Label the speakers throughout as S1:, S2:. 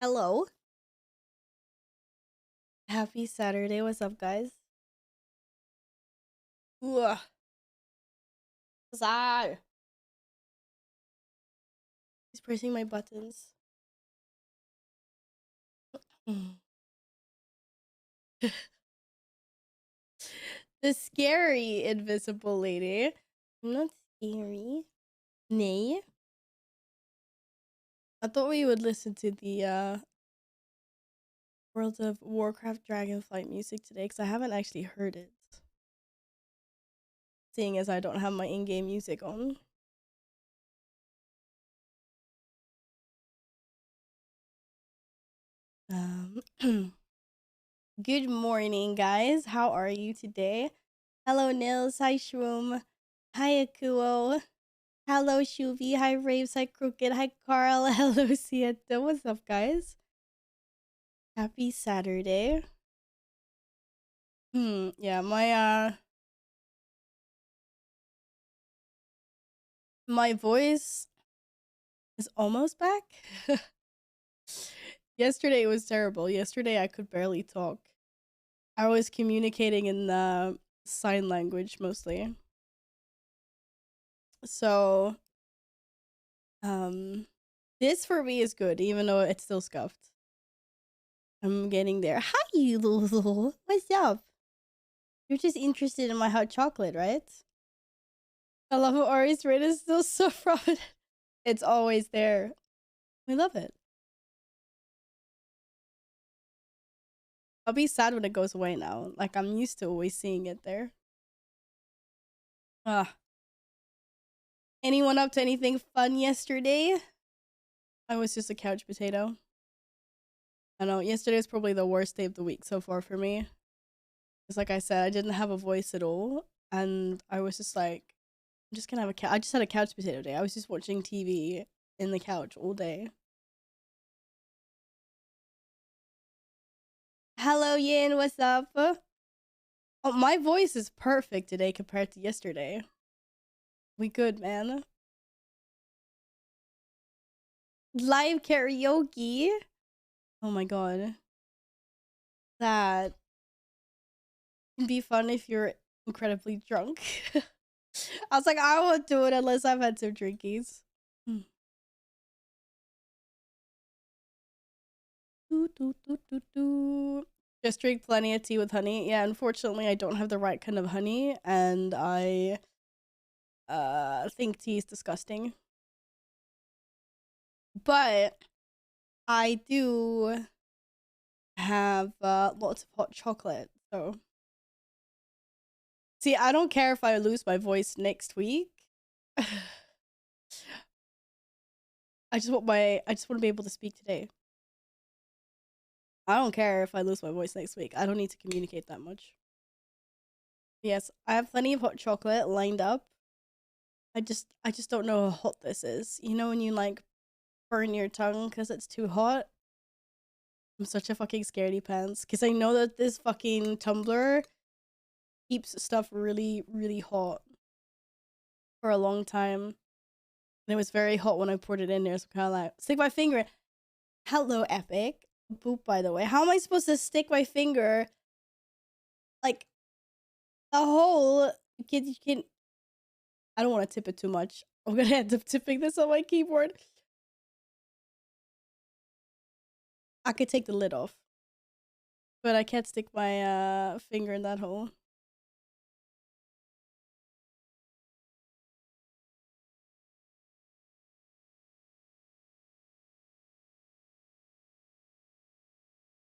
S1: Hello. Happy Saturday. What's up, guys? Ugh. Zai. He's pressing my buttons. The scary invisible lady. I'm not scary. Nay. I thought we would listen to the World of Warcraft Dragonflight music today because I haven't actually heard it. Seeing as I don't have my in-game music on. Good morning, guys. How are you today? Hello, Nils. Hi, Shroom. Hi, Akuo. Hello, Shuvi. Hi, Raves. Hi, Crooked. Hi, Carl. Hello, Sieta. What's up, guys? Happy Saturday. Yeah, my voice is almost back. Yesterday it was terrible. Yesterday I could barely talk. I was communicating in the sign language mostly. So, this for me is good, even though it's still scuffed. I'm getting there. Hi, Lulu. What's up? You're just interested in my hot chocolate, right? I love how Ari's rate is still so prominent. It's always there. We love it. I'll be sad when it goes away now. Like, I'm used to always seeing it there. Anyone up to anything fun yesterday? I was just a couch potato. I know, yesterday was probably the worst day of the week so far for me. Because like I said, I didn't have a voice at all. And I was just like, I'm just gonna have I just had a couch potato day. I was just watching TV in the couch all day. Hello, Yin. What's up? Oh, my voice is perfect today compared to yesterday. We good, man. Live karaoke. Oh my god. That can be fun if you're incredibly drunk. I was like, I won't do it unless I've had some drinkies. Just drink plenty of tea with honey. Yeah, unfortunately, I don't have the right kind of honey, and I think tea is disgusting. But I do have lots of hot chocolate, so see, I don't care if I lose my voice next week. I just want to be able to speak today. I don't care if I lose my voice next week. I don't need to communicate that much. Yes, I have plenty of hot chocolate lined up. I just don't know how hot this is. You know when you like burn your tongue because it's too hot? I'm such a fucking scaredy pants because I know that this fucking tumbler keeps stuff really, really hot for a long time. And it was very hot when I poured it in there, so kind of like, stick my finger. Hello, Epic. Boop, by the way. How am I supposed to stick my finger? Like, a hole. You can. I don't want to tip it too much. I'm gonna end up tipping this on my keyboard. I could take the lid off, but I can't stick my finger in that hole.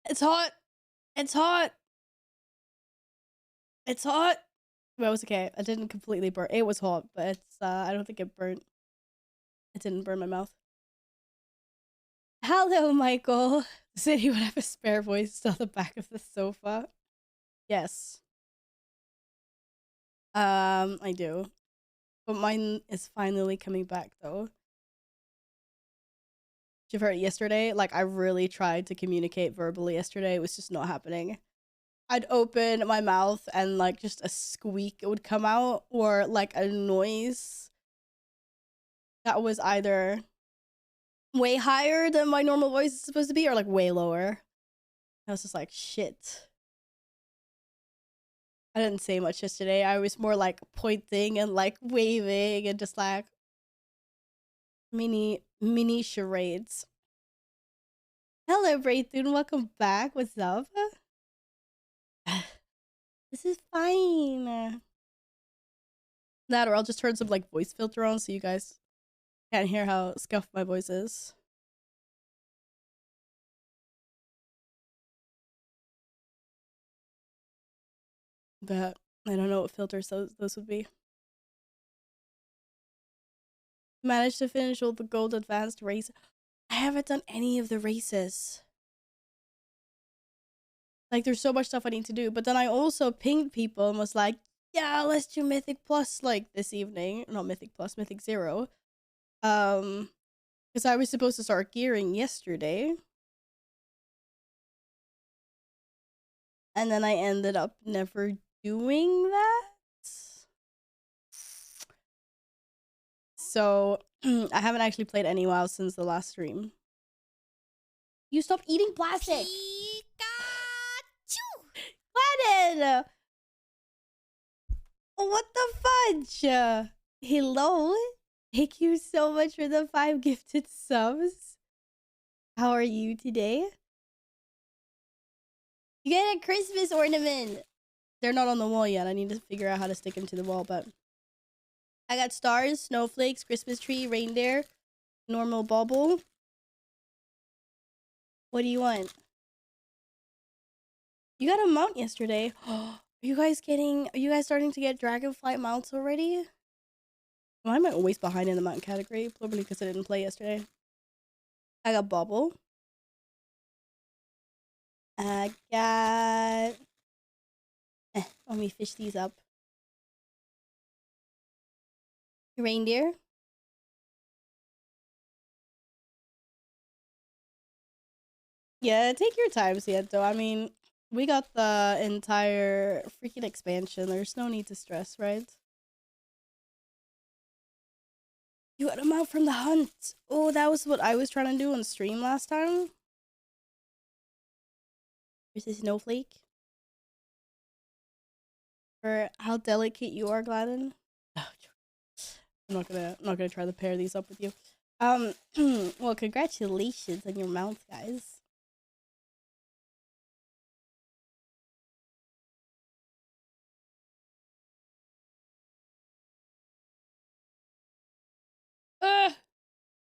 S1: It's hot. It's hot. It's hot. Well, it was okay. I didn't completely burn. It was hot, but it's I don't think it burnt. It didn't burn my mouth. Hello, Michael. Said he would have a spare voice on the back of the sofa. Yes. I do. But mine is finally coming back though. You've heard it yesterday? Like, I really tried to communicate verbally yesterday. It was just not happening. I'd open my mouth and like just a squeak would come out, or like a noise that was either way higher than my normal voice is supposed to be, or like way lower. I was just like, shit. I didn't say much yesterday. I was more like pointing and like waving and just like mini charades. Hello, Braythun. Welcome back. What's up? This is fine. That, or I'll just turn some like voice filter on so you guys can't hear how scuffed my voice is. But I don't know what filters those would be. Managed to finish all the gold advanced race. I haven't done any of the races. Like, there's so much stuff I need to do. But then I also pinged people and was like, yeah, let's do Mythic Plus like this evening. Not Mythic Plus, Mythic Zero. Because I was supposed to start gearing yesterday. And then I ended up never doing that. So I haven't actually played any WoW since the last stream. You stopped eating plastic. Gladden! What the fudge? Hello? Thank you so much for the 5 gifted subs. How are you today? You get a Christmas ornament. They're not on the wall yet. I need to figure out how to stick them to the wall, but I got stars, snowflakes, Christmas tree, reindeer, normal bauble. What do you want? You got a mount yesterday. Are you guys starting to get dragonflight mounts already? Well, I'm always behind in the mount category, probably because I didn't play yesterday. I got bauble. I got... let me fish these up. Reindeer. Yeah, take your time, Siento. I mean, we got the entire freaking expansion. There's no need to stress, right? You got him out from the hunt. Oh, that was what I was trying to do on stream last time. Here's a snowflake. For how delicate you are, Gladden. Oh, I'm not gonna try to pair these up with you. Well, congratulations on your mount, guys.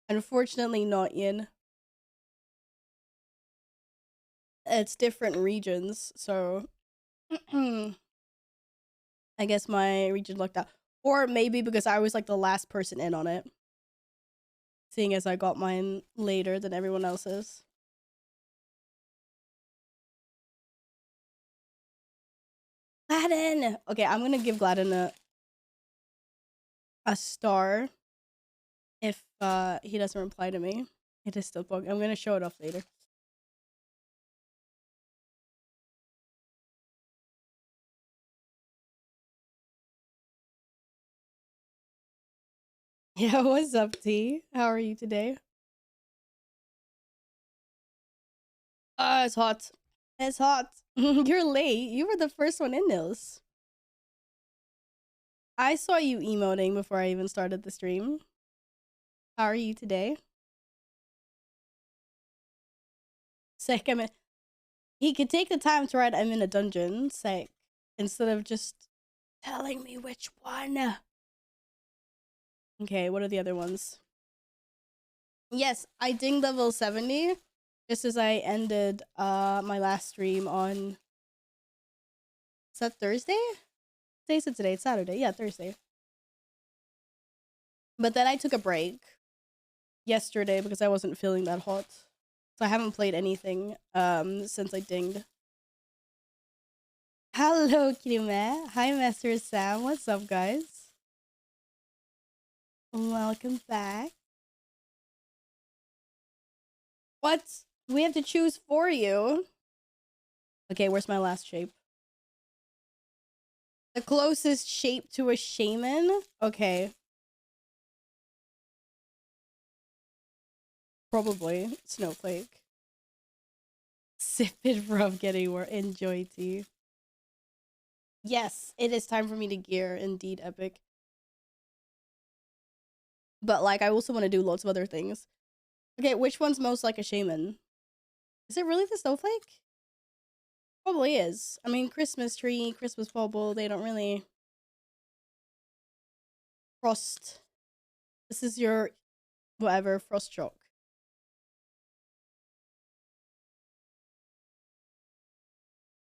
S1: Unfortunately, not in. It's different regions, so I guess my region lucked out. Or maybe because I was like the last person in on it. Seeing as I got mine later than everyone else's. Gladden! Okay, I'm gonna give Gladden a star if he doesn't reply to me. It is still bugged. I'm gonna show it off later. Yeah, what's up, T? How are you today? It's hot. It's hot. You're late. You were the first one in this. I saw you emoting before I even started the stream. How are you today? Sick. He could take the time to write I'm in a dungeon, sick, instead of just telling me which one. Okay, what are the other ones? Yes, I dinged level 70 just as I ended my last stream on... Is that Thursday? Today's it today. It's Saturday. Yeah, Thursday. But then I took a break yesterday because I wasn't feeling that hot. So I haven't played anything since I dinged. Hello, Kirime. Hi, Master Sam. What's up, guys? Welcome back. What? We have to choose for you. Okay, where's my last shape? The closest shape to a shaman? Okay. Probably snowflake. Sip it from getting more enjoy tea. Yes, it is time for me to gear. Indeed, epic. But like, I also want to do lots of other things. Okay, which one's most like a shaman? Is it really the snowflake? Probably is. I mean, Christmas tree, Christmas bauble, they don't really frost. This is your whatever frost chalk.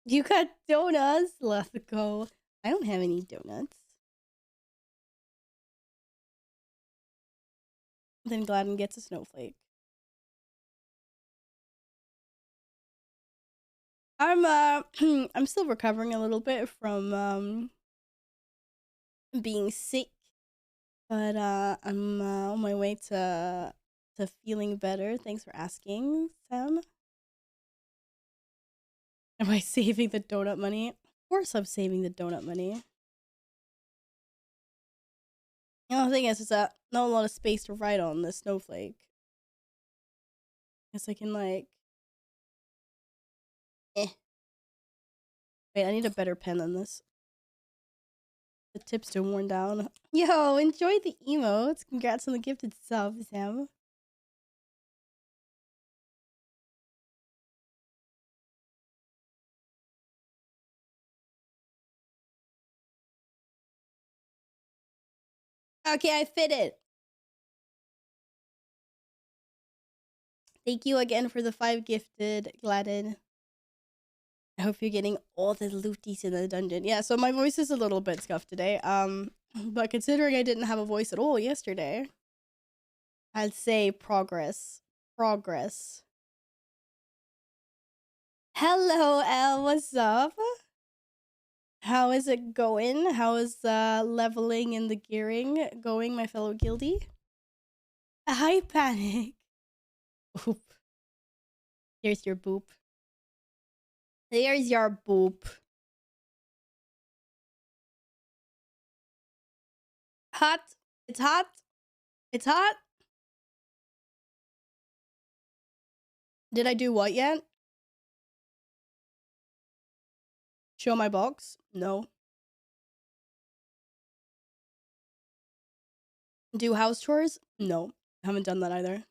S1: You got donuts. Let's go. I don't have any donuts. Then Gladden gets a snowflake. I'm I'm still recovering a little bit from being sick, but I'm on my way to feeling better. Thanks for asking, Sam. Am I saving the donut money? Of course I'm saving the donut money. You know, the thing is that not a lot of space to write on this snowflake. Guess I can like Wait, I need a better pen than this. The tip's too worn down. Yo, enjoy the emotes. Congrats on the gifted sub, Sam. Okay, I fit it. Thank you again for the 5 gifted, Gladden. I hope you're getting all the looties in the dungeon. Yeah, so my voice is a little bit scuffed today. But considering I didn't have a voice at all yesterday, I'd say progress. Progress. Hello, El. What's up? How is it going? How is leveling and the gearing going, my fellow guildie? Hi, Panic. Boop. Here's your boop. There's your boop. Hot. It's hot. It's hot. Did I do what yet? Show my box? No. Do house chores? No. Haven't done that either.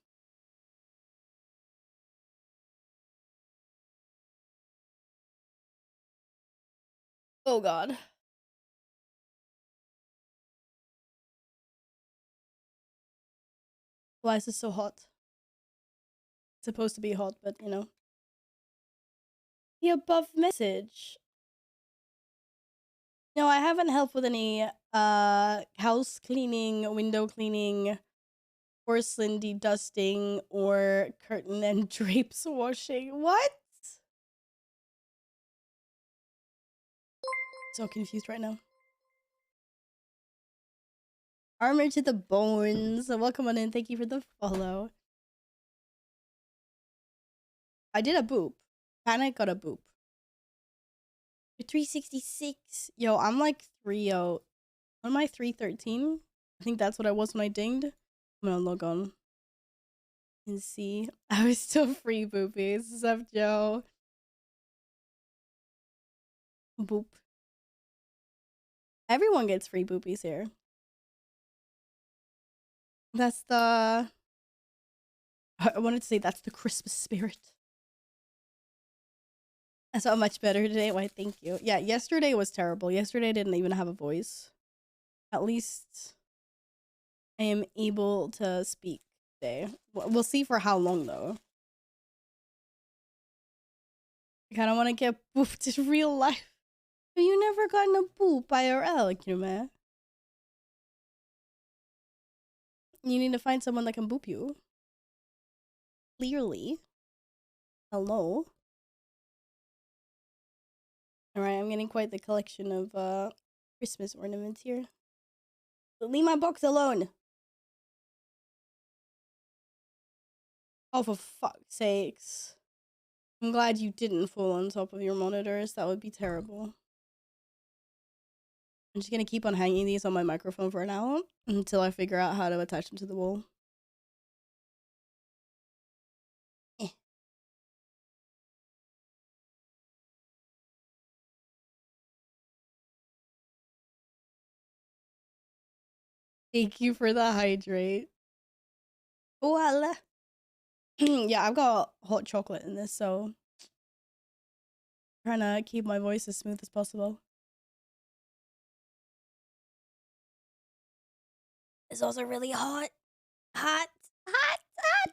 S1: Oh god. Why is this so hot? It's supposed to be hot, but you know. The above message. No, I haven't helped with any house cleaning, window cleaning, porcelain de-dusting, or curtain and drapes washing. What? So confused right now. Armor to the bones. Welcome on in. Thank you for the follow. I did a boop. Panic got a boop. 366. Yo, I'm like 3-0. What am I? 313? I think that's what I was when I dinged. I'm gonna log on and see. I was still free boopies. What's up, Joe? Boop. Everyone gets free boopies here. That's the... I wanted to say that's the Christmas spirit. I saw much better today. Why, thank you. Yeah, yesterday was terrible. Yesterday I didn't even have a voice. At least I am able to speak today. We'll see for how long, though. I kind of want to get booped in real life. But you never gotten a boop IRL, you know, you need to find someone that can boop you. Clearly. Hello. Alright, I'm getting quite the collection of Christmas ornaments here. But leave my box alone. Oh, for fuck's sakes. I'm glad you didn't fall on top of your monitors. That would be terrible. I'm just gonna keep on hanging these on my microphone for now until I figure out how to attach them to the wall. Thank you for the hydrate. Voila. Yeah, I've got hot chocolate in this, so trying to keep my voice as smooth as possible. It's also really hot. Hot. Hot. Hot.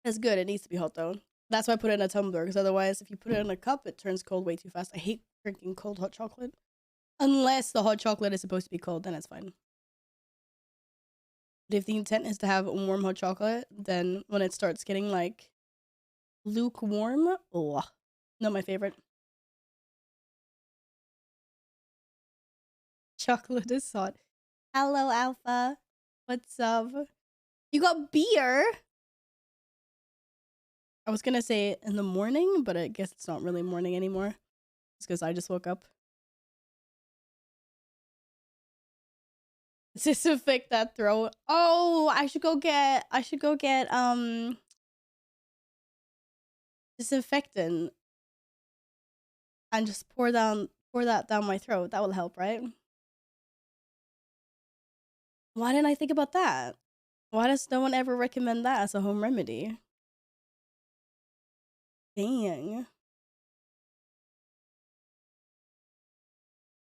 S1: That's good. It needs to be hot though. That's why I put it in a tumbler, because otherwise, if you put it in a cup, it turns cold way too fast. I hate drinking cold hot chocolate. Unless the hot chocolate is supposed to be cold, then it's fine. But if the intent is to have warm hot chocolate, then when it starts getting like lukewarm, oh, not my favorite. Chocolate is hot. Hello, Alpha. What's up? You got beer? I was gonna say in the morning, but I guess it's not really morning anymore. It's because I just woke up. Disinfect that throat. Oh, I should go get disinfectant and just pour that down my throat. That will help, right? Why didn't I think about that? Why does no one ever recommend that as a home remedy? Dang.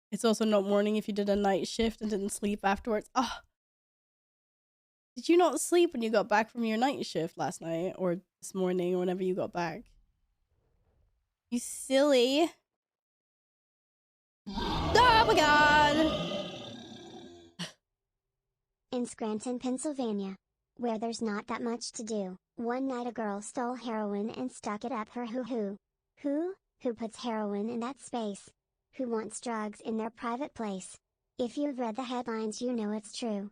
S1: It's also not morning if you did a night shift and didn't sleep afterwards. Oh. Did you not sleep when you got back from your night shift last night or this morning or whenever you got back? You silly. Oh my god!
S2: In Scranton, Pennsylvania, where there's not that much to do, one night a girl stole heroin and stuck it up her hoo-hoo. Who puts heroin in that space? Who wants drugs in their private place? If you've read the headlines, you know it's true.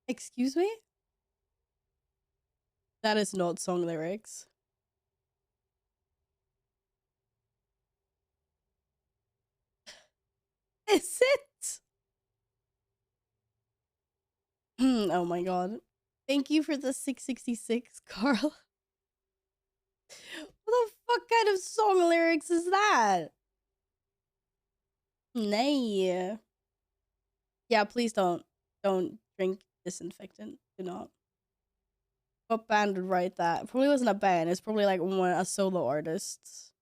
S1: Excuse me? That is not song lyrics. Is it? Oh my god. Thank you for the 666, Carl. What the fuck kind of song lyrics is that? Nay. Yeah, please don't drink disinfectant. Do not. What band would write that? It probably wasn't a band. It's probably like a solo artist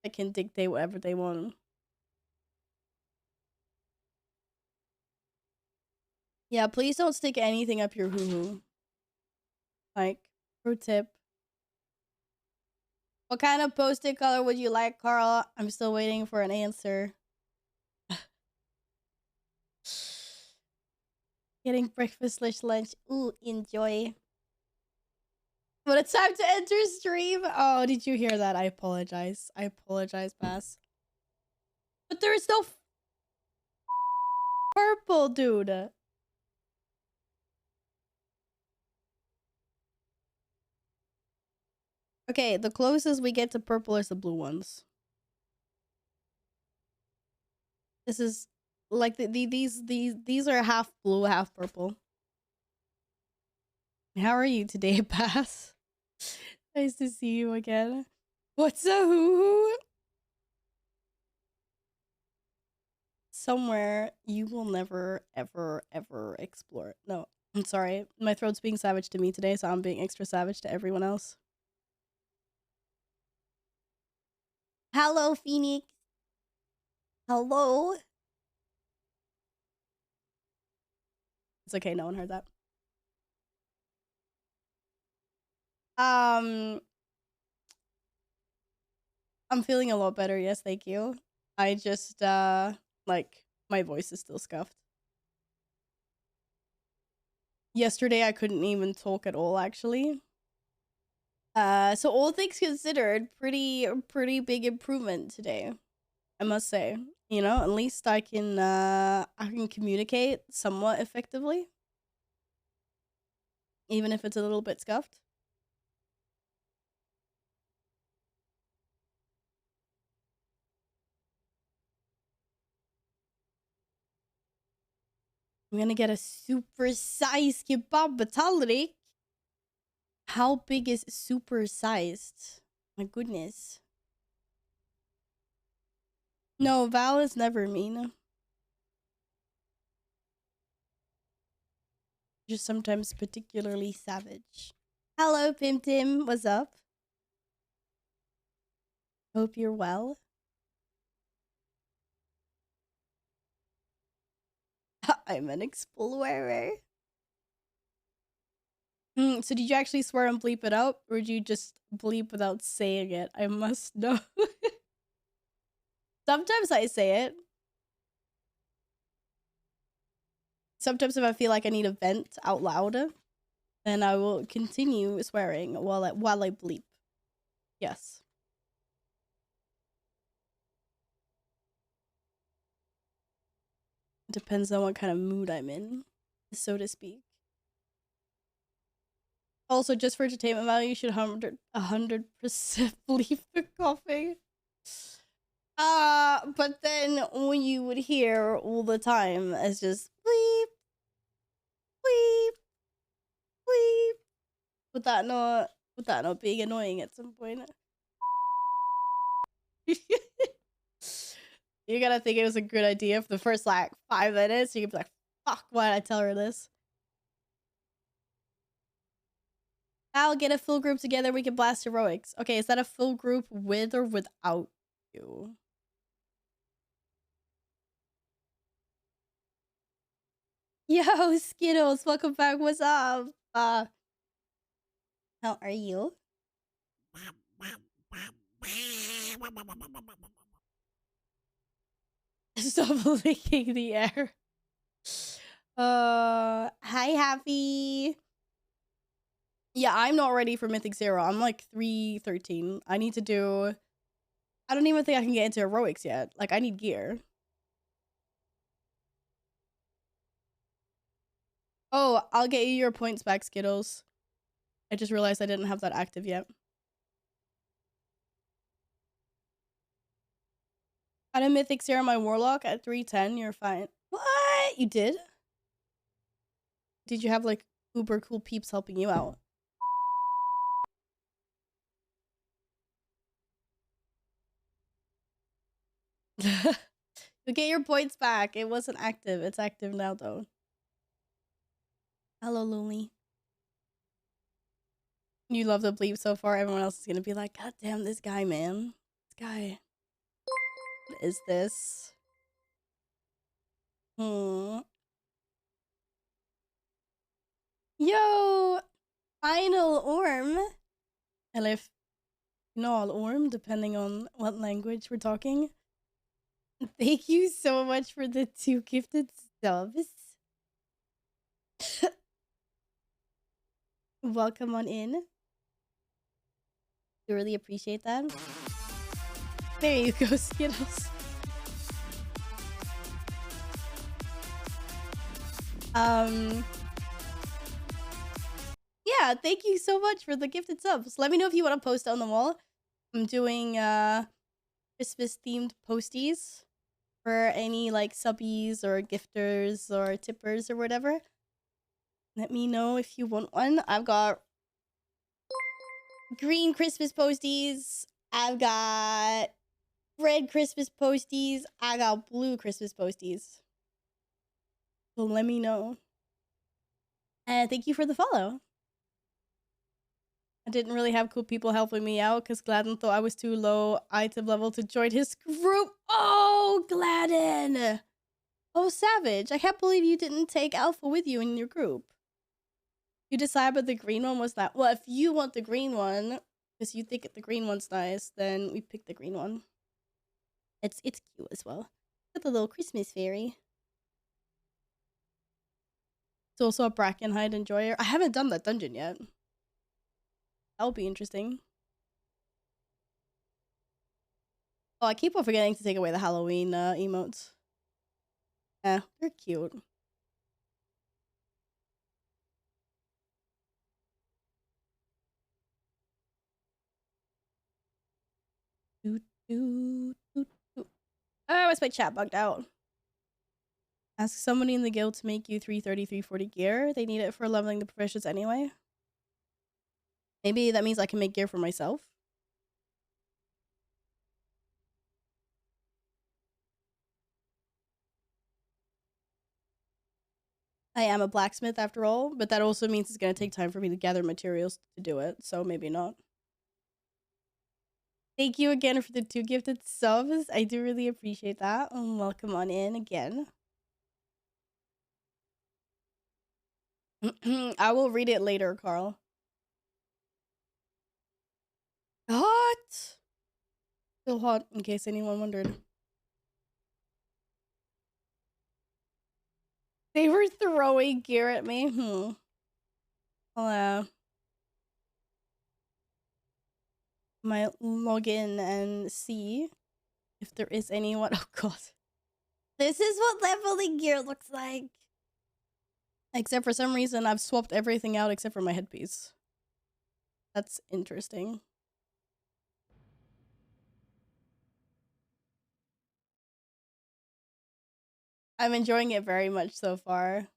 S1: that can dictate whatever they want. Yeah, please don't stick anything up your hoo-hoo. Like, pro tip. What kind of post-it color would you like, Carl? I'm still waiting for an answer. Getting breakfast/lunch. Ooh, enjoy. But it's time to enter stream. Oh, did you hear that? I apologize. I apologize, Bass. But there is no purple, dude. Okay, the closest we get to purple is the blue ones. This is like these are half blue, half purple. How are you today, Bass? Nice to see you again. What's a hoo-hoo? Somewhere you will never, ever, ever explore. No, I'm sorry. My throat's being savage to me today, so I'm being extra savage to everyone else. Hello, Phoenix. Hello. It's okay, no one heard that. I'm feeling a lot better, yes, thank you. I just, like, my voice is still scuffed. Yesterday, I couldn't even talk at all, actually. So all things considered, pretty big improvement today, I must say. You know, at least I can communicate somewhat effectively, even if it's a little bit scuffed. I'm gonna get a super size kebab tallrik. How big is super sized? My goodness. No, Val is never mean. Just sometimes particularly savage. Hello, Pim Tim. What's up? Hope you're well. I'm an explorer. So did you actually swear and bleep it out, or did you just bleep without saying it? I must know. Sometimes I say it. Sometimes if I feel like I need a vent out loud, then I will continue swearing while I bleep. Yes. Depends on what kind of mood I'm in, so to speak. Also, just for entertainment value, you should 100% bleep the coughing. But then when you would hear all the time, it's just bleep, bleep, bleep. Would that not being annoying at some point? You're gonna think it was a good idea for the first like 5 minutes. You can be like, fuck, why did I tell her this? I'll get a full group together, we can blast heroics. Okay, is that a full group with or without you? Yo, Skittles, welcome back. What's up? How are you? Stop licking the air. Hi, Happy. Yeah, I'm not ready for Mythic Zero. I'm like 313. I need to do... I don't even think I can get into heroics yet. Like, I need gear. Oh, I'll get you your points back, Skittles. I just realized I didn't have that active yet. I did Mythic Zero my Warlock at 310. You're fine. What? You did? Did you have, like, uber cool peeps helping you out? You'll get your points back. It wasn't active. It's active now, though. Hello, Luli. You love the bleep so far. Everyone else is gonna be like, God damn, this guy, man. This guy. What is this? Yo! Final Orm. Elif. No, Orm, depending on what language we're talking. Thank you so much for the 2 gifted subs. Welcome on in. I really appreciate that. There you go, Skittles. Yeah, thank you so much for the gifted subs. Let me know if you want to post on the wall. I'm doing Christmas themed posties for any like subbies or gifters or tippers or whatever. Let me know if you want one. I've got green Christmas posties. I've got red Christmas posties. I got blue Christmas posties. So let me know. And thank you for the follow. I didn't really have cool people helping me out because Gladden thought I was too low item level to join his group. Oh, Gladden! Oh, Savage. I can't believe you didn't take Alpha with you in your group. You decided the green one was not... Well, if you want the green one, because you think the green one's nice, then we pick the green one. It's cute as well. With a little Christmas fairy. It's also a Brackenhide Enjoyer. I haven't done that dungeon yet. That'll be interesting. Oh, I keep on forgetting to take away the Halloween emotes. Yeah, they're cute. Oh, what's my chat bugged out? Ask somebody in the guild to make you 330, 340 gear. They need it for leveling the professions anyway. Maybe that means I can make gear for myself. I am a blacksmith after all, but that also means it's gonna take time for me to gather materials to do it, so maybe not. Thank you again for the 2 gifted subs. I do really appreciate that. And welcome on in again. I will read it later, Carl. Hot! Still hot, in case anyone wondered. They were throwing gear at me. Well, might log in and see if there is anyone. Oh god. This is what leveling gear looks like. Except for some reason, I've swapped everything out except for my headpiece. That's interesting. I'm enjoying it very much so far.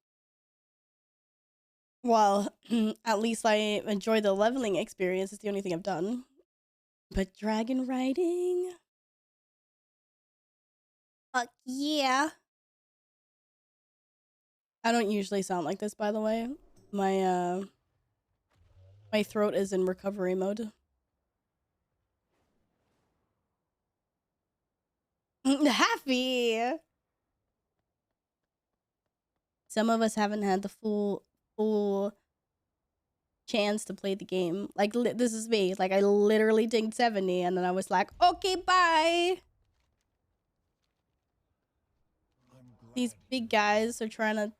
S1: Well, at least I enjoy the leveling experience. It's the only thing I've done. But dragon riding? Fuck yeah. I don't usually sound like this, by the way. My throat is in recovery mode. Happy! Some of us haven't had the full chance to play the game. Like, this is me. Like, I literally dinged 70, and then I was like, okay, bye! These big guys are trying to...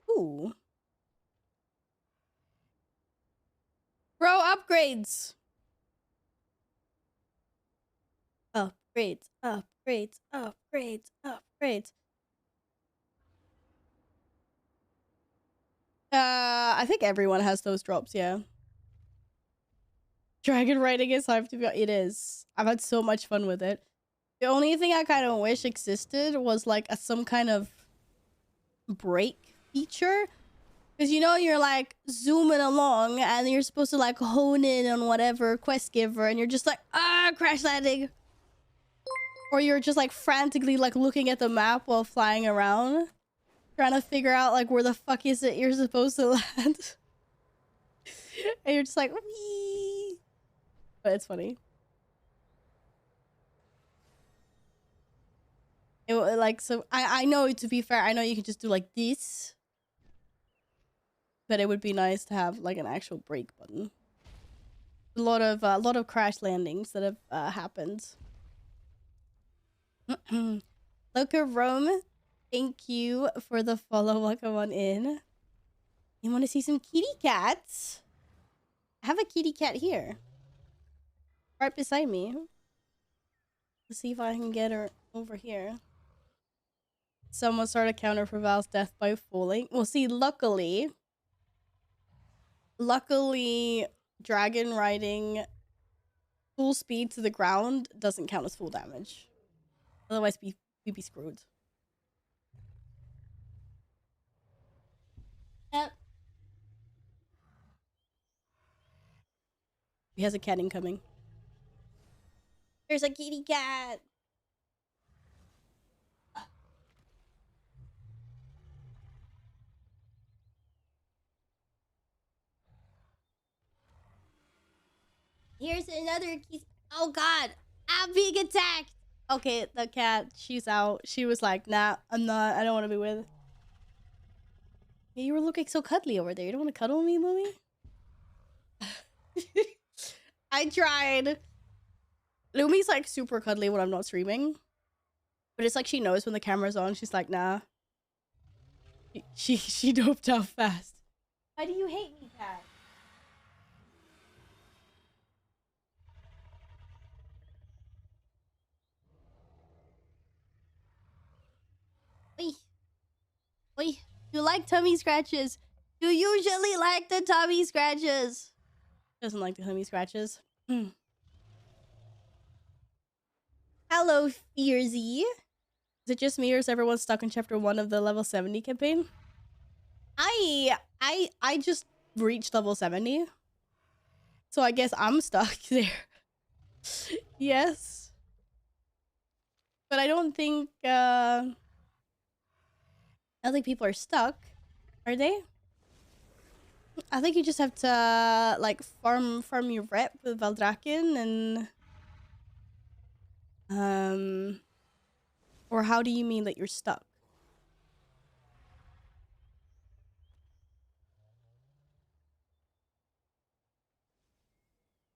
S1: Ooh. Bro, upgrades! Upgrades, upgrades, upgrades, upgrades. I think everyone has those drops, yeah. Dragon riding is hyped to be... It is. I've had so much fun with it. The only thing I kind of wish existed was like some kind of break feature. Because you know, you're like zooming along and you're supposed to like hone in on whatever quest giver and you're just like, crash landing. Or you're just like frantically like looking at the map while flying around. Trying to figure out like where the fuck is it you're supposed to land. And you're just like, wee. But it's funny. It like, so I know, to be fair, I know you can just do like this. But it would be nice to have like an actual break button. A lot of crash landings that have happened. Loca Rome, thank you for the follow. Welcome on in. You want to see some kitty cats? I have a kitty cat here. Right beside me. Let's see if I can get her over here. Someone started a counter for Val's death by falling. Well, see, luckily, dragon riding full speed to the ground doesn't count as full damage. Otherwise, we'd be screwed. Yep. He has a cat incoming. There's a kitty cat. Here's another kitty. Oh god, I'm being attacked. Okay, the cat, she's out. She was like, nah, I'm not. I don't want to be with. Yeah, you were looking so cuddly over there. You don't want to cuddle me, Louie? I tried. Lumi's like super cuddly when I'm not streaming. But it's like she knows when the camera's on. She's like, nah. She doped out fast. Why do you hate me, cat? Oi. Oi. You like tummy scratches. You usually like the tummy scratches. Doesn't like the tummy scratches. Hello, Fearsy. Is it just me or is everyone stuck in chapter 1 of the level 70 campaign? I just reached level 70. So I guess I'm stuck there. Yes. But I don't think people are stuck. Are they? I think you just have to like farm your rep with Valdraken and or how do you mean that you're stuck?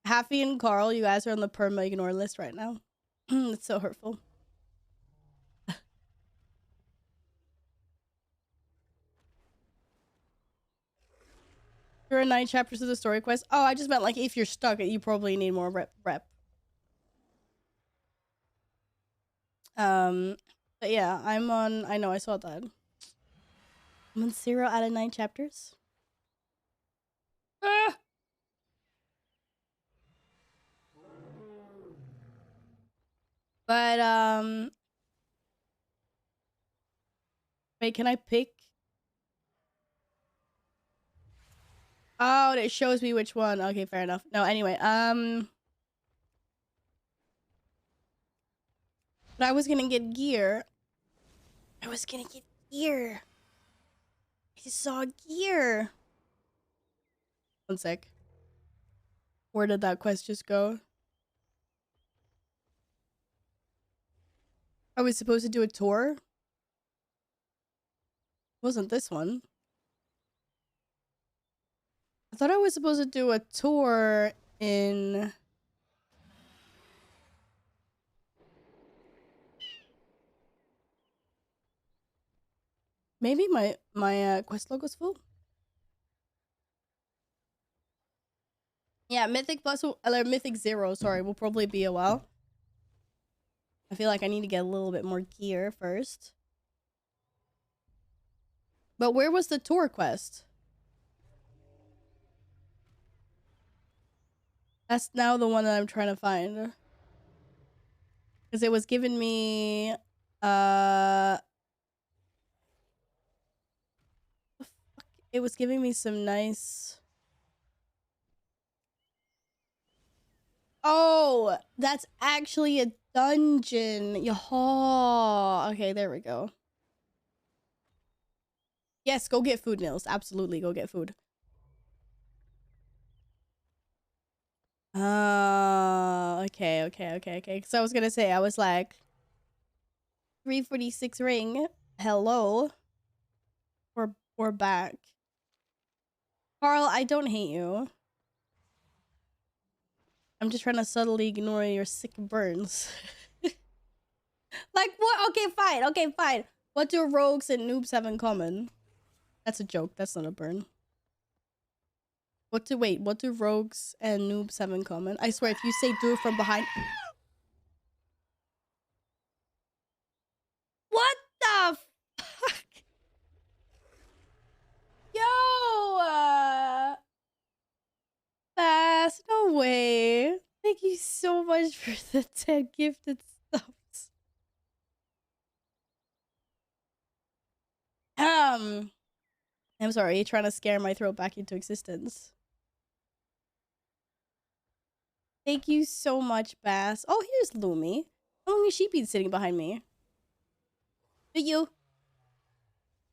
S1: Happy and Carl, you guys are on the perma ignore list right now. It's so hurtful. There are 9 chapters of the story quest. Oh, I just meant like if you're stuck, you probably need more rep. But yeah, I'm on. I know I saw that. I'm on 0 out of 9 chapters. Ah! But wait, can I pick? Oh, it shows me which one. Okay, fair enough. No, anyway, but I was gonna get gear. I was gonna get gear. I just saw gear. One sec. Where did that quest just go? I was supposed to do a tour. Wasn't this one? I thought I was supposed to do a tour in... Maybe my quest log was full? Yeah, Mythic Plus, or Mythic 0, sorry, will probably be a while. I feel like I need to get a little bit more gear first. But where was the tour quest? That's now the one that I'm trying to find. Because it was giving me... It was giving me some nice... Oh, that's actually a dungeon. Yaha. Okay, there we go. Yes, go get food, Nils. Absolutely, go get food. Okay. So I was gonna say, I was like, 346 ring. Hello. We're back. Carl, I don't hate you. I'm just trying to subtly ignore your sick burns. Like, what? Okay, fine. What do rogues and noobs have in common? That's a joke. That's not a burn. What do rogues and noobs have in common? I swear, if you say do it from behind... What the fuck? Yo! Bass, no way. Thank you so much for the 10 gifted subs. I'm sorry, you're trying to scare my throat back into existence. Thank you so much, Bass. Oh, here's Lumi. How long has she been sitting behind me? Do you?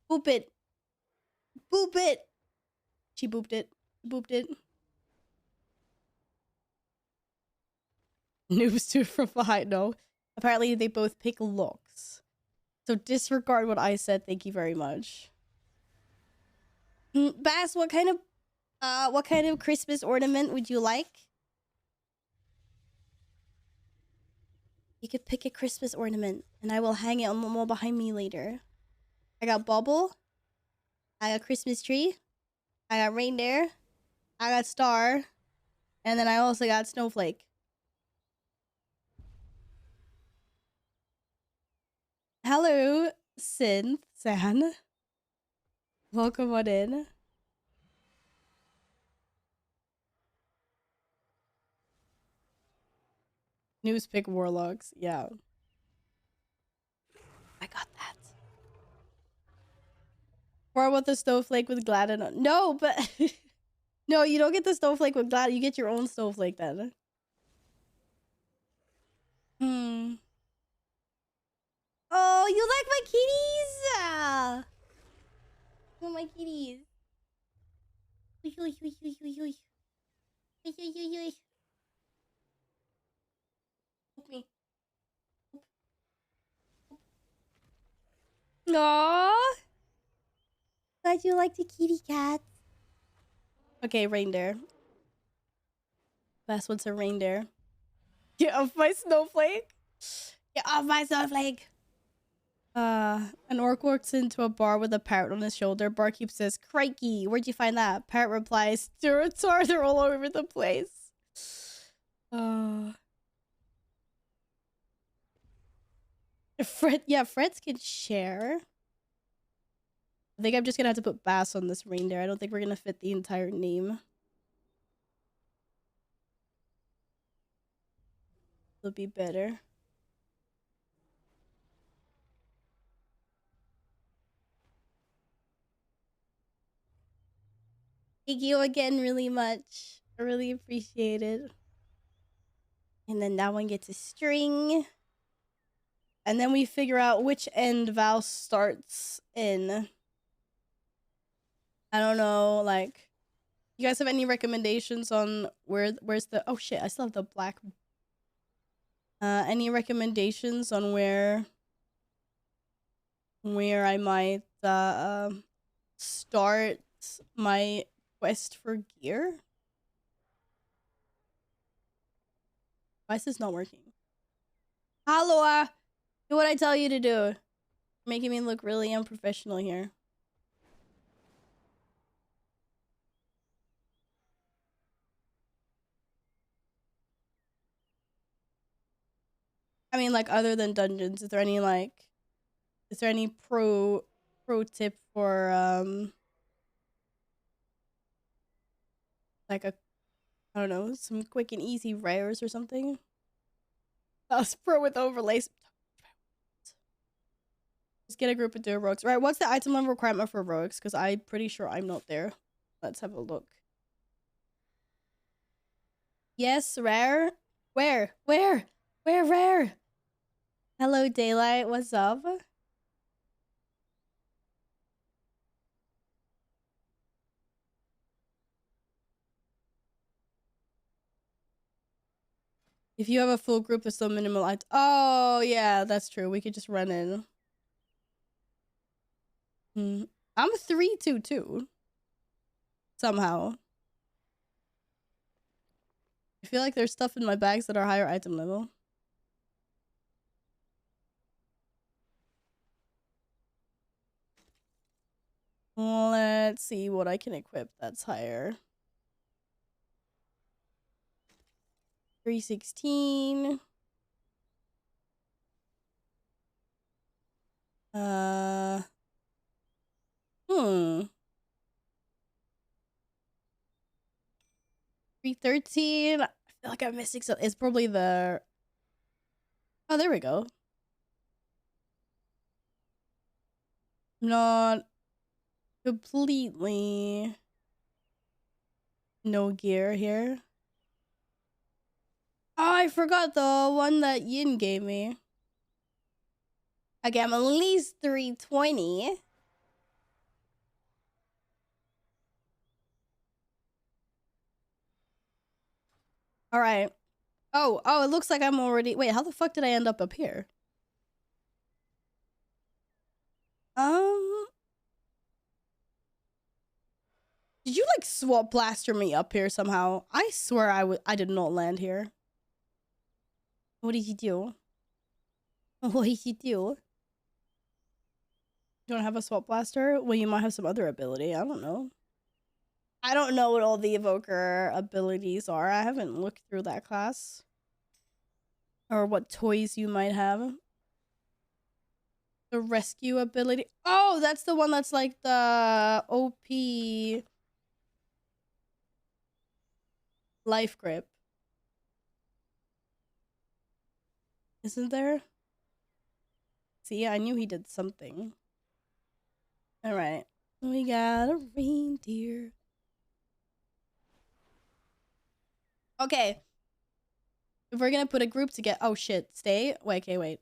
S1: Boop it. Boop it. She booped it. Booped it. Noobs do it from behind. No. Apparently, they both pick looks. So disregard what I said. Thank you very much. Bass, what kind of Christmas ornament would you like? You could pick a Christmas ornament, and I will hang it on the wall behind me later. I got bauble. I got Christmas tree. I got reindeer. I got star. And then I also got snowflake. Hello, Synth San. Welcome on in. Newspick warlocks. Yeah. I got that. Or about the snowflake with Gladden. No, but... No, you don't get the snowflake with Gladden. You get your own snowflake then. Oh, you like my kitties? Oh, my kitties. Oy, oy, oy, oy, oy, oy. Oy, oy, oy, oy. Help me. Aww. Glad you like the kitty cats. Okay, reindeer. Best one's a reindeer. Get off my snowflake. Get off my snowflake. An orc walks into a bar with a parrot on his shoulder. Barkeep says, "Crikey, where'd you find that?" Parrot replies, "Stewards are, they're all over the place." Freds can share. I think I'm just gonna have to put bass on this reindeer. I don't think we're gonna fit the entire name. It'll be better. Thank you again really much. I really appreciate it. And then that one gets a string. And then we figure out which end Val starts in. I don't know, like, you guys have any recommendations on where's the, oh shit, I still have the black. Any recommendations on where I might start my quest for gear? Why is this not working? Hello, do what I tell you to do. Making me look really unprofessional here. I mean, like, other than dungeons, is there any pro tip for like a, I don't know, some quick and easy rares or something? Pro with overlays. Just get a group of do rogues. Right, what's the item level requirement for rogues? Because I'm pretty sure I'm not there. Let's have a look. Yes, rare. Where rare? Hello, Daylight. What's up? If you have a full group, there's still minimal items. Oh, yeah, that's true. We could just run in. I'm 3-2-2. Somehow. I feel like there's stuff in my bags that are higher item level. Let's see what I can equip that's higher. 316. 313. I feel like I'm missing something. It's probably the, oh, there we go. Not completely no gear here. Oh, I forgot the one that Yin gave me. Okay, I'm at least 320. All right. Oh, it looks like I'm already, wait, how the fuck did I end up here? Did you like swap blaster me up here somehow? I swear I did not land here. What did you do? What did you do? You don't have a swap blaster? Well, you might have some other ability. I don't know. I don't know what all the evoker abilities are. I haven't looked through that class. Or what toys you might have. The rescue ability. Oh, that's the one that's like the OP life grip. Isn't there? See, I knew he did something. Alright. We got a reindeer. Okay. If we're gonna put a group together. Oh shit. Stay. Wait, okay, wait.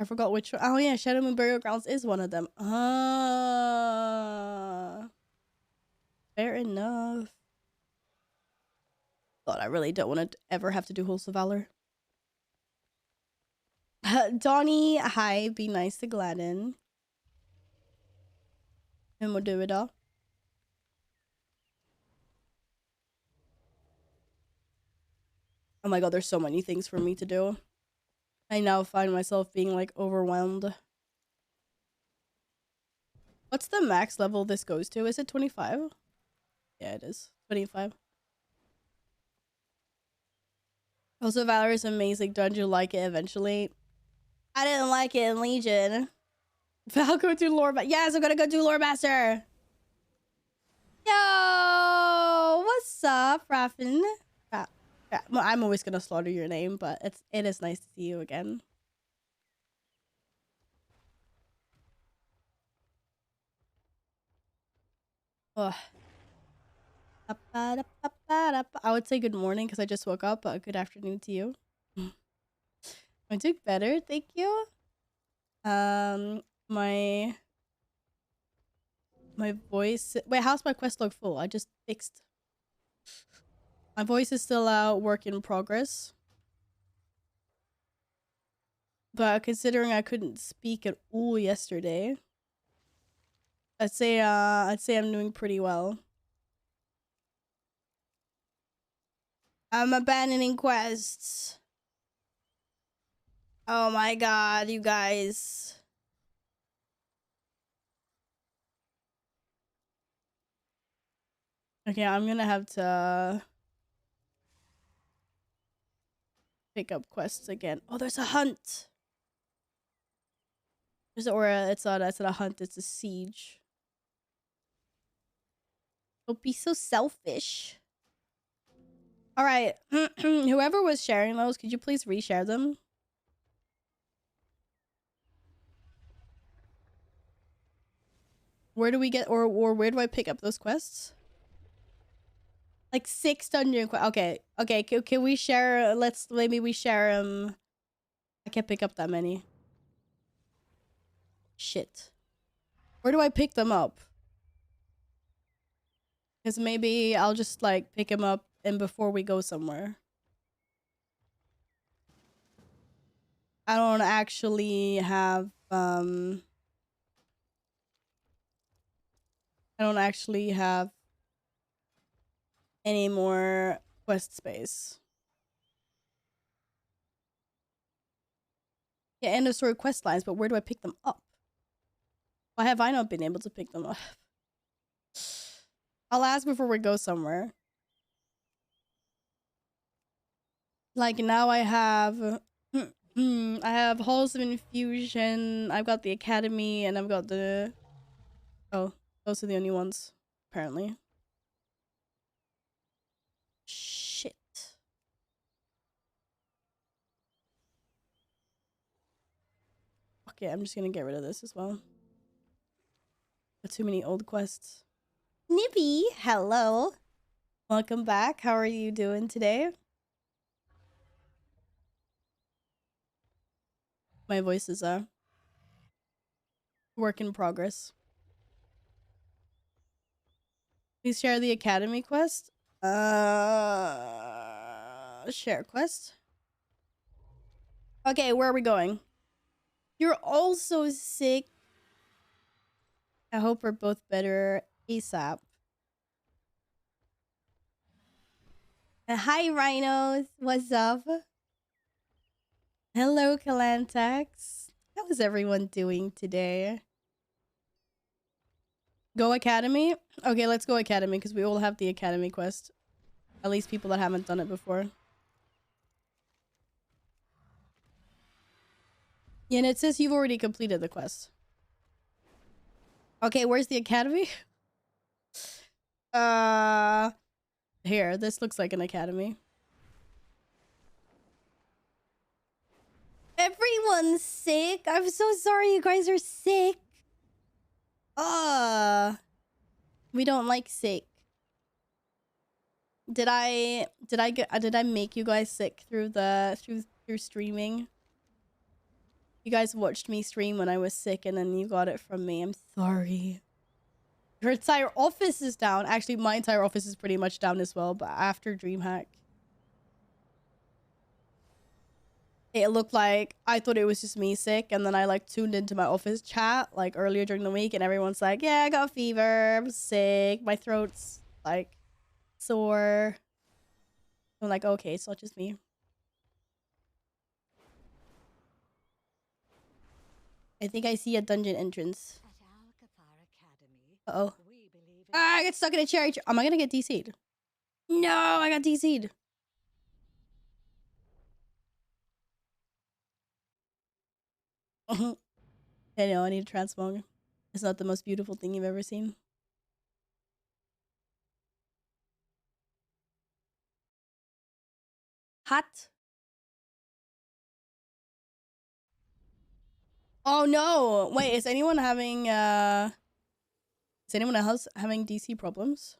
S1: I forgot which one. Oh yeah, Shadow Moon Burial Grounds is one of them. Fair enough. God, I really don't want to ever have to do Halls of Valor. Donnie, hi. Be nice to Gladden. And we'll do it all. Oh my god, there's so many things for me to do. I now find myself being like overwhelmed. What's the max level this goes to? Is it 25? Yeah, it is. 25. Also, Valor is amazing. Don't you like it eventually? I didn't like it in Legion. I'll go do Lore Master. Yes, I'm gonna go do Lore Master. Yo, what's up, Raffin? Well, I'm always gonna slaughter your name, but it is nice to see you again. Ugh. I would say good morning because I just woke up, but good afternoon to you. I doing better, thank you. My voice. Wait, how's my quest log full? I just fixed. My voice is still out, work in progress. But considering I couldn't speak at all yesterday, I'd say I'm doing pretty well. I'm abandoning quests. Oh my god, you guys. Okay, I'm gonna have to pick up quests again. Oh, there's a hunt. It's not a hunt, it's a siege. Don't be so selfish. Alright. Whoever was sharing those, could you please reshare them? Where do we get or where do I pick up those quests? Like 6 dungeon quests. Okay. Can we share? Maybe we share I can't pick up that many. Shit. Where do I pick them up? Because maybe I'll just like pick them up and before we go somewhere. I don't actually have any more quest space. Yeah, end of story quest lines, but where do I pick them up? Why have I not been able to pick them up? I'll ask before we go somewhere. Like now I have I have Halls of Infusion, I've got the Academy, and I've got the... Oh, those are the only ones, apparently. Shit. Okay, I'm just gonna get rid of this as well. Got too many old quests. Nippy, hello. Welcome back. How are you doing today? My voice is a work in progress. Please share the Academy quest. Share quest. Okay, where are we going? You're also sick. I hope we're both better ASAP. Hi, Rhinos. What's up? Hello, Calantax. How is everyone doing today? Go Academy? Okay, let's go Academy because we all have the Academy quest. At least people that haven't done it before. Yeah, and it says you've already completed the quest. Okay, where's the Academy? Here, this looks like an Academy. Everyone's sick. I'm so sorry you guys are sick. We don't like sick. Did I make you guys sick through streaming? You guys watched me stream when I was sick and then you got it from me. I'm sorry. Your entire office is down. Actually, my entire office is pretty much down as well, but after DreamHack. It looked like I thought it was just me sick, and then I like tuned into my office chat like earlier during the week, and everyone's like, "Yeah, I got a fever. I'm sick. My throat's like sore." I'm like, "Okay, it's not just me." I think I see a dungeon entrance. Uh-oh. Ah, I get stuck in a cherry tree. Am I gonna get DC'd? No, I got DC'd. I know, I need a transmog. It's not the most beautiful thing you've ever seen. Hot. Oh no! Wait, is anyone else having DC problems?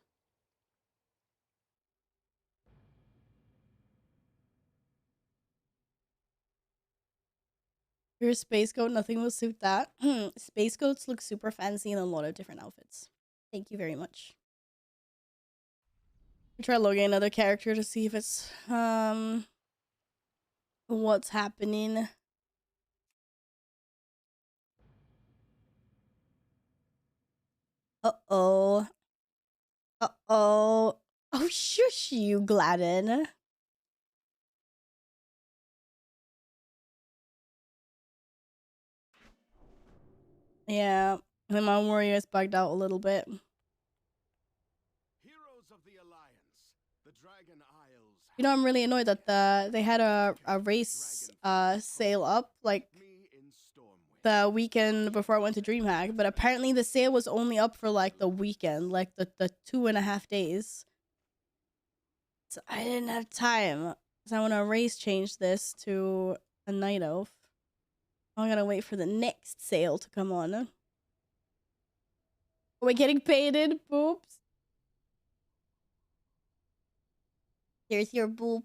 S1: You're a space goat, nothing will suit that. Space goats look super fancy in a lot of different outfits. Thank you very much. I'll try logging another character to see if it's what's happening. Uh-oh. Uh-oh. Oh, shush you, Gladden. Yeah, and my warrior is bugged out a little bit.
S3: Heroes of the Alliance, the Dragon Isles.
S1: You know, I'm really annoyed that they had a race sale up like the weekend before I went to DreamHack, but apparently the sale was only up for like the weekend, like the 2.5 days. So I didn't have time. So I want to race change this to a night elf. I'm gonna wait for the next sale to come on. Are we getting painted? Boops. Here's your boop.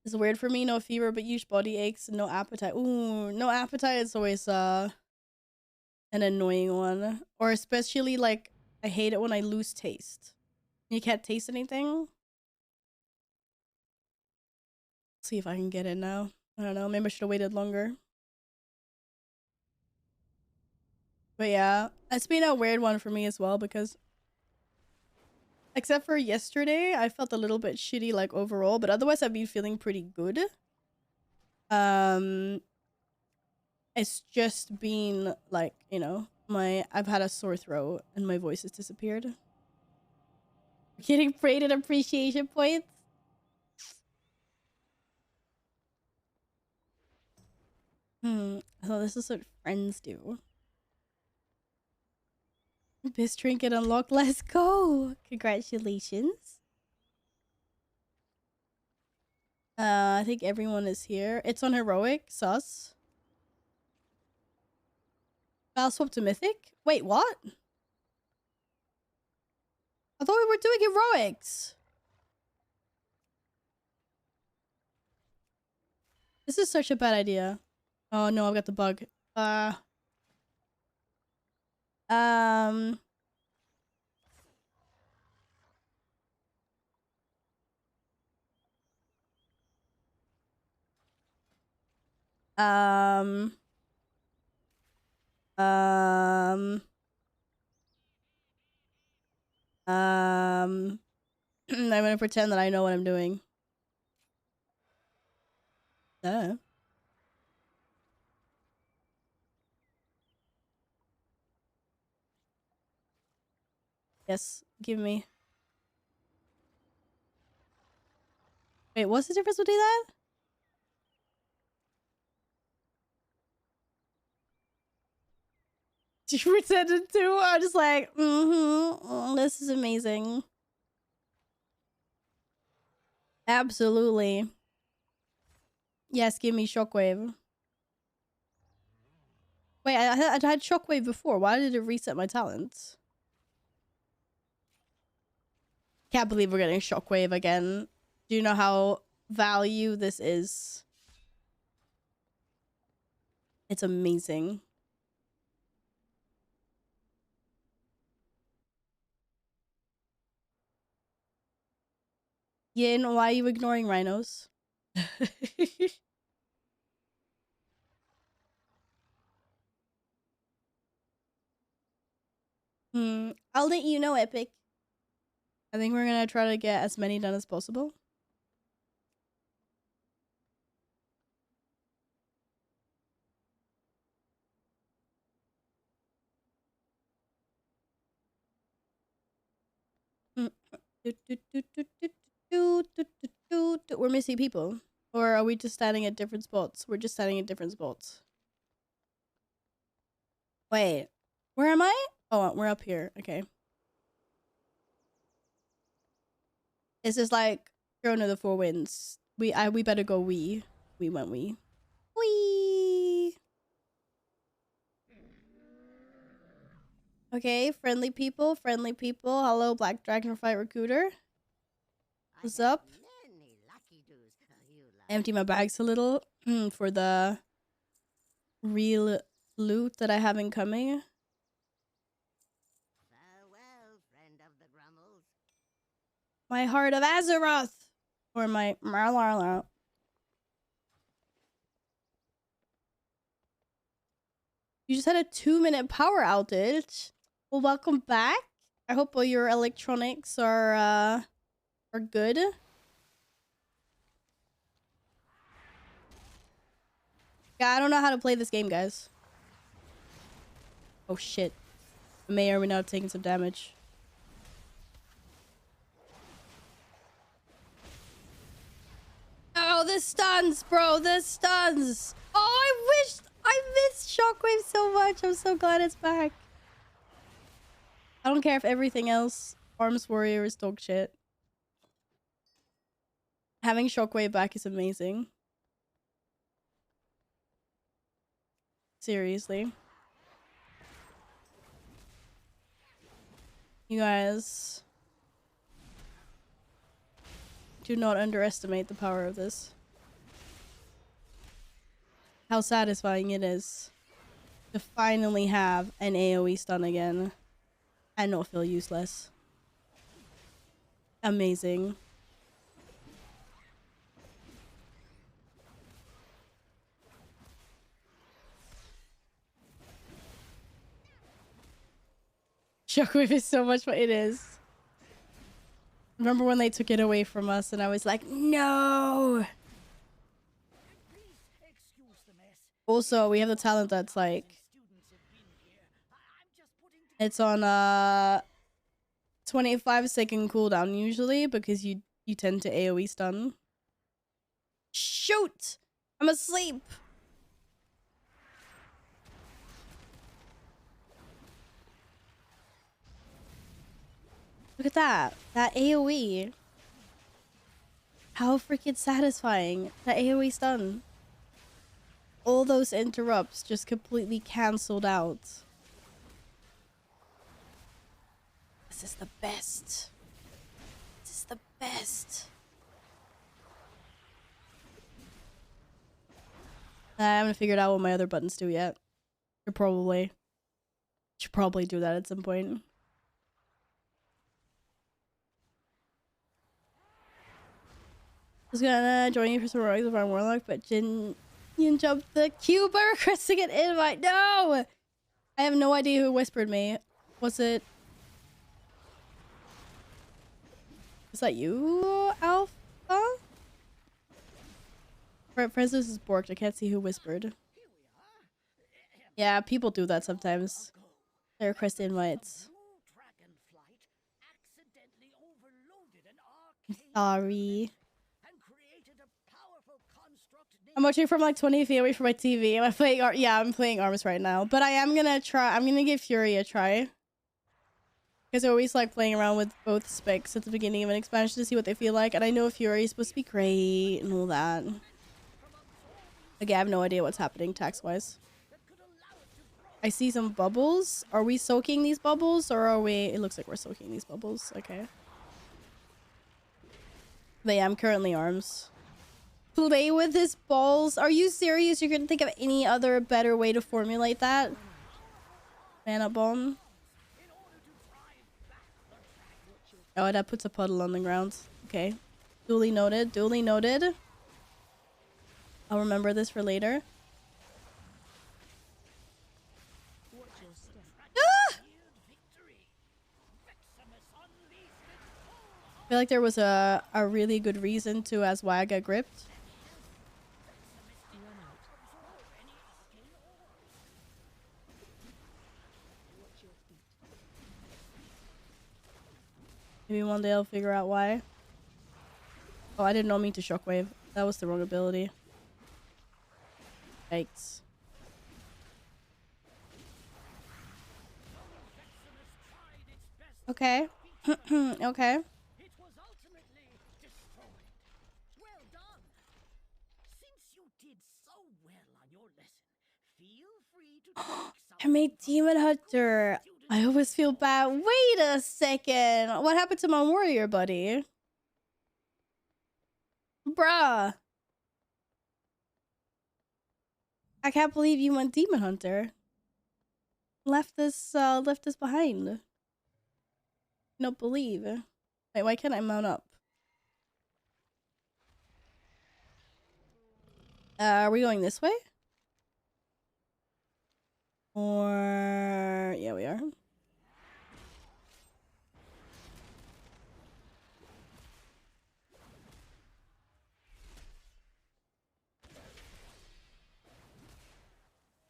S1: It's weird for me, no fever, but huge body aches and no appetite. Ooh, no appetite is always an annoying one. Or especially like I hate it when I lose taste. You can't taste anything. See if I can get it now. I don't know, maybe I should have waited longer. But yeah, it's been a weird one for me as well because except for yesterday, I felt a little bit shitty like overall, but otherwise I've been feeling pretty good. It's just been like, you know, I've had a sore throat and my voice has disappeared. Getting prated appreciation points. So this is what friends do. Best trinket unlocked. Let's go. Congratulations. I think everyone is here. It's on heroic. Sus. I'll swap to mythic. Wait, what? I thought we were doing heroics. This is such a bad idea. Oh no, I've got the bug. Um. I'm gonna pretend that I know what I'm doing. Yes, give me. Wait, what's the difference between that? You pretended to? I'm just like, this is amazing. Absolutely. Yes, give me shockwave. Wait, I had shockwave before. Why did it reset my talents? Can't believe we're getting shockwave again. Do you know how value this is. It's amazing. Yin, why are you ignoring rhinos? I'll let you know, Epic. I think we're gonna try to get as many done as possible. We're missing people. Or are we just standing at different spots? We're just standing at different spots. Wait. Where am I? Oh, we're up here. Okay. It's just like Throne of the Four Winds. We better go we. We went we. Wee. Okay, friendly people, friendly people. Hello, Black Dragonflight Recruiter. What's up? Empty my bags a little for the real loot that I have incoming.
S4: Farewell, friend of the Grummles.
S1: My Heart of Azeroth! Or my Marlarla. You just had a 2-minute power outage. Well, welcome back. I hope all your electronics are good. Yeah, I don't know how to play this game, guys. Oh shit. I may or may not have taken some damage. Oh, the stuns, bro. The stuns. Oh, I missed Shockwave so much. I'm so glad it's back. I don't care if everything else Arms Warrior is dog shit. Having Shockwave back is amazing. Seriously. You guys do not underestimate the power of this. How satisfying it is to finally have an AoE stun again and not feel useless. Amazing. Shockwave is so much what it is. Remember when they took it away from us and I was like, no! Also, we have the talent that's like... It's on a 25-second cooldown usually because you tend to AoE stun. Shoot! I'm asleep! Look at that. That AoE. How freaking satisfying. That AoE stun. All those interrupts just completely cancelled out. This is the best. This is the best. I haven't figured out what my other buttons do yet. Should probably do that at some point. I was gonna join you for some rogues of our Warlock, but Jin jumped the queue by requesting an invite. No! I have no idea who whispered me. Was it... Is that you, Alpha? Francis is borked. I can't see who whispered. Yeah, people do that sometimes. They request invites. I'm sorry. I'm watching from like 20 feet away from my TV. Am I playing yeah, I'm playing Arms right now. But I am gonna try. I'm gonna give Fury a try. Because I always like playing around with both specs at the beginning of an expansion to see what they feel like. And I know Fury is supposed to be great and all that. Again, I have no idea what's happening tax-wise. I see some bubbles. Are we soaking these bubbles or are we... It looks like we're soaking these bubbles. Okay. But yeah, I'm currently Arms. Play with his balls. Are you serious? You couldn't think of any other better way to formulate that? Mana bomb. Oh, that puts a puddle on the ground. Okay. Duly noted. Duly noted. I'll remember this for later. Ah! I feel like there was a really good reason to as Wag got gripped. Maybe one day I'll figure out why. Oh, I did not mean to shockwave. That was the wrong ability. Yikes. Okay. Okay. I made Demon Hunter. I always feel bad. Wait a second. What happened to my warrior buddy? Bruh. I can't believe you went Demon Hunter. Left us behind. Don't believe. Wait, why can't I mount up? Are we going this way? Or yeah, we are.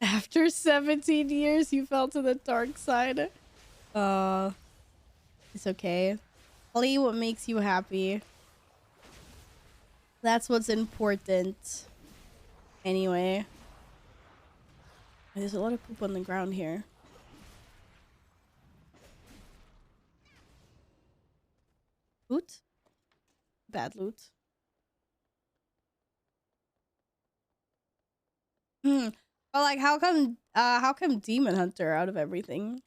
S1: After 17 years, you fell to the dark side. It's okay. Play what makes you happy. That's what's important. Anyway. There's a lot of poop on the ground here. Loot? Bad loot. Well, like, how come Demon Hunter out of everything?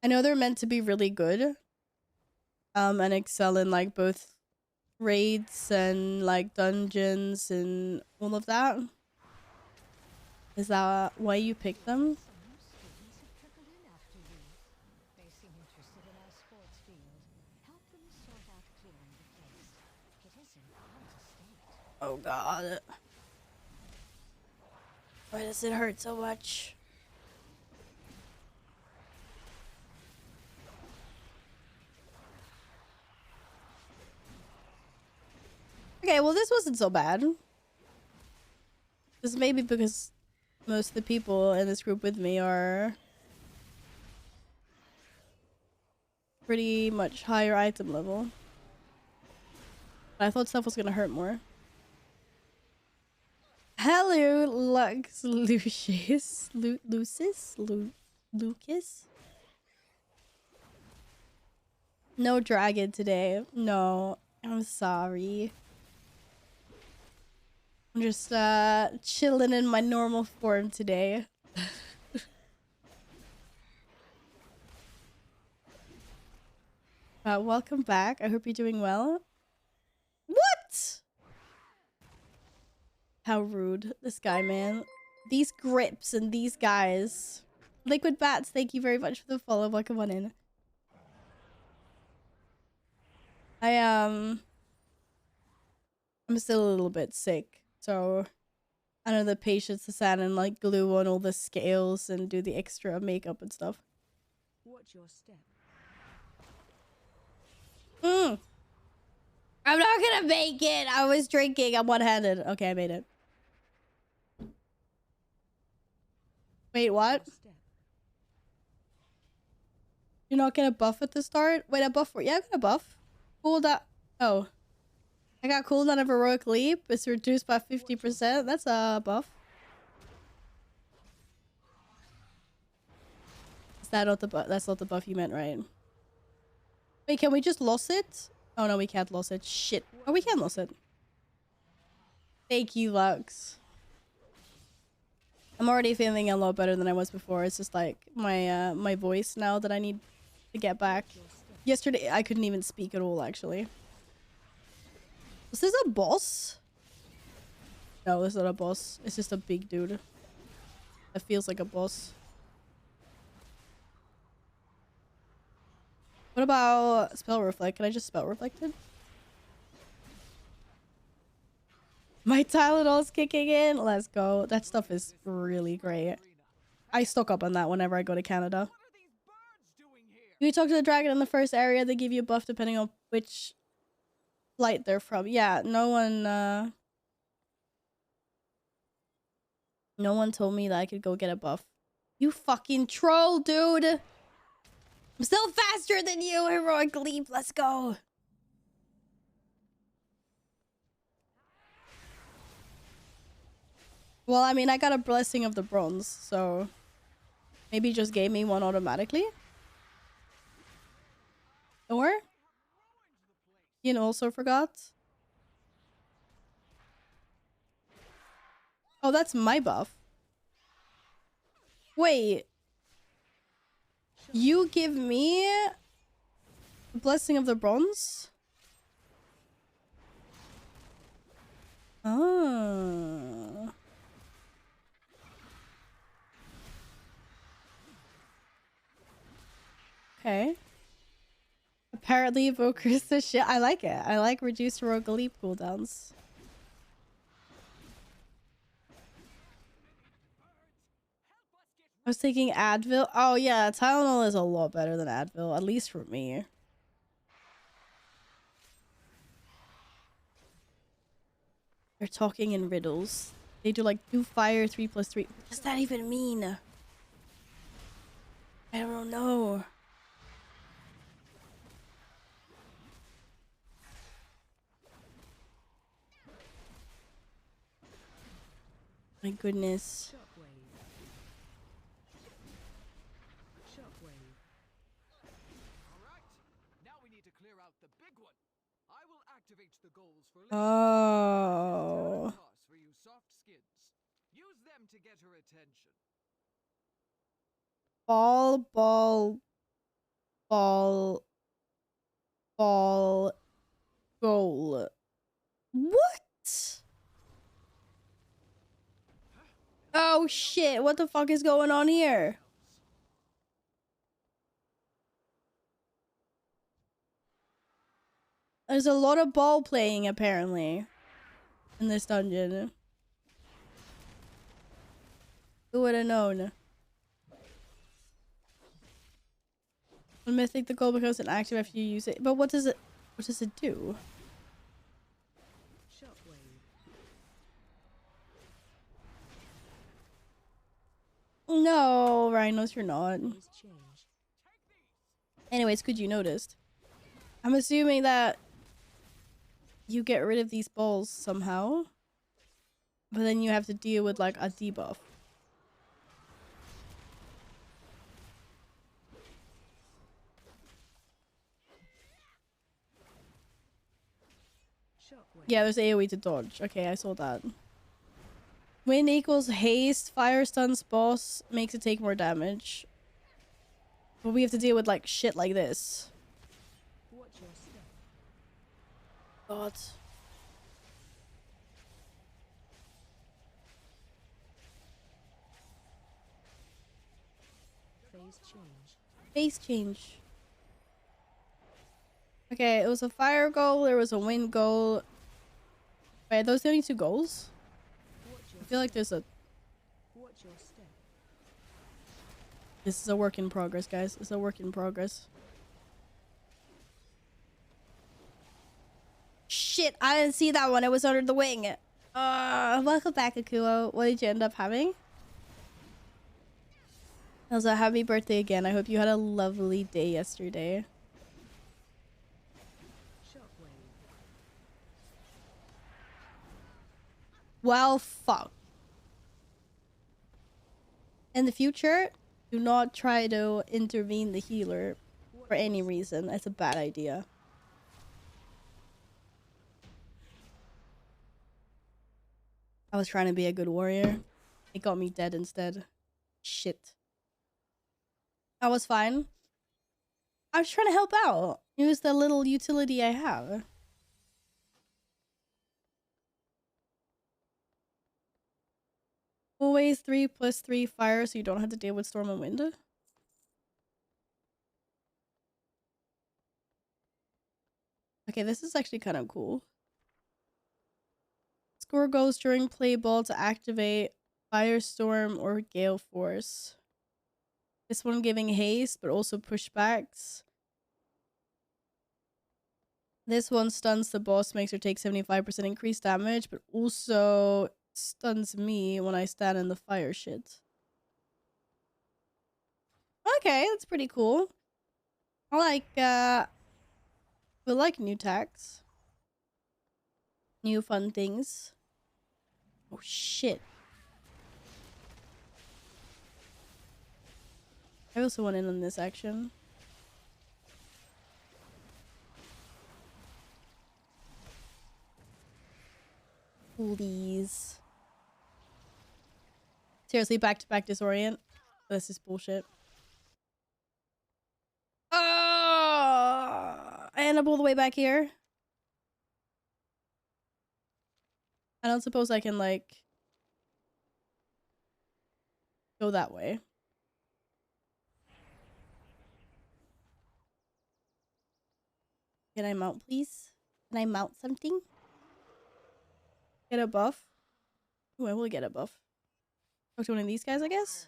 S1: I know they're meant to be really good. And excel in, like, both raids and, like, dungeons and all of that. Is that why you picked them? Oh god. Why does it hurt so much? Okay, well this wasn't so bad. This may be because most of the people in this group with me are pretty much higher item level. But I thought stuff was gonna hurt more. Hello, Lux Lucius. Lucas? No dragon today. No, I'm sorry. I'm just chilling in my normal form today. Welcome back. I hope you're doing well. What? How rude. This guy, man. These grips and these guys. Liquid Bats, thank you very much for the follow. Welcome on in. I'm still a little bit sick. So I don't know the patience to stand and like glue on all the scales and do the extra makeup and stuff.
S5: What's your step?
S1: I'm not gonna make it. I was drinking. I'm one-handed. Okay, I made it. Wait, what? You're not gonna buff at the start? Wait, I buff for yeah, I'm gonna buff. Cooldown. Oh. I got cooldown of Heroic Leap. It's reduced by 50%. That's a buff. Is that not the buff? That's not the buff you meant, right? Wait, can we just lose it? Oh no, we can't lose it. Shit. Oh, we can lose it. Thank you, Lux. I'm already feeling a lot better than I was before. It's just like my my voice now that I need to get back. Yesterday, I couldn't even speak at all, actually. Was this a boss? No, it's not a boss. It's just a big dude. That feels like a boss. What about spell reflect? Can I just spell reflect it? My Tylenol's kicking in. Let's go. That stuff is really great. I stock up on that whenever I go to Canada. You talk to the dragon in the first area, they give you a buff depending on which flight they're from. Yeah, no one told me that I could go get a buff. You fucking troll, dude! I'm still faster than you, Heroic Leap. Let's go. Well, I mean, I got a Blessing of the Bronze, so maybe it just gave me one automatically. Or Ian also forgot. Oh, that's my buff. Wait. You give me Blessing of the Bronze? Oh. Okay. Apparently evokers the shit. I like it. I like reduced heroic leap cooldowns. I was thinking Advil. Oh yeah, Tylenol is a lot better than Advil, at least for me. They're talking in riddles. They do like 2 fire, 3+3. What does that even mean? I don't know. My goodness. Oh. Ball, ball, ball, ball, goal. What? Oh shit, what the fuck is going on here? There's a lot of ball playing apparently in this dungeon. Who would have known? When Mythic, the goal becomes inactive after you use it. But what does it do? No, Rhinos, you're not. Anyways, could you noticed? I'm assuming that you get rid of these balls somehow, but then you have to deal with like a debuff. Yeah, there's AoE to dodge. Okay, I saw that. Win equals haste, fire stuns boss, makes it take more damage. But we have to deal with like shit like this. God. Phase change. Okay, it was a fire goal, there was a wind goal. Wait, are those the only 2 goals? I feel like there's a... This is a work in progress, guys. It's a work in progress. Shit, I didn't see that one. It was under the wing. Welcome back, Akuo. What did you end up having? Also, happy birthday again. I hope you had a lovely day yesterday. Well, fuck. In the future, do not try to intervene the healer for any reason. It's a bad idea. I was trying to be a good warrior. It got me dead instead. Shit. I was fine. I was trying to help out. Use the little utility I have. Always 3+3 fire so you don't have to deal with storm and wind. Okay, this is actually kind of cool. Score goes during play ball to activate Firestorm or Gale Force. This one giving haste, but also pushbacks. This one stuns the boss, makes her take 75% increased damage, but also stuns me when I stand in the fire shit. Okay, that's pretty cool. We like new tags. New fun things. Oh shit. I also want in on this action. Please. Seriously, back-to-back disorient. This is bullshit. I end up all the way back here. I don't suppose I can, like, go that way. Can I mount, please? Can I mount something? Get a buff? Ooh, I will get a buff. Talk to one of these guys, I guess?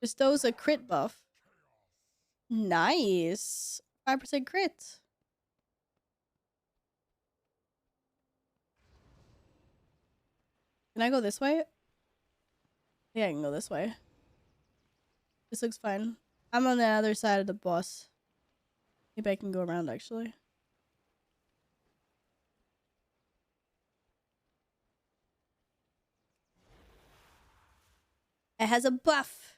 S1: Bestows a crit buff. Nice. 5% crit. Can I go this way? Yeah, I can go this way. This looks fine. I'm on the other side of the boss. Maybe I can go around, actually. It has a buff.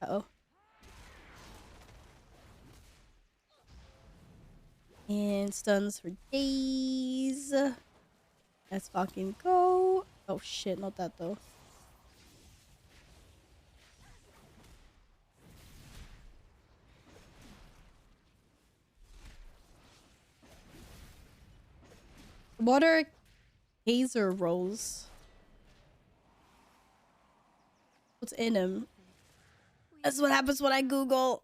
S1: Uh-oh. And stuns for days. Let's fucking go. Oh shit, not that though. What are hazer rolls? What's in them? That's what happens when I Google.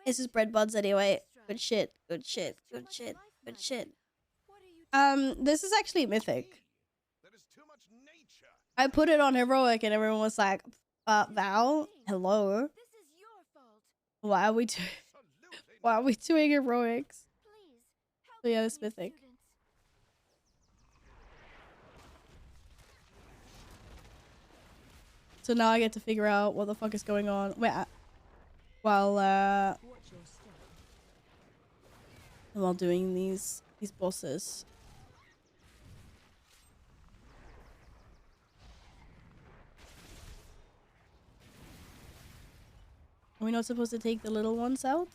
S1: This is bread buds anyway. Good shit. Good shit. Good shit. Good shit. This is actually mythic. I put it on heroic and everyone was like, Val, hello. Why are we doing heroics? So yeah, this mythic. So now I get to figure out what the fuck is going on. While doing these bosses. Are we not supposed to take the little ones out?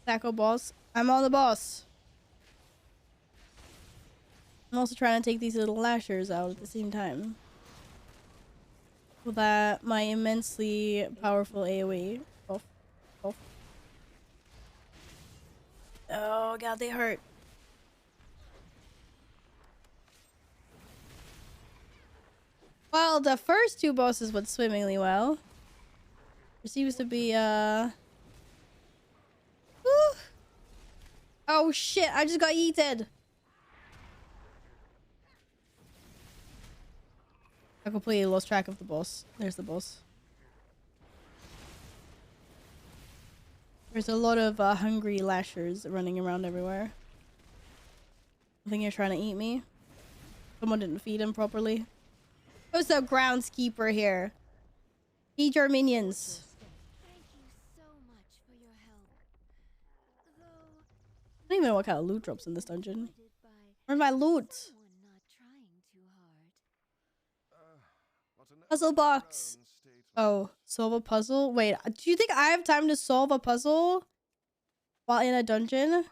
S1: Tackle boss. I'm on the boss. I'm also trying to take these little lashers out at the same time. With my immensely powerful AoE. Off. Off. Oh god, they hurt. Well, the first two bosses went swimmingly well. There seems to be, Woo! Oh shit, I just got yeeted! I completely lost track of the boss. There's the boss. There's a lot of hungry lashers running around everywhere. I think you're trying to eat me. Someone didn't feed him properly. Who's the groundskeeper here? Feed your minions.
S2: Thank you so much for your help. Though
S1: I don't even know what kind of loot drops in this dungeon. Where's my loot?
S2: not trying too hard.
S1: Puzzle box. Oh, solve a puzzle? Wait, do you think I have time to solve a puzzle while in a dungeon?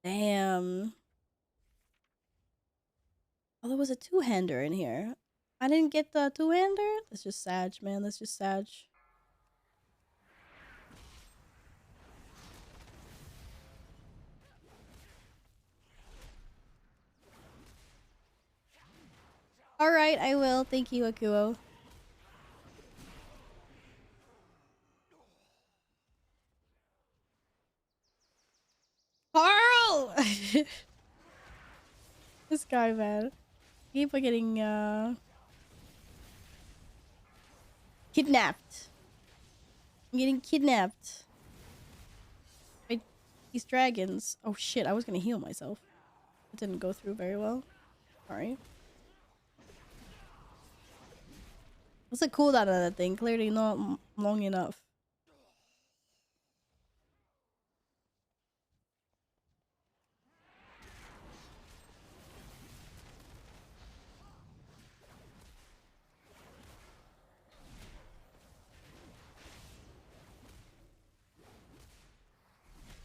S1: Damn. Oh, there was a two-hander in here. I didn't get the two-hander? That's just sad, man. That's just sad. Alright, I will. Thank you, Akuo. Carl! This guy, man. Keep getting, kidnapped. I'm getting kidnapped. By these dragons. Oh shit, I was gonna heal myself. It didn't go through very well. Sorry. What's the cooldown on that thing? Clearly not long enough.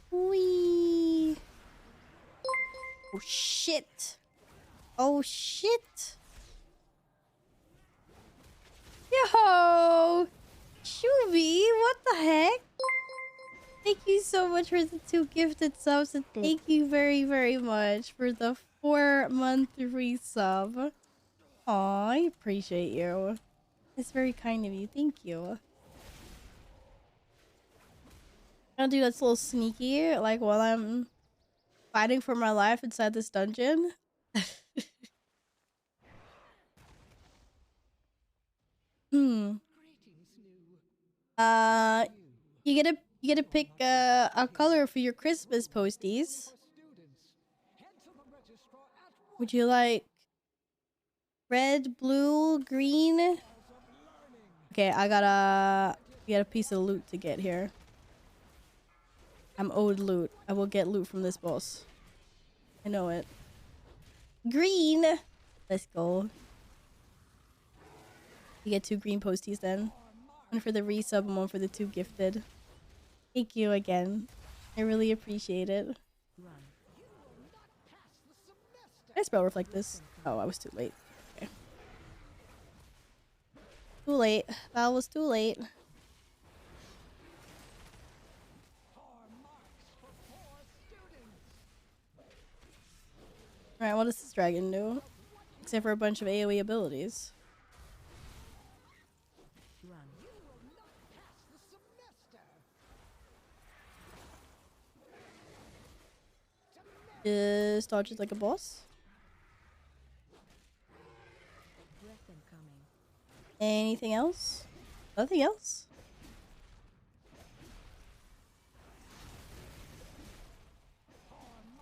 S1: Wee. Oh shit. Oh shit. Yo! Shubi, what the heck? Thank you so much for the 2 gifted subs, and thank you very, very much for the 4-month resub. Aw, I appreciate you. It's very kind of you. Thank you. I'll do that's a little sneaky, like while I'm fighting for my life inside this dungeon. You get to pick a color for your Christmas posties. Would you like red, blue, green? Okay, I got a piece of loot to get here. I'm owed loot. I will get loot from this boss. I know it. Green! Let's go. You get 2 green posties then. One for the resub and one for the 2 gifted. Thank you again. I really appreciate it. Can I spell reflect this? Oh, I was too late. Okay. Too late. That was too late. Alright, what does this dragon do? Except for a bunch of AoE abilities. Just dodge it like a boss. Anything else? Nothing else?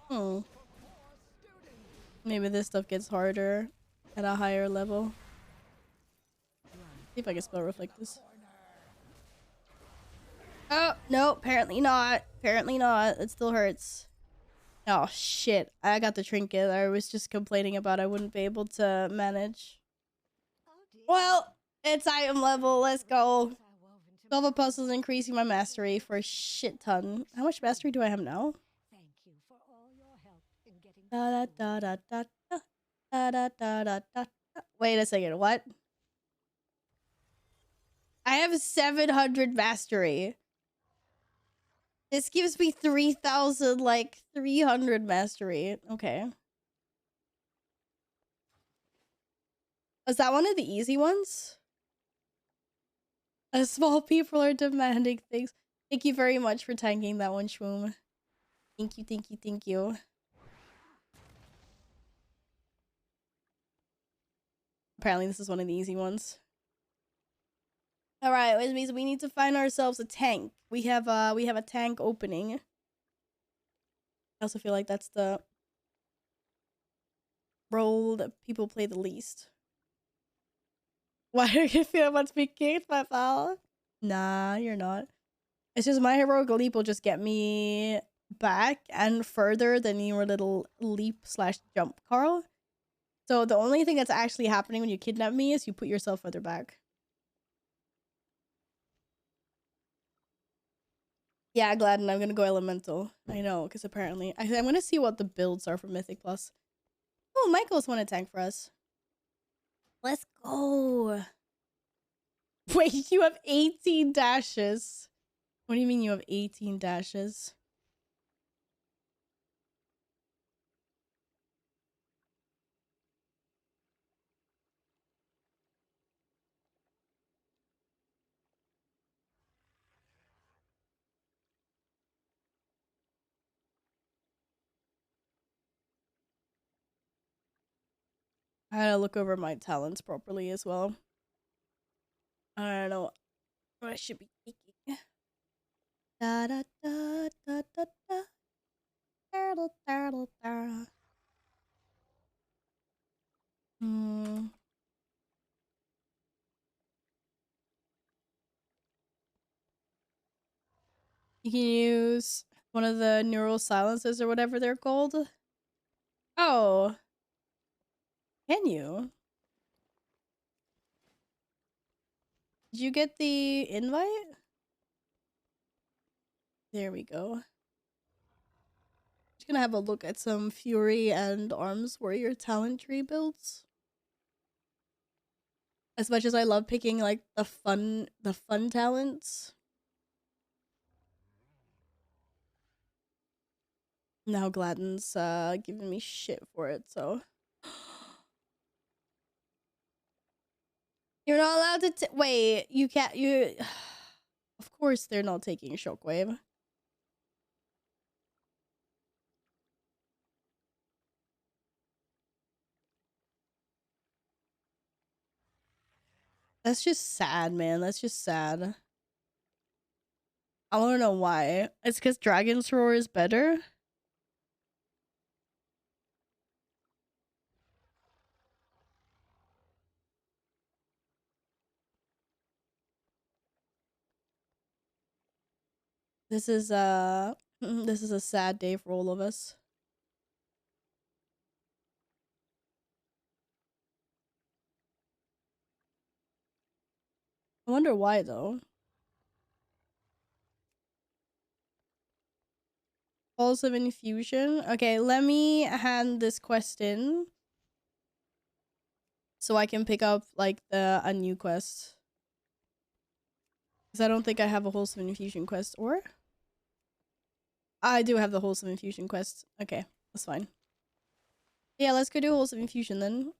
S1: Hmm. Maybe this stuff gets harder at a higher level. See if I can spell reflect this. Oh, no, apparently not. Apparently not. It still hurts. Oh, shit. I got the trinket. I was just complaining about I wouldn't be able to manage. Well, it's item level. Let's go. 12 puzzles increasing my mastery for a shit ton. How much mastery do I have now? Da, da, da, da, da, da, da, da, da, da. Wait a second. What? I have 700 mastery. This gives me 3,000, like, 300 mastery. Okay. Is that one of the easy ones? Small people are demanding things. Thank you very much for tanking that one, Shwoom. Thank you, thank you, thank you. Apparently this is one of the easy ones. Alright, which means we need to find ourselves a tank. We have a tank opening. I also feel like that's the role that people play the least. Why are you feeling about to be kicked, my pal? Nah, you're not. It's just my heroic leap will just get me back and further than your little leap / jump, Carl. So the only thing that's actually happening when you kidnap me is you put yourself further back. Yeah, Gladden, I'm gonna go elemental. I know, because apparently I'm gonna see what the builds are for Mythic Plus. Oh, Michael's won a tank for us. Let's go. Wait, you have 18 dashes. What do you mean you have 18 dashes? I gotta look over my talents properly as well. I don't know what I should be taking. Da da da da da da. Da da da da da. Hmm. You can use one of the neural silences or whatever they're called. Oh, can you? Did you get the invite? There we go. Just gonna have a look at some Fury and Arms Warrior talent tree builds. As much as I love picking like the fun talents. Now Gladden's giving me shit for it, so you're not allowed to wait, you can't you of course they're not taking Shockwave. That's just sad, man. That's just sad. I wanna know why. It's because Dragon's Roar is better? This is this is a sad day for all of us. I wonder why though. Halls of Infusion. Okay, let me hand this quest in so I can pick up like a new quest. Because I don't think I have a Wholesome Infusion quest, or? I do have the Wholesome Infusion quest. Okay, that's fine. Yeah, let's go do Wholesome Infusion then.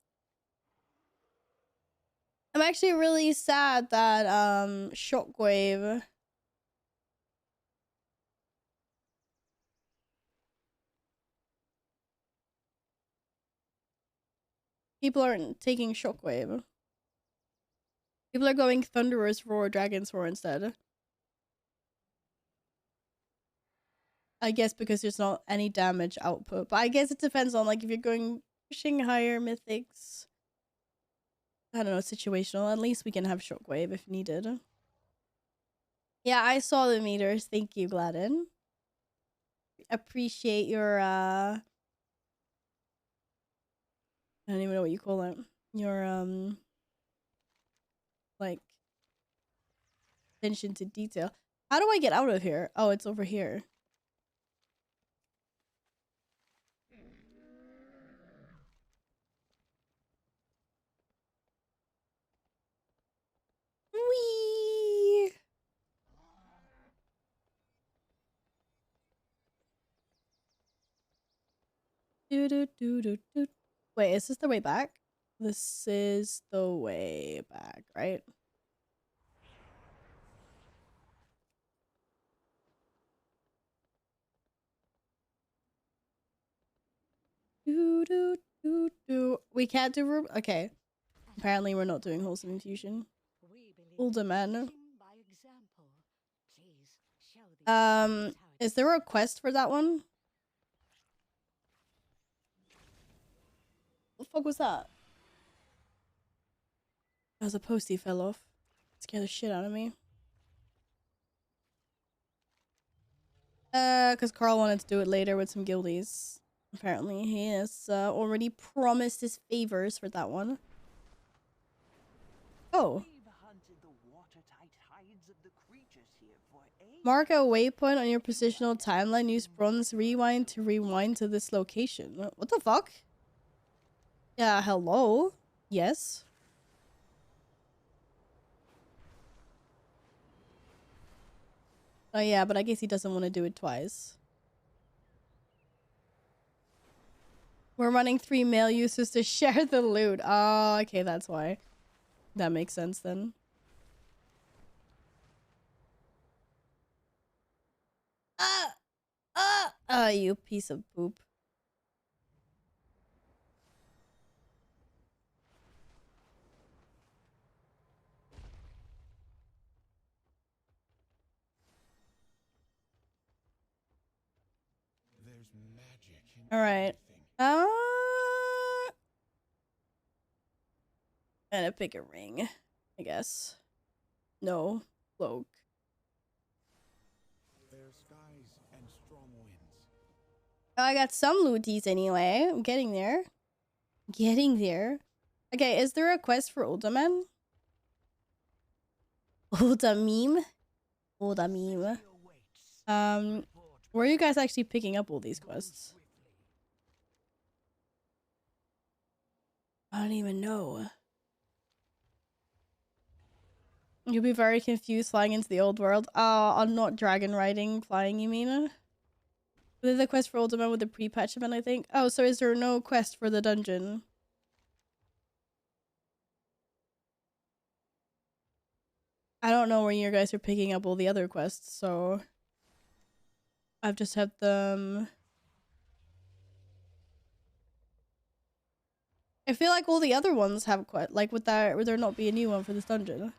S1: I'm actually really sad that Shockwave people aren't taking Shockwave. People are going Thunderous Roar, Dragon's Roar instead. I guess because there's not any damage output. But I guess it depends on like if you're going pushing higher mythics. I don't know, situational. At least we can have Shockwave if needed. Yeah, I saw the meters. Thank you, Gladden. Appreciate your I don't even know what you call it. Your like attention to detail. How do I get out of here? Oh, it's over here. Whee! Do do do do do. Wait, is this the way back? This is the way back, right? Do do do do. We can't do room. Okay. Apparently, we're not doing Wholesome Infusion. Older man. Is there a quest for that one? What the fuck was that? That was a postie fell off. Scared the shit out of me. Because Carl wanted to do it later with some guildies. Apparently, he has already promised his favors for that one. Oh. Mark a waypoint on your positional timeline. Use bronze rewind to this location. What the fuck? Yeah, hello? Yes. Oh yeah, but I guess he doesn't want to do it twice. We're running 3 male users to share the loot. Oh, okay, that's why. That makes sense then. You piece of poop.
S3: There's magic in
S1: All right.
S3: everything.
S1: And a pick a ring, I guess. No, cloak.
S3: Fair skies and strong winds.
S1: I got some looties anyway. I'm getting there. Getting there. Okay, is there a quest for Uldaman? Uldameme? Uldameme. Where are you guys actually picking up all these quests? I don't even know. You'll be very confused flying into the old world. I'm not dragon riding flying, you mean? There's a quest for Uldaman with the pre-patch event, I think. Oh, so is there no quest for the dungeon? I don't know where you guys are picking up all the other quests, so I've just had them. I feel like all the other ones have quest. Like, would there not be a new one for this dungeon?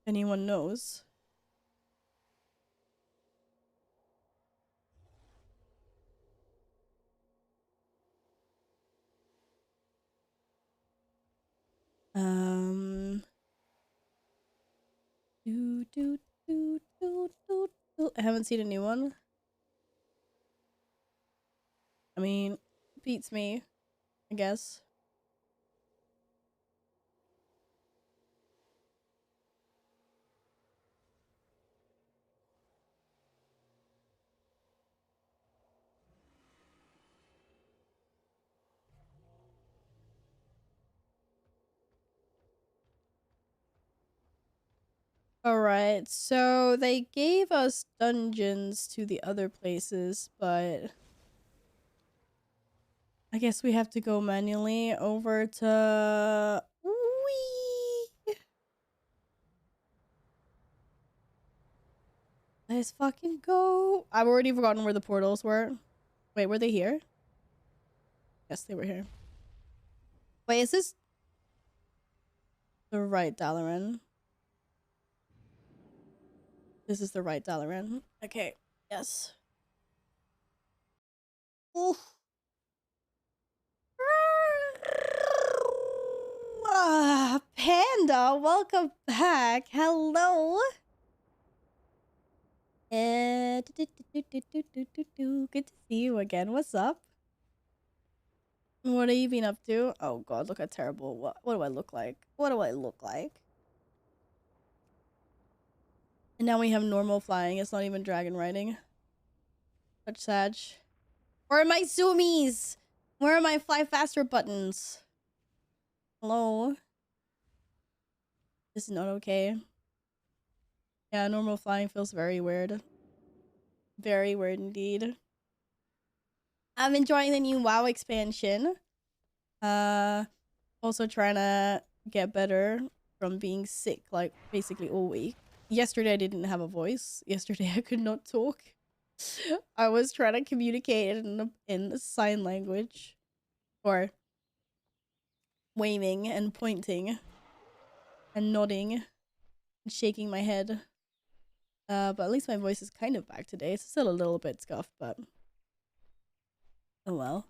S1: Anyone knows? Do, do, do, do, do, do. I haven't seen a new one. I mean, beats me, I guess. Alright, so they gave us dungeons to the other places, but I guess we have to go manually over to... Whee! Let's fucking go. I've already forgotten where the portals were. Wait, were they here? Yes, they were here. Wait, is this the right Dalaran? This is the right Dalaran. Okay, yes. Oof. Panda, welcome back. Hello. Good to see you again. What's up? What have you been up to? Oh god, look how terrible. What do I look like? What do I look like? And now we have normal flying. It's not even dragon riding. Such sad. Where are my zoomies? Where are my fly faster buttons? Hello? This is not okay. Yeah, normal flying feels very weird. Very weird indeed. I'm enjoying the new WoW expansion. Also trying to get better from being sick, like, basically all week. Yesterday I didn't have a voice. Yesterday I could not talk. I was trying to communicate in sign language. Or waving and pointing. And nodding. And shaking my head. But at least my voice is kind of back today. It's still a little bit scuffed, but... oh well.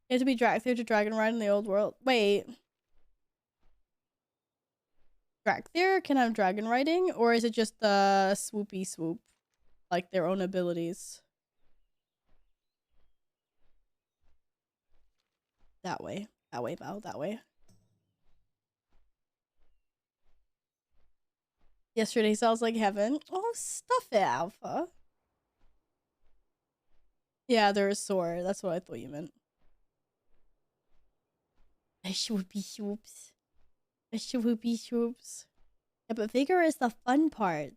S1: You have to be dragged through to Dragon Ride in the old world. Wait. Dragthyr can have dragon riding? Or is it just the swoopy swoop? Like their own abilities? That way. That way, Bao. That way. Yesterday sounds like heaven. Oh, stuff it, Alpha. Yeah, they're a sword. That's what I thought you meant. Swoopy swoops. Swoopy swoops. Yeah, but vigor is the fun part.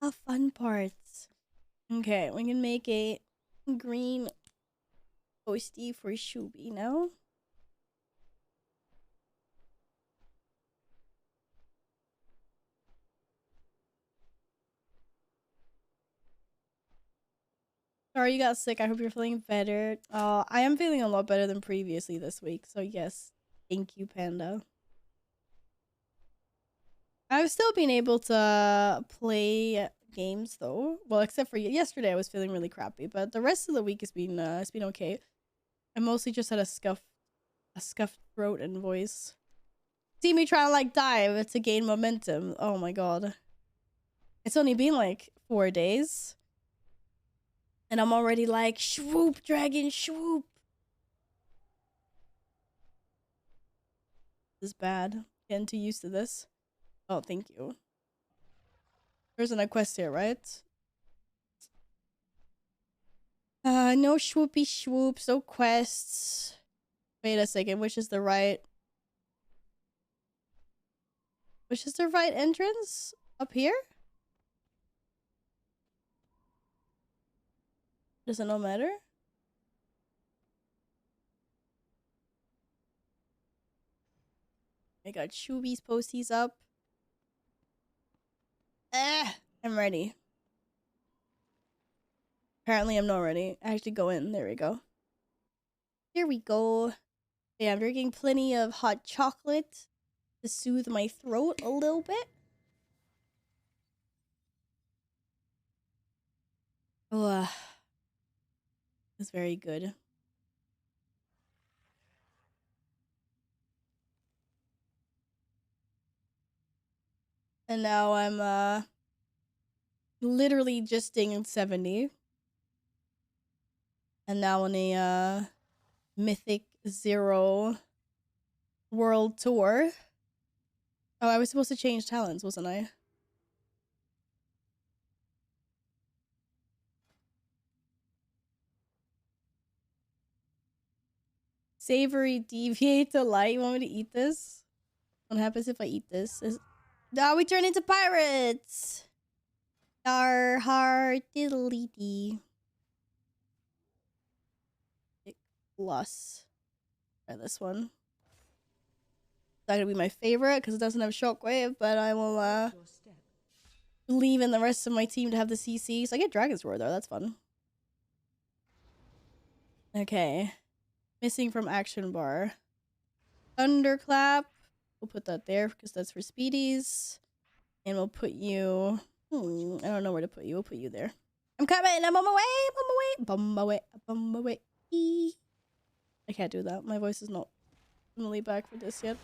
S1: The fun parts. Okay, we can make a green posty for Shooby now. Sorry you got sick. I hope you're feeling better. I am feeling a lot better than previously this week. So yes, thank you, Panda. I've still been able to play games though. Well, except for yesterday, I was feeling really crappy. But the rest of the week has been it's been okay. I mostly just had a scuffed throat and voice. See me trying to like dive to gain momentum. Oh my god. It's only been like 4 days. And I'm already like, swoop, dragon, swoop. This is bad. Getting too used to this. Oh, thank you. There's a quest here, right? No swoopy swoops, no quests. Wait a second, which is the right entrance? Up here? Does it not matter? I got Shooby's posties up. I'm ready. Apparently I'm not ready. I have to go in. There we go. Here we go. Yeah, I'm drinking plenty of hot chocolate to soothe my throat a little bit. Oh, it's very good. And now I'm literally just staying in 70. And now on a Mythic Zero World Tour. Oh, I was supposed to change talents, wasn't I? Savory deviate to light. You want me to eat this? What happens if I eat this? Now we turn into pirates! Dar har diddly dee. Plus. Try this one. It's not gonna be my favorite because it doesn't have shockwave, but I will leave in the rest of my team to have the CC. So I get Dragon's Roar though, that's fun. Okay. Missing from action bar. Thunderclap. We'll put that there because that's for speedies. And we'll put you... I don't know where to put you. We'll put you there. I'm coming! I'm on my way! I'm on my way! I'm on my way! I can't do that. My voice is not fully back for this yet.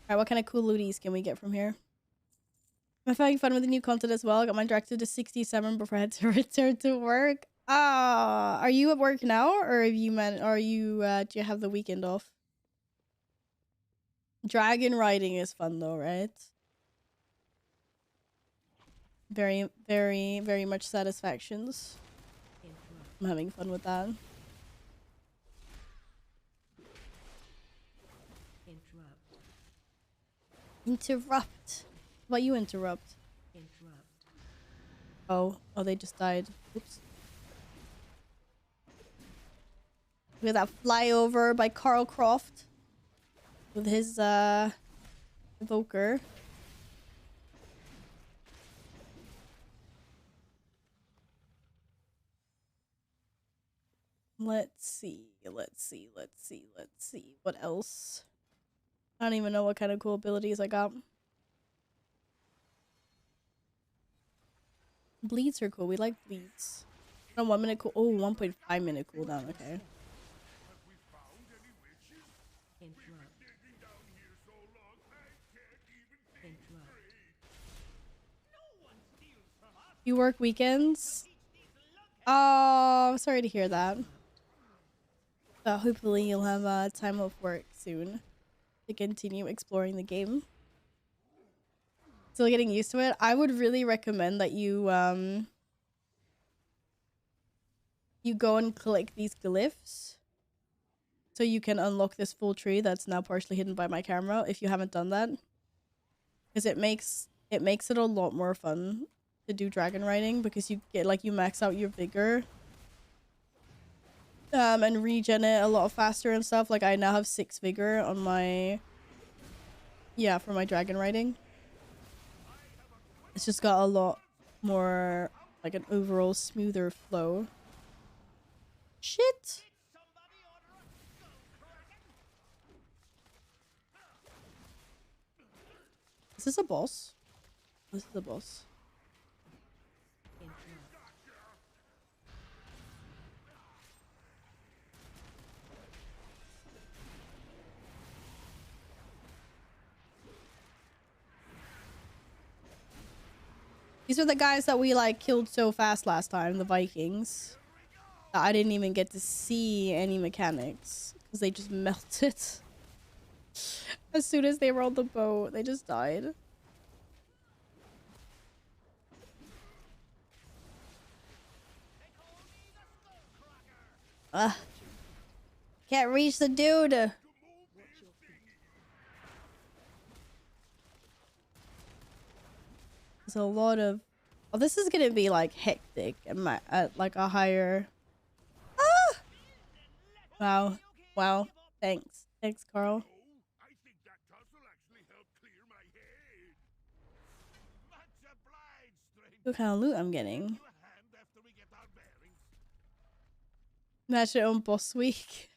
S1: Alright, what kind of cool looties can we get from here? I'm having fun with the new content as well. I got mine directed to 67 before I had to return to work. Are you at work now, or have you do you have the weekend off? Dragon riding is fun though, right? Very, very, very much satisfactions. I'm having fun with that. Interrupt. How about you interrupt? Oh, they just died. Oops. Look at that flyover by Carl Croft with his evoker. Let's see. What else? I don't even know what kind of cool abilities I got. Bleeds are cool. We like bleeds. No, 1 minute cool. Oh, 1.5 minute cooldown. Okay. You work weekends? Oh, I'm sorry to hear that. But hopefully you'll have time off work soon to continue exploring the game. Still getting used to it. I would really recommend that you you go and collect these glyphs. So you can unlock this full tree that's now partially hidden by my camera if you haven't done that. Because it makes it a lot more fun to do dragon riding because you get like you max out your vigor. And regen it a lot faster and stuff. Like I now have 6 vigor on my for my dragon riding. It's just got a lot more like an overall smoother flow. Shit. Is this a boss? This is a boss. These are the guys that we like killed so fast last time, the Vikings. I didn't even get to see any mechanics because they just melted. As soon as they were on the boat, they just died. Can't reach the dude. There's a lot of... Oh, this is gonna be like hectic at like a higher... Ah! Wow. Wow. Thanks. Thanks, Carl.
S6: I think that tussle actually helped clear my head. Much obliged, stranger.
S1: Look how loot I'm getting.
S6: A hand after we get our bearings.
S1: Match it on boss week.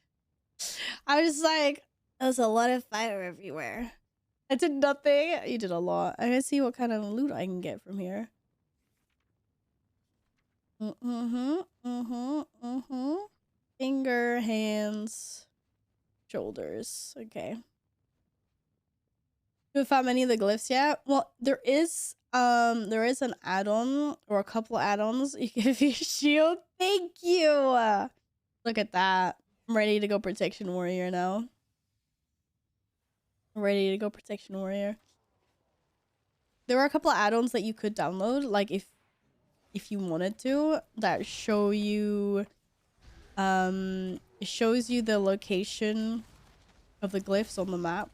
S1: I was just like, there's a lot of fire everywhere. I did nothing. You did a lot. I gotta see what kind of loot I can get from here. Finger, hands, shoulders. Okay. You haven't found many of the glyphs yet? Well, there is an add-on or a couple add-ons. You give your shield. Thank you. Look at that. I'm ready to go protection warrior now. I'm ready to go protection warrior. There are a couple of add-ons that you could download, like if you wanted to, that show you it shows you the location of the glyphs on the map.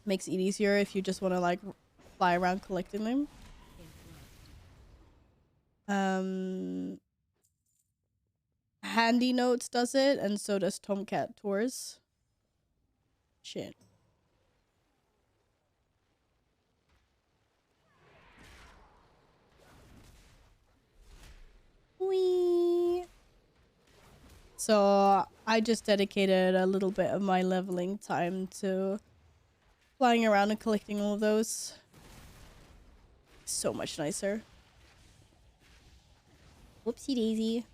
S1: Makes it easier if you just want to like fly around collecting them. Handy Notes does it, and so does Tomcat Tours. Shit. Whee! So I just dedicated a little bit of my leveling time to flying around and collecting all of those. So much nicer. Whoopsie daisy.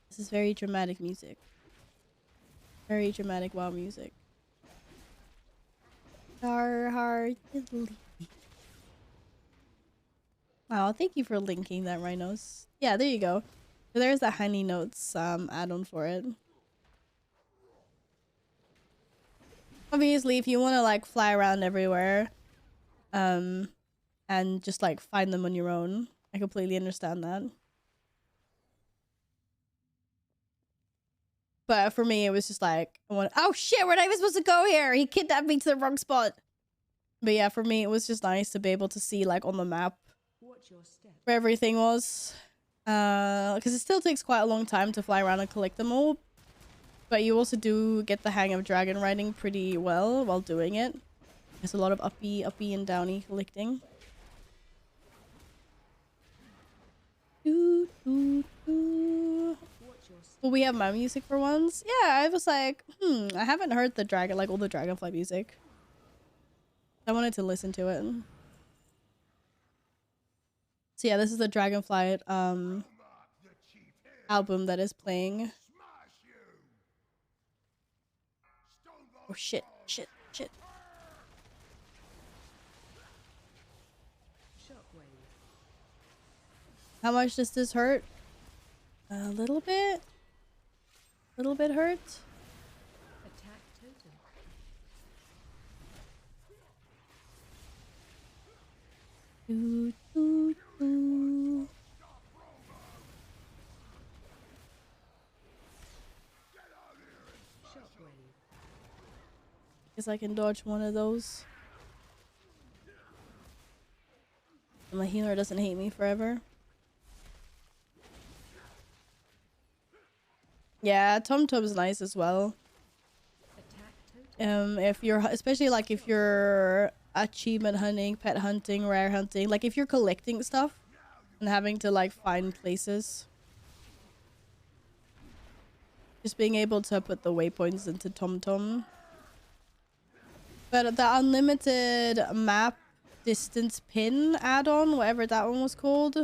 S1: This is very dramatic music. Very dramatic WoW music. Wow, thank you for linking that, Rhinos. Yeah, there you go. So there's the Honey Notes add-on for it. Obviously, if you want to like fly around everywhere and just like find them on your own, I completely understand that. But for me, it was just like, oh shit, we're not even supposed to go here. He kidnapped me to the wrong spot. But yeah, for me, it was just nice to be able to see like on the map where everything was. Because it still takes quite a long time to fly around and collect them all. But you also do get the hang of dragon riding pretty well while doing it. There's a lot of uppy and downy collecting. Will we have my music for once? Yeah, I was like, I haven't heard the dragon, like all the Dragonfly music. I wanted to listen to it. So yeah, this is the Dragonfly album that is playing. Oh shit, shit, shit. How much does this hurt? A little bit? A little bit hurt?
S5: Attack totem.
S1: Doo, doo, doo. Guess I can dodge one of those. And my healer doesn't hate me forever. Yeah, Tum Tum's nice as well. If you're, especially like if you're achievement hunting, pet hunting, rare hunting, like if you're collecting stuff and having to like find places, just being able to put the waypoints into Tum Tum. But the unlimited map distance pin add-on, whatever that one was called,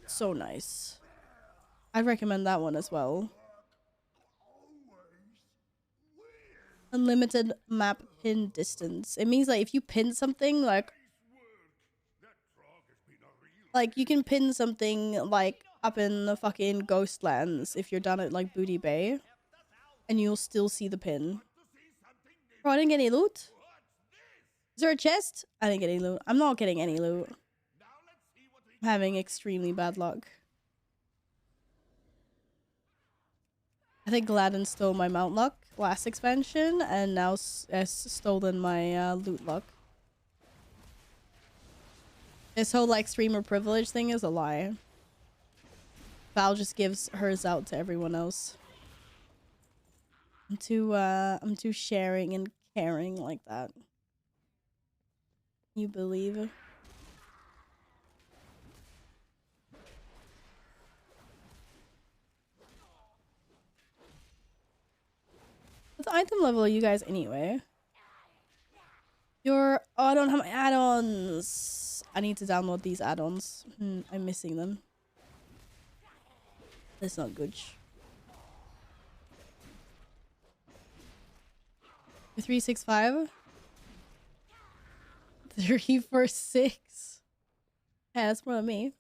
S1: so nice. I'd recommend that one as well. Unlimited map pin distance. It means like if you pin something, like you can pin something like up in the fucking Ghostlands if you're done at like Booty Bay, and you'll still see the pin. Bro, I didn't get any loot. Is there a chest? I didn't get any loot. I'm not getting any loot. I'm having extremely bad luck. I think Gladden stole my mount luck last expansion, and now has stolen my loot luck. This whole like streamer privilege thing is a lie. Val just gives hers out to everyone else. I'm too sharing and caring like that. You believe? What item level are you guys anyway? Oh, I don't have my add-ons. I need to download these add-ons. I'm missing them. That's not good. 365? 346. Yeah, that's more than me.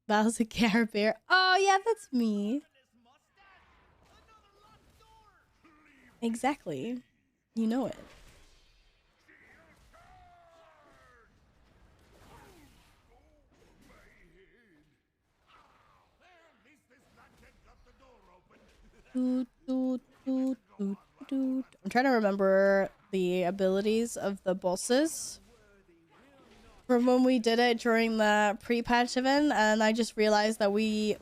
S1: Bowser Care Bear. Oh yeah, that's me. Exactly. You know it. Doot, doot, doot, doot, doot. I'm trying to remember the abilities of the bosses from when we did it during the pre-patch event, and I just realized that we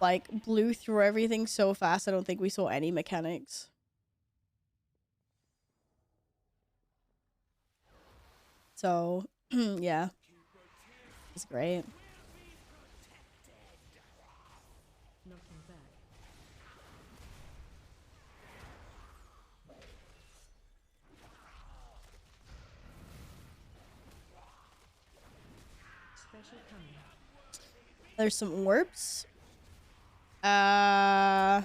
S1: like blew through everything so fast I don't think we saw any mechanics. So yeah, it's great. There's some orbs. The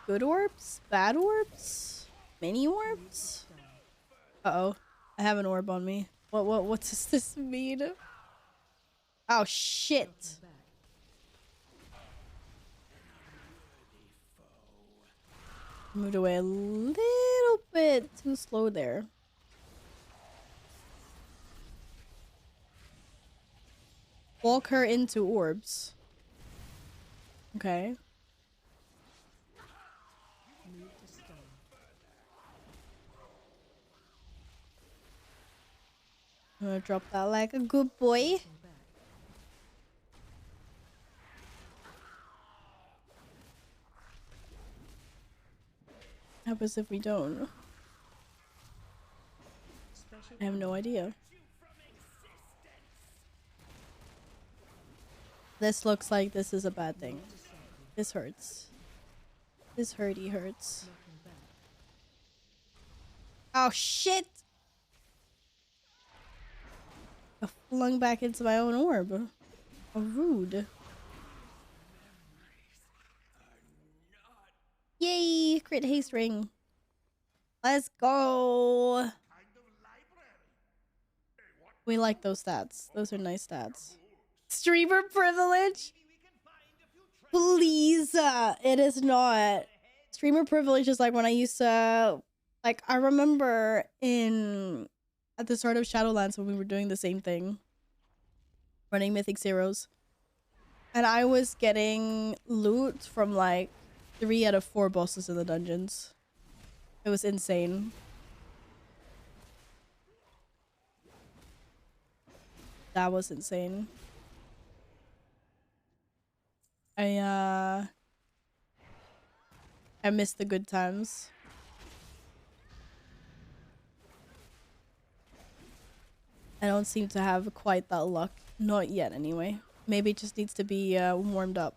S1: good orbs? Bad orbs? Mini orbs? Uh-oh. I have an orb on me. What does this mean? Oh, shit. Moved away a little bit too slow there. Walk her into orbs. Okay. I'm gonna drop that like a good boy. What happens if we don't? I have no idea. This looks like this is a bad thing. This hurts. This hurts. Oh shit! I flung back into my own orb. Oh, rude. Yay! Crit haste ring. Let's go! We like those stats. Those are nice stats. Streamer privilege? Please, it is not. Streamer privilege is like when I used to, like, I remember at the start of Shadowlands when we were doing the same thing, running Mythic Zeros. And I was getting loot from like 3 out of 4 bosses in the dungeons. It was insane. That was insane. I missed the good times. I don't seem to have quite that luck. Not yet, anyway. Maybe it just needs to be warmed up.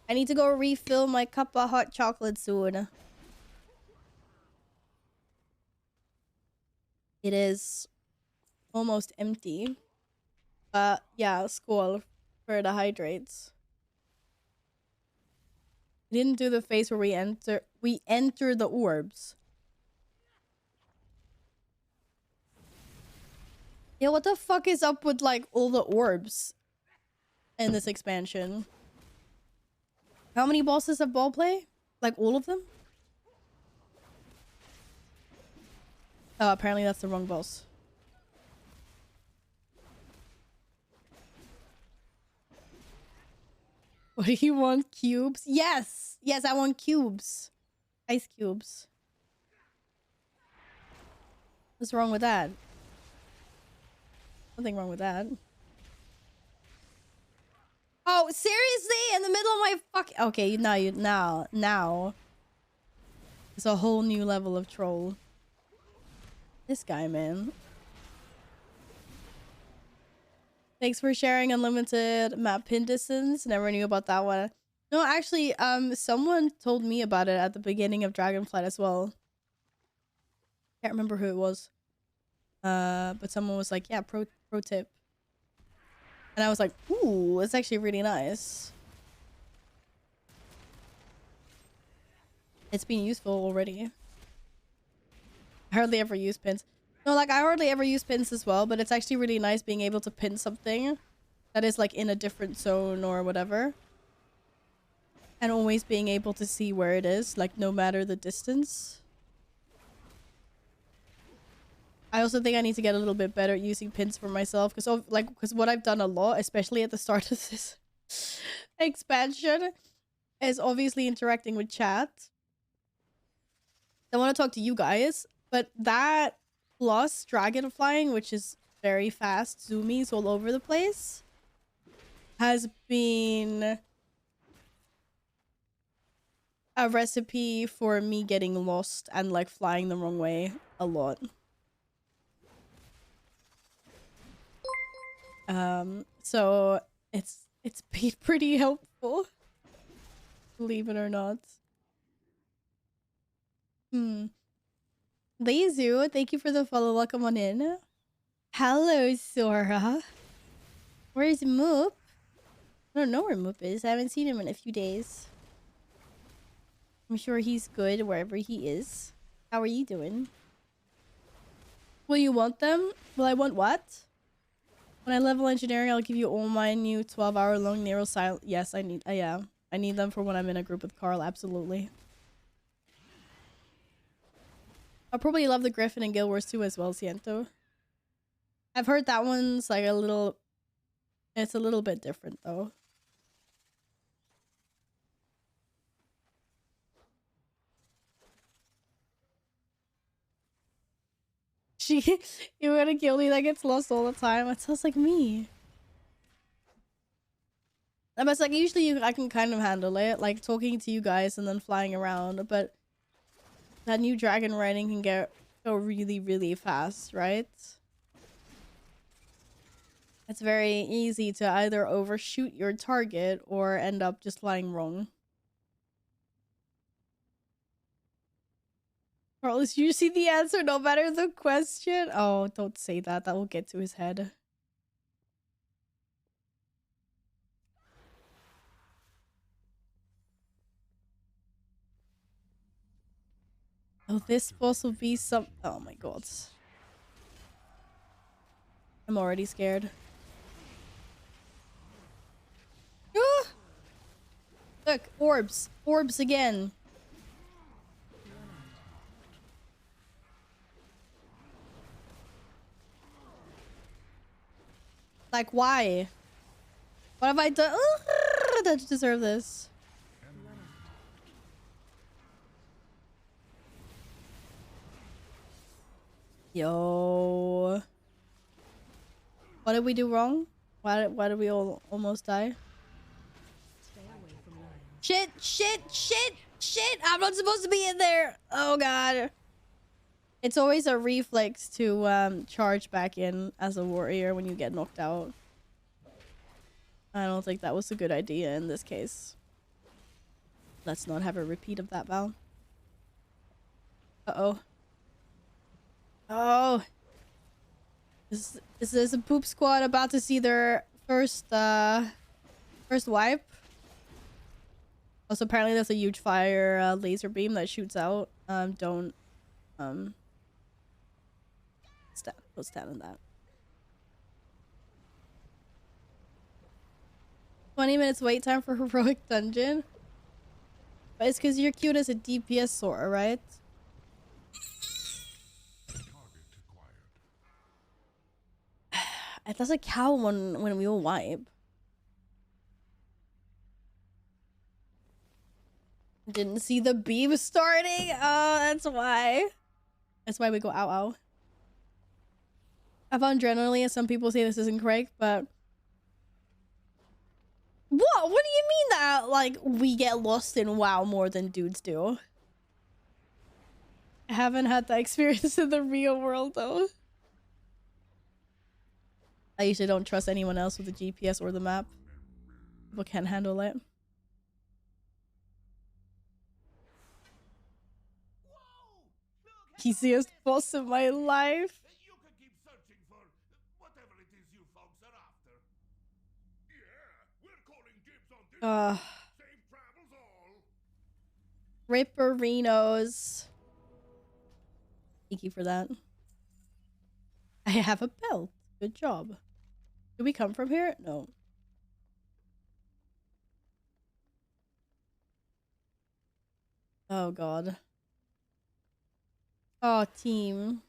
S1: I need to go refill my cup of hot chocolate soon. It is almost empty. But yeah, skål for the hydrates. We didn't do the phase where we enter the orbs. Yeah, what the fuck is up with like all the orbs in this expansion? How many bosses have ball play? Like all of them? Oh, apparently that's the wrong boss. What do you want? Cubes? Yes! Yes, I want cubes. Ice cubes. What's wrong with that? Nothing wrong with that. Oh, seriously? In the middle of my fuck... Okay, now. It's a whole new level of troll. This guy, man. Thanks for sharing unlimited map pin distance. Never knew about that one. No, actually, someone told me about it at the beginning of Dragonflight as well. Can't remember who it was. But someone was like, yeah, pro tip. And I was like, ooh, it's actually really nice. It's been useful already. I hardly ever use pins. No, like I hardly ever use pins as well, but it's actually really nice being able to pin something that is like in a different zone or whatever. And always being able to see where it is, like no matter the distance. I also think I need to get a little bit better at using pins for myself because what I've done a lot, especially at the start of this expansion, is obviously interacting with chat. I want to talk to you guys, but that plus dragon flying, which is very fast, zoomies all over the place, has been a recipe for me getting lost and like flying the wrong way a lot. So it's been pretty helpful, believe it or not. Lazu, thank you for the follow. Welcome on in. Hello, Sora. Where's Moop? I don't know where Moop is. I haven't seen him in a few days. I'm sure he's good wherever he is. How are you doing? Will you want them? Will I want what? When I level engineering, I'll give you all my new 12-hour long Nero silent. Yes, I need. Yeah, I need them for when I'm in a group with Carl. Absolutely. I'll probably love the Griffin and Guild Wars 2 as well, Siento. I've heard that one's like a little... It's a little bit different, though. You got a guildie that gets lost all the time. It sounds like me. But it's like usually I can kind of handle it, like talking to you guys and then flying around. But that new dragon riding can go really, really fast, right? It's very easy to either overshoot your target or end up just flying wrong. Carlos, you see the answer no matter the question? Oh, don't say that. That will get to his head. Oh, this boss will be some... Oh my god. I'm already scared. Ah! Look, orbs. Orbs again. Like, why? What have I done to deserve this? Yo. What did we do wrong? Why did we all almost die?
S5: Stay away from lions.
S1: Shit, shit, shit, shit! I'm not supposed to be in there! Oh god. It's always a reflex to charge back in as a warrior when you get knocked out. I don't think that was a good idea in this case. Let's not have a repeat of that, Val. Uh-oh. Oh. Is this a poop squad about to see their first wipe? Also, apparently there's a huge fire laser beam that shoots out. Don't stand in that. 20 minutes wait time for heroic dungeon. But it's because you're cute as a DPS Sora, right? It doesn't count when we all wipe. Didn't see the beam starting. Oh, that's why. That's why we go ow ow. I found adrenaline, and some people say this isn't correct, but what do you mean that like we get lost in WoW more than dudes do? I haven't had that experience in the real world though. I usually don't trust anyone else with the GPS or the map. People can't handle it. Easiest boss of my life.
S6: You can keep searching for whatever it is you folks are after. Yeah, we're calling dibs on this. Safe travels all.
S1: Ripperinos. Thank you for that. I have a belt. Good job. Did we come from here? No. Oh god. Oh, team.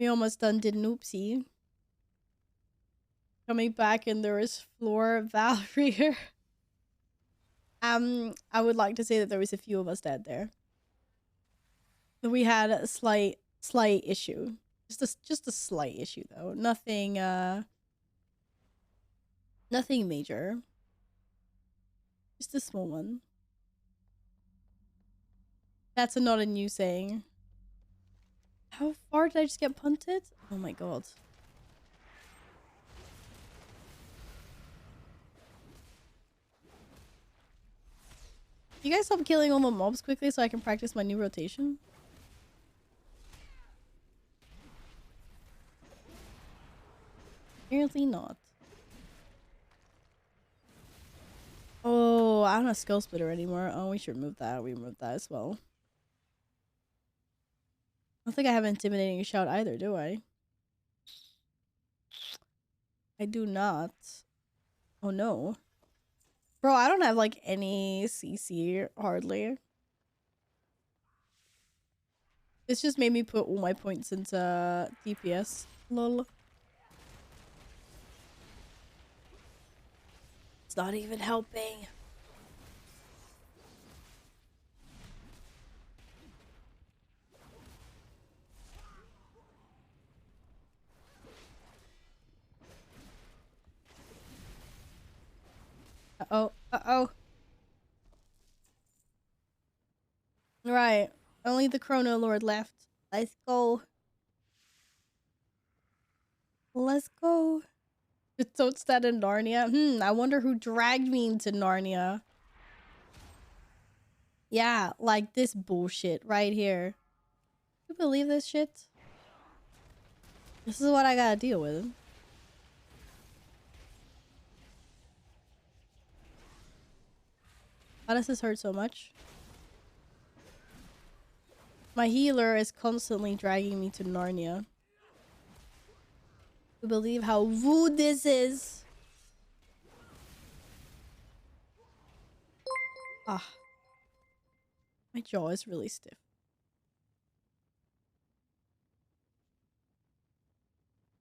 S1: We almost done did an oopsie. Coming back and there is Floor Valerie here. I would like to say that there was a few of us dead there. We had a slight issue. Just a slight issue though. Nothing nothing major. Just a small one. That's not a new saying. How far did I just get punted? Oh my god. You guys stop killing all the mobs quickly so I can practice my new rotation? Apparently not. Oh, I don't have Skull Splitter anymore. Oh, we should remove that. We removed that as well. I don't think I have Intimidating Shout either, do I? I do not. Oh no. Bro, I don't have like any CC hardly. This just made me put all my points into DPS. Lol. It's not even helping. Uh-oh. Uh-oh. Right. Only the Chrono Lord left. Let's go. Let's go. So it's that in Narnia. I wonder who dragged me into Narnia. Yeah, like this bullshit right here. You believe this shit? This is what I gotta deal with. Why does this hurt so much? My healer is constantly dragging me to Narnia. You believe how woo this is? Ah. My jaw is really stiff.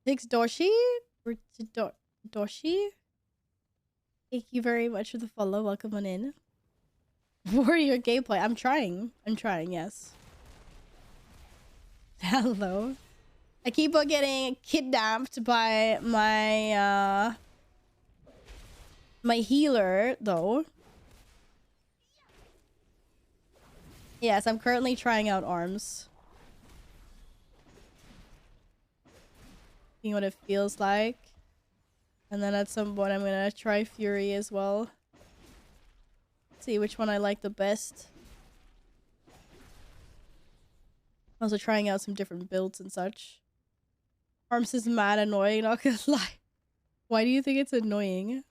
S1: Takes Doshi? Or to Doshi? Thank you very much for the follow. Welcome on in. Warrior gameplay. I'm trying. Yes. Hello. I keep on getting kidnapped by my my healer though. Yes, I'm currently trying out arms. Seeing what it feels like. And then at some point I'm gonna try Fury as well. See which one I like the best. Also trying out some different builds and such. Arms is mad annoying, not gonna lie. Why do you think it's annoying?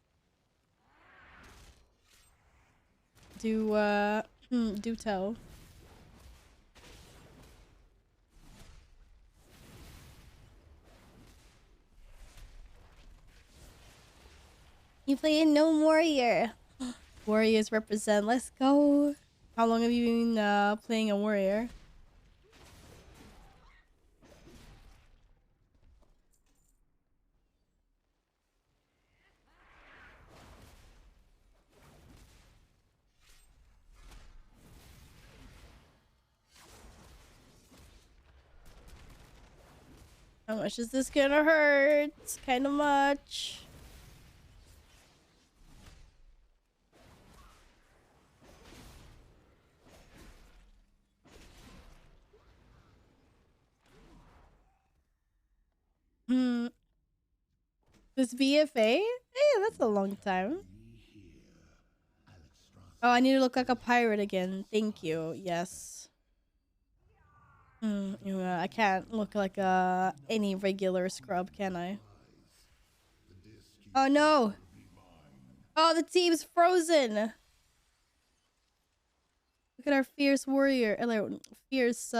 S1: Do tell. You play in No Warrior. Warriors represent. Let's go. How long have you been playing a warrior? How much is this gonna hurt? Kind of much. This VFA? Hey, that's a long time. Oh, I need to look like a pirate again. Thank you. Yes. Yeah, I can't look like any regular scrub, can I? Oh no! Oh, the team's frozen! Look at our fierce warrior, fierce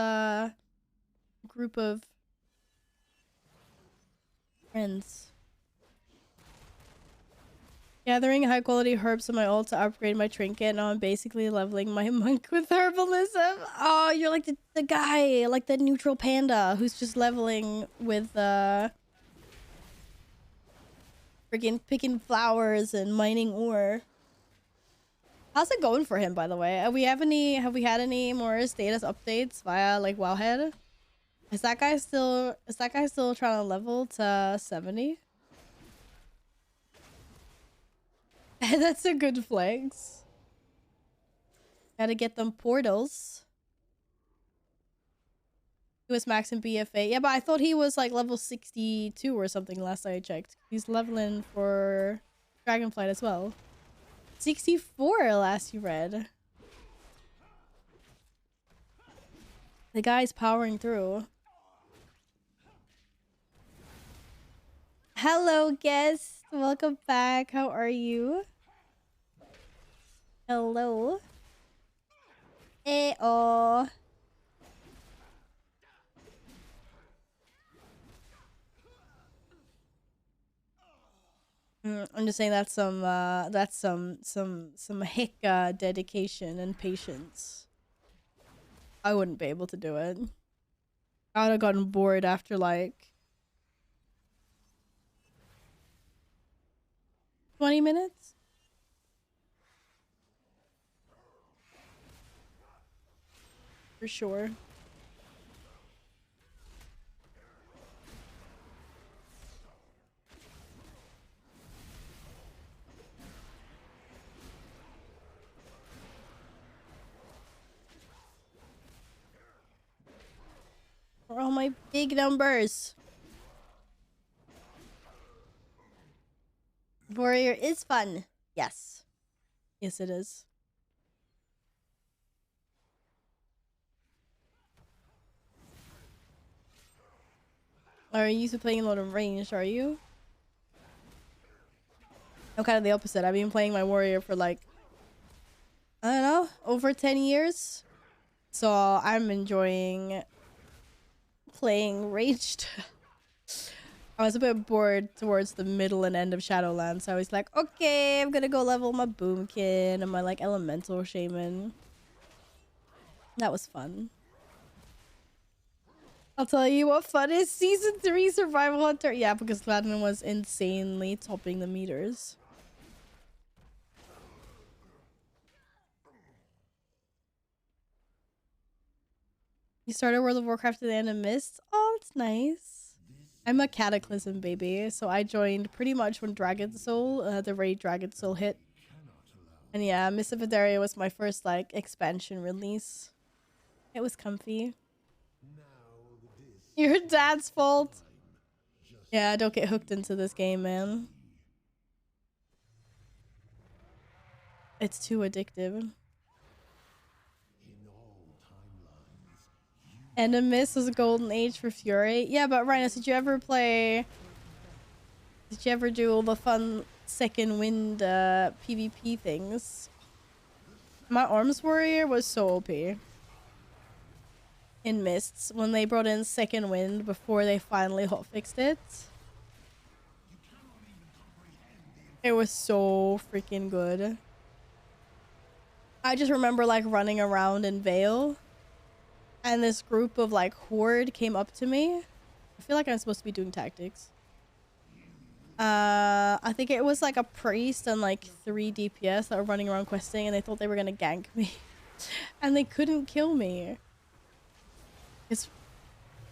S1: group of friends. Gathering high quality herbs on my ult to upgrade my trinket. Now I'm basically leveling my monk with herbalism. Oh, you're like the guy, like the neutral panda who's just leveling with freaking picking flowers and mining ore. How's it going for him, by the way? Have we had any more status updates via like Wowhead? Is that guy still trying to level to 70? That's a good flex. Gotta get them portals. He was max in BFA. Yeah, but I thought he was like level 62 or something last I checked. He's leveling for Dragonflight as well. 64 last you read. The guy's powering through. Hello, guest. Welcome back. How are you? Hello. Oh. I'm just saying that's some hick dedication and patience. I wouldn't be able to do it. I would have gotten bored after like 20 minutes. For sure. For all my big numbers. Warrior is fun. Yes. Yes, it is. Are you used to playing a lot of ranged, are you? I'm kind of the opposite. I've been playing my warrior for like, I don't know, over 10 years. So I'm enjoying playing ranged. I was a bit bored towards the middle and end of Shadowlands, so I was like, okay, I'm gonna go level my Boomkin and my like elemental shaman. That was fun. I'll tell you what fun is. Season 3 Survival Hunter. Yeah, because Gladden was insanely topping the meters. You started World of Warcraft at the end of Mist? Oh, that's nice. I'm a Cataclysm baby, so I joined pretty much when Dragon Soul, the raid Dragon Soul hit. And yeah, Mists of Pandaria was my first, like, expansion release. It was comfy. Your dad's fault. Yeah, don't get hooked into this game, man. It's too addictive. And a Mist was a golden age for Fury. Yeah, but Rhinus, did you ever play... Did you ever do all the fun second wind PvP things? My Arms Warrior was so OP. In Mists, when they brought in second wind before they finally hotfixed it. It was so freaking good. I just remember like running around in Vale. And this group of like horde came up to me. I feel like I'm supposed to be doing tactics. I think it was like a priest and like 3 DPS that were running around questing, and they thought they were gonna gank me. And they couldn't kill me. His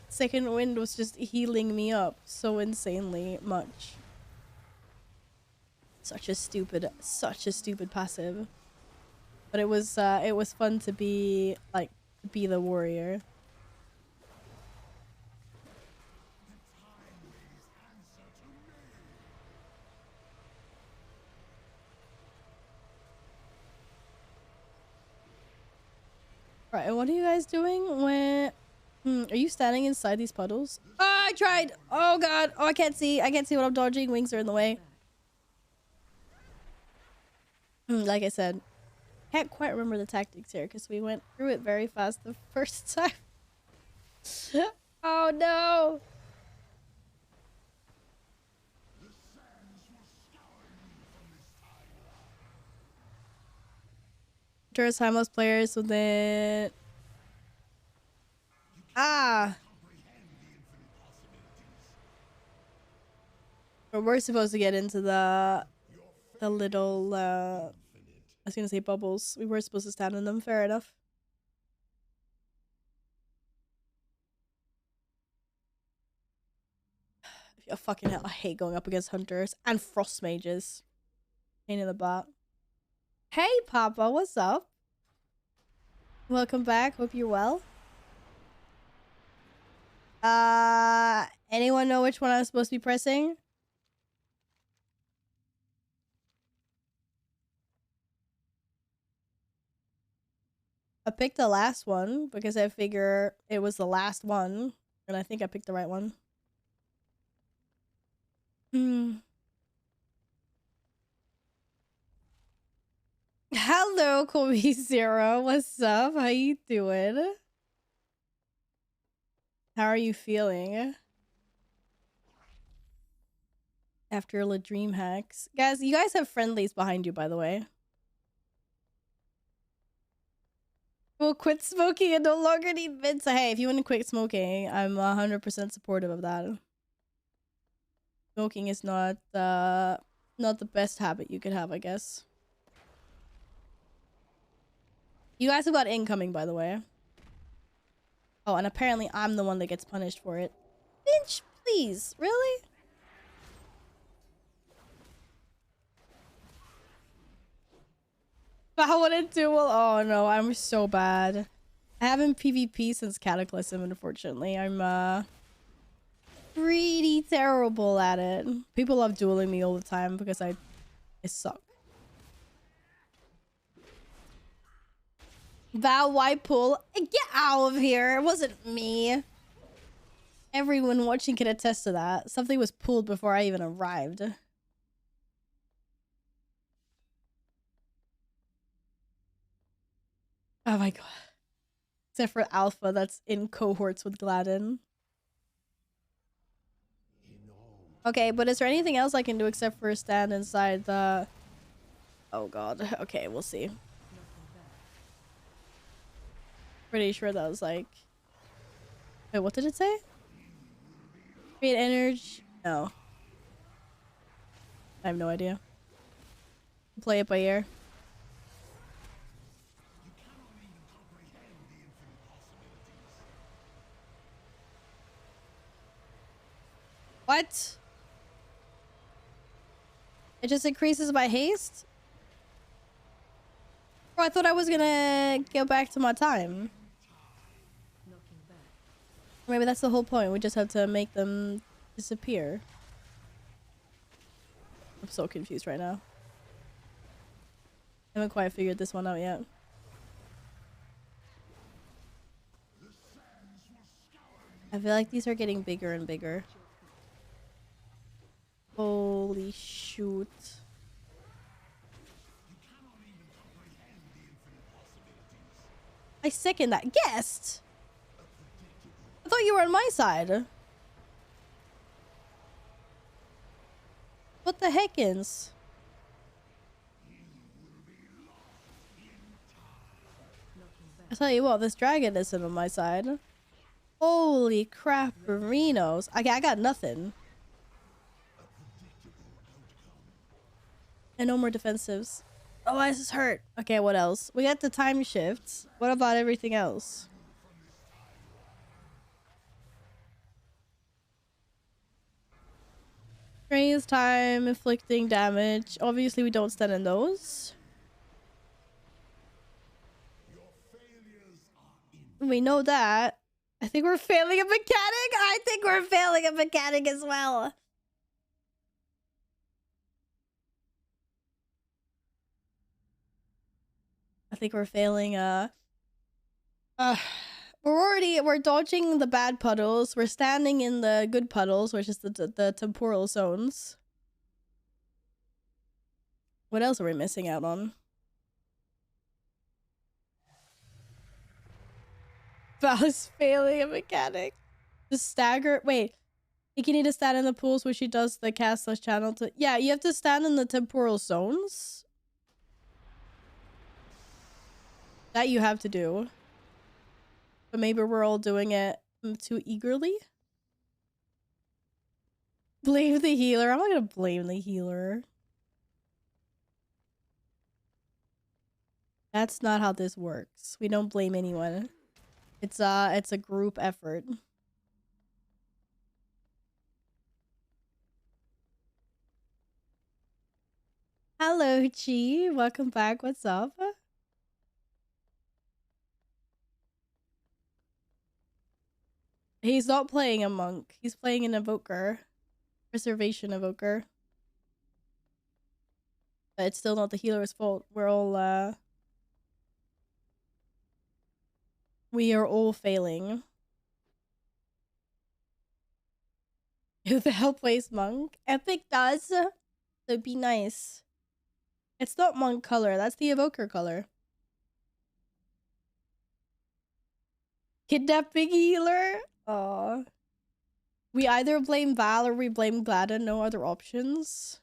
S1: second wind was just healing me up so insanely much. Such a stupid passive. But it was fun to be like the warrior. Right, what are you guys doing when... are you standing inside these puddles? Oh, I tried! Oh god! Oh, I can't see what I'm dodging. Wings are in the way. Like I said, can't quite remember the tactics here because we went through it very fast the first time. Oh no! Tourist timeless players with it. Ah! But we're supposed to get into the little, I was gonna say bubbles. We were supposed to stand in them, fair enough. Oh, fucking hell, I hate going up against hunters and frost mages. Pain in the butt. Hey, Papa, what's up? Welcome back. Hope you're well. Anyone know which one I'm supposed to be pressing? I picked the last one because I figure it was the last one, and I think I picked the right one. Hello, Kobe Zero. What's up? How you doing? How are you feeling? After the dream hacks. Guys, you guys have friendlies behind you, by the way. We'll quit smoking and no longer need mints. Hey, if you want to quit smoking, I'm 100% supportive of that. Smoking is not the best habit you could have, I guess. You guys have got incoming, by the way. Oh, and apparently I'm the one that gets punished for it. Bitch, please. Really? I wouldn't do well. Oh no, I'm so bad. I haven't PvP since Cataclysm, unfortunately. I'm pretty terrible at it. People love dueling me all the time because I suck. Val, why pull? Get out of here. It wasn't me. Everyone watching can attest to that. Something was pulled before I even arrived. Oh my god. Except for Alpha that's in cohorts with Gladden. Okay, but is there anything else I can do except for stand inside the... Oh god. Okay, we'll see. Pretty sure that was like... Wait, what did it say? Create energy. No. I have no idea. Play it by ear. What? It just increases my haste? Bro, I thought I was gonna go back to my time.
S5: Knocking back.
S1: Maybe that's the whole point. We just have to make them disappear. I'm so confused right now. I haven't quite figured this one out yet. I feel like these are getting bigger and bigger. Holy shoot. I second that. Guest! I thought you were on my side. What the heckins? I tell you what, this dragon isn't on my side. Holy crap, Marinos. I got nothing. And no more defensives. Oh, this is hurt. Okay, what else? We got the time shifts. What about everything else? Raise time, inflicting damage. Obviously, we don't stand in those. We know that. I think we're failing a mechanic. I think we're failing a mechanic as well. I think we're failing we're dodging the bad puddles. We're standing in the good puddles, which is the temporal zones. What else are we missing out on? Val is failing a mechanic. The stagger. Wait. I think you need to stand in the pools where she does the cast/channel to. Yeah, you have to stand in the temporal zones. That you have to do. But maybe we're all doing it too eagerly. Blame the healer. I'm not gonna blame the healer. That's not how this works. We don't blame anyone. It's a group effort. Hello, Chi. Welcome back. What's up? He's not playing a monk. He's playing an evoker. Preservation evoker. But it's still not the healer's fault. We are all failing. Who the hell plays monk? Epic does. So be nice. It's not monk color. That's the evoker color. Kidnapping healer? Aw. We either blame Val or we blame Gladden. No other options.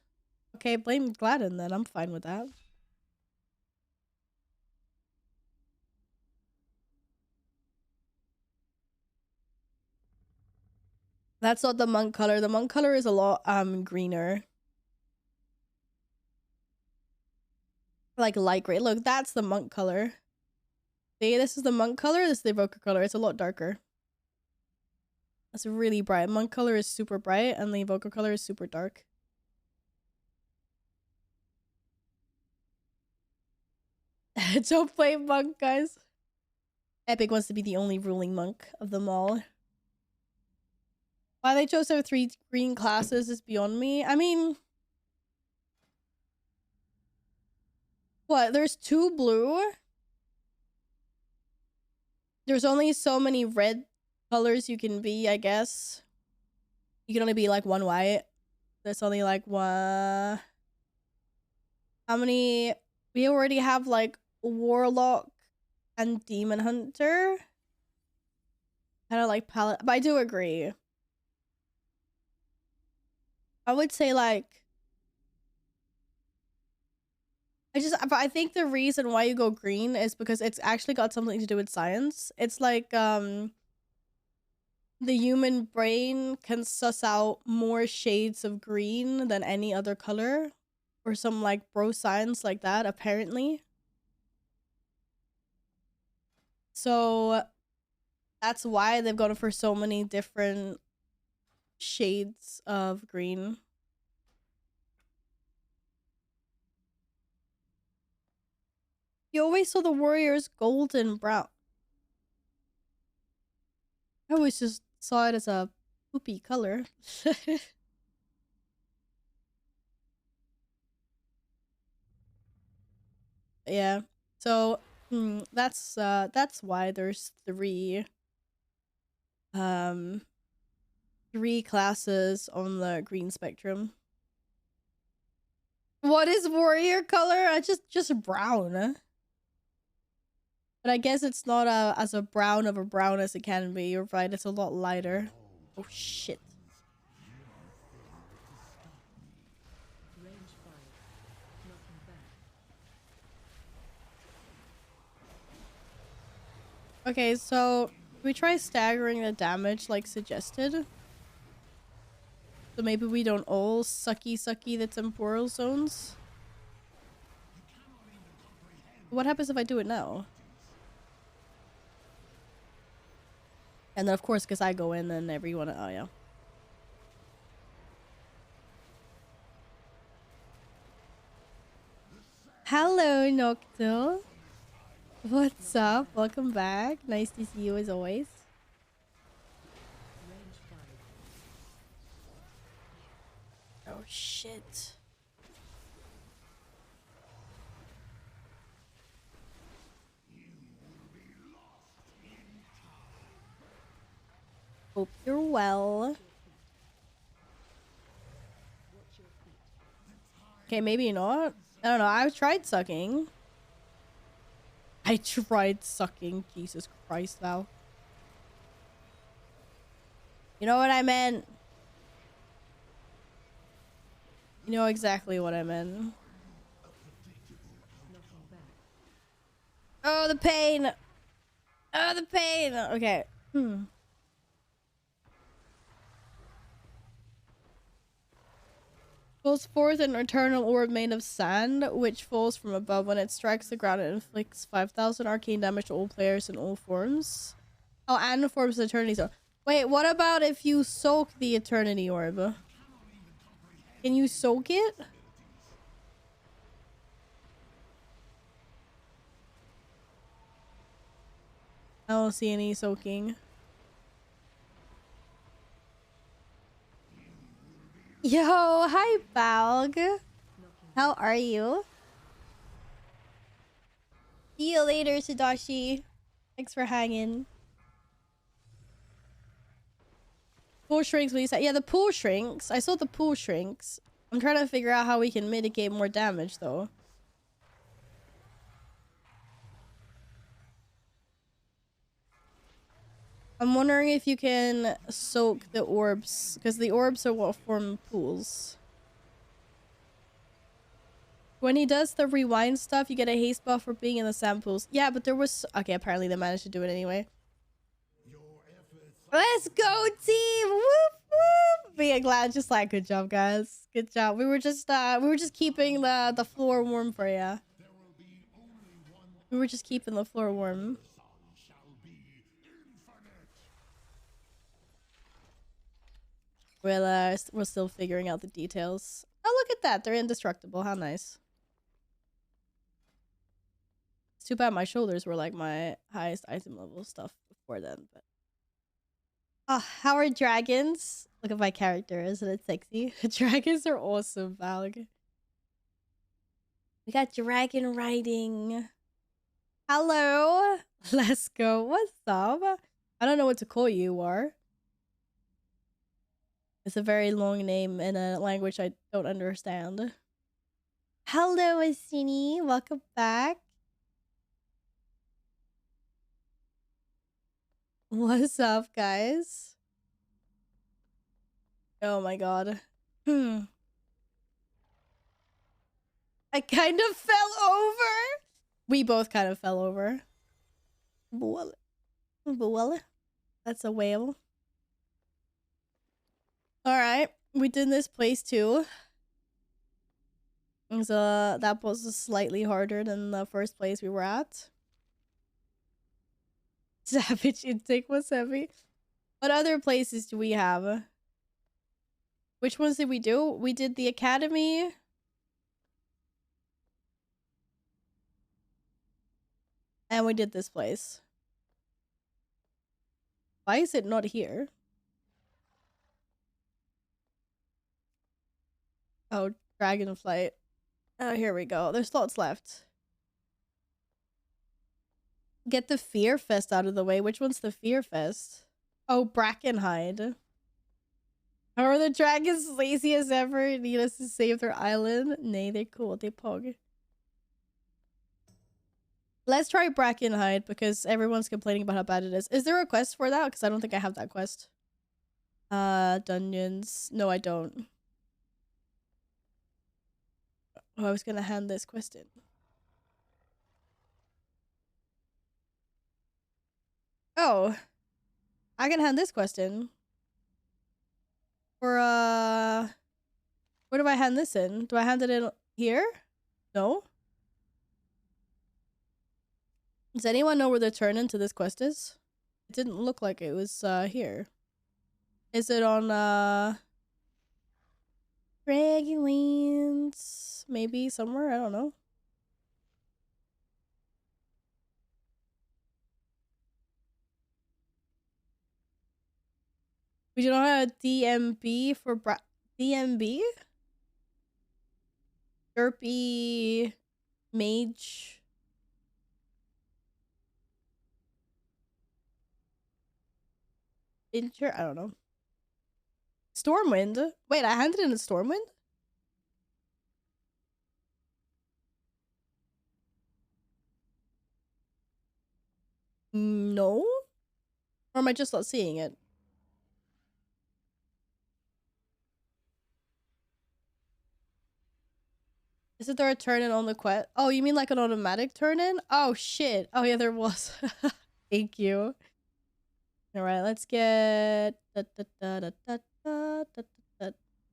S1: Okay, blame Gladden then. I'm fine with that. That's not the monk color. The monk color is a lot greener. Like light gray. Look, that's the monk color. See, this is the monk color. This is the evoker color. It's a lot darker. That's really bright. Monk color is super bright and the evoker color is super dark. Don't play monk, guys. Epic wants to be the only ruling monk of them all. Why they chose to have 3 green classes is beyond me. I mean... What? There's 2 blue? There's only so many red colors you can be, I guess. You can only be like 1 white. There's only like 1... How many... We already have like Warlock and Demon Hunter. Kind of like palette, but I do agree. I would say like... I think the reason why you go green is because it's actually got something to do with science. It's like, the human brain can suss out more shades of green than any other color, or some like bro science like that, apparently. So that's why they've gone for so many different shades of green. You always saw the warriors golden brown. I always just saw it as a poopy color. Yeah. So that's why there's three classes on the green spectrum. What is warrior color? I just brown. But I guess it's not as a brown as it can be. You're right, it's a lot lighter. Oh shit.
S5: Range 5. Knocking back.
S1: Okay, so we try staggering the damage like suggested. So maybe we don't all sucky the temporal zones. What happens if I do it now? And then of course, because I go in and everyone, oh yeah. Hello, Noctil. What's up? Welcome back. Nice to see you as always.
S5: Range 5.
S1: Oh shit. Hope you're well. Okay, maybe not. I don't know. I've tried sucking. I tried sucking. Jesus Christ, Val. You know what I meant? You know exactly what I meant.
S5: Knocking back.
S1: Oh, the pain. Oh, the pain. Okay. Falls forth an eternal orb made of sand, which falls from above. When it strikes the ground, it inflicts 5,000 arcane damage to all players in all forms. Oh, and forms the Eternity Zone. Wait, what about if you soak the Eternity Orb? Can you soak it? I don't see any soaking. Yo, hi Balg. How are you? See you later, Sadashi. Thanks for hanging. Pool shrinks, Lisa. Yeah, the pool shrinks. I saw the pool shrinks. I'm trying to figure out how we can mitigate more damage, though. I'm wondering if you can soak the orbs, because the orbs are what form pools. When he does the rewind stuff, you get a haste buff for being in the sand pools. Yeah, but there was... Okay, apparently they managed to do it anyway. Let's go, team! Whoop, whoop! Being glad, just like, good job, guys. Good job. We were just keeping the floor warm for you. We were just keeping the floor warm. We're still figuring out the details. Oh, look at that. They're indestructible. How nice. It's too bad my shoulders were like my highest item level stuff before then, but... how are dragons? Look at my character. Isn't it sexy? Dragons are awesome, Valg. We got dragon riding. Hello. Let's go. What's up? I don't know what to call you, War. It's a very long name in a language I don't understand. Hello, Asini. Welcome back. What's up, guys? Oh my god. I kind of fell over. We both kind of fell over. Bull. That's a whale. Alright, we did this place too. So that was slightly harder than the first place we were at. Savage intake was heavy. What other places do we have? Which ones did we do? We did the academy. And we did this place. Why is it not here? Oh, Dragonflight. Oh, here we go. There's slots left. Get the Fear Fest out of the way. Which one's the Fear Fest? Oh, Brackenhide. How are the dragons lazy as ever? Need us to save their island? Nay, they're cool. They pog. Let's try Brackenhide because everyone's complaining about how bad it is. Is there a quest for that? Because I don't think I have that quest. Dungeons. No, I don't. Oh, I was gonna hand this quest in. Oh. I can hand this quest in. For, where do I hand this in? Do I hand it in here? No? Does anyone know where the turn into this quest is? It didn't look like it was, here. Is it on, Dragonlands? Maybe somewhere? I don't know. We do not have a DMB for DMB? Derpy Mage. I don't know. Stormwind? Wait, I handed in a Stormwind? No? Or am I just not seeing it? Isn't there a turn-in on the quest? Oh, you mean like an automatic turn-in? Oh, shit. Oh, yeah, there was. Thank you. Alright, let's get...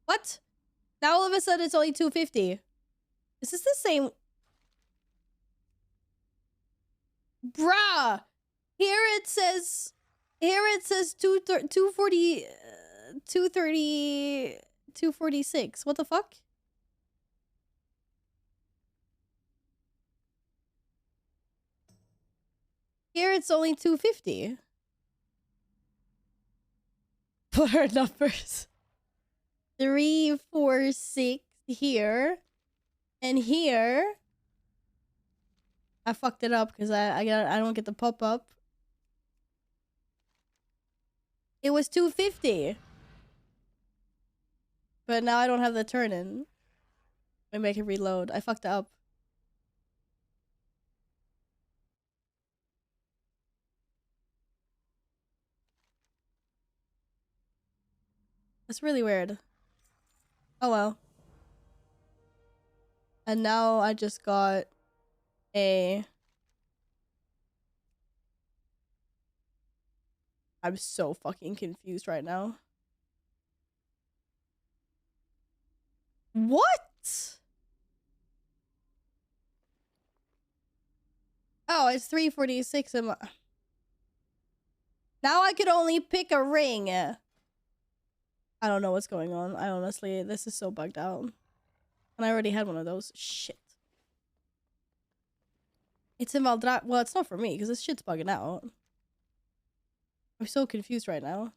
S1: What? Now all of a sudden it's only 250. Is this the same? Bruh! Here it says 240... 230... 246. What the fuck? Here it's only 250. Put our numbers. 3, 4, 6 here. And here. I fucked it up because I don't get the pop-up. It was 250. But now I don't have the turn-in. Maybe I can reload. I fucked it up. That's really weird. Oh well. And now I just got a... I'm so fucking confused right now. What? Oh, it's 346. Now I could only pick a ring. I don't know what's going on. I honestly, this is so bugged out. And I already had one of those. Shit. It's in Valdra. Well, it's not for me because this shit's bugging out. I'm so confused right now.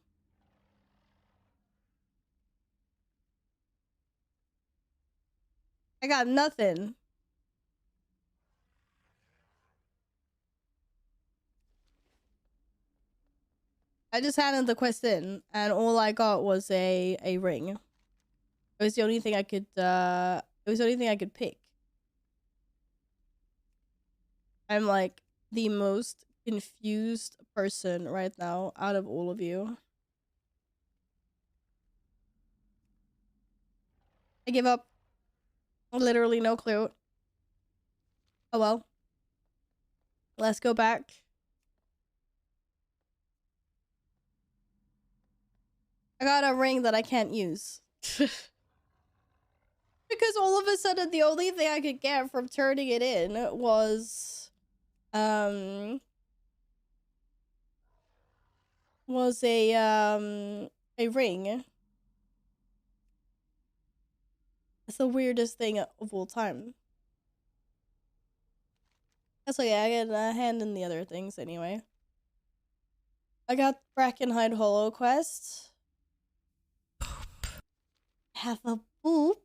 S1: I got nothing. I just handed the quest in, and all I got was a ring. It was the only thing I could. It was the only thing I could pick. I'm like the most confused person right now out of all of you. I give up. Literally no clue. Oh well. Let's go back. I got a ring that I can't use. Because all of a sudden the only thing I could get from turning it in was a ring. It's the weirdest thing of all time. That's okay, I get a hand in the other things anyway. I got Brackenhide Hollow Quest. Have a boop.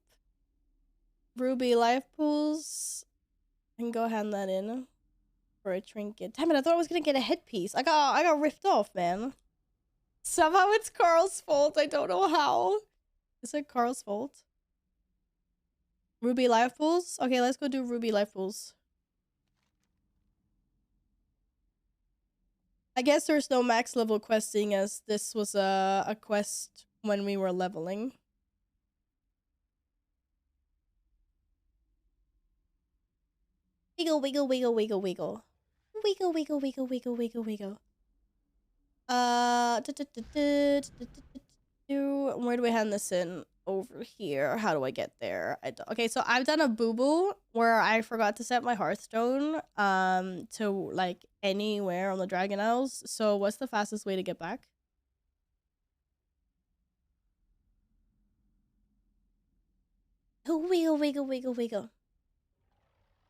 S1: Ruby life pools. I can go hand that in for a trinket. Damn it, I thought I was gonna get a headpiece. I got ripped off, man. Somehow it's Carl's fault. I don't know how. Is it Carl's fault? Ruby life pools? Okay, let's go do Ruby life pools. I guess there's no max level questing as this was a quest when we were leveling. Wiggle, wiggle, wiggle, wiggle, wiggle. Wiggle, wiggle, wiggle, wiggle, wiggle, wiggle. Where do we hand this in? Over here. How do I get there? Okay, so I've done a boo-boo where I forgot to set my Hearthstone to like anywhere on the Dragon Isles. So what's the fastest way to get back? Wiggle, wiggle, wiggle, wiggle.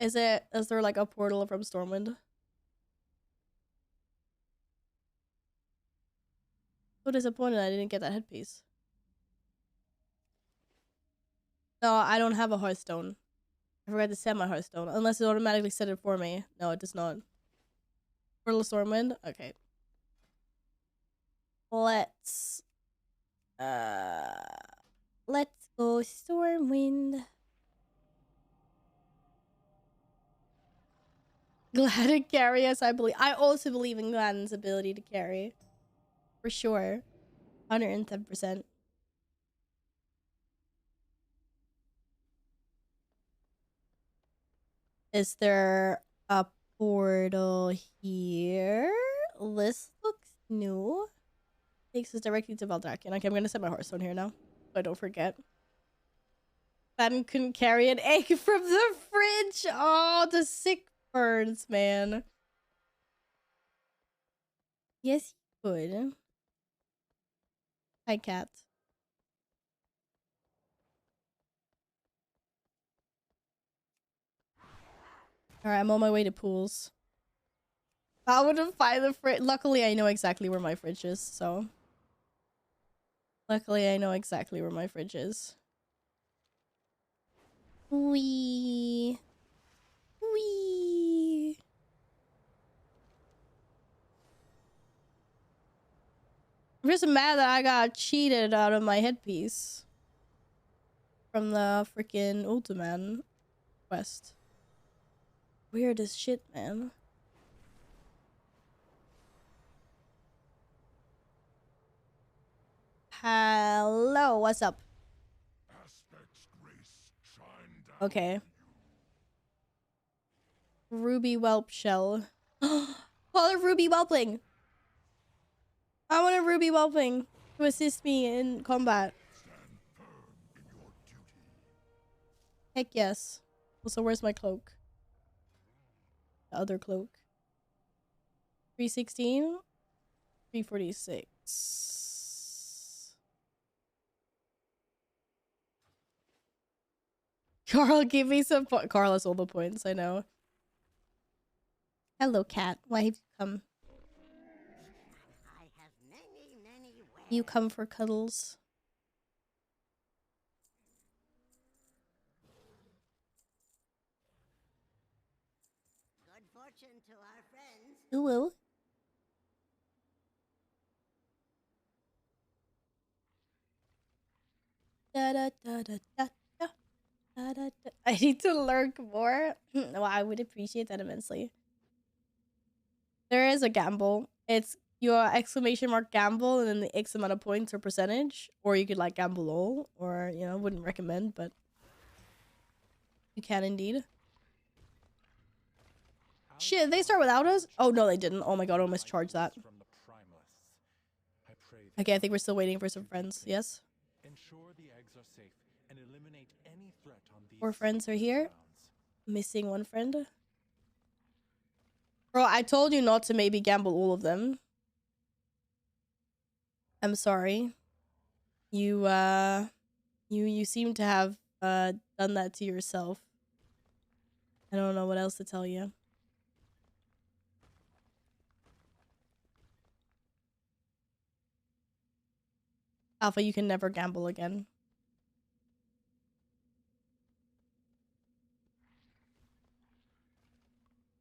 S1: Is there like a portal from Stormwind? So disappointed I didn't get that headpiece. No, I don't have a Hearthstone. I forgot to set my Hearthstone. Unless it automatically set it for me. No, it does not. Portal of Stormwind? Okay. Let's go Stormwind. Gladden carry us, I believe. I also believe in Gladden's ability to carry. For sure. 110%. Is there a portal here? This looks new. Takes us directly to Valdrakken. Okay, I'm gonna set my Hearthstone here now, so I don't forget. Gladden couldn't carry an egg from the fridge. Oh, the sick burns, man. Yes, he could. Hi, cat. Alright, I'm on my way to pools. I wouldn't find the fridge. Luckily, I know exactly where my fridge is, so. Luckily, I know exactly where my fridge is. Wee. Wee. I'm just mad that I got cheated out of my headpiece. From the freaking Ultiman quest. Weird as shit, man. Hello, what's up? Okay. Ruby whelp shell. Call her Ruby whelping. I want a Ruby whelping to assist me in combat. Heck yes. Also, where's my cloak? The other cloak. 316? 346. Carl, give me some Carl has all the points, I know. Hello, cat. Why have you come?
S4: I have many ways.
S1: You come for cuddles.
S4: Good fortune to our friends.
S1: Ooh. Da da da da da da da da. I need to lurk more. Well, I would appreciate that immensely. There is a gamble. It's your exclamation mark gamble and then the X amount of points or percentage. Or you could like gamble all. Or, you know, wouldn't recommend, but you can indeed. Shit, they start without us? Oh, no, they didn't. Oh my god, I almost charged that. Okay, I think we're still waiting for some friends. Yes?
S3: Ensure the eggs are safe and eliminate any threat on these
S1: 4 friends are here.
S3: grounds.
S1: Missing 1 friend. Bro, I told you not to maybe gamble all of them. I'm sorry. You you seem to have done that to yourself. I don't know what else to tell you. Alpha, you can never gamble again.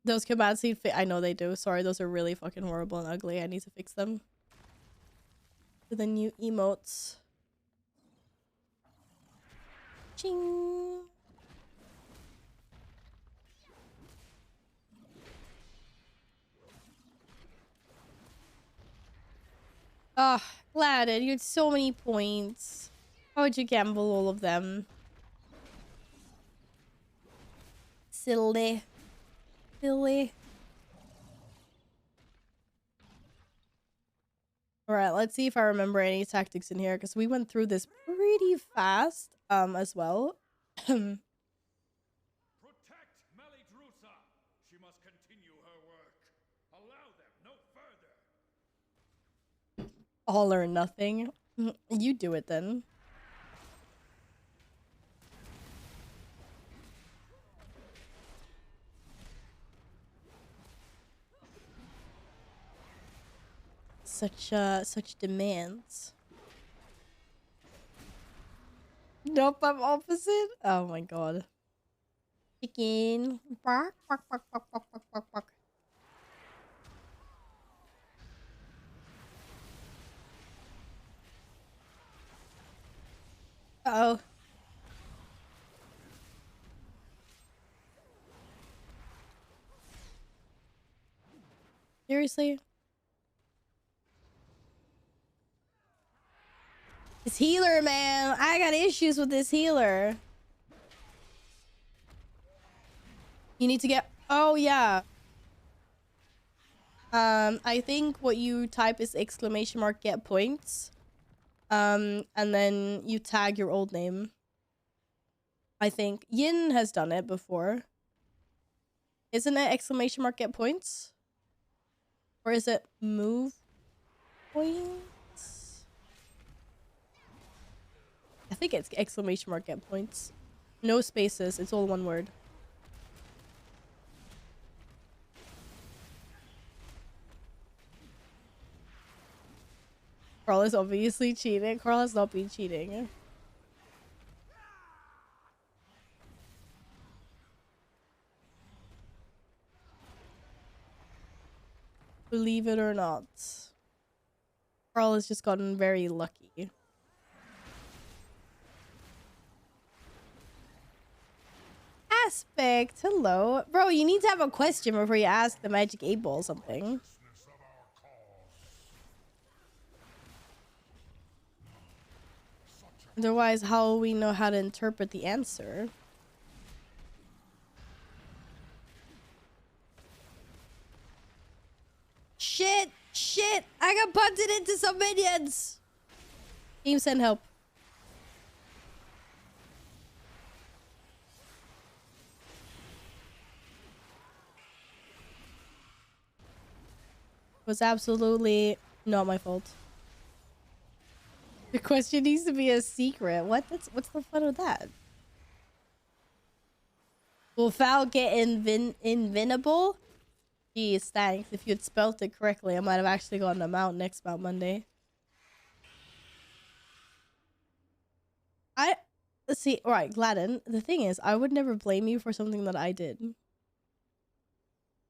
S1: Those commands need I know they do. Sorry, those are really fucking horrible and ugly. I need to fix them. For the new emotes. Ching. Oh, Gladden, you had so many points. How would you gamble all of them? Silly. Silly. Alright, let's see if I remember any tactics in here, because we went through this pretty fast, as well.
S6: Protect Melidrusa. She must continue her work. Allow them no further.
S1: All or nothing. You do it then. Such demands. Nope, I'm opposite. Oh my god. Chicken. Bark, bark, bark, bark, bark, bark, bark, bark. Uh-oh. Seriously? This healer, man. I got issues with this healer. You need to get... Oh, yeah. I think what you type is exclamation mark get points. And then you tag your old name. I think. Yin has done it before. Isn't it exclamation mark get points? Or is it move points? I think it's exclamation mark get points. No spaces. It's all one word. Carl is obviously cheating. Carl has not been cheating. Believe it or not. Carl has just gotten very lucky. Aspect, hello. Bro, you need to have a question before you ask the Magic 8 Ball something. Otherwise, how will we know how to interpret the answer? Shit! Shit! I got punted into some minions! Team, send help. It was absolutely not my fault. The question needs to be a secret. What's the fun of that? Will Foul get invincible? Jeez, thanks. If you'd spelt it correctly, I might have actually gotten a mount next Mount Monday. Let's see. All right, Gladden. The thing is, I would never blame you for something that I did.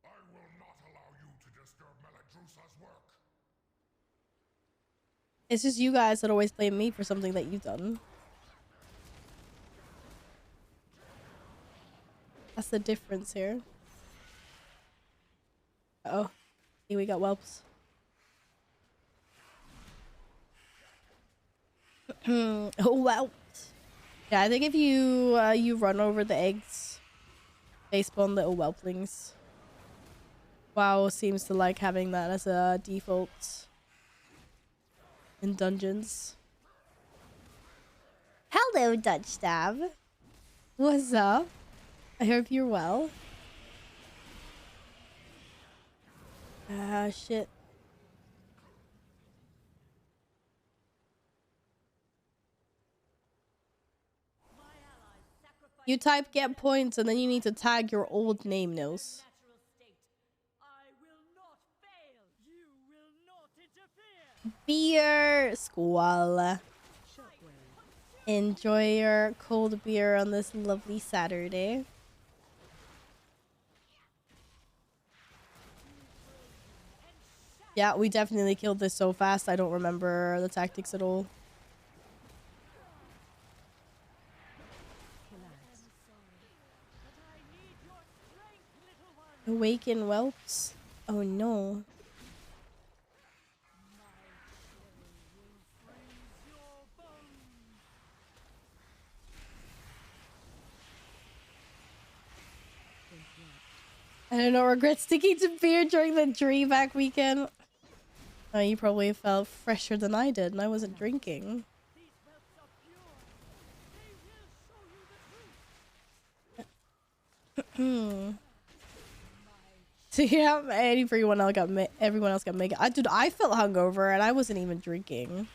S6: I will not allow you to disturb Melidrusa's work.
S1: It's just you guys that always blame me for something that you've done. That's the difference here. Uh-oh. Here we got whelps. Oh, whelps. Yeah, I think if you you run over the eggs, they spawn little whelplings. WoW seems to like having that as a default. in dungeons. Hello, Dutch Stab. What's up? I hope you're well. Ah, shit. You type get points and then you need to tag your old name, Nils. Beer squall. Enjoy your cold beer on this lovely Saturday. Yeah, we definitely killed this so fast. I don't remember the tactics at all. Awaken whelps. Oh no. I don't know, regret sticking to beer during the Dreamback weekend. Oh, you probably felt fresher than I did, and I wasn't drinking. So yeah, everyone else got mega. Dude, I felt hungover, and I wasn't even drinking.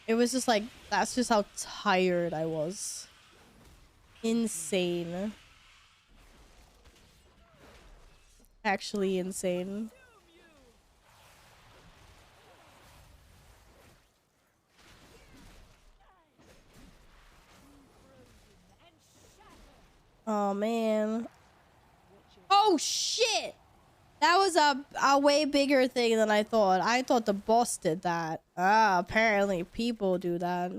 S1: It was just like, that's just how tired I was. Insane. Actually insane. Oh man. Oh shit! That was a way bigger thing than I thought. I thought the boss did that. Ah, apparently people do that.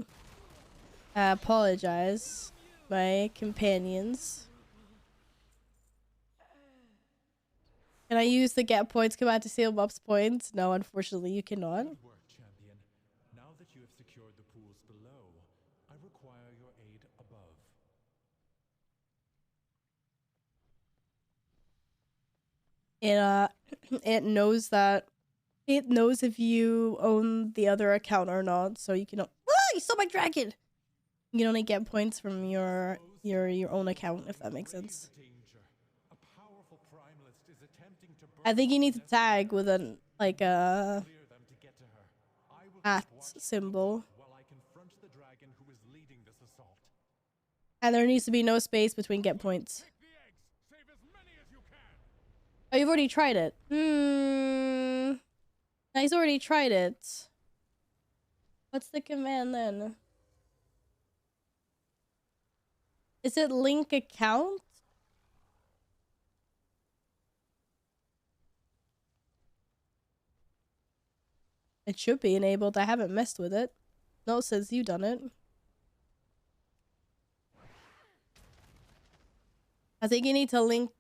S1: I apologize, my companions. Can I use the get points command to seal Mob's points? No, unfortunately, you cannot.
S3: Good work, champion. Now that you have secured the pools below, I require your aid above.
S1: It knows that it knows if you own the other account or not, so you can. Ah, you stole my dragon. You can only get points from your own account, if that makes sense. I think you need to tag with an like a at symbol. And there needs to be no space between get points. Oh, you've already tried it. No, he's already tried it. What's the command then? Is it link account? It should be enabled. I haven't messed with it. No, it says you done it. I think you need to link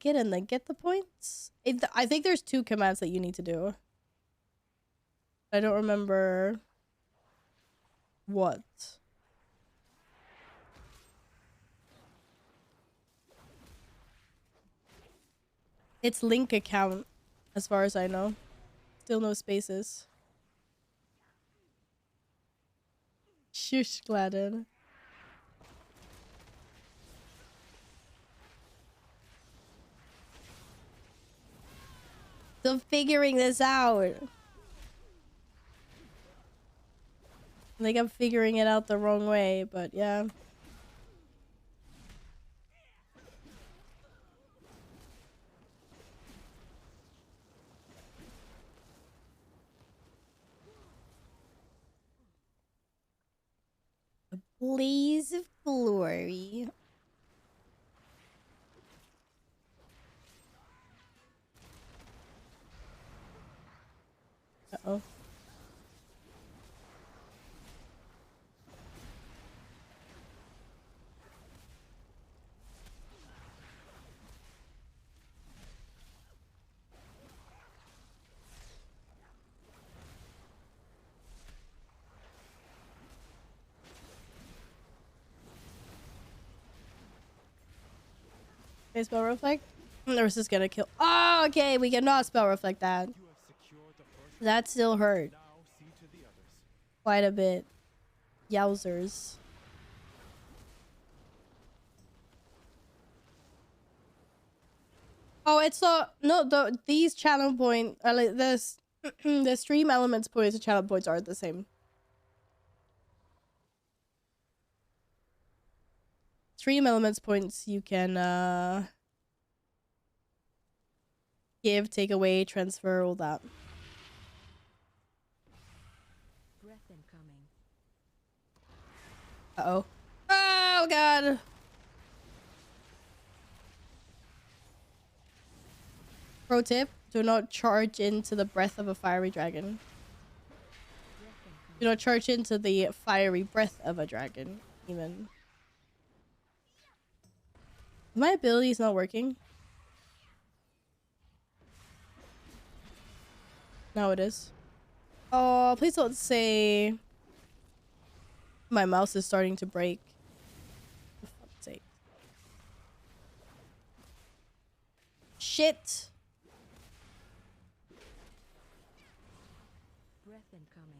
S1: it and then get the points. I think there's 2 commands that you need to do. I don't remember what. It's link account, as far as I know. Still no spaces. Shush, Gladden. Still figuring this out. I think I'm figuring it out the wrong way, but yeah. A blaze of glory. Uh-oh. Okay, spell reflect? Or is this gonna kill? Oh, okay, we cannot spell reflect that.
S3: You have secured the
S1: That still hurt
S3: Now see to the others.
S1: quite a bit. Yowzers. Oh, it's not these channel point are like this the stream elements points and channel points are the same. Stream elements points you can give, take away, transfer, all that.
S5: Breath incoming.
S1: Uh-oh. Oh god. Pro tip, do not charge into the breath of a fiery dragon.
S5: Breath incoming.
S1: Do not charge into the fiery breath of a dragon, even. My ability is not working. Now it is. Oh, please don't say my mouse is starting to break. For fuck's sake. Shit.
S5: Breath incoming.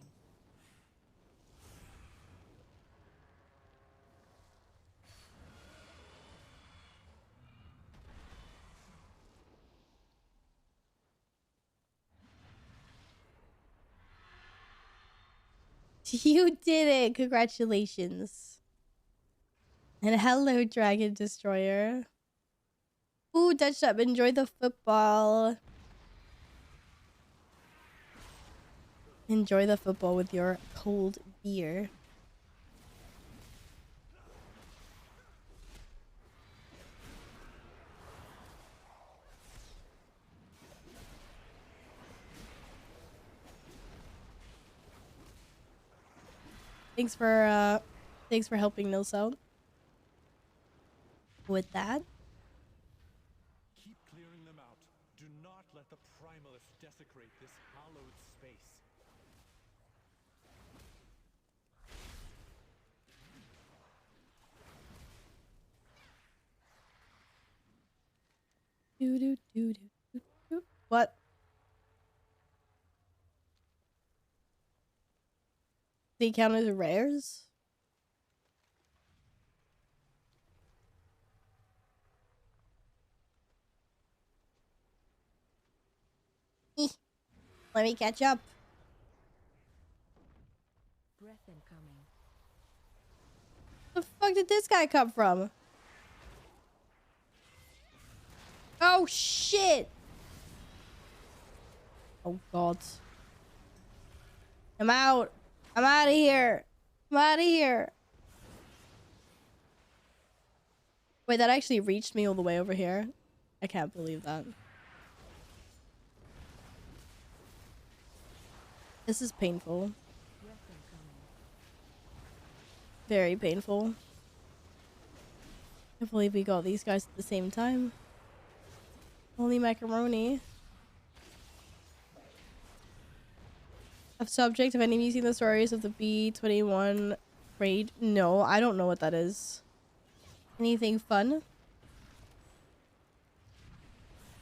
S1: You did it. Congratulations. And hello, Dragon Destroyer. Ooh, Dutch up. Enjoy the football. Enjoy the football with your cold beer. Thanks for helping Nils out with that.
S3: Keep clearing them out. Do not let the primalists desecrate this hallowed space.
S1: Do do do do do do. What? They count as rares? Let me catch up.
S5: Breath incoming.
S1: The fuck did this guy come from? Oh shit! Oh god. I'm out. I'm out of here. I'm out of here. Wait, that actually reached me all the way over here. I can't believe that. This is painful.
S5: Breath incoming.
S1: Very painful. I believe we got these guys at the same time. Holy macaroni. A subject of any using the stories of the B-21 raid? No, I don't know what that is. Anything fun?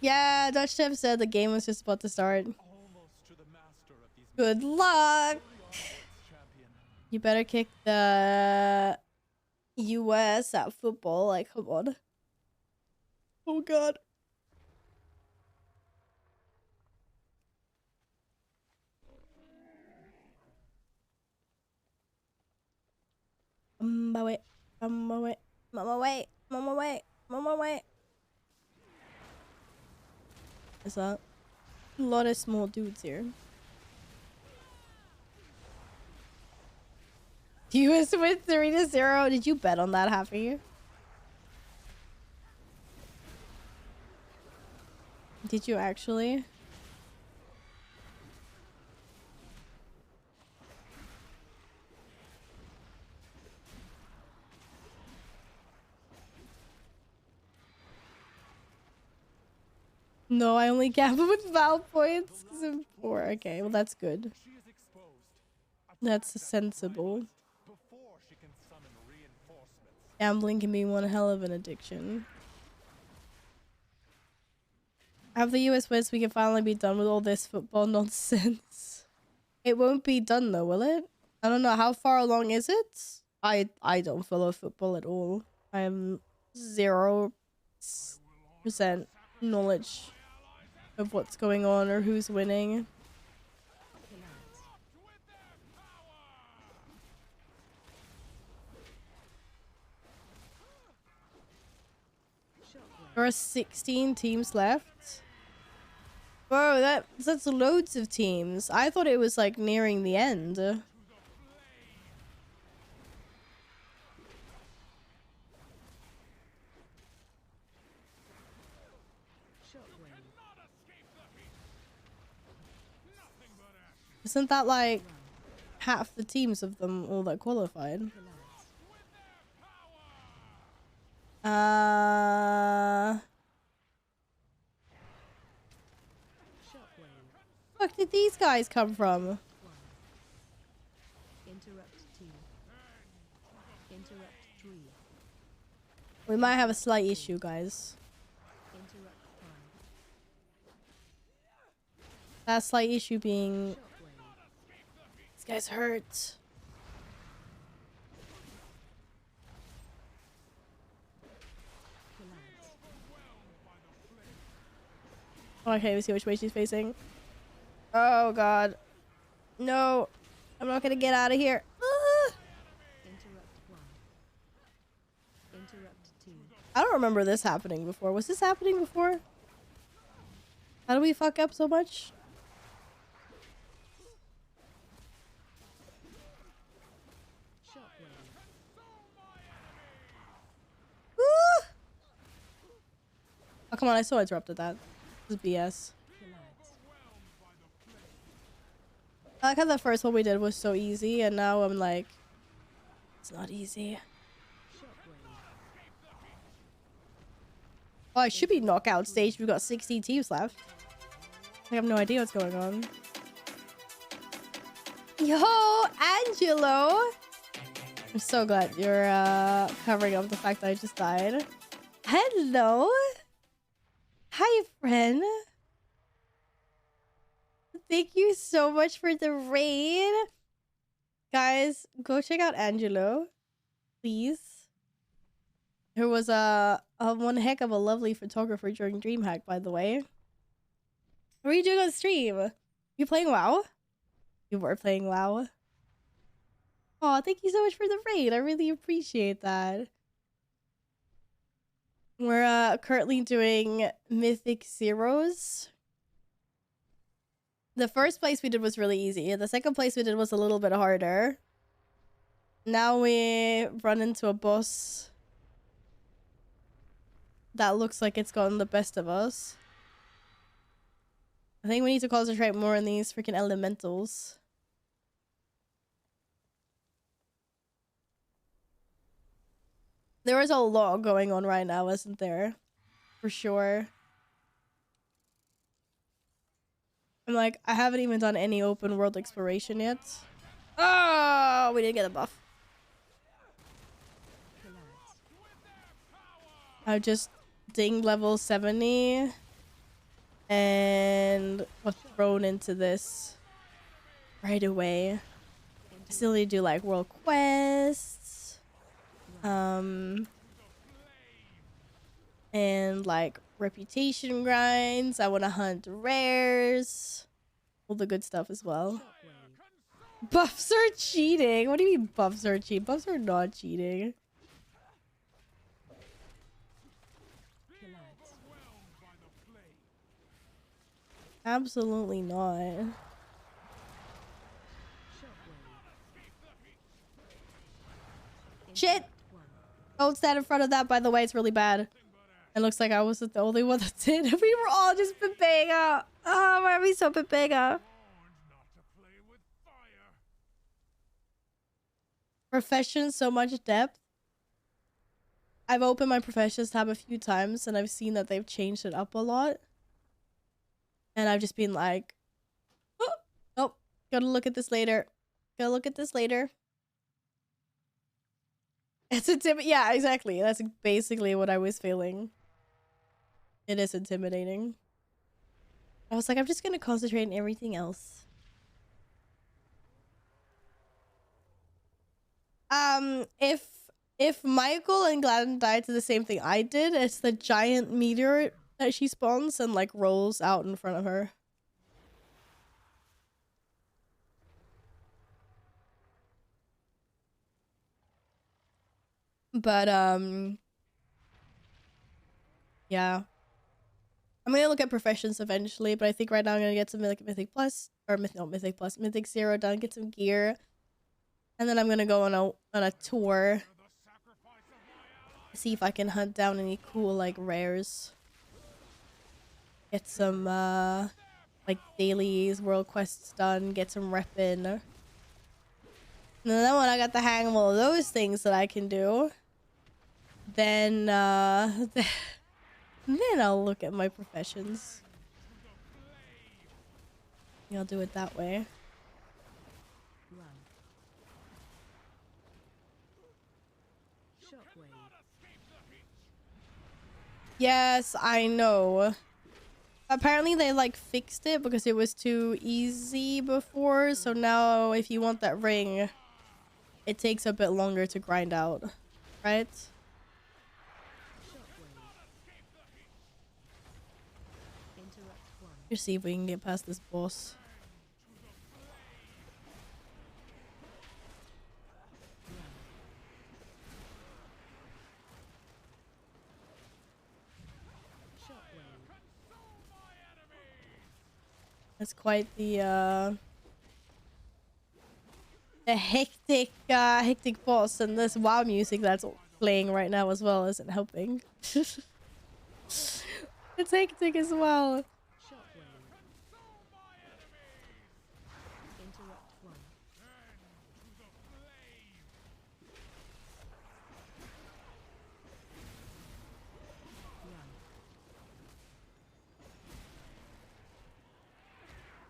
S1: Yeah, Dutch Chef said the game was just about to start.
S3: Almost to the master of these
S1: Good luck!
S3: champion.
S1: You better kick the US at football. Like, come on. Oh god. Wait. Mama, wait. Mama, wait. Mama, wait. Mama, wait. Is that a lot of small dudes here? US win 3-0. Did you bet on that, Happy? Did you actually? No, I only gamble with Val points because I'm poor. Okay, well that's good.
S3: She is exposed.
S1: That's sensible.
S3: Before she can summon reinforcements.
S1: Gambling can be one hell of an addiction. After the US wins, we can finally be done with all this football nonsense. It won't be done though, will it? I don't know. How far along is it? I don't follow football at all. I am 0% knowledge of what's going on or who's winning. There are 16 teams left. Whoa, that's loads of teams. I thought it was like nearing the end. Isn't that like half the teams of them all that qualified? Fuck did these guys come from?
S5: Interrupt 2. Interrupt 3.
S1: We might have a slight issue, guys.
S5: Interrupt 5.
S1: That slight issue being these guys hurt. Oh, I can't even see which way she's facing. Oh god. No. I'm not gonna get out of here. Ah!
S5: Interrupt 1. Interrupt 2.
S1: I don't remember this happening before. Was this happening before? How do we fuck up so much? Ah! Oh, come on. I so interrupted that. This is BS. I like how the first one we did was so easy, and now I'm like, it's not easy. Oh, it should be knockout stage. We've got 16 teams left. I have no idea what's going on. Yo, Angelo! I'm so glad you're covering up the fact that I just died. Hello! Hi, friend! Thank you so much for the raid. Guys, go check out Angelo, please. There was a one heck of a lovely photographer during DreamHack, by the way. What are you doing on stream? You playing WoW? You were playing WoW. Oh, thank you so much for the raid. I really appreciate that. We're currently doing Mythic Zeros. The first place we did was really easy. The second place we did was a little bit harder. Now we run into a boss that looks like it's gotten the best of us. I think we need to concentrate more on these freaking elementals. There is a lot going on right now, isn't there? For sure. I'm like, I haven't even done any open world exploration yet. Oh, we didn't get a buff. I just dinged level 70 and was thrown into this right away. I still need to do like world quests, and like reputation grinds. I want to hunt rares, all the good stuff as well. Buffs are cheating. What do you mean buffs are cheating? Buffs are not cheating. Absolutely not. Shit! Don't stand in front of that, by the way. It's really bad. It looks like I wasn't the only one that did. We were all just Pepega. Oh, why are we so Pepega? Profession, so much depth. I've opened my professions tab a few times and I've seen that they've changed it up a lot. And I've just been like, oh, gotta look at this later. Gotta look at this later. It's yeah, exactly. That's basically what I was feeling. It is intimidating. I was like, I'm just gonna concentrate on everything else. If Michael and Gladden died to the same thing I did, it's the giant meteor that she spawns and like rolls out in front of her. But yeah. I'm gonna look at professions eventually, but I think right now I'm gonna get some like Mythic Plus or Mythic Plus, Mythic Zero done, get some gear, and then I'm gonna go on a tour, see if I can hunt down any cool like rares, get some like dailies, world quests done, get some reppin'. And then when I got the hang of all of those things that I can do, then then I'll look at my professions. I'll do it that way.
S5: Run. Shockwave.
S1: Yes, I know. Apparently they like fixed it because it was too easy before, so now if you want that ring, it takes a bit longer to grind out, right? Let's see if we can get past this boss. That's quite the hectic boss, and this WoW music that's playing right now as well isn't helping. It's hectic as well.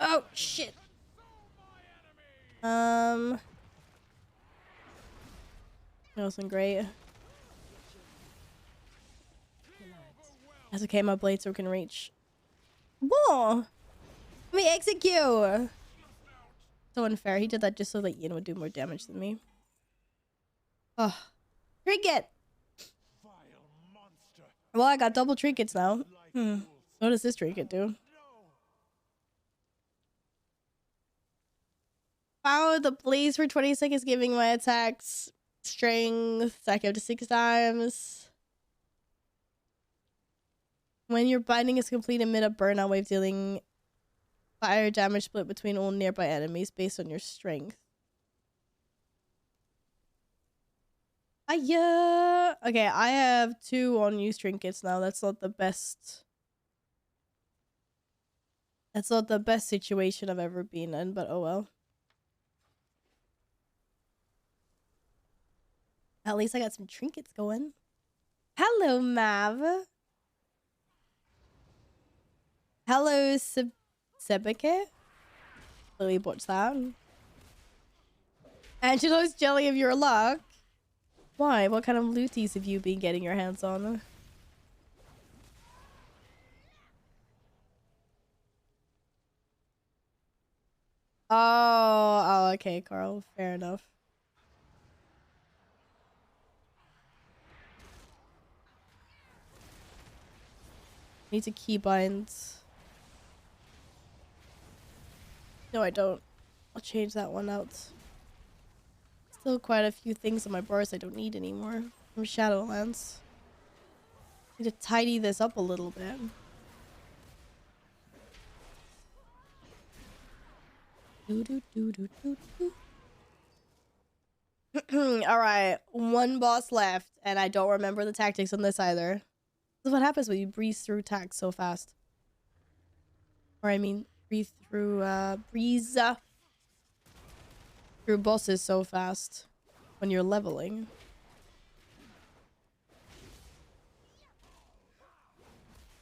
S1: Oh shit. That wasn't great. That's okay, my blade so can reach. Whoa! Let me execute! So unfair. He did that just so that Ian would do more damage than me. Oh. Trinket! Well, I got double trinkets now. What does this trinket do? Wow, the blaze for 20 seconds, giving my attacks strength, stack up to 6 times. When your binding is complete, emit a burnout wave, dealing fire damage split between all nearby enemies based on your strength. Okay, I have 2 unused trinkets now. That's not the best. That's not the best situation I've ever been in, but oh well. At least I got some trinkets going. Hello, Mav. Hello, Sebeke. Lily bought that. Angelo's jelly of your luck. Why? What kind of looties have you been getting your hands on? Oh, okay, Carl. Fair enough. Need to keybind. No, I don't. I'll change that one out. Still quite a few things on my bars I don't need anymore from Shadowlands. Need to tidy this up a little bit. Alright, one boss left, and I don't remember the tactics on this either. This is what happens when you breeze through attacks so fast. Or I mean, breeze through bosses so fast when you're leveling.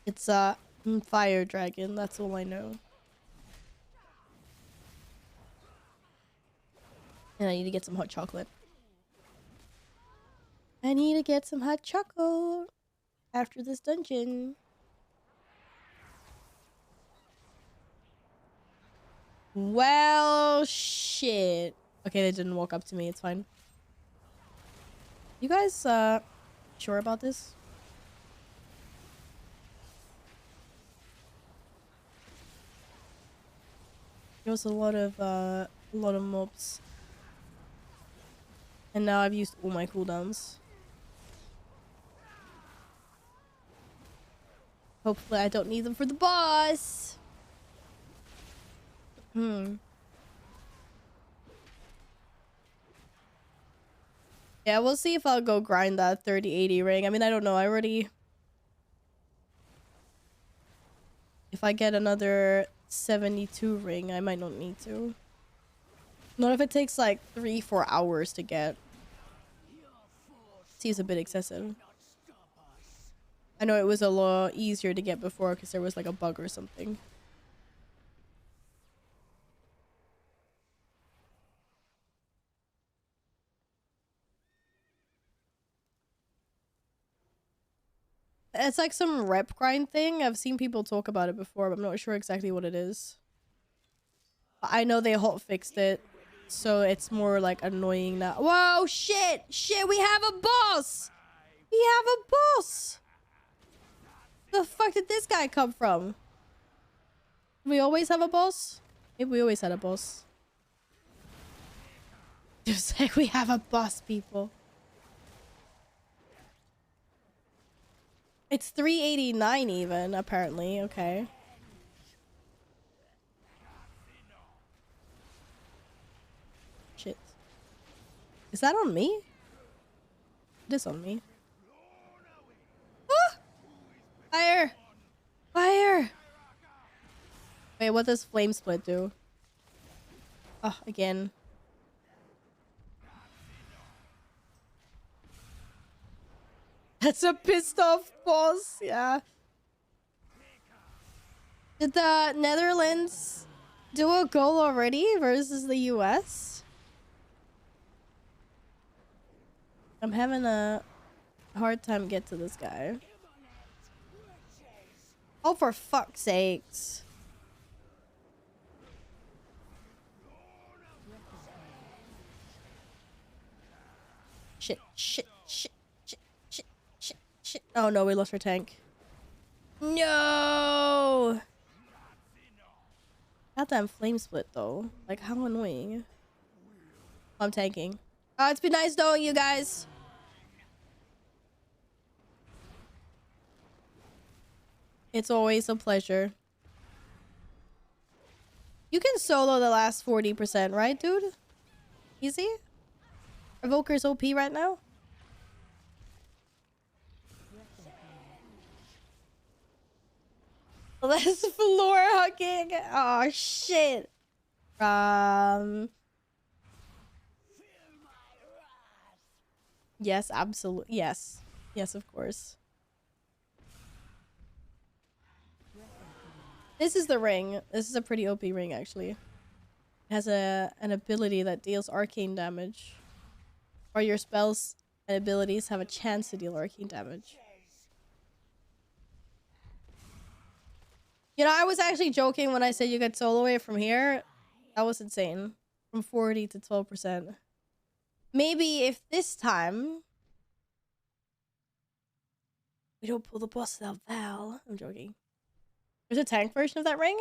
S1: It's a fire dragon, that's all I know. And I need to get some hot chocolate. I need to get some hot chocolate after this dungeon. Well, shit. Okay, they didn't walk up to me. It's fine. You guys sure about this? There was a lot of mobs. And now I've used all my cooldowns. Hopefully I don't need them for the boss. Yeah, we'll see if I'll go grind that 30-80 ring. I mean, I don't know. I already... If I get another 72 ring, I might not need to. Not if it takes like 3-4 hours to get. Seems a bit excessive. I know it was a lot easier to get before because there was like a bug or something. It's like some rep grind thing. I've seen people talk about it before, but I'm not sure exactly what it is. I know they hot fixed it, so it's more like annoying now. Whoa, shit! Shit, we have a boss! We have a boss! The fuck did this guy come from? We always have a boss? Maybe we always had a boss. Just like we have a boss, people. It's 389 even, apparently. Okay. Shit. Is that on me? It is on me. Ah! Fire! Fire! Wait, what does Flame Split do? Oh, again. That's a pissed off boss, yeah. Did the Netherlands do a goal already versus the US? I'm having a hard time get to this guy. Oh, for fuck's sakes. Shit, shit, shit, shit, shit, shit, shit. Oh no, we lost our tank. No! Goddamn flame split though. Like, how annoying. I'm tanking. Oh, it's been nice knowing you guys. It's always a pleasure. You can solo the last 40%, right, dude? Easy? Evoker's OP right now? Less floor hugging. Oh shit. Yes, absolutely. Yes. Yes, of course. This is the ring. This is a pretty OP ring, actually. It has an ability that deals arcane damage. Or your spells and abilities have a chance to deal arcane damage. You know, I was actually joking when I said you could solo it from here. That was insane. From 40 to 12%. Maybe if this time we don't pull the boss without Val. I'm joking. There's a tank version of that ring?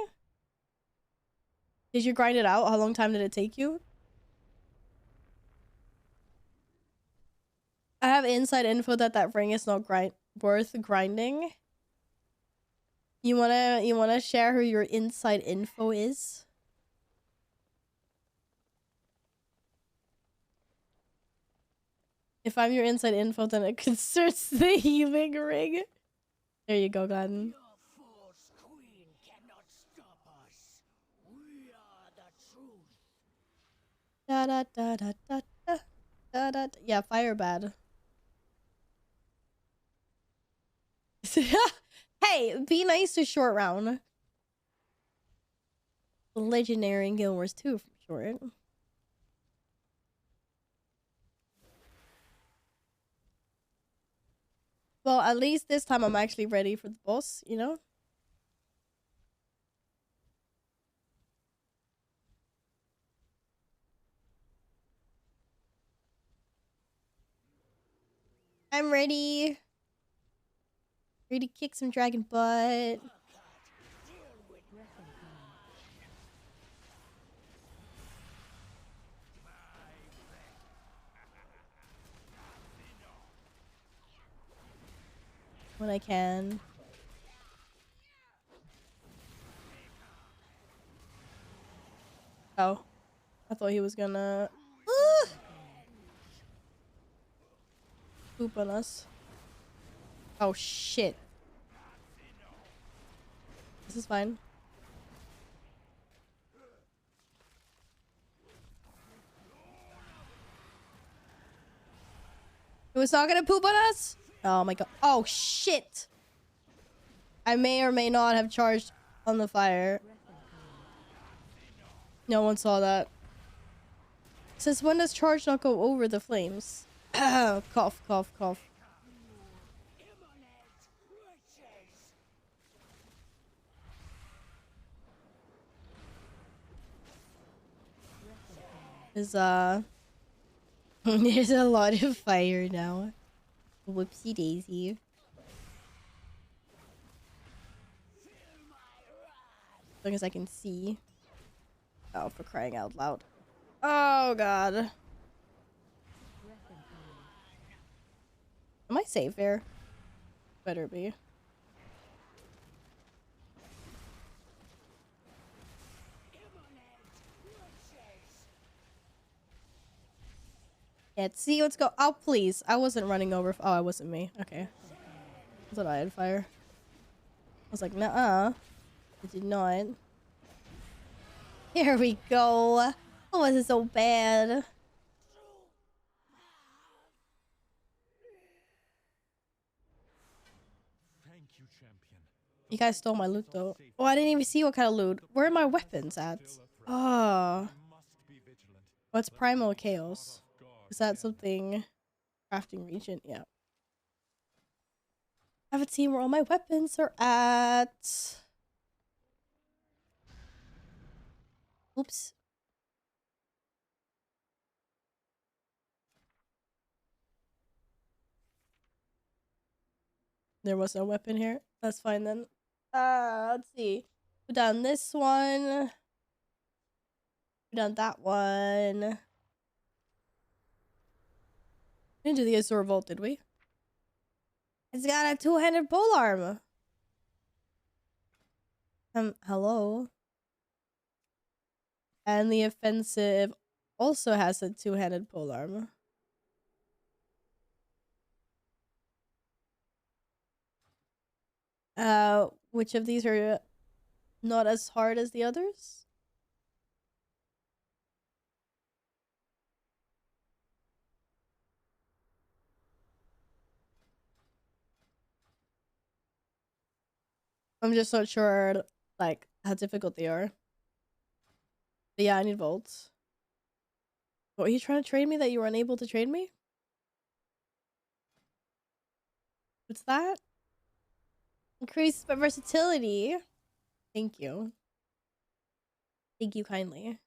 S1: Did you grind it out? How long time did it take you? I have inside info that ring is not worth grinding. You wanna share who your inside info is? If I'm your inside info, then it concerns the healing ring. There you go, Gladden. Da da da da da da da da. Yeah, fire bad. Hey, be nice to Short Round. Legendary in Guild Wars 2 from Short. Well, at least this time I'm actually ready for the boss, you know? I'm ready. Ready to kick some dragon butt. When I can. Oh. I thought he was gonna poop on us. Oh shit. This is fine. It was not gonna poop on us? Oh my god. Oh shit. I may or may not have charged on the fire. No one saw that. Since when does charge not go over the flames? Cough, cough, cough. There's there's a lot of fire now. Whoopsie daisy. As long as I can see. Oh, for crying out loud. Oh god. Am I safe here? Better be. Yeah, see, let's go. Oh, please. I wasn't running over. Oh, it wasn't me. Okay. I thought I had fire. I was like, nuh-uh. I did not. Here we go. Oh, was it so bad?
S3: Thank you, champion.
S1: You guys stole my loot, though. Oh, I didn't even see what kind of loot. Where are my weapons at? Oh. What's Primal Chaos? Is that something... Crafting region? Yeah. I haven't seen where all my weapons are at. Oops. There was no weapon here. That's fine then. Let's see. We done this one. We done that one. We didn't do the Azure Vault, did we? It's got a two-handed polearm. Hello. And the offensive also has a two-handed polearm. Which of these are not as hard as the others? I'm just not sure, like, how difficult they are. But yeah, I need volts. What, are you trying to trade me that you were unable to trade me? What's that? Increase my versatility. Thank you. Thank you kindly.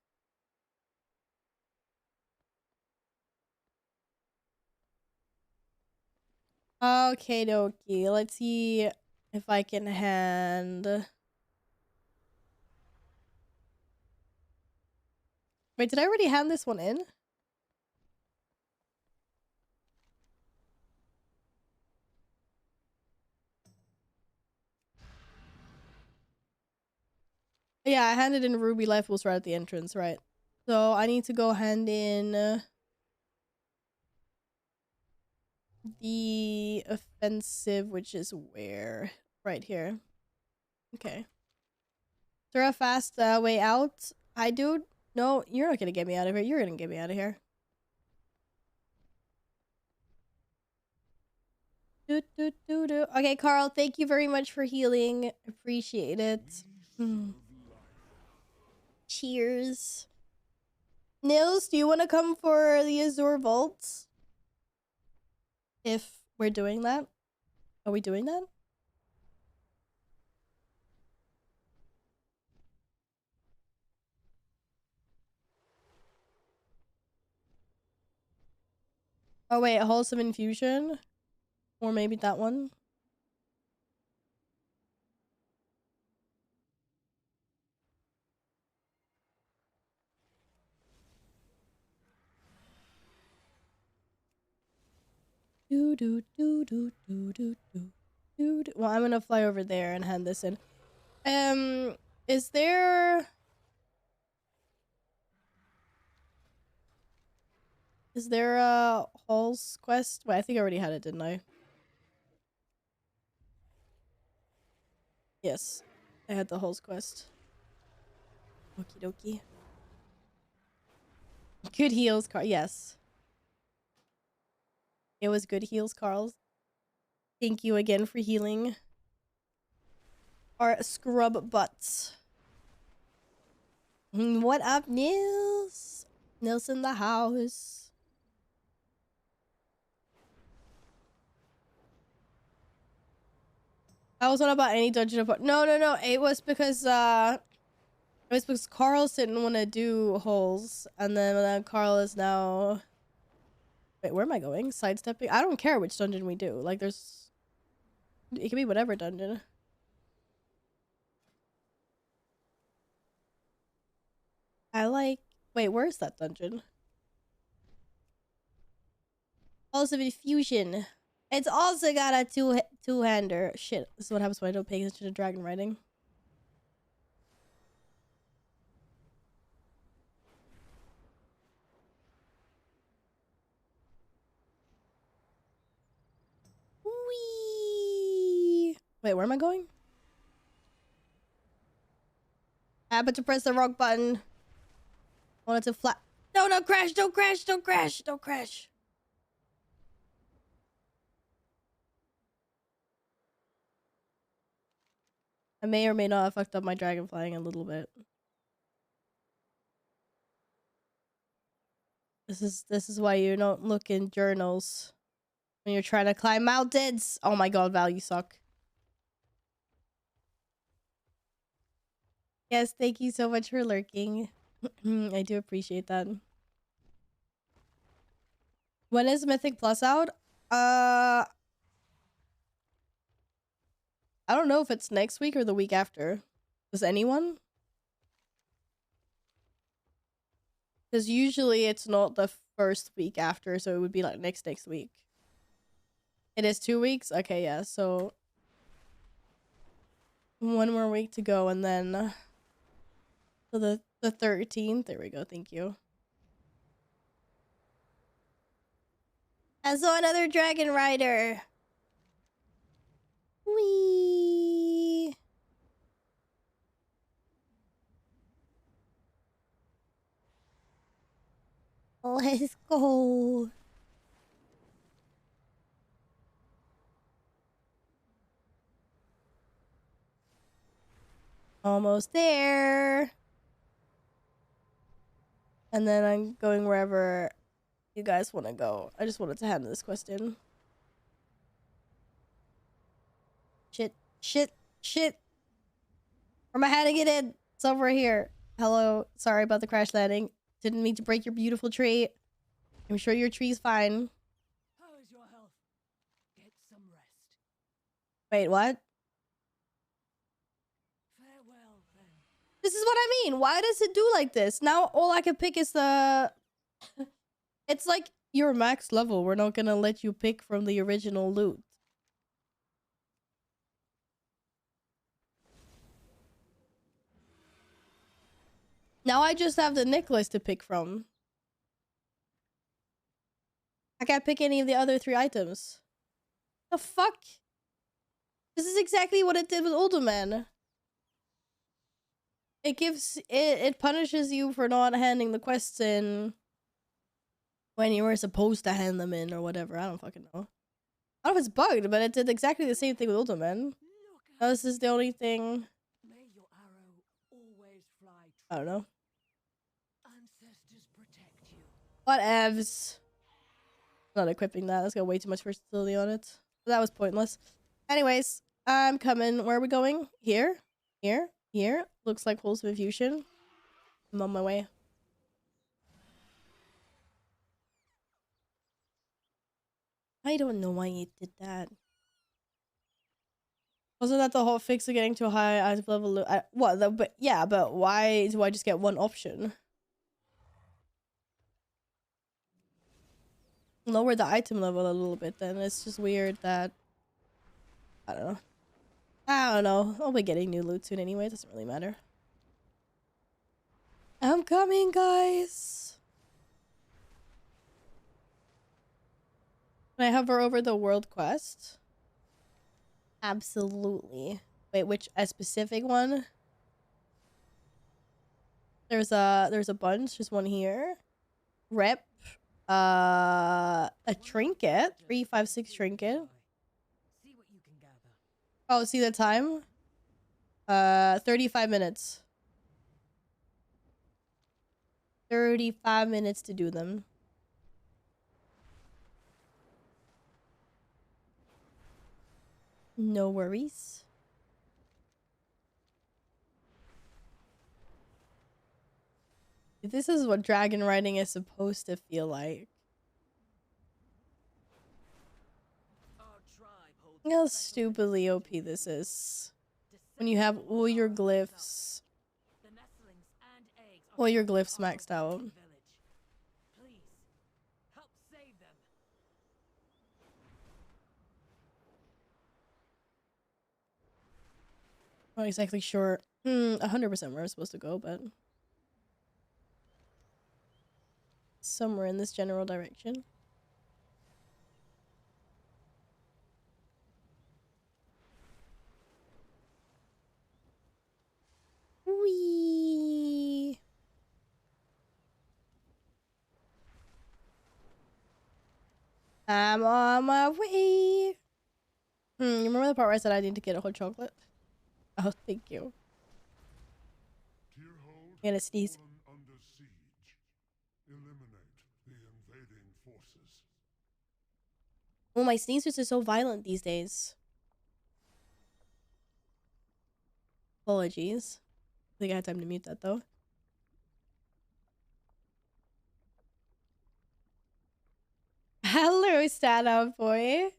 S1: Okay, dokie. Let's see if I can hand... Wait, did I already hand this one in? Yeah, I handed in Ruby Life was right at the entrance, right? So I need to go hand in the offensive, which is where? Right here. Okay. Is there a fast way out? Hi, dude. No, you're not gonna get me out of here. You're gonna get me out of here. Okay, Carl, thank you very much for healing. Appreciate it. Cheers. Nils, do you want to come for the Azure Vault? If we're doing that? Are we doing that? Oh wait, wholesome infusion? Or maybe that one. Do do do do do do do do. Well, I'm gonna fly over there and hand this in. Is there a Hall's quest? Wait, I think I already had it, didn't I? Yes, I had the Hall's quest. Okie dokie. Good heals, Carl. Yes. It was good heals, Carl. Thank you again for healing our scrub butts. What up, Nils? Nils in the house. I wasn't about any dungeon. No. It was because Carl didn't want to do holes, and then Carl is now. Wait, where am I going? Sidestepping. I don't care which dungeon we do. Like, there's. It can be whatever dungeon. I like. Wait, where is that dungeon? Halls of Infusion. It's also got a two-hander. Shit, this is what happens when I don't pay attention to dragon writing. Whee! Wait, where am I going? I happened to press the wrong button. I wanted to flat. No, don't crash! Don't crash! Don't crash! Don't crash! I may or may not have fucked up my dragon flying a little bit. This is why you don't look in journals when you're trying to climb mountains. Oh my god, Val, you suck. Yes, thank you so much for lurking. I do appreciate that. When is Mythic Plus out? I don't know if it's next week or the week after. Does anyone? Because usually it's not the first week after, so it would be like next week. It is 2 weeks? Okay, yeah, so 1 more week to go, and then so the 13th. There we go, thank you. I saw another dragon rider. Whee! Let's go. Almost there. And then I'm going wherever you guys want to go. I just wanted to hand this quest in. Shit. Where am I handing it in? It's over here. Hello. Sorry about the crash landing. Didn't mean to break your beautiful tree. I'm sure your tree's fine.
S5: How is your health? Get some rest.
S1: Wait, what?
S5: Farewell, then.
S1: This is what I mean. Why does it do like this? Now all I can pick is the... It's like, you're max level. We're not gonna let you pick from the original loot. Now I just have the necklace to pick from. I can't pick any of the other 3 items. The fuck? This is exactly what it did with Older Man. It punishes you for not handing the quests in when you were supposed to hand them in or whatever. I don't fucking know. I don't know if it's bugged, but it did exactly the same thing with Older Man. Now this is the only thing.
S5: May your arrow always fly true.
S1: I don't know.
S5: Ancestors protect you.
S1: Whatevs. Not equipping that. That's got way too much versatility on it. That was pointless. Anyways, I'm coming. Where are we going? Here? Here? Here? Looks like Halls of Infusion. I'm on my way. I don't know why it did that. Wasn't that the whole fix of getting to a high active level? What? But yeah, but why do I just get one option? Lower the item level a little bit, then it's just weird that I don't know. I don't know. I'll be getting new loot soon anyway. It doesn't really matter. I'm coming, guys. Can I hover over the world quest? Absolutely. Wait, which a specific one? There's a bunch. There's one here. Rep. A trinket. 356 trinket.
S5: See what you can gather.
S1: Oh, see the time? 35 minutes. 35 minutes to do them. No worries. This is what dragon riding is supposed to feel like. Look how stupidly OP this is. When you have all your glyphs. All your glyphs maxed out.
S5: Please, help save them.
S1: Not exactly sure 100% where I'm supposed to go, but somewhere in this general direction. Whee! I'm on my way. You remember the part where I said I need to get a hot chocolate? Oh, thank you.
S6: Tyrhold
S1: I'm gonna
S6: has
S1: sneeze.
S6: fallen under siege. Eliminate the invading forces.
S1: Oh, my sneezers are so violent these days. Apologies. I think I had time to mute that though. Hello, stand-up boy.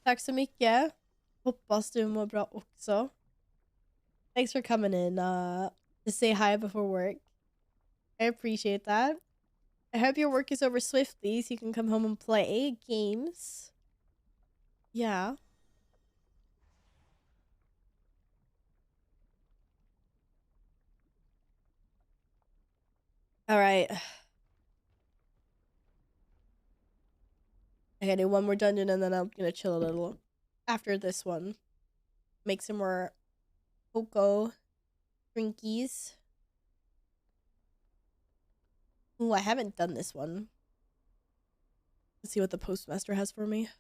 S1: Tack så mycket. Hoppas du mår bra också. Thanks for coming in to say hi before work. I appreciate that. I hope your work is over swiftly so you can come home and play games. Yeah. All right. I gotta do one more dungeon and then I'm gonna chill a little after this one. Make some more cocoa drinkies. Ooh, I haven't done this one. Let's see what the postmaster has for me.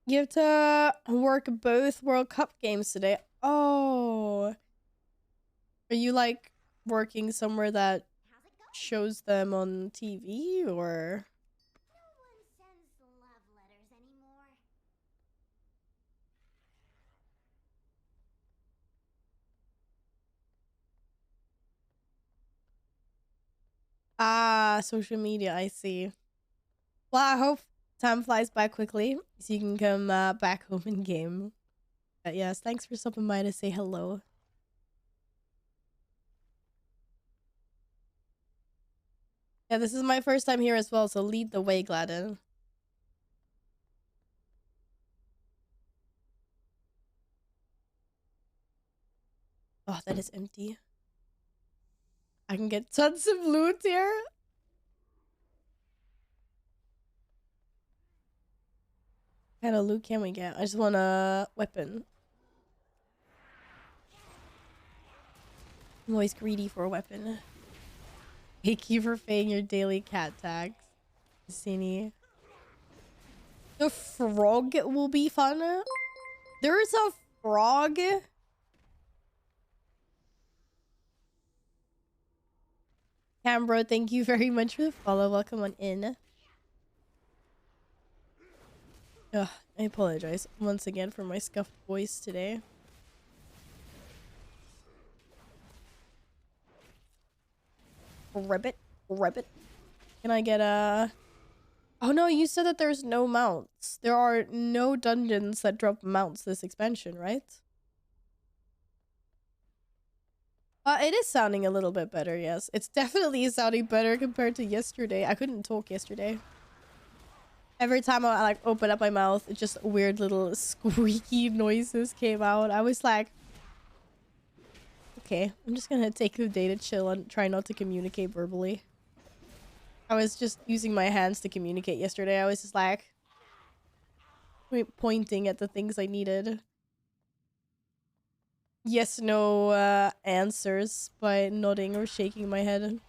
S1: You have to work both World Cup games today. Oh. Are you like working somewhere that
S2: How's it going?
S1: shows them on TV or?
S2: No one sends love letters anymore.
S1: Ah, social media, I see. Well, I hope time flies by quickly so you can come back home in game. But yes, thanks for stopping by to say hello. Yeah, this is my first time here as well, so lead the way, Gladden. Oh, that is empty. I can get tons of loot here. What kind of loot can we get? I just want a weapon. I'm always greedy for a weapon. Thank you for paying your daily cat tax, Cini. The frog will be fun. There's a frog. Cambro, thank you very much for the follow. Welcome on in. Ugh, I apologize once again for my scuffed voice today. Ribbit. Ribbit. Can I get a... Oh no, you said that there's no mounts. There are no dungeons that drop mounts this expansion, right? It is sounding a little bit better, yes. It's definitely sounding better compared to yesterday. I couldn't talk yesterday. Every time I like open up my mouth, it just weird little squeaky noises came out. I was like, okay, I'm just gonna take the day to chill and try not to communicate verbally. I was just using my hands to communicate yesterday. I was just like pointing at the things I needed. Yes, no answers by nodding or shaking my head.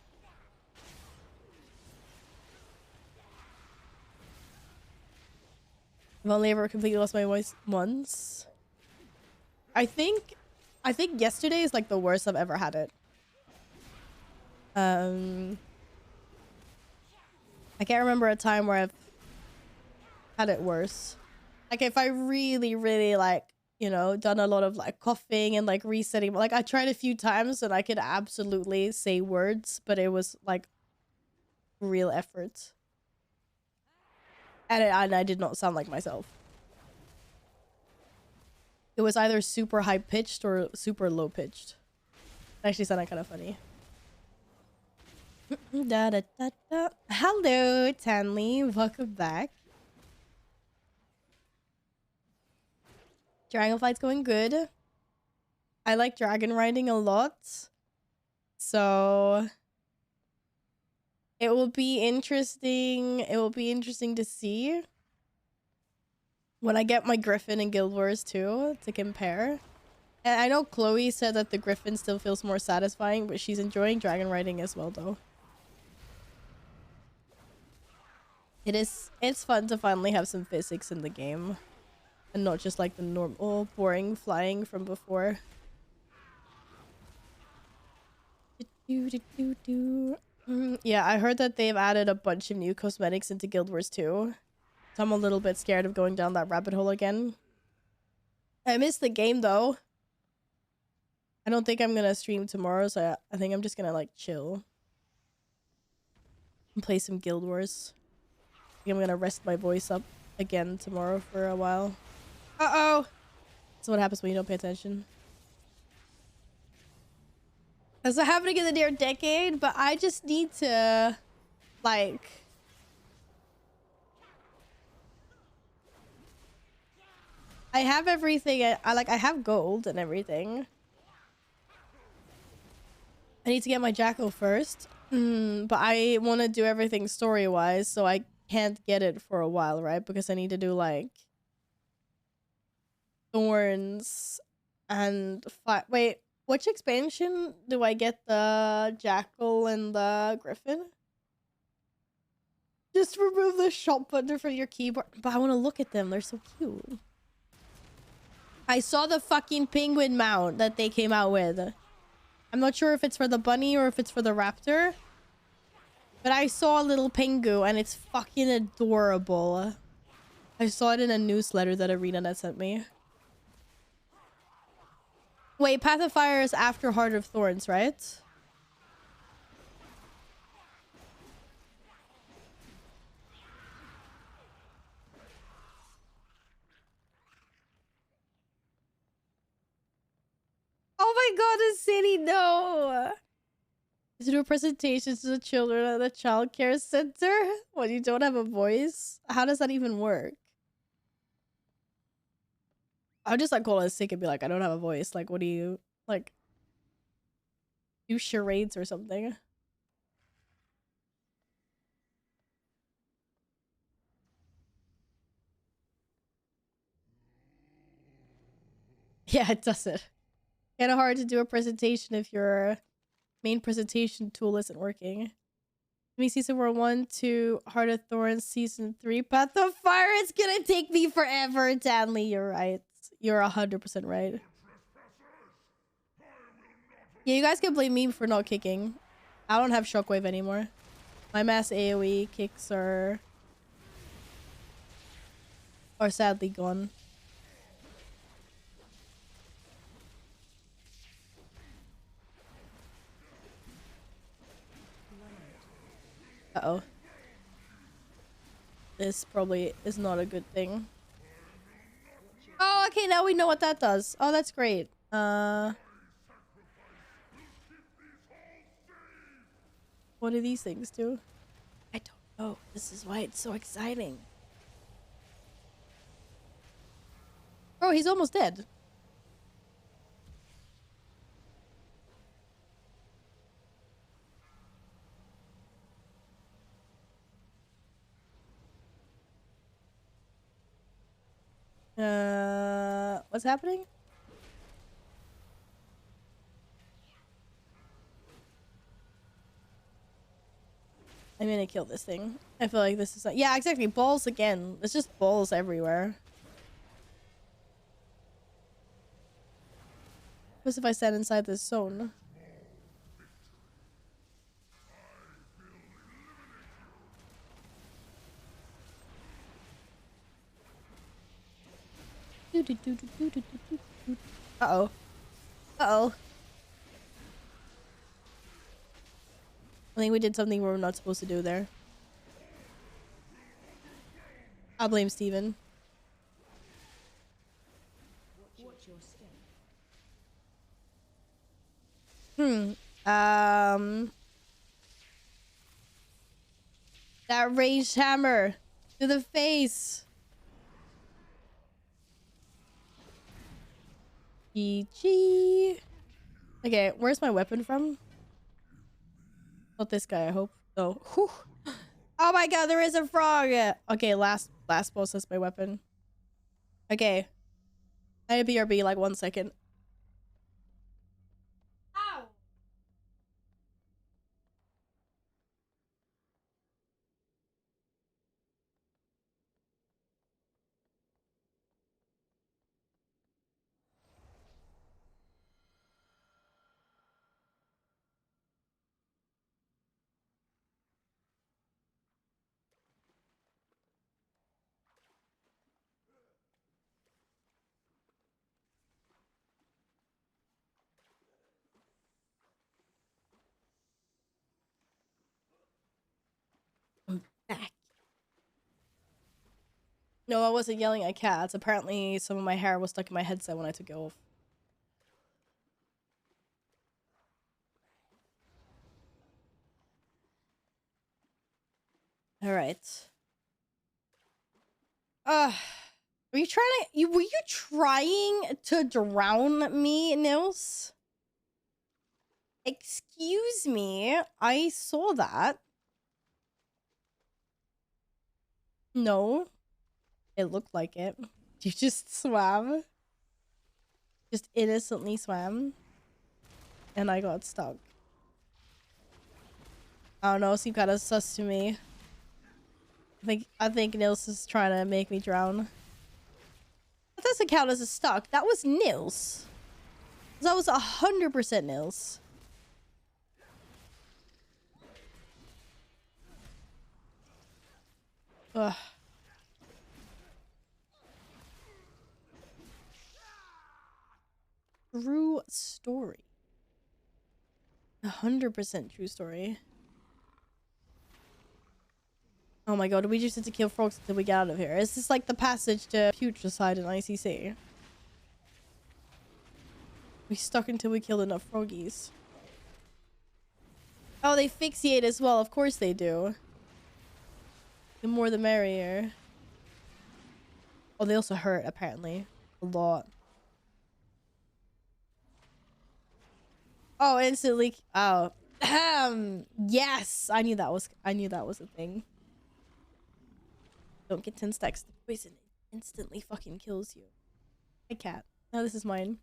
S1: I've only ever completely lost my voice once. I think yesterday is like the worst I've ever had it. I can't remember a time where I've had it worse. Like if I really, really like, you know, done a lot of like coughing and like resetting. Like I tried a few times and I could absolutely say words, but it was like real effort. And I did not sound like myself. It was either super high pitched or super low pitched. It actually sounded kind of funny. Da, da, da, da. Hello, Tanley. Welcome back. Dragonflight's going good. I like dragon riding a lot. So it will be interesting. It will be interesting to see when I get my Griffin in Guild Wars 2 to compare. And I know Chloe said that the Griffin still feels more satisfying, but she's enjoying dragon riding as well though. It's fun to finally have some physics in the game. And not just like the normal boring flying from before. Yeah, I heard that they've added a bunch of new cosmetics into Guild Wars 2. So I'm a little bit scared of going down that rabbit hole again. I missed the game though. I don't think I'm gonna stream tomorrow, so I think I'm just gonna like chill. And play some Guild Wars. I think I'm gonna rest my voice up again tomorrow for a while. Uh-oh! That's what happens when you don't pay attention. That's not happening in the near decade, but I just need to, like... I have everything. I have gold and everything. I need to get my Jackal first. But I want to do everything story-wise, so I can't get it for a while, right? Because I need to do, like... Thorns and... Wait, which expansion do I get the Jackal and the Griffin? Just remove the shop button from your keyboard. But I want to look at them. They're so cute. I saw the fucking penguin mount that they came out with. I'm not sure if it's for the bunny or if it's for the raptor. But I saw a little pengu and it's fucking adorable. I saw it in a newsletter that ArenaNet sent me. Wait, Path of Fire is after Heart of Thorns, right? Oh my god, the city, no! To do presentations to the children at the child care center when you don't have a voice? How does that even work? I'll just like call it sick and be like, I don't have a voice. Like, what do you like? Do charades or something? Yeah, it doesn't. Kind of hard to do a presentation if your main presentation tool isn't working. Give me season 1, 2, Heart of Thorns, season 3, Path of Fire. It's gonna take me forever, Danley. You're right. You're 100% right. Yeah, you guys can blame me for not kicking. I don't have Shockwave anymore. My mass AoE kicks are sadly gone. this probably is not a good thing. Oh, okay, now we know what that does. Oh, that's great. What do these things do? I don't know. This is why it's so exciting. Bro, he's almost dead. What's happening? I'm gonna kill this thing. I feel like this is like, yeah, exactly. Balls again. It's just balls everywhere. What if I stand inside this zone? Uh-oh. Uh-oh. I think we did something we were not supposed to do there. I'll blame Steven. That ranged hammer to the face. GG. Okay, where's my weapon from? Not this guy, I hope. Oh. Whew. Oh my god, there is a frog! Okay, last boss has my weapon. Okay. I BRB like 1 second. Ow! I'm back. No, I wasn't yelling at cats. Apparently, some of my hair was stuck in my headset when I took it off. Alright. Were you trying to drown me, Nils? Excuse me, I saw that. No. It looked like it. You just swam. Just innocently swam. And I got stuck. I don't know, seemed kind of sus to me. I think Nils is trying to make me drown. That doesn't count as a stuck. That was Nils. That was 100% Nils. Ugh. True story. 100% true story. Oh my god, we just need to kill frogs until we get out of here. Is this like the passage to Putricide in ICC? We stuck until we killed enough froggies. Oh, they asphyxiate as well. Of course they do. The more the merrier. Oh, they also hurt, apparently. A lot. Oh, instantly. Oh. Yes! I knew that was a thing. Don't get 10 stacks. The poison instantly fucking kills you. Hey, cat. No, this is mine.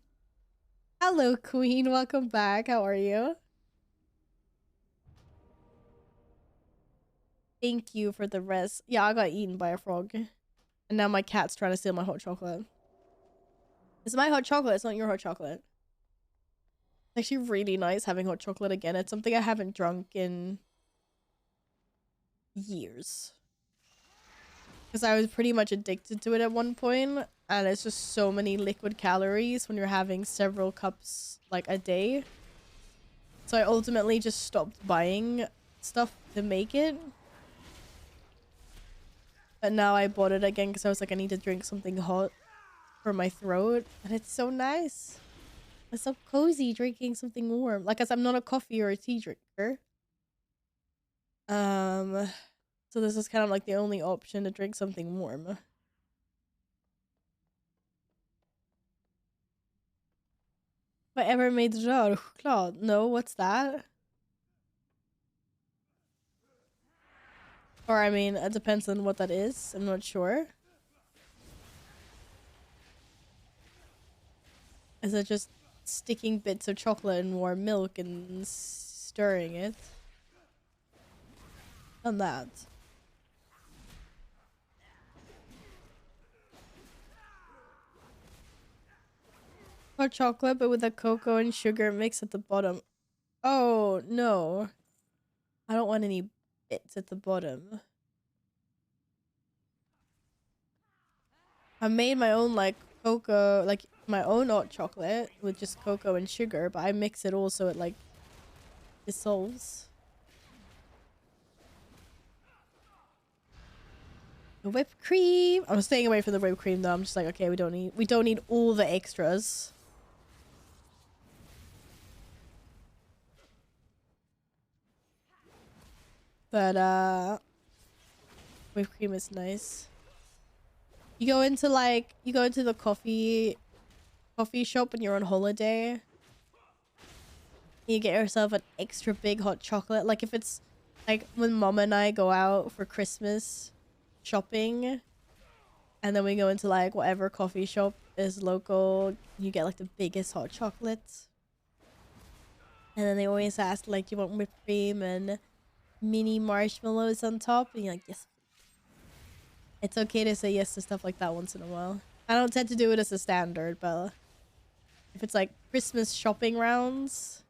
S1: Hello, queen. Welcome back. How are you? Thank you for the rest. Yeah, I got eaten by a frog. And now my cat's trying to steal my hot chocolate. It's my hot chocolate. It's not your hot chocolate. It's actually really nice having hot chocolate again. It's something I haven't drunk in years. Because I was pretty much addicted to it at one point, and it's just so many liquid calories when you're having several cups like a day. So I ultimately just stopped buying stuff to make it. But now I bought it again because I was like, I need to drink something hot for my throat. And it's so nice. It's so cozy drinking something warm. Like, as I'm not a coffee or a tea drinker. So this is kind of like the only option to drink something warm. Have I ever made rörchoklad? No, what's that? Or I mean, it depends on what that is. I'm not sure. Is it just sticking bits of chocolate in warm milk and stirring it? Done that. Hot chocolate, but with a cocoa and sugar mix at the bottom. Oh, no. I don't want any bits at the bottom. I made my own, like, cocoa, like, my own hot chocolate with just cocoa and sugar, but I mix it all so it, like, dissolves. The whipped cream. I'm staying away from the whipped cream, though. I'm just like, okay, we don't need all the extras. But, whipped cream is nice. You go into the coffee shop when you're on holiday. You get yourself an extra big hot chocolate. Like if it's like when Mom and I go out for Christmas shopping and then we go into like whatever coffee shop is local, you get like the biggest hot chocolate. And then they always ask like, you want whipped cream and mini marshmallows on top? And you're like, yes. It's okay to say yes to stuff like that once in a while. I don't tend to do it as a standard, but if it's like Christmas shopping rounds,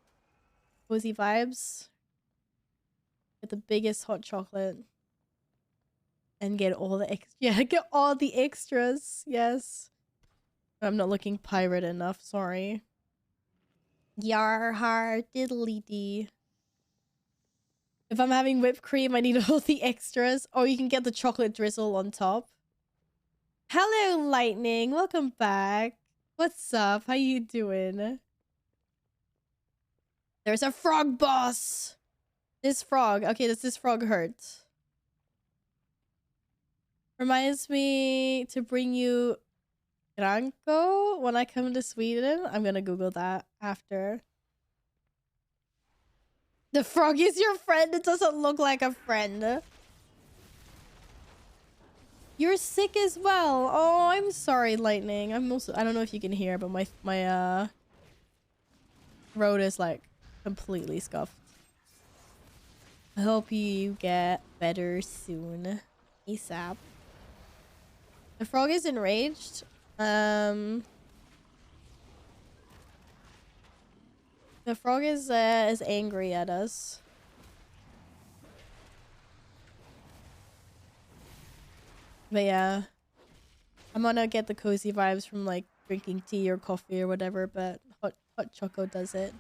S1: cozy vibes, get the biggest hot chocolate and get all the get all the extras. Yes. I'm not looking pirate enough, sorry. Yar har diddly dee. If I'm having whipped cream, I need all the extras. Or you can get the chocolate drizzle on top. Hello, Lightning. Welcome back. What's up? How you doing? There's a frog boss. This frog. Okay, does this frog hurt? Reminds me to bring you Granko when I come to Sweden. I'm gonna Google that after. The frog is your friend? It doesn't look like a friend. You're sick as well. Oh, I'm sorry, Lightning. I don't know if you can hear, but my throat is like completely scuffed. I hope you get better soon. ASAP. The frog is enraged. The frog is angry at us. But yeah, I'm gonna get the cozy vibes from like drinking tea or coffee or whatever, but hot choco does it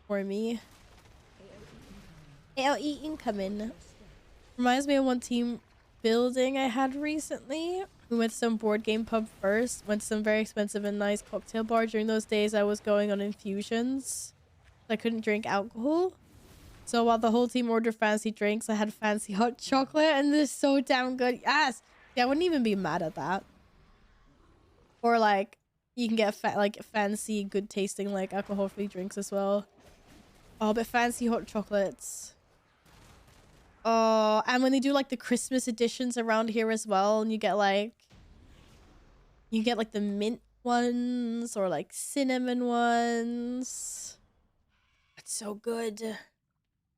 S1: for me. AOE incoming. Reminds me of one team building I had recently. We went to some board game pub first, went to some very expensive and nice cocktail bar. During those days I was going on infusions. I couldn't drink alcohol. So while the whole team ordered fancy drinks, I had fancy hot chocolate, and this is so damn good. Yes! Yeah, I wouldn't even be mad at that. Or like, you can get like fancy, good tasting like alcohol-free drinks as well. Oh, but fancy hot chocolates. Oh, and when they do like the Christmas editions around here as well, and you get like the mint ones or like cinnamon ones. It's so good.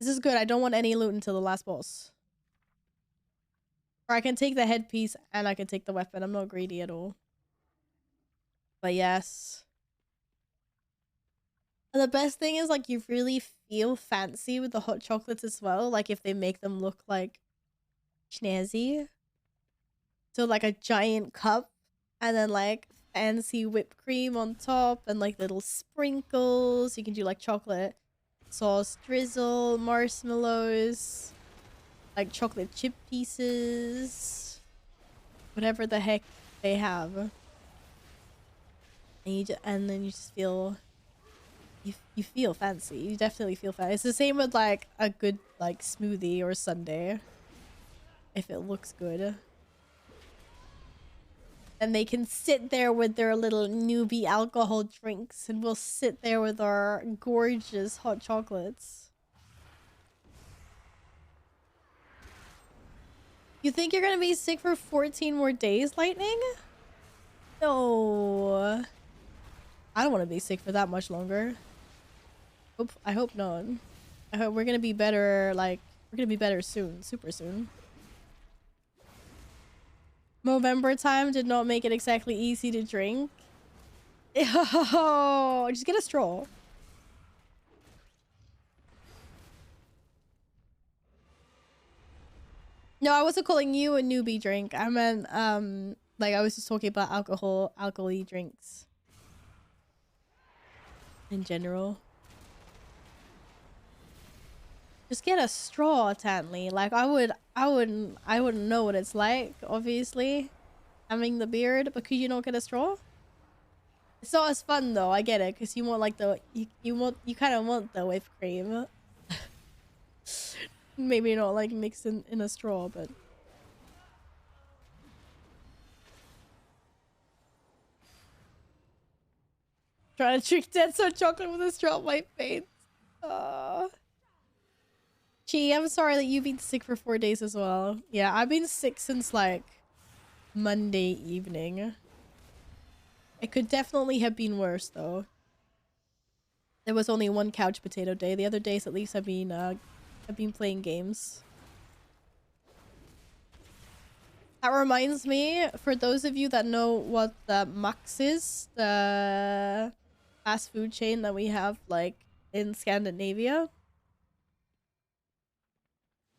S1: This is good. I don't want any loot until the last boss. Or I can take the headpiece and I can take the weapon. I'm not greedy at all. But yes. And the best thing is like you really feel fancy with the hot chocolates as well. Like if they make them look like snazzy. So like a giant cup and then like fancy whipped cream on top and like little sprinkles. You can do like chocolate sauce drizzle, marshmallows, like chocolate chip pieces. whatever the heck they have, and then you just feel you feel fancy. You definitely feel fancy. It's the same with like a good like smoothie or sundae. If it looks good, and they can sit there with their little newbie alcohol drinks, and we'll sit there with our gorgeous hot chocolates. You think you're gonna be sick for 14 more days, Lightning? No. I don't want to be sick for that much longer. I hope not. I hope we're gonna be better, like, we're gonna be better soon. Super soon. Movember time did not make it exactly easy to drink. Oh, just get a straw. No, I wasn't calling you a newbie drink. I meant, like I was just talking about alcohol-y drinks. In general. Just get a straw, Tanley. Like I wouldn't know what it's like, obviously. Having the beard, but could you not get a straw? It's not as fun though, I get it, because you want like the you kind of want the whipped cream. Maybe not like mixed in a straw, but trying to trick Dead Hot Chocolate with a straw my face. Gee, I'm sorry that you've been sick for 4 days as well. Yeah, I've been sick since like Monday evening. It could definitely have been worse though. There was only one couch potato day. The other days at least I've been playing games. That reminds me, for those of you that know what the Max is, the fast food chain that we have like in Scandinavia.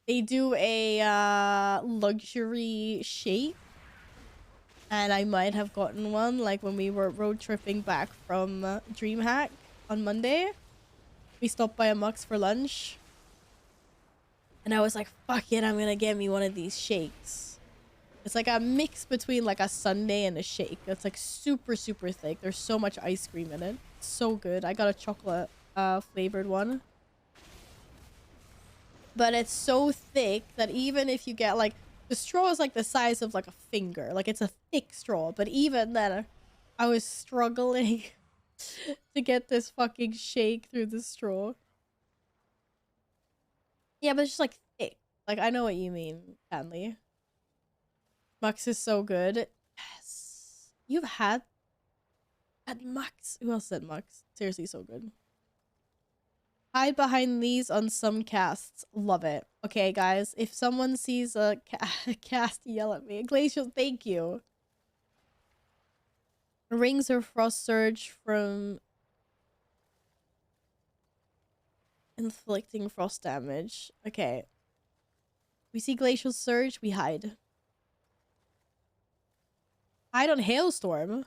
S1: They do a luxury shake. And I might have gotten one like when we were road tripping back from DreamHack on Monday. We stopped by a Mux for lunch. And I was like, fuck it, I'm gonna get me one of these shakes. It's like a mix between like a sundae and a shake. It's like super, super thick. There's so much ice cream in it. It's so good. I got a chocolate flavored one. But it's so thick that even if you get like, the straw is like the size of like a finger. Like it's a thick straw. But even then, I was struggling to get this fucking shake through the straw. Yeah, but it's just like thick. Like I know what you mean, Hanley. Mux is so good. Yes. You've had Mux. Who else said Mux? Seriously, so good. Hide behind these on some casts. Love it. Okay, guys. If someone sees a cast, yell at me. Glacial, thank you. Rings of Frost Surge from inflicting frost damage. Okay. We see Glacial Surge, we hide. Hide on Hailstorm.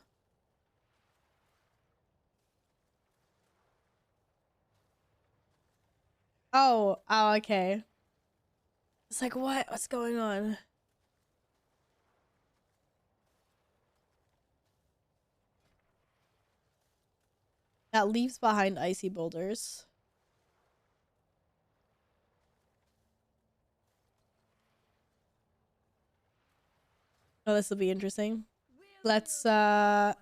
S1: Oh, okay. It's like, what? What's going on? That leaves behind icy boulders. Oh, this will be interesting. Let's, shit,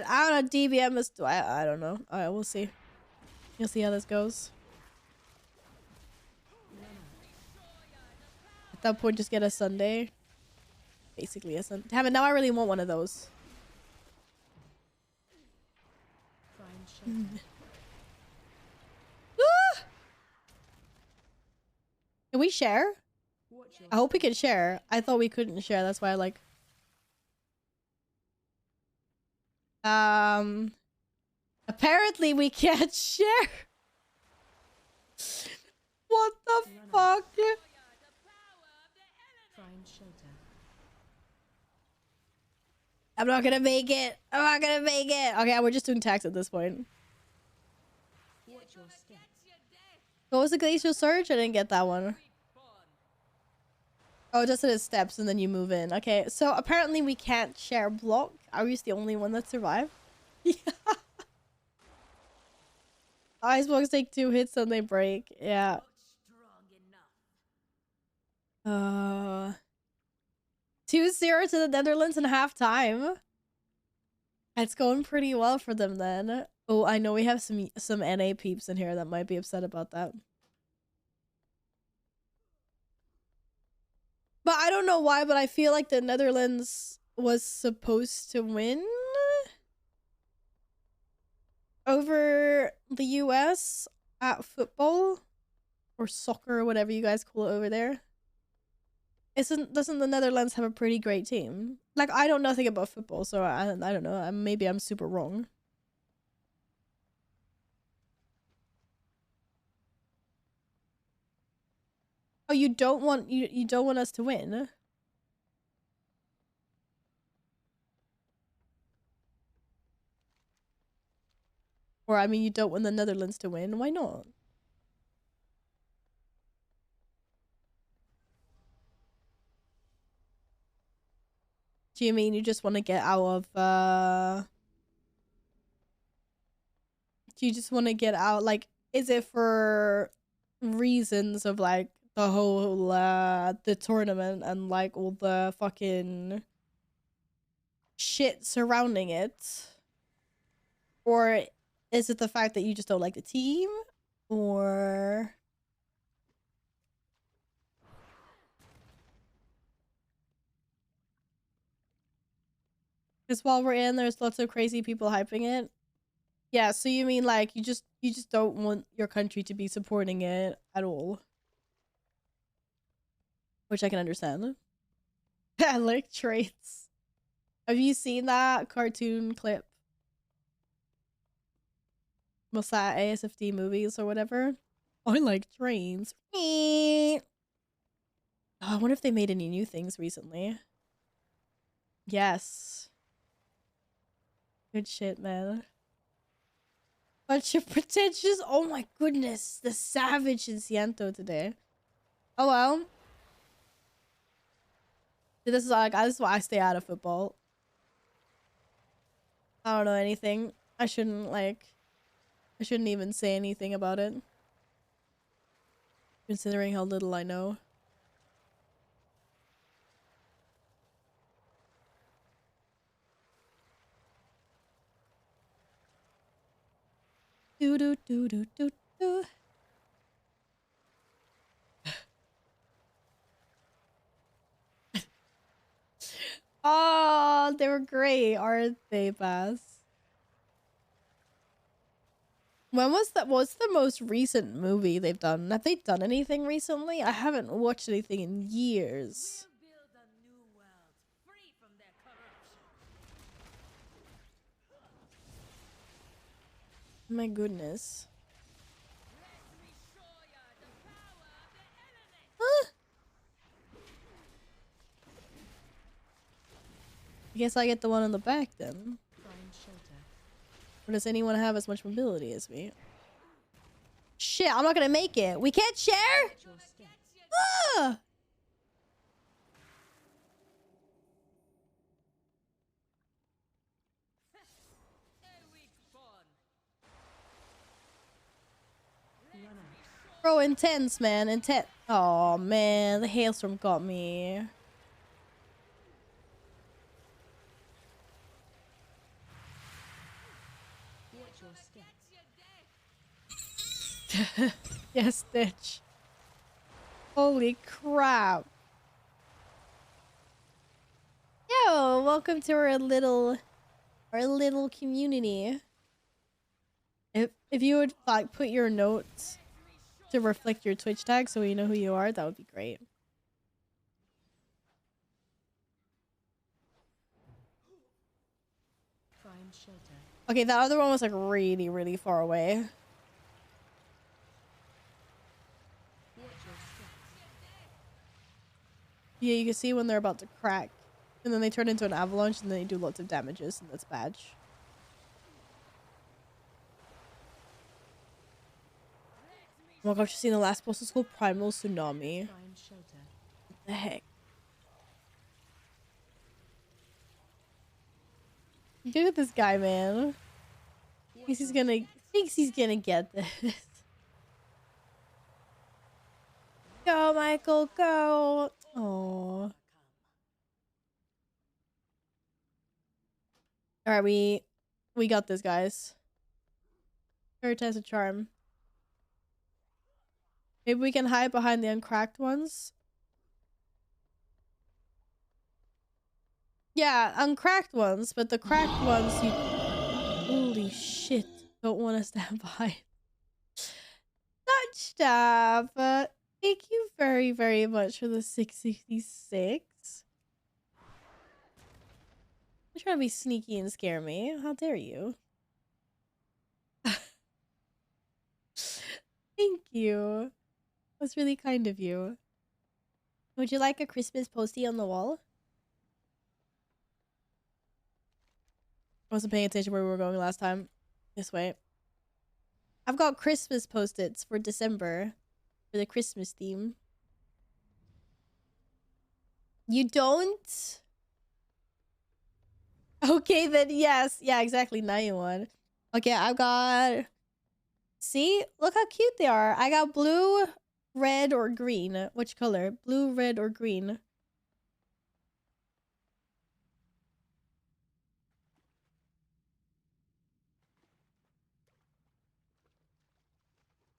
S1: I don't know. DBM is, I don't know. Alright, we'll see. You'll see how this goes. At that point, just get a sundae. Basically a sundae. Damn it, now I really want one of those. Can we share? I hope we can share. I thought we couldn't share. That's why I like... Apparently we can't share. What the fuck? I'm not gonna make it. I'm not gonna make it. Okay, we're just doing tax at this point. What was the Glacial Surge? I didn't get that one. Oh, just at its steps and then you move in. Okay, so apparently we can't share block. Are we the only one that survived? Yeah. Icebox take 2 hits and they break. Yeah.
S5: Not strong enough.
S1: 2-0 to the Netherlands in half time. It's going pretty well for them then. Oh, I know we have some NA peeps in here that might be upset about that. But I don't know why, but I feel like the Netherlands was supposed to win over the US at football or soccer or whatever you guys call it over there. Doesn't the Netherlands have a pretty great team? Like, I know nothing about football, so I don't know. Maybe I'm super wrong. Oh, you don't want us to win? Or I mean, you don't want the Netherlands to win? Why not? Do you mean you just want to get out of do you just want to get out, like, is it for reasons of like the whole the tournament and like all the fucking shit surrounding it? Or is it the fact that you just don't like the team? Or because while we're in, there's lots of crazy people hyping it. Yeah, so you mean like you just don't want your country to be supporting it at all? Which I can understand. I like traits. Have you seen that cartoon clip? What's that, ASFD movies or whatever? I like trains. Oh, I wonder if they made any new things recently. Yes. Good shit, man. Bunch of pretentious. Oh my goodness. The savage in Ciento today. Oh well. This is like, this is why I stay out of football. I don't know anything. I shouldn't even say anything about it. Considering how little I know. Do do do do do do. Oh, they were great, aren't they, Bass? What's the most recent movie they've done? Have they done anything recently? I haven't watched anything in years.
S5: We'll build a new world, free from their corruption.
S1: My goodness.
S5: Let me show ya the power of the element.
S1: Huh? I guess I get the one on the back then. Or does anyone have as much mobility as me? Shit, I'm not gonna make it. We can't share? Ah! Bro, intense, man. Intense. Oh, man. The hailstorm got me. Yes, Stitch. Holy crap. Yo, welcome to our little community. If you would like put your notes to reflect your Twitch tag so we know who you are, that would be great. Okay, that other one was like really, really far away. Yeah, you can see when they're about to crack. And then they turn into an avalanche and then they do lots of damages, and that's bad. Oh my gosh, you seen the last boss is called Primal Tsunami. What the heck? Look at this guy, man. Thinks he's gonna get this. Go, Michael, go. Oh. Alright, we got this, guys. Third has a charm. Maybe we can hide behind the uncracked ones. Yeah, uncracked ones, but the cracked ones you... Holy shit. Don't want to stand behind. Touchdown! Thank you very, very much for the 666. You're trying to be sneaky and scare me. How dare you? Thank you. That's really kind of you. Would you like a Christmas postie on the wall? I wasn't paying attention where we were going last time. This way. I've got Christmas post-its for December. For the Christmas theme. You don't? Okay, then yes. Yeah, exactly. Now you want. Okay, I've got... See? Look how cute they are. I got blue, red, or green. Which color? Blue, red, or green?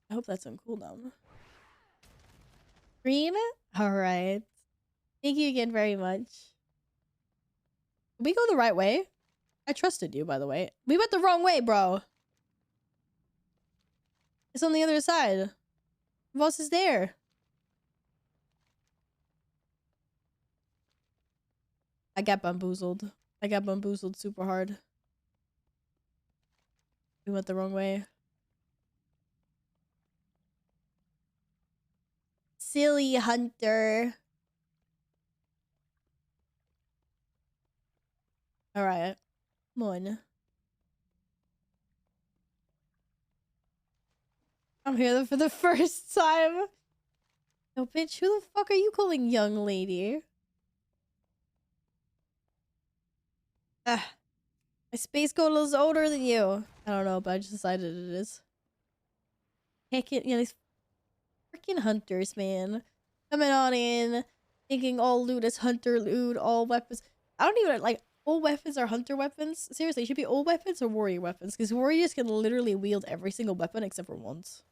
S1: I hope that's on cooldown. Green? Alright. Thank you again very much. Did we go the right way? I trusted you, by the way. We went the wrong way, bro. It's on the other side. Who else is there? I got bamboozled. I got bamboozled super hard. We went the wrong way. Silly hunter. Alright. Come on. I'm here for the first time. No, bitch, who the fuck are you calling young lady? My space goat is older than you. I don't know, but I just decided it is. Heck it, yeah, these freaking hunters, man. Coming on in, thinking all loot is hunter loot, all weapons. I don't even like all weapons are hunter weapons. Seriously, it should be all weapons or warrior weapons, because warriors can literally wield every single weapon except for once.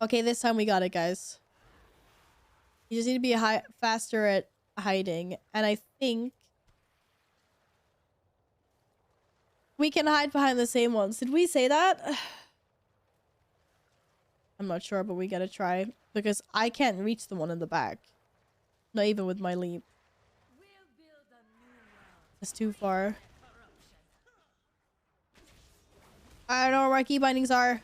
S1: Okay, this time we got it, guys. You just need to be faster at hiding, and I think we can hide behind the same ones. Did we say that? I'm not sure, but we gotta try, because I can't reach the one in the back. Not even with my leap. It's too far. I don't know where my key bindings are.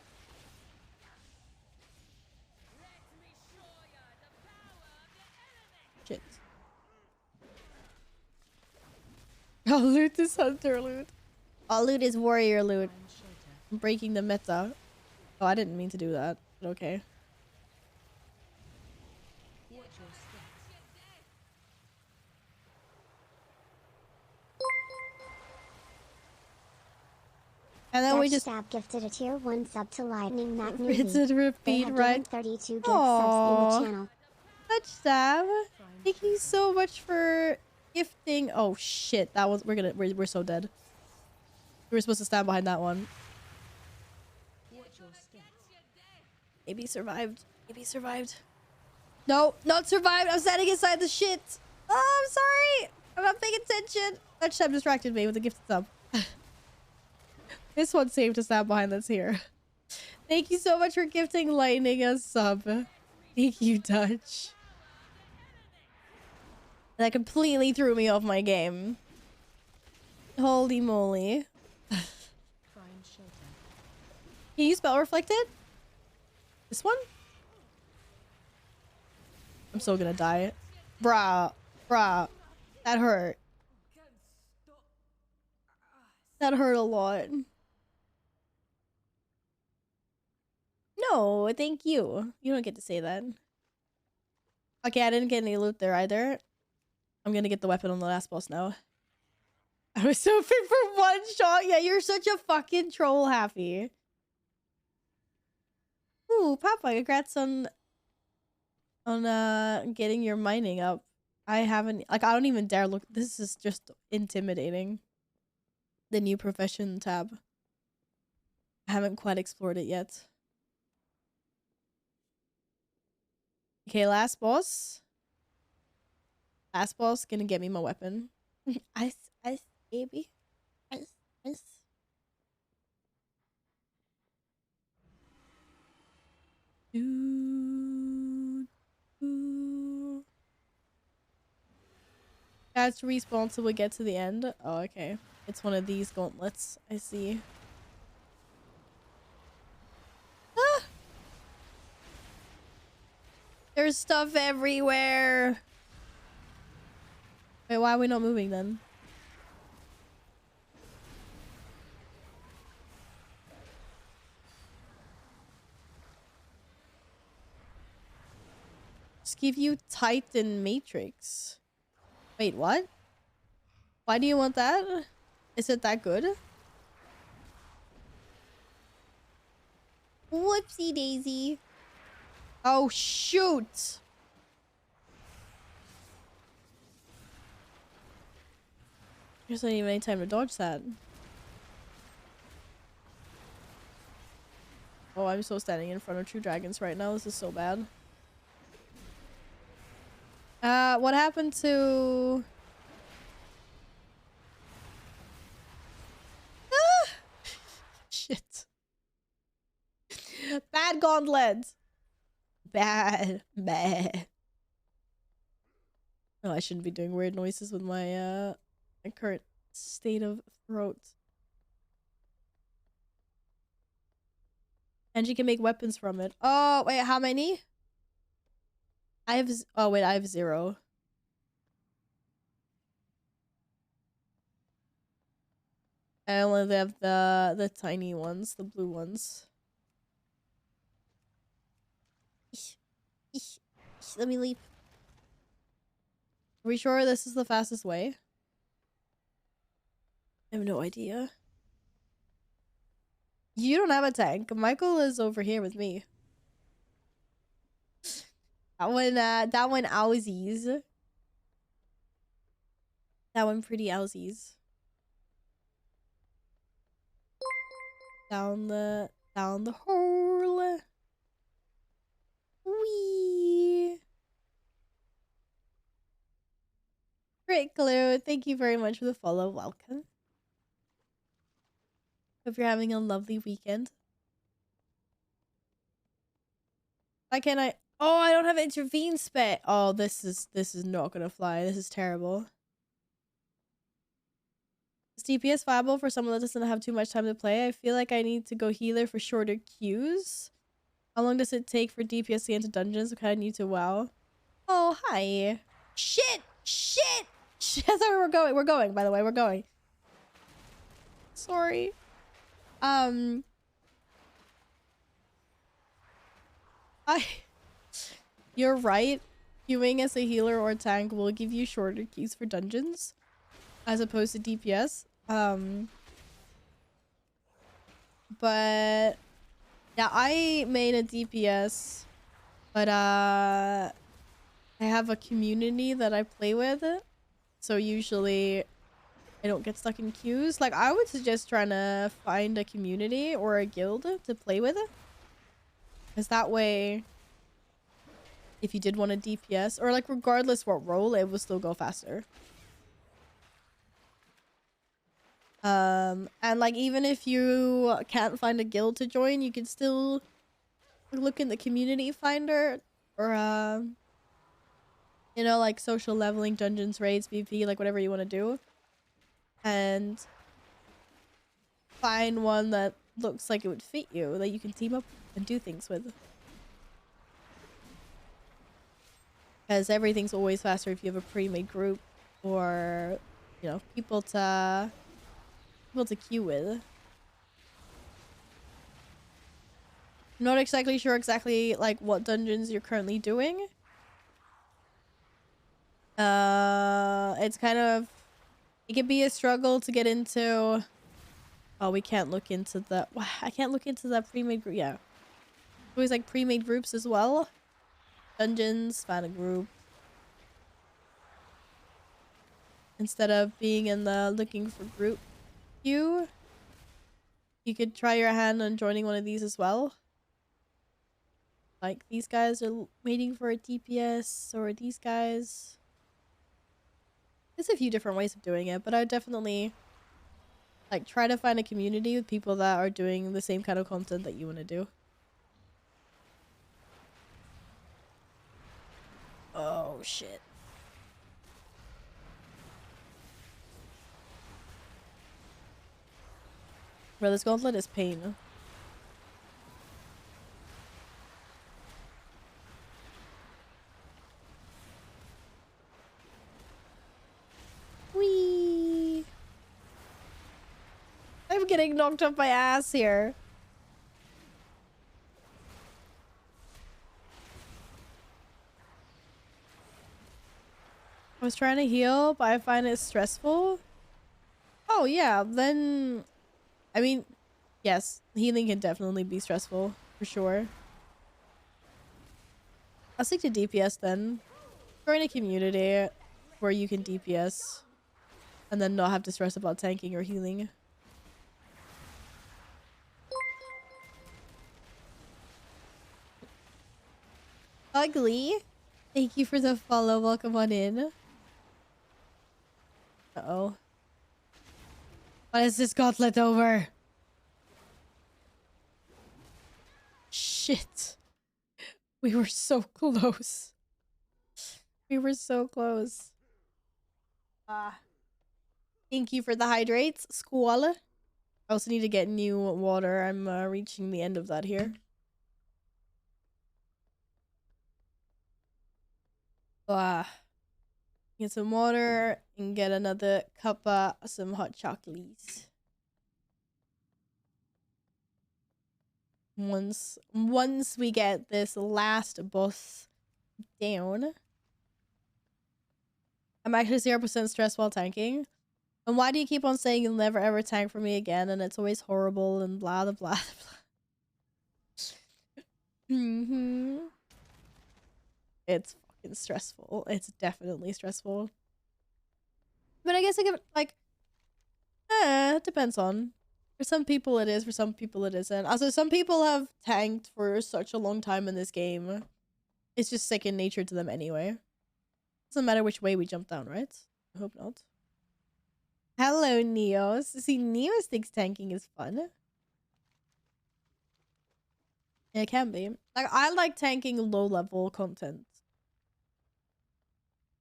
S1: Shit. I'll loot this hunter loot. I'll loot is warrior loot. I'm breaking the meta. Oh, I didn't mean to do that. But okay. And then we just
S2: Stab gifted a tier 1 sub to Lightning Mac
S1: rinse and repeat, right?
S2: 32 gift subs in the channel.
S1: Touch stab. Thank you so much for gifting. Oh shit, that was we're so dead. We were supposed to stand behind that one. Maybe he survived. Maybe he survived. No, not survived. I'm standing inside the shit. Oh, I'm sorry. I'm not paying attention. Touch stab distracted me with the gifted sub. This one's safe to stand behind that's here. Thank you so much for gifting Lightning a sub. Thank you, Dutch. That completely threw me off my game. Holy moly. Can you spell reflected? This one? I'm still gonna die. Bruh. Bruh. That hurt. That hurt a lot. No, thank you. You don't get to say that. Okay, I didn't get any loot there either. I'm gonna get the weapon on the last boss now. I was hoping for one shot. Yeah, you're such a fucking troll, Happy. Ooh, Papa, congrats on getting your mining up. I haven't, like, I don't even dare look. This is just intimidating. The new profession tab. I haven't quite explored it yet. Okay, last boss. Last boss gonna get me my weapon. Ice, baby. Ice. That's to respawn till we get to the end. Oh, okay. It's one of these gauntlets. I see. Ah! There's stuff everywhere. Wait, why are we not moving then? Just give you Titan Matrix. Wait, what? Why do you want that? Is it that good? Whoopsie daisy. Oh, shoot. There's not even any time to dodge that. Oh, I'm so standing in front of two dragons right now. This is so bad. What happened to... Ah! Shit. Bad gauntlet. Bad. Oh, I shouldn't be doing weird noises with my, my current state of throat. And you can make weapons from it. Oh, wait, how many? I have... Oh, wait, I have 0. I only have the tiny ones, the blue ones. Let me leap. Are we sure this is the fastest way? I have no idea. You don't have a tank. Michael is over here with me. That one owsies. That one pretty owsies. Down the hole. Wee. Great Clue. Thank you very much for the follow. Welcome. Hope you're having a lovely weekend. Why can't I? Oh, I don't have intervene spec. Oh, this is not gonna fly. This is terrible. Is DPS viable for someone that doesn't have too much time to play? I feel like I need to go healer for shorter queues. How long does it take for DPS to get into dungeons? I kind of need to WoW. Oh, hi. Shit! Shit! I thought we were going. We're going, by the way. We're going. Sorry. You're right. Queuing as a healer or tank will give you shorter queues for dungeons as opposed to DPS. But yeah, I made a DPS, but I have a community that I play with, so usually I don't get stuck in queues. Like, I would suggest trying to find a community or a guild to play with, because that way, if you did want a DPS, or like regardless what role, it will still go faster. And like, even if you can't find a guild to join, you can still look in the community finder, or you know, like social leveling, dungeons, raids, PvP, like whatever you want to do, and find one that looks like it would fit you, that you can team up and do things with. Because everything's always faster if you have a pre-made group, or, you know, people to queue with. I'm not exactly sure like what dungeons you're currently doing. It's kind of It can be a struggle to get into... Oh, we can't look into the... I can't look into the pre-made group. Yeah. Always like pre-made groups as well. Dungeons, find a group. Instead of being in the looking for group queue, you could try your hand on joining one of these as well. Like, these guys are waiting for a TPS, or these guys... There's a few different ways of doing it, but I would definitely like try to find a community with people that are doing the same kind of content that you want to do. Oh shit. Bro, this gauntlet is pain. Whee! I'm getting knocked off my ass here. I was trying to heal, but I find it stressful. Oh yeah, then... I mean, yes, healing can definitely be stressful, for sure. I'll stick to DPS then. Join a community where you can DPS and then not have to stress about tanking or healing. Ugly, thank you for the follow. Welcome on in. Uh-oh. What is this gauntlet over? Shit. We were so close. We were so close. Thank you for the hydrates, Squall. I also need to get new water. I'm reaching the end of that here. Get some water and get another cup of some hot chocolates. Once we get this last boss down. I'm actually 0% stressed while tanking. And why do you keep on saying you'll never ever tank for me again and it's always horrible and blah blah blah blah. It's fucking stressful. It's definitely stressful. But I guess I give it like it depends on. For some people it is, for some people it isn't. Also, some people have tanked for such a long time in this game. It's just second nature to them anyway. Doesn't matter which way we jump down, right? I hope not. Hello, Neos. See, Neos thinks tanking is fun. It can be. Like, I like tanking low-level content.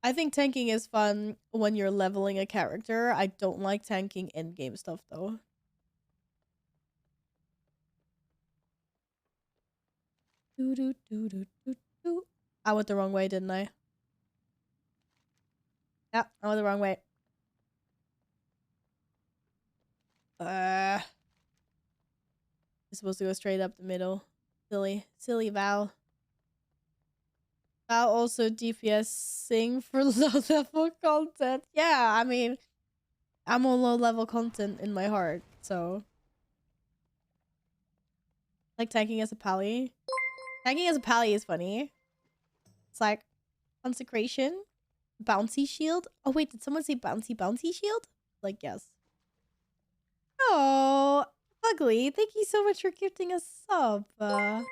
S1: I think tanking is fun when you're leveling a character. I don't like tanking endgame stuff, though. I went the wrong way, didn't I? Yeah, I went the wrong way. You're supposed to go straight up the middle. Silly Val. Val also DPSing for low-level content. Yeah, I mean, I'm on low-level content in my heart, so... Like tanking as a pally. Tanking as a pally is funny. It's like, consecration, bouncy shield. Oh wait, did someone say bouncy shield? Like, yes. Oh, Ugly, thank you so much for gifting a sub. I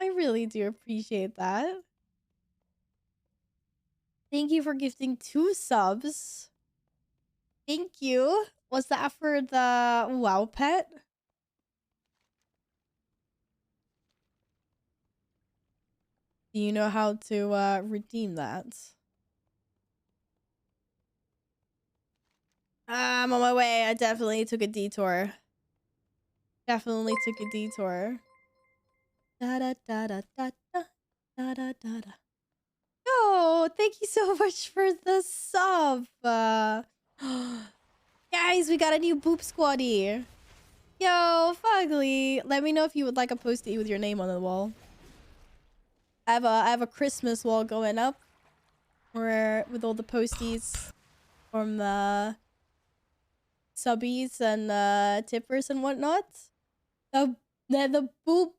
S1: really do appreciate that. Thank you for gifting 2 subs. Thank you. Was that for the WoW pet? Do you know how to redeem that? I'm on my way. I definitely took a detour. Definitely took a detour. Da da da da da da da da da da. Yo, thank you so much for the sub. Guys, we got a new boop squaddy. Yo, Fugly. Let me know if you would like a post-it with your name on the wall. I have a Christmas wall going up where with all the posties from the subbies and tippers and whatnot. The boop.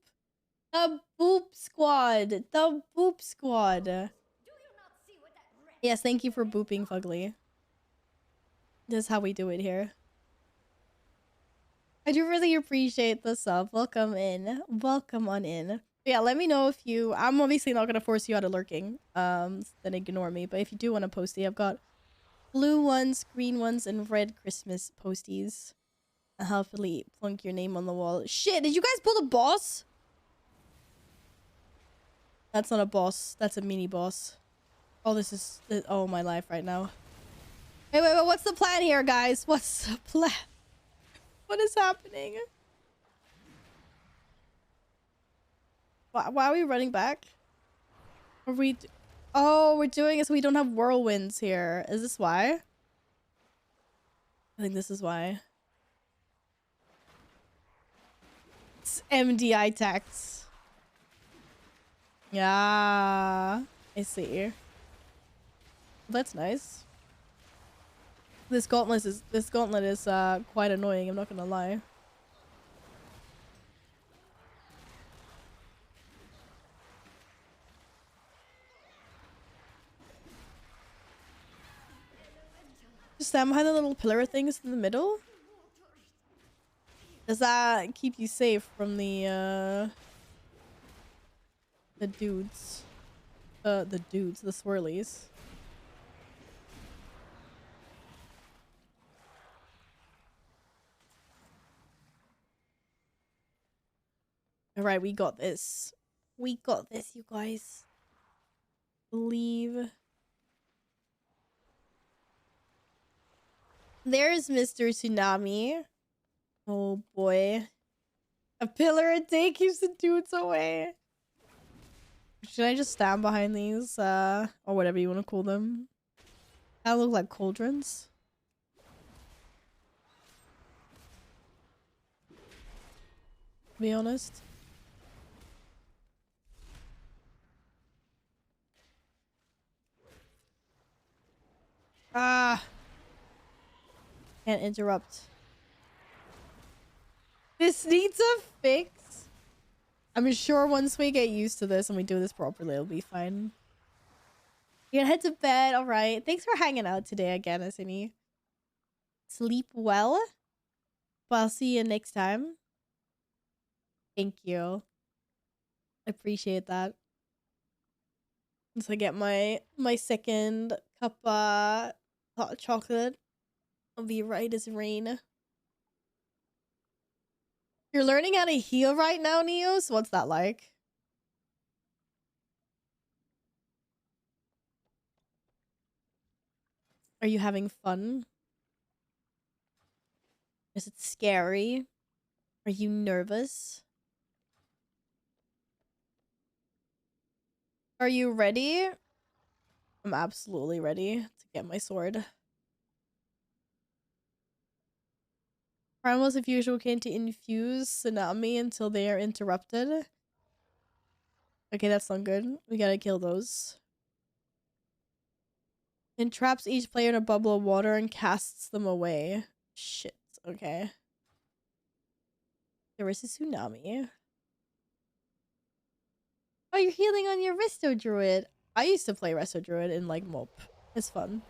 S1: The boop squad. The boop squad. Yes, thank you for booping, Fugly. This is how we do it here. I do really appreciate the sub. Welcome in. Welcome on in. But yeah, let me know if you... I'm obviously not going to force you out of lurking. Then ignore me. But if you do want to postie, I've got blue ones, green ones, and red Christmas posties. I'll happily plunk your name on the wall. Shit, did you guys pull the boss? That's not a boss. That's a mini boss. Oh, this is... Oh, my life right now. Wait, what's the plan here, guys? What's the plan? What is happening? Why are we running back? Are we... Oh, we're doing it so we don't have whirlwinds here. Is this why? I think this is why. It's MDI tax. Yeah. I see. That's nice. This gauntlet is quite annoying, I'm not gonna lie. Just stand behind the little pillar things in the middle. Does that keep you safe from the dudes? The dudes, the swirlies. Alright, we got this. We got this, you guys. Believe. There's Mr. Tsunami. Oh boy. A pillar a day keeps the dudes away. Should I just stand behind these? Or whatever you want to call them. That look like cauldrons. To be honest. Ah. Can't interrupt. This needs a fix. I'm sure once we get used to this and we do this properly, it'll be fine. You're gonna head to bed, alright. Thanks for hanging out today again, Asini. Sleep well. But I'll see you next time. Thank you. I appreciate that. Once I get my second cup hot chocolate, I'll be right as rain. You're learning how to heal right now, Neos? What's that like? Are you having fun? Is it scary? Are you nervous? Are you ready? I'm absolutely ready to get my sword. Primals, if usual, can to infuse Tsunami until they are interrupted. Okay, that's not good. We gotta kill those. It traps each player in a bubble of water and casts them away. Shit. Okay. There is a Tsunami. Oh, you're healing on your Resto Druid. I used to play Resto Druid in like MOP. It's fun.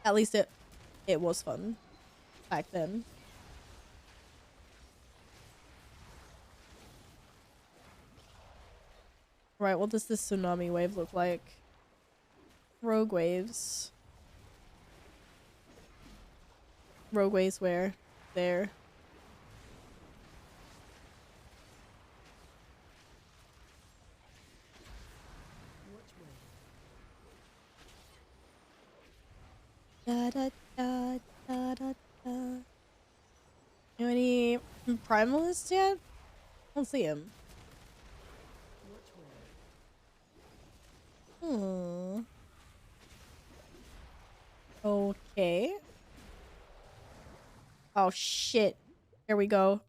S1: At least it was fun back then. Right, what does this Tsunami wave look like? Rogue waves. Rogue waves where? There. Da da da da da da. Any primalists yet? I don't see him. Okay. Oh shit. Here we go.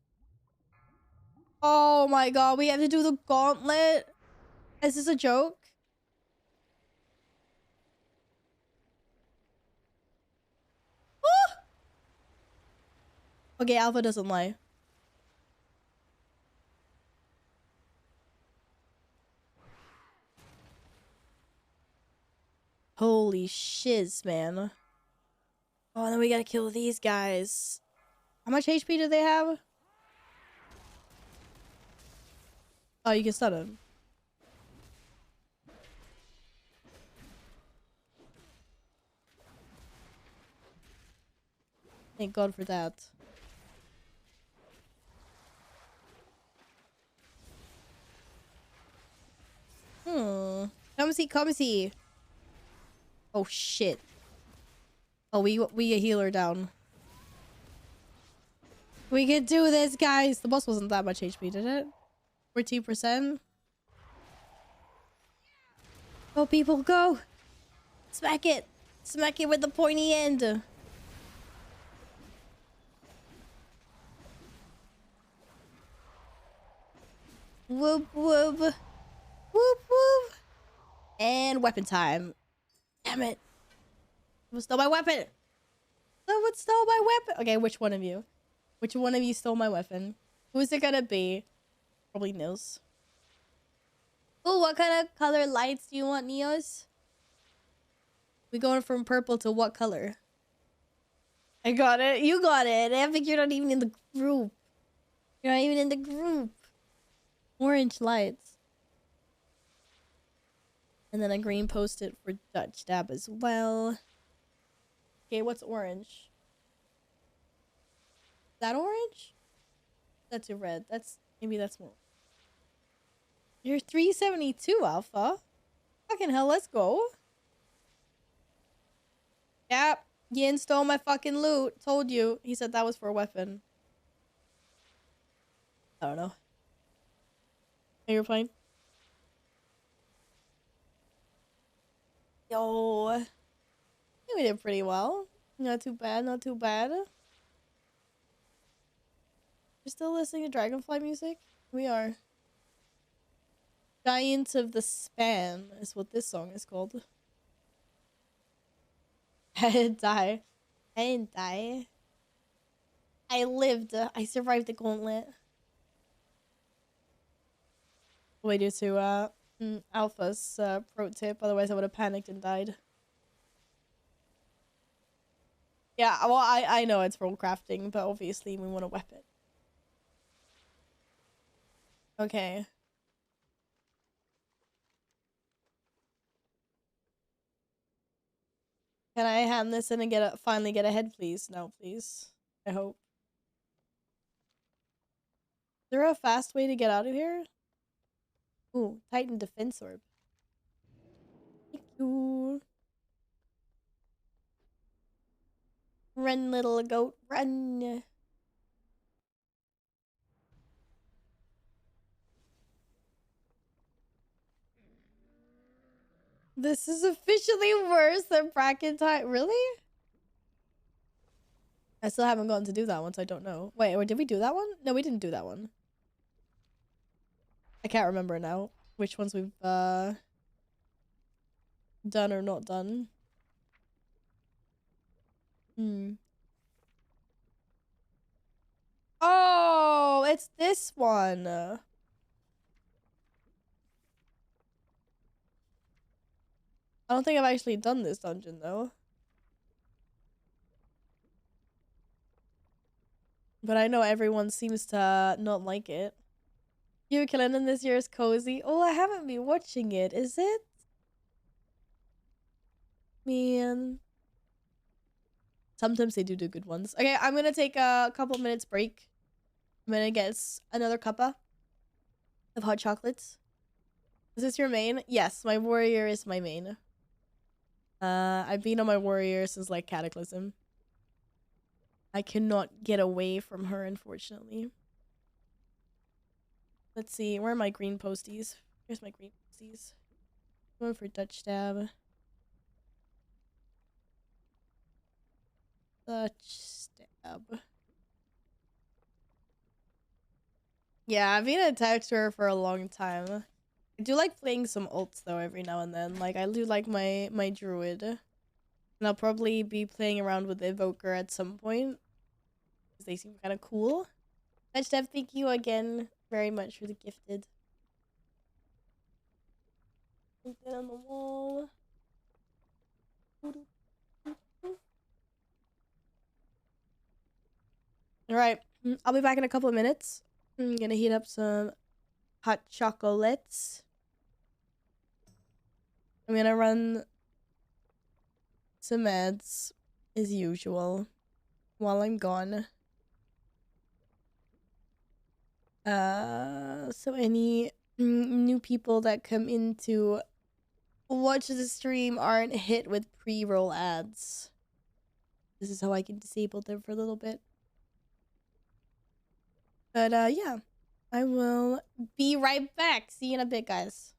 S1: Oh my god, we have to do the gauntlet? Is this a joke? Okay, Alpha doesn't lie. Holy shiz, man. Oh, then we gotta kill these guys. How much HP do they have? Oh, you can stun him. Thank God for that. Come see, come see. Oh shit. Oh, we a healer down. We can do this, guys. The boss wasn't that much HP, did it? 14%. Go, people, go. Smack it. Smack it with the pointy end. Whoop, whoop. Whoop, whoop. And weapon time. Damn it. Someone stole my weapon. Someone stole my weapon. Okay, which one of you? Which one of you stole my weapon? Who is it gonna be? Probably Nils. Oh, what kind of color lights do you want, Neos? We going from purple to what color? I got it. You got it. I think you're not even in the group. You're not even in the group. Orange lights. And then a green post-it for Dutch Dab as well. Okay, what's orange? That orange? That's a red. Maybe that's more. You're 372, Alpha. Fucking hell, let's go. Yep, Yin stole my fucking loot. Told you. He said that was for a weapon. I don't know. Are you playing? Yo. I think we did pretty well. Not too bad, not too bad. You're still listening to Dragonfly music? We are. Giants of the Span is what this song is called. I didn't die. I didn't die. I lived. I survived the gauntlet. Way due to Alpha's pro tip, otherwise I would have panicked and died. Yeah, well, I know it's role crafting, but obviously we want a weapon. Okay. Can I hand this in and finally get ahead, please? No, please. I hope. Is there a fast way to get out of here? Ooh, Titan Defense Orb. Thank you. Run, little goat, run. This is officially worse than bracket time. Really? I still haven't gotten to do that one, so I don't know. Wait, or did we do that one? No, we didn't do that one. I can't remember now which ones we've done or not done. Oh, it's this one. I don't think I've actually done this dungeon though. But I know everyone seems to not like it. You Calendar this year is cozy. Oh, I haven't been watching it. Is it? Man. Sometimes they do good ones. Okay, I'm gonna take a couple minutes break. I'm gonna get another cuppa of hot chocolates. Is this your main? Yes, my warrior is my main. I've been on my warrior since like Cataclysm. I cannot get away from her, unfortunately. Let's see, where are my green posties? Here's my green posties. Going for Dutch Stab. Dutch Stab. Yeah, I've been attached to her for a long time. I do like playing some ults though every now and then. Like I do like my druid. And I'll probably be playing around with the evoker at some point. because they seem kind of cool. Steph, thank you again very much for the gifted. Put that on the wall. Alright, I'll be back in a couple of minutes. I'm gonna heat up some hot chocolates. I'm gonna run some ads as usual while I'm gone. So any new people that come in to watch the stream aren't hit with pre-roll ads. This is how I can disable them for a little bit. But yeah, I will be right back. See you in a bit, guys.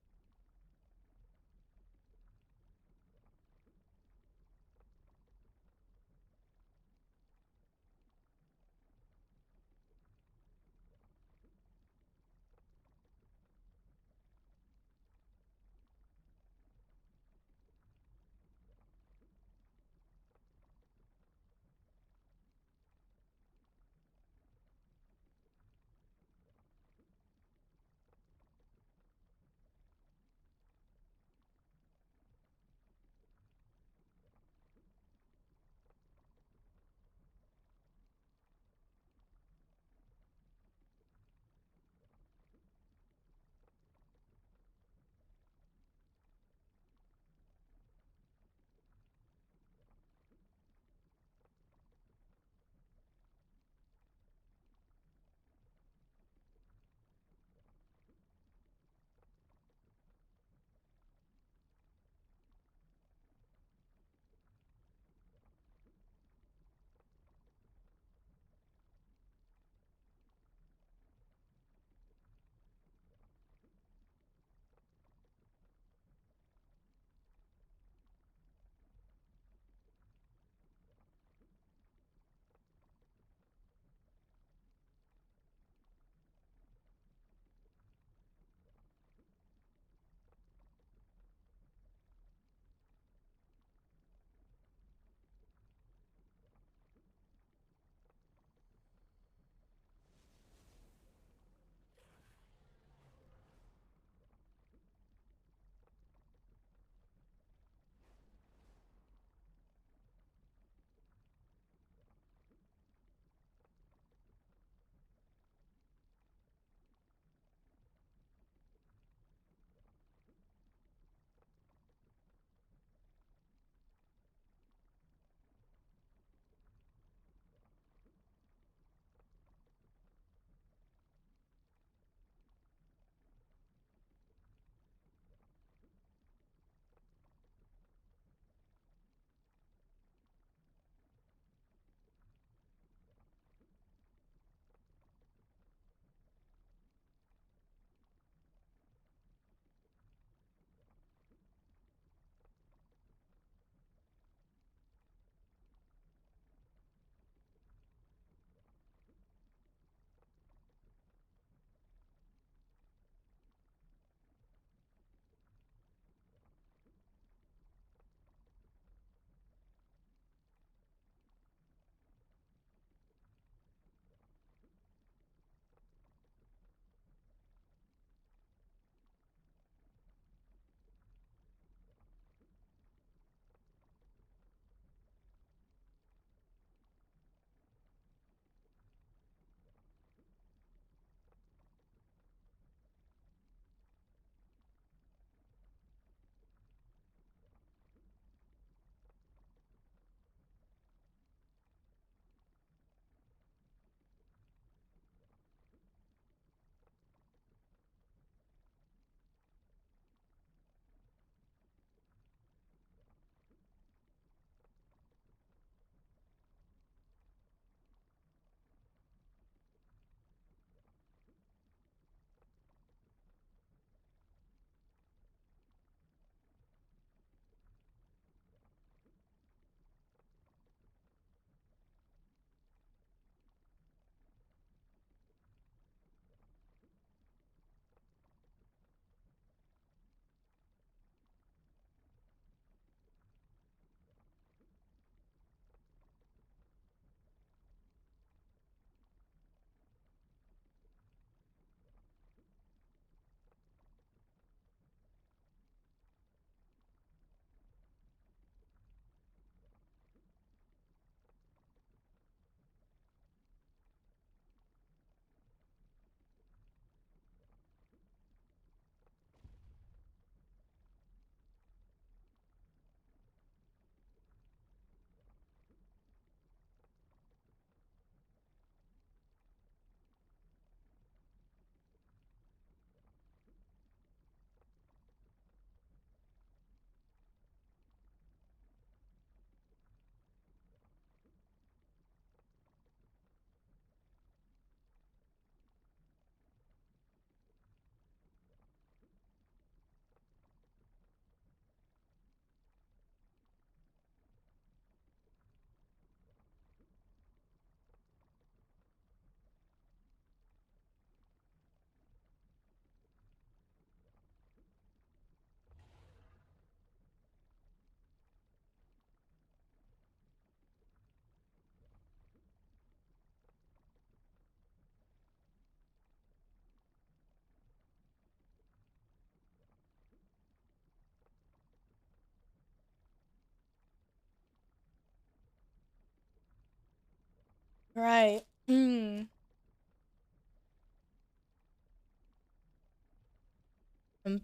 S1: Right. I'm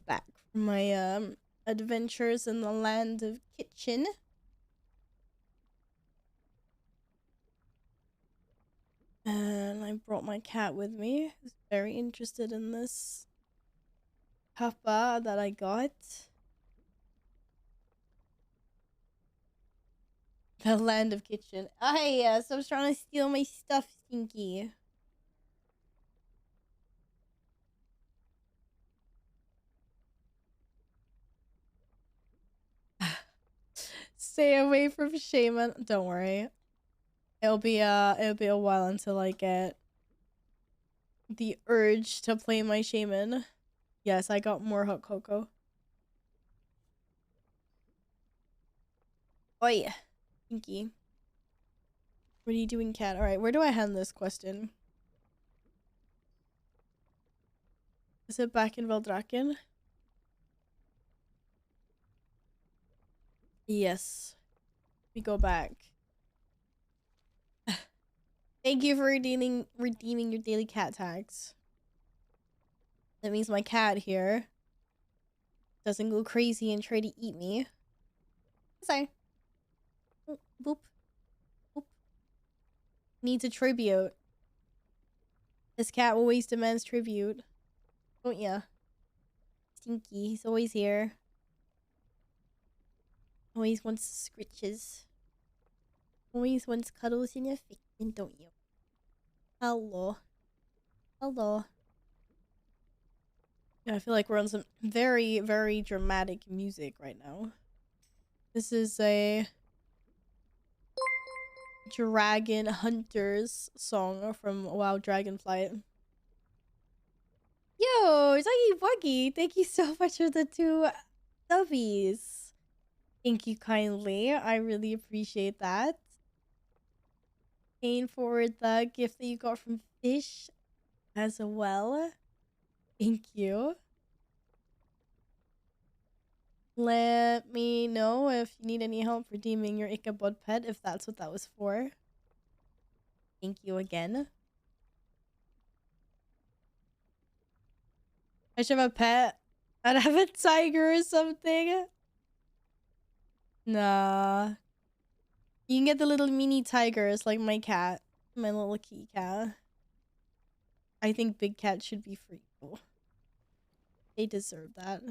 S1: back from my adventures in the land of kitchen. And I brought my cat with me. He's very interested in this cuppa that I got. The land of kitchen. Stop trying to steal my stuff, Stinky. Stay away from Shaman. Don't worry. It'll be a while until I get the urge to play my Shaman. Yes, I got more hot cocoa. Oh yeah. Stinky. What are you doing, cat? Alright, where do I hand this question? Is it back in Valdraken? Yes. We go back. Thank you for redeeming your daily cat tags. That means my cat here doesn't go crazy and try to eat me. Sorry. Oh, boop. Boop. Needs a tribute. This cat always demands tribute. Don't ya? Stinky. He's always here. Always wants scritches. Always wants cuddles in your face, don't you? Hello. Hello. Yeah, I feel like we're on some very, very dramatic music right now. This is a Dragon Hunters song from WoW Dragonflight. Yo, Zuggy Buggy, thank you so much for the 2 subbies. Thank you kindly. I really appreciate that. Paying forward the gift that you got from Fish as well. Thank you. Let me know if you need any help redeeming your Ichabod pet, if that's what that was for. Thank you again. I should have a pet. I'd have a tiger or something. Nah. You can get the little mini tigers like my cat. My little kitty cat. I think big cats should be free. They deserve that.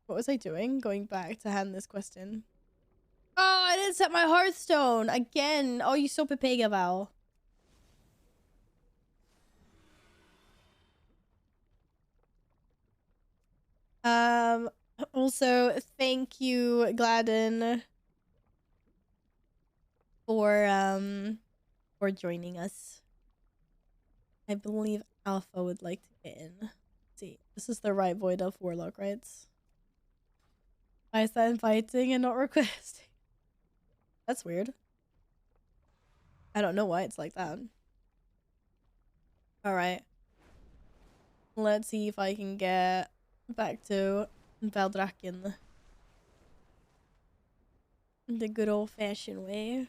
S1: What was I doing? Going back to hand this question. Oh, I didn't set my Hearthstone again. Oh, you so Pepega Val. Also, thank you, Gladden, for joining us. I believe Alpha would like to get in. Let's see, this is the right Void Elf Warlock, right? Why is that inviting and not requesting? That's weird. I don't know why it's like that. Alright. Let's see if I can get back to Valdraken the good old-fashioned way.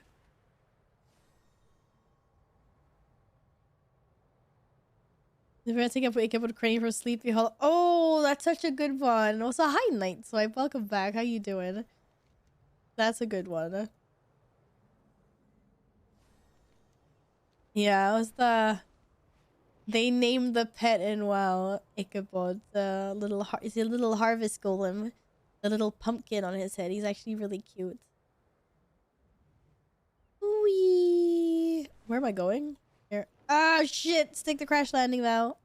S1: Advancing up wake up with Crane from Sleepy Hollow. Oh, that's such a good one. Also, hi Night Swipe. Welcome back. How you doing? That's a good one. Yeah, it was they named the pet in WoW Ichabod. The little is a little harvest golem. The little pumpkin on his head. He's actually really cute. Wee. Where am I going? Here. Ah, shit! Stick the crash landing now.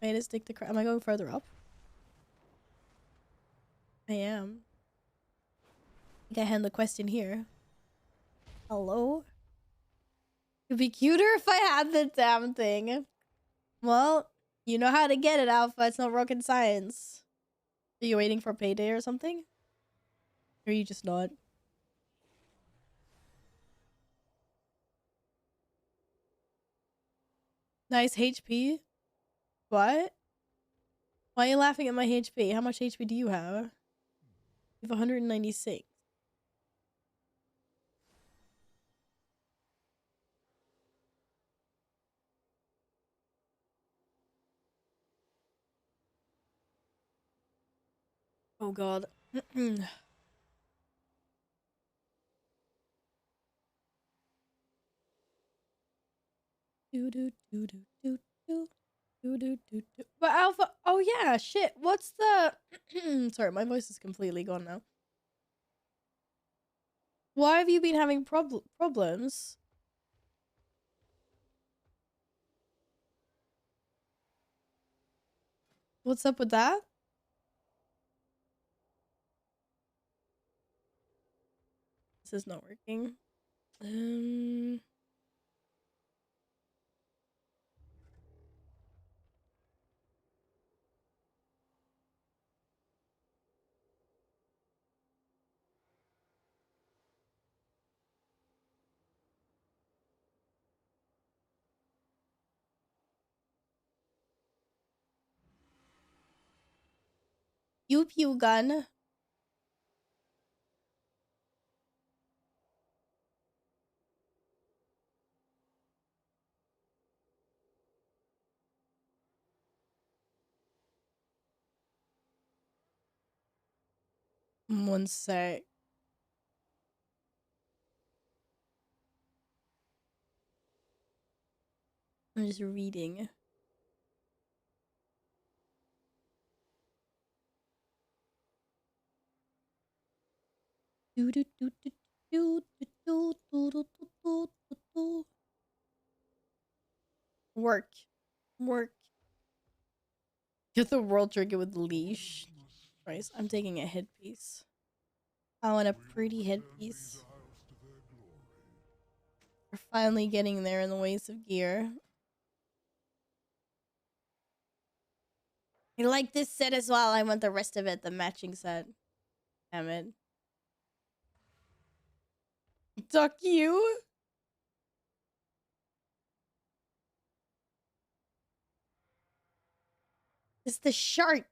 S1: Wait, to stick the crash. Am I going further up? I am. I think I hand the question here. Hello? It'd be cuter if I had the damn thing. Well, you know how to get it, Alpha. It's not rocket science. Are you waiting for payday or something? Or are you just not? Nice HP. What? Why are you laughing at my HP? How much HP do you have? You have 196. Oh god. Do do do do do do do do do do. But Alpha, oh yeah, shit. What's the? Sorry, my voice is completely gone now. Why have you been having problems? What's up with that? This is not working. Pew pew gun. One sec. I'm just reading. Do do do do do do do do do do do do. Work. Work. Get the world trinket with leash. Christ, I'm taking a headpiece. I want a pretty headpiece. We're finally getting there in the ways of gear. I like this set as well. I want the rest of it, the matching set. Damn it. Duck you? It's the shark.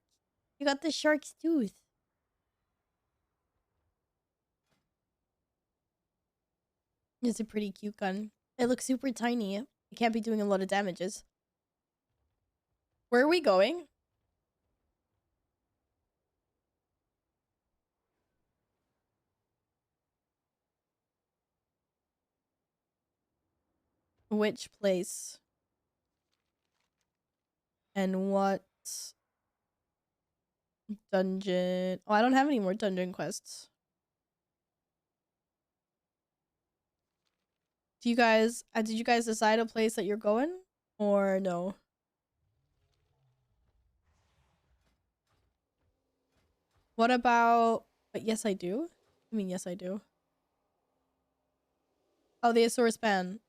S1: You got the shark's tooth. It's a pretty cute gun. It looks super tiny. It can't be doing a lot of damages. Where are we going? Which place? And what dungeon? Oh, I don't have any more dungeon quests. Do you guys, did you guys decide a place that you're going? Or no? What about, but yes I do? I mean, yes I do. Oh, the Azor Span.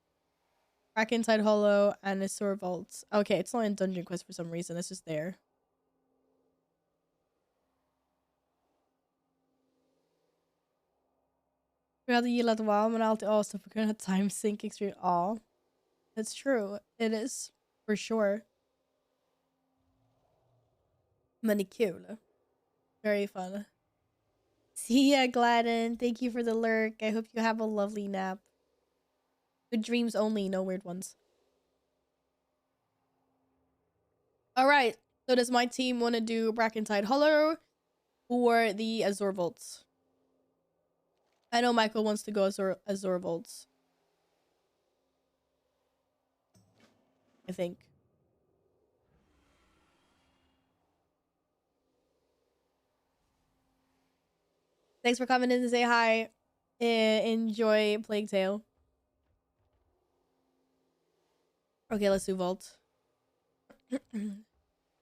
S1: Crack Inside Hollow and Azor Vaults. Okay, it's not in Dungeon Quest for some reason. It's just there. Vi hade gillat WoW men alltid avstått på grund av time sync extreme. Ja, it's true. It is. For sure. Men det är kul. Very fun. See ya, Gladden. Thank you for the lurk. I hope you have a lovely nap. Good dreams only, no weird ones. Alright, so does my team want to do Brackentide Hollow or the Azor Vaults? I know Michael wants to go Azor Vaults. I think. Thanks for coming in to say hi. Enjoy Plague Tale. Okay, let's do Vault.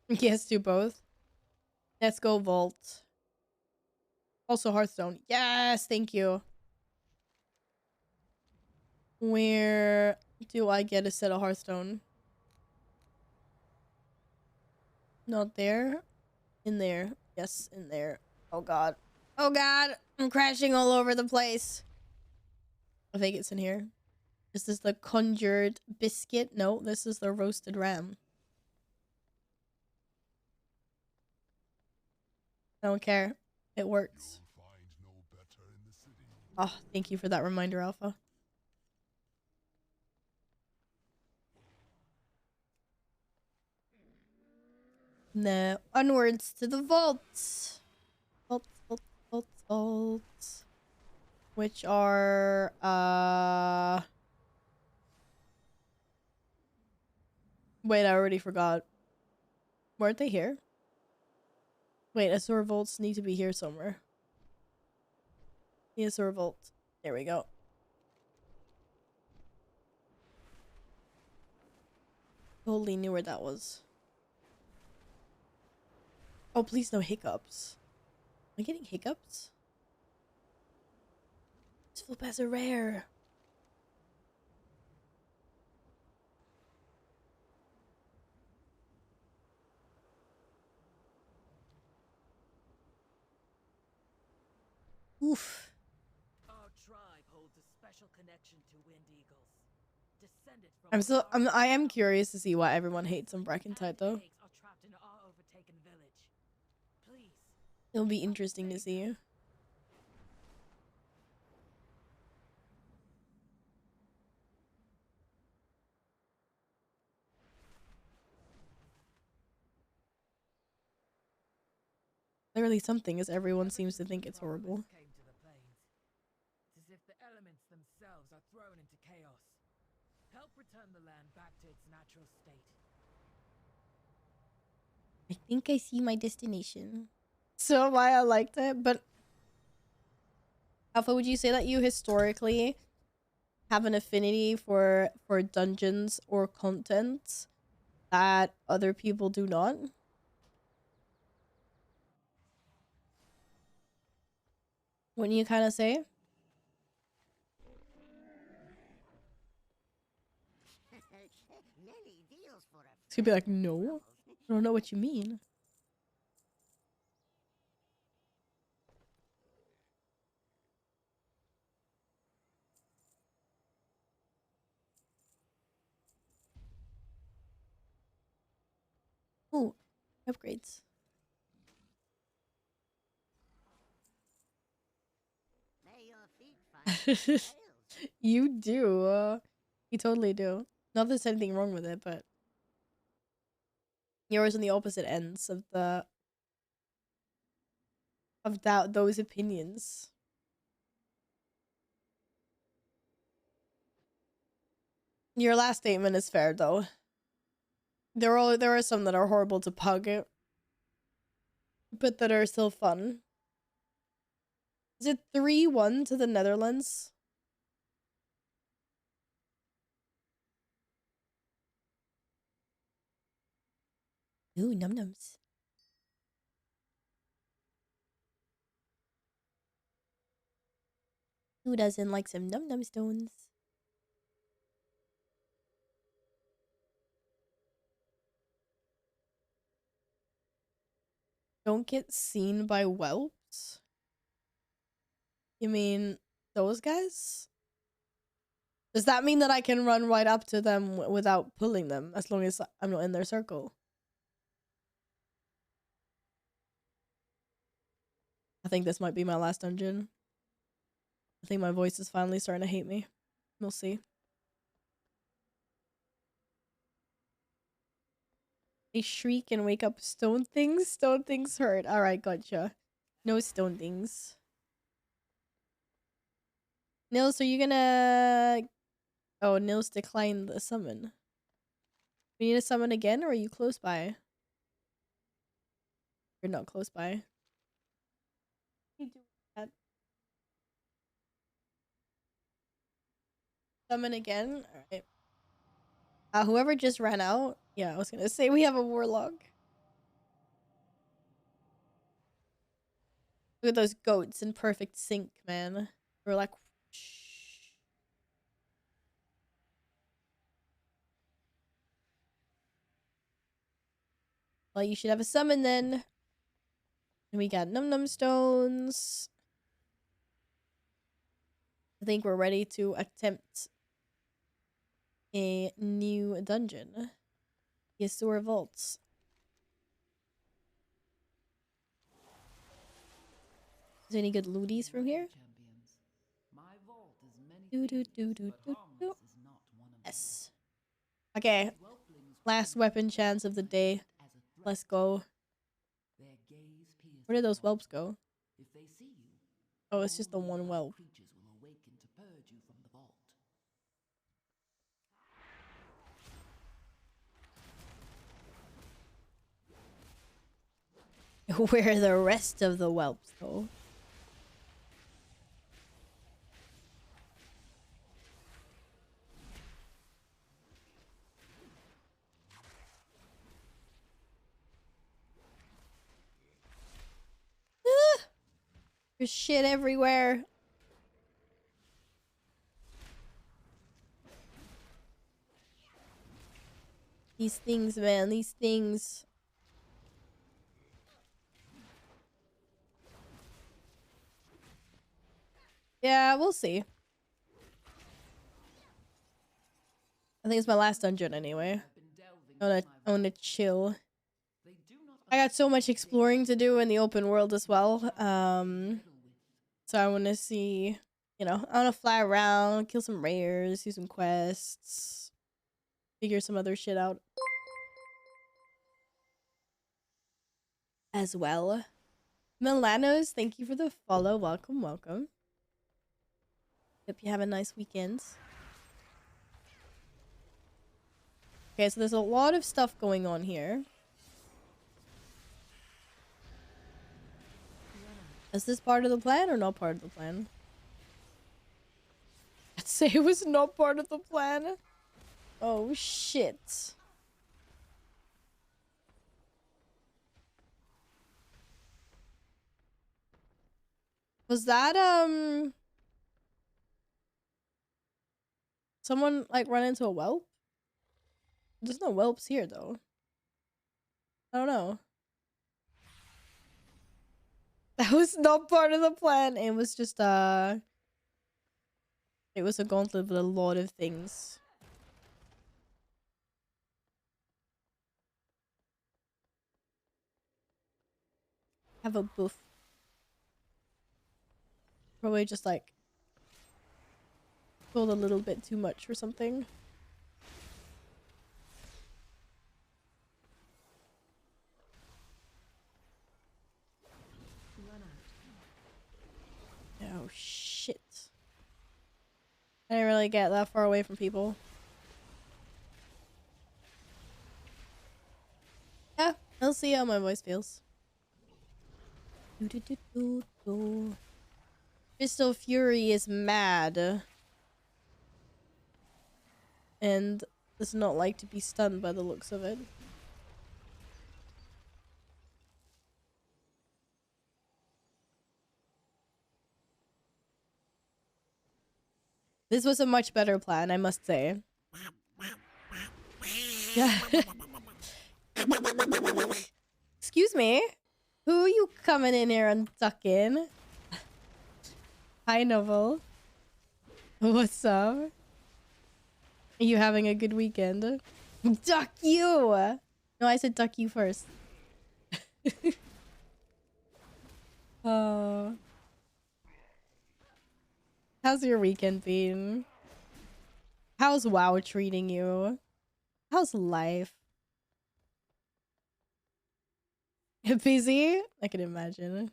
S1: Yes, do both. Let's go Vault. Also Hearthstone. Yes, thank you. Where do I get a set of Hearthstone? Not there. In there. Yes, in there. Oh god. Oh god. I'm crashing all over the place. I think it's in here. Is this the conjured biscuit? No, this is the roasted ram. I don't care. It works. Oh, thank you for that reminder, Alpha. No, onwards to the vaults. vaults. Which are wait, I already forgot. Weren't they here? Wait, Azure vaults need to be here somewhere. The Azure vault. There we go. Totally knew where that was. Oh, please no hiccups. Am I getting hiccups? This full pass are rare. Oof.
S5: Our tribe holds a special connection to Wind Eagles. Descended from
S1: I am curious to see why everyone hates on Brackentide though.
S5: Are trapped in our overtaken village. Please.
S1: It'll be interesting to see. Clearly something, as everyone seems to think it's horrible.
S5: Came to the plains. It's as if the elements themselves are thrown into chaos. Help return the land back to its natural state.
S1: I think I see my destination. So why I liked it, but Alpha, would you say that you historically have an affinity for dungeons or content that other people do not? Wouldn't you kind of say?
S4: Many deals for a
S1: It's gonna be like, no, I don't know what you mean. Oh, upgrades.
S4: May your feet find trails.
S1: You do. You totally do. Not that there's anything wrong with it, but you're always on the opposite ends of those opinions. Your last statement is fair, though. There are some that are horrible to pug, but that are still fun. Is it 3-1 to the Netherlands? Ooh, num-nums. Who doesn't like some num-num stones? Don't get seen by whelps? You mean those guys? Does that mean that I can run right up to them without pulling them, as long as I'm not in their circle? I think this might be my last dungeon. I think my voice is finally starting to hate me. We'll see. They shriek and wake up stone things. Stone things hurt. Alright, gotcha. No stone things. Nils, are you gonna... Oh, Nils declined the summon. We need to summon again, or are you close by? You're not close by. You do that. Summon again? Alright. Whoever just ran out. Yeah, I was gonna say we have a warlock. Look at those goats in perfect sync, man. We're like, shh. Well, you should have a summon then. And we got num num stones. I think we're ready to attempt a new dungeon. The Azure Vaults. Is there any good looties from here? Yes. Okay. Last weapon chance of the day. Let's go. Where did those whelps go? Oh, it's just the one whelp.
S7: Creatures will awaken to purge you from the vault.
S1: Where are the rest of the whelps, though? Ah! There's shit everywhere. These things, man, these things. Yeah, we'll see. I think it's my last dungeon anyway. I wanna chill. I got so much exploring to do in the open world as well. So I wanna see, you know, I wanna fly around, kill some rares, do some quests, figure some other shit out. As well. Milanos, thank you for the follow. Welcome, welcome. Hope you have a nice weekend. Okay, so there's a lot of stuff going on here. Is this part of the plan or not part of the plan? I'd say it was not part of the plan. Oh, shit. Was that, someone, like, run into a whelp? There's no whelps here, though. I don't know. That was not part of the plan. It was just, it was a gauntlet with a lot of things. Have a boof. Probably just, like, pulled a little bit too much or something. Oh, shit. I didn't really get that far away from people. Yeah, I'll see how my voice feels. Crystal Fury is mad. And does not like to be stunned by the looks of it. This was a much better plan, I must say. Yeah. Excuse me? Who are you coming in here and ducking? Hi, Novel. What's up? Are you having a good weekend? Duck you! No, I said duck you first. Oh. How's your weekend been? How's WoW treating you? How's life? Busy? I can imagine.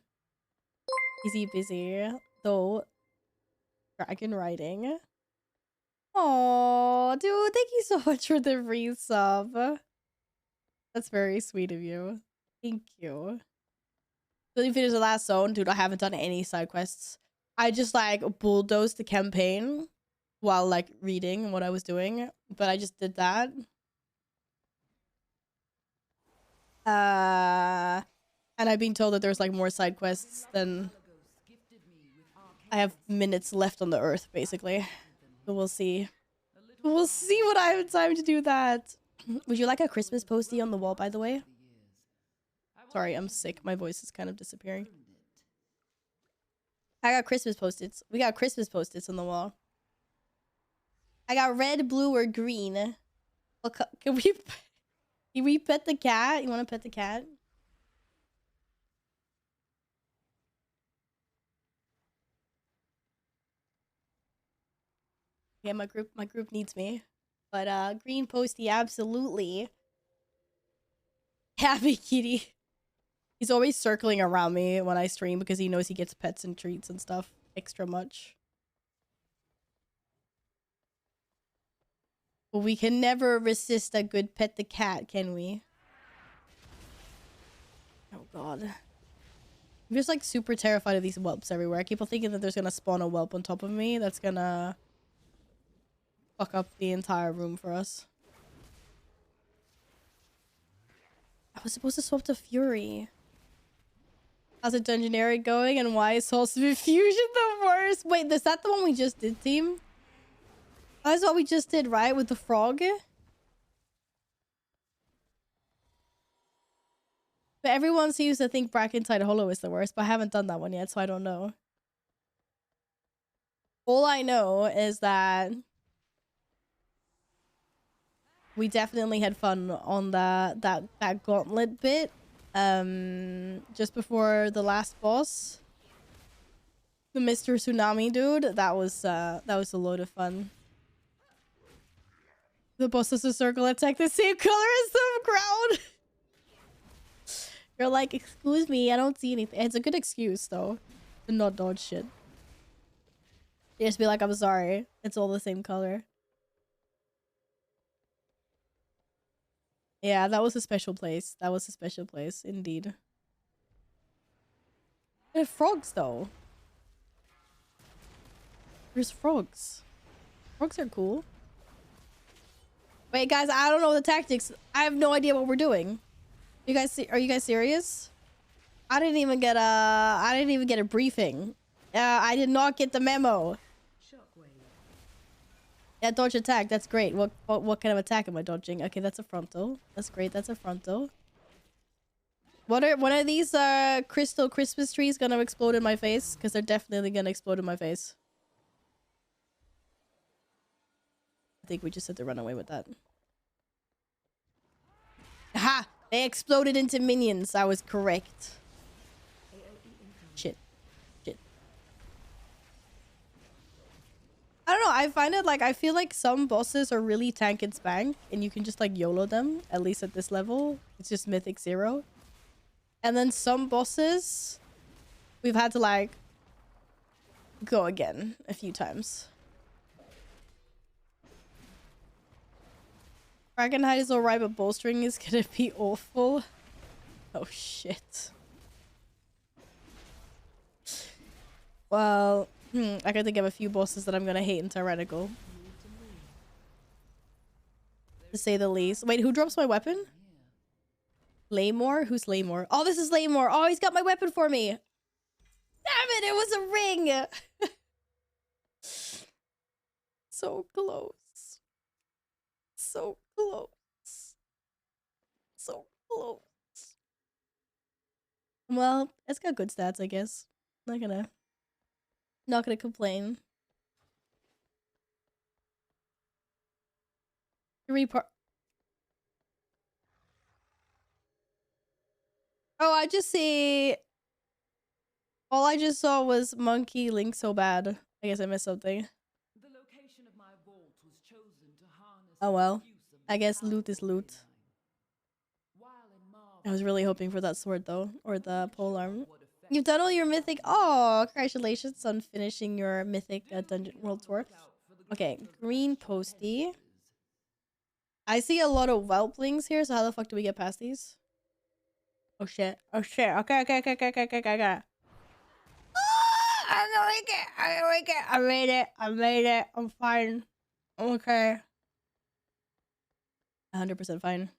S1: Busy. Though, dragon riding. Oh, dude, thank you so much for the resub. That's very sweet of you. Thank you. So you finished the last zone? Dude, I haven't done any side quests. I just, like, bulldozed the campaign while, like, reading what I was doing. But I just did that. And I've been told that there's, like, more side quests than... I have minutes left on the earth, basically. So we'll see. We'll see what I have time to do that. Would you like a Christmas postie on the wall, by the way? Sorry, I'm sick. My voice is kind of disappearing. I got Christmas post-its. We got Christmas post-its on the wall. I got red, blue, or green. Look, can we pet the cat? You want to pet the cat? Yeah, my group needs me. But green postie, absolutely. Happy kitty. He's always circling around me when I stream because he knows he gets pets and treats and stuff extra much. But we can never resist a good pet the cat, can we? Oh god. I'm just like super terrified of these whelps everywhere. I keep on thinking that there's gonna spawn a whelp on top of me that's gonna fuck up the entire room for us. I was supposed to swap to Fury. How's the Dungeonary going and why is Souls of Fusion the worst? Wait, is that the one we just did, team? That's what we just did, right? With the frog? But everyone seems to think Brackenside Hollow is the worst, but I haven't done that one yet, so I don't know. All I know is that we definitely had fun on that gauntlet bit. Just before the last boss. The Mr. Tsunami dude. That was a load of fun. The boss is a circle attack the same color as the ground. You're like, excuse me, I don't see anything. It's a good excuse though. To not dodge shit. You just be like, I'm sorry. It's all the same color. Yeah, that was a special place. That was a special place, indeed. There are frogs though. There's frogs. Frogs are cool. Wait, guys, I don't know the tactics. I have no idea what we're doing. You guys, are you guys serious? I didn't even get a briefing. I did not get the memo. Yeah, dodge attack. That's great. What kind of attack am I dodging? Okay, that's a frontal. That's great. That's a frontal. One of these crystal Christmas trees gonna explode in my face? Because they're definitely gonna explode in my face. I think we just had to run away with that. Aha! They exploded into minions. I was correct. Shit. Shit. I don't know. I find it like, I feel like some bosses are really tank and spank. And you can just like YOLO them. At least at this level. It's just Mythic 0. And then some bosses, we've had to like go again a few times. Dragonhide is alright, but bolstering is gonna be awful. Oh shit. Well, I can think of a few bosses that I'm gonna hate in Tyrannical. To say the least. Wait, who drops my weapon? Laymore? Who's Laymore? Oh, this is Laymore. Oh, he's got my weapon for me. Damn it, it was a ring. So close. So close. So close. Well, it's got good stats, I guess. Not gonna complain. 3-part. Oh, I just see. All I just saw was Monkey Link so bad. I guess I missed something.
S7: The location of my vault was chosen to harness.
S1: Oh well. I guess loot is loot.
S7: While in Marvel,
S1: I was really hoping for that sword though, or the polearm. You've done all your mythic. Oh, congratulations on finishing your mythic dungeon world tour. Okay, green posty. I see a lot of whelplings here, so how the fuck do we get past these? Oh shit. Oh shit. Okay. I made it. I'm fine. I'm okay. 100% fine.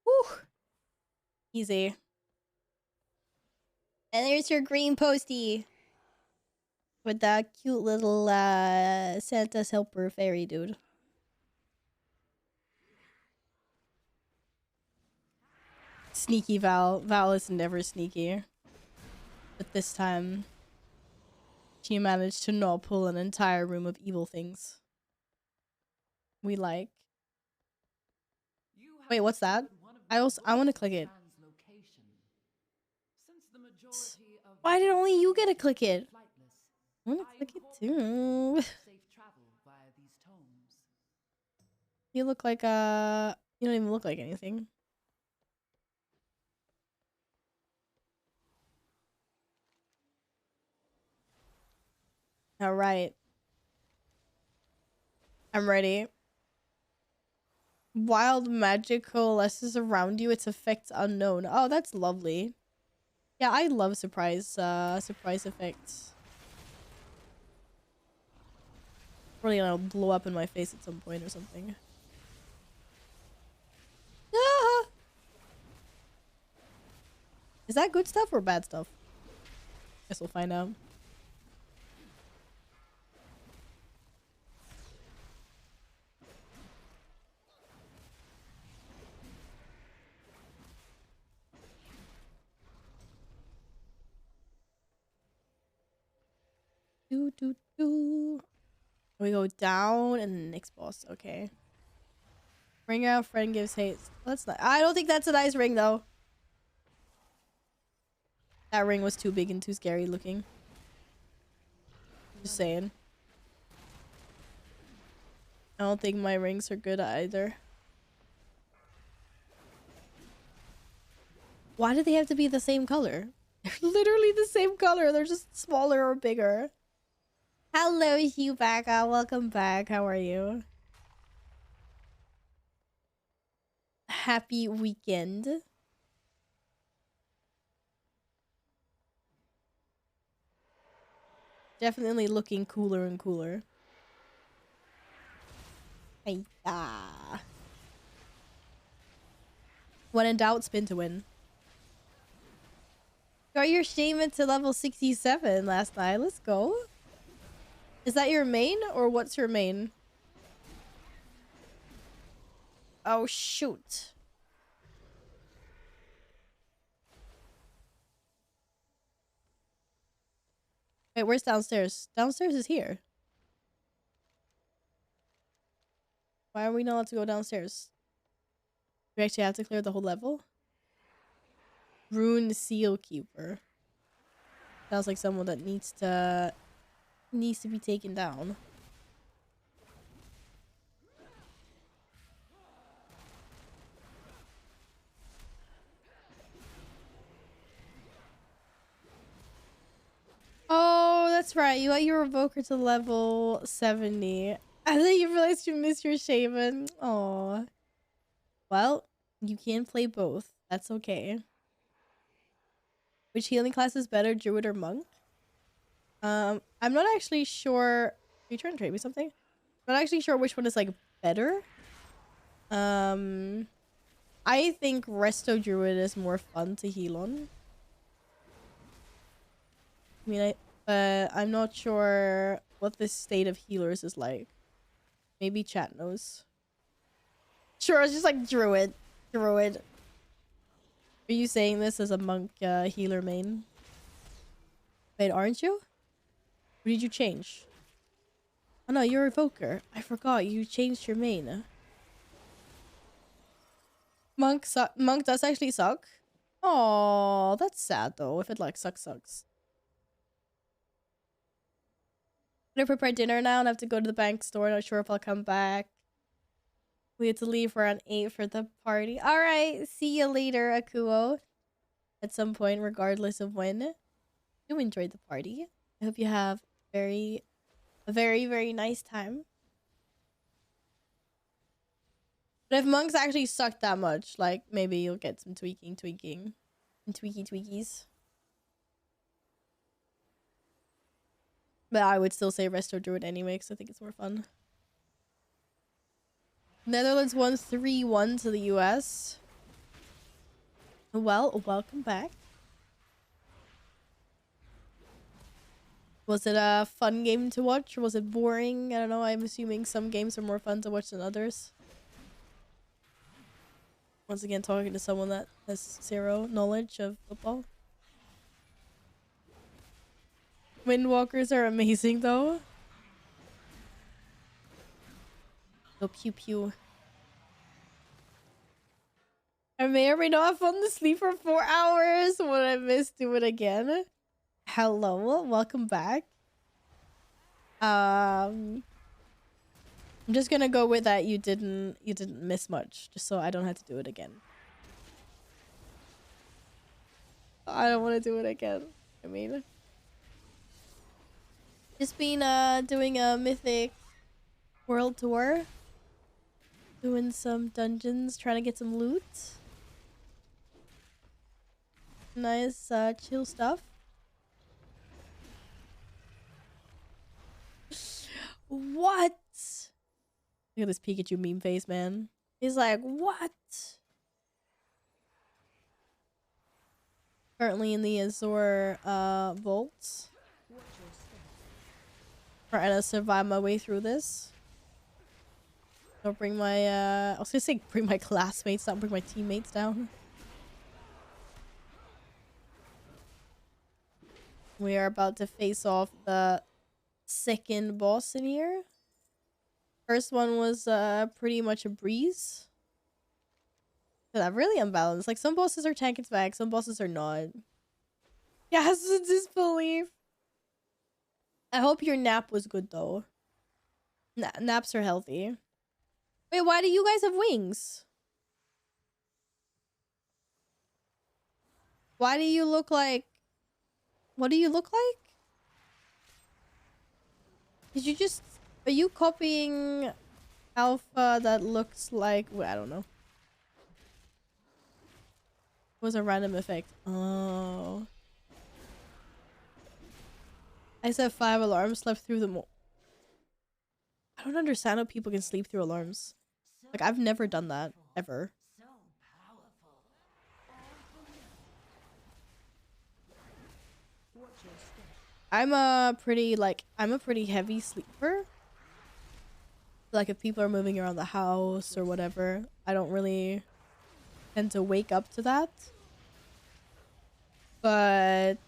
S1: Whew. Easy. And there's your green posty. With that cute little Santa's helper fairy dude. Sneaky Val. Val is never sneaky. But this time, she managed to not pull an entire room of evil things. We like. Wait, what's that? I want to click it. Why did only you get to click it? I want to
S7: I
S1: click it
S7: incorporate
S1: too.
S7: safe travel via these tomes.
S1: You look like you don't even look like anything. All right. I'm ready. Wild magic coalesces around you. Its effects unknown. Oh, that's lovely. Yeah, I love surprise effects. Probably gonna blow up in my face at some point or something. Ah! Is that good stuff or bad stuff? Guess we'll find out. Do do do. We go down and the next boss. Okay. Ring out, friend gives haste. That's not. I don't think that's a nice ring though. That ring was too big and too scary looking. Just saying. I don't think my rings are good either. Why do they have to be the same color? They're literally the same color. They're just smaller or bigger. Hello, Hubaka. Welcome back. How are you? Happy weekend. Definitely looking cooler and cooler. Hey, when in doubt, spin to win. Got your shaman to level 67 last night. Let's go. Is that your main or what's your main? Oh, shoot. Wait, where's downstairs? Downstairs is here. Why are we not allowed to go downstairs? We actually have to clear the whole level? Rune Seal Keeper. Sounds like someone that needs to be taken down. Oh, that's right. You got your Evoker to level 70. I think you realized you missed your Shaman. Oh. Well, you can play both. That's okay. Which healing class is better, Druid or Monk? I'm not actually sure. Are you trying to trade me something? I'm not actually sure which one is like better. I think Resto Druid is more fun to heal on. I mean, I'm not sure what the state of healers is like. Maybe chat knows. Sure, it's just like Druid. Druid. Are you saying this as a monk healer main? Wait, aren't you? Or did you change? Oh no, you're Evoker. I forgot you changed your main. Monk does actually suck. Oh, that's sad though. If it like sucks. I'm gonna prepare dinner now and I have to go to the bank store. Not sure if I'll come back. We have to leave around 8 for the party. Alright, see you later, Akuo. At some point, regardless of when. You enjoyed the party. I hope you have a very, very nice time. But if monks actually suck that much, like, maybe you'll get some tweaking, and tweakies. But I would still say Resto Druid anyway, because I think it's more fun. Netherlands won 3-1 to the US. Well, welcome back. Was it a fun game to watch, or was it boring? I don't know, I'm assuming some games are more fun to watch than others. Once again, talking to someone that has zero knowledge of football. Windwalkers are amazing, though. Oh, pew pew. I may or may not have fallen asleep for 4 hours. What I missed, do it again. Hello, welcome back. I'm just gonna go with that you didn't miss much, just so I don't have to do it again. I don't want to do it again. I mean, just been doing a mythic world tour, doing some dungeons, trying to get some loot. Nice chill stuff. What? Look at this Pikachu meme face, man. He's like, what? Currently in the Azure vault. Trying to survive my way through this. Don't bring my I was gonna say bring my classmates down, bring my teammates down. We are about to face off the second boss in here. First one was pretty much a breeze. I'm really unbalanced. Like, some bosses are tank its back, some bosses are not. Yes, disbelief. I hope your nap was good though. Naps are healthy. Wait, why do you guys have wings? Why do you look like... What do you look like? Did you just... Are you copying Alpha that looks like... Well, I don't know. It was a random effect. Oh. I set 5 alarms, slept through them all. I don't understand how people can sleep through alarms. Like, I've never done that, ever. I'm a pretty heavy sleeper. Like, if people are moving around the house or whatever, I don't really tend to wake up to that. But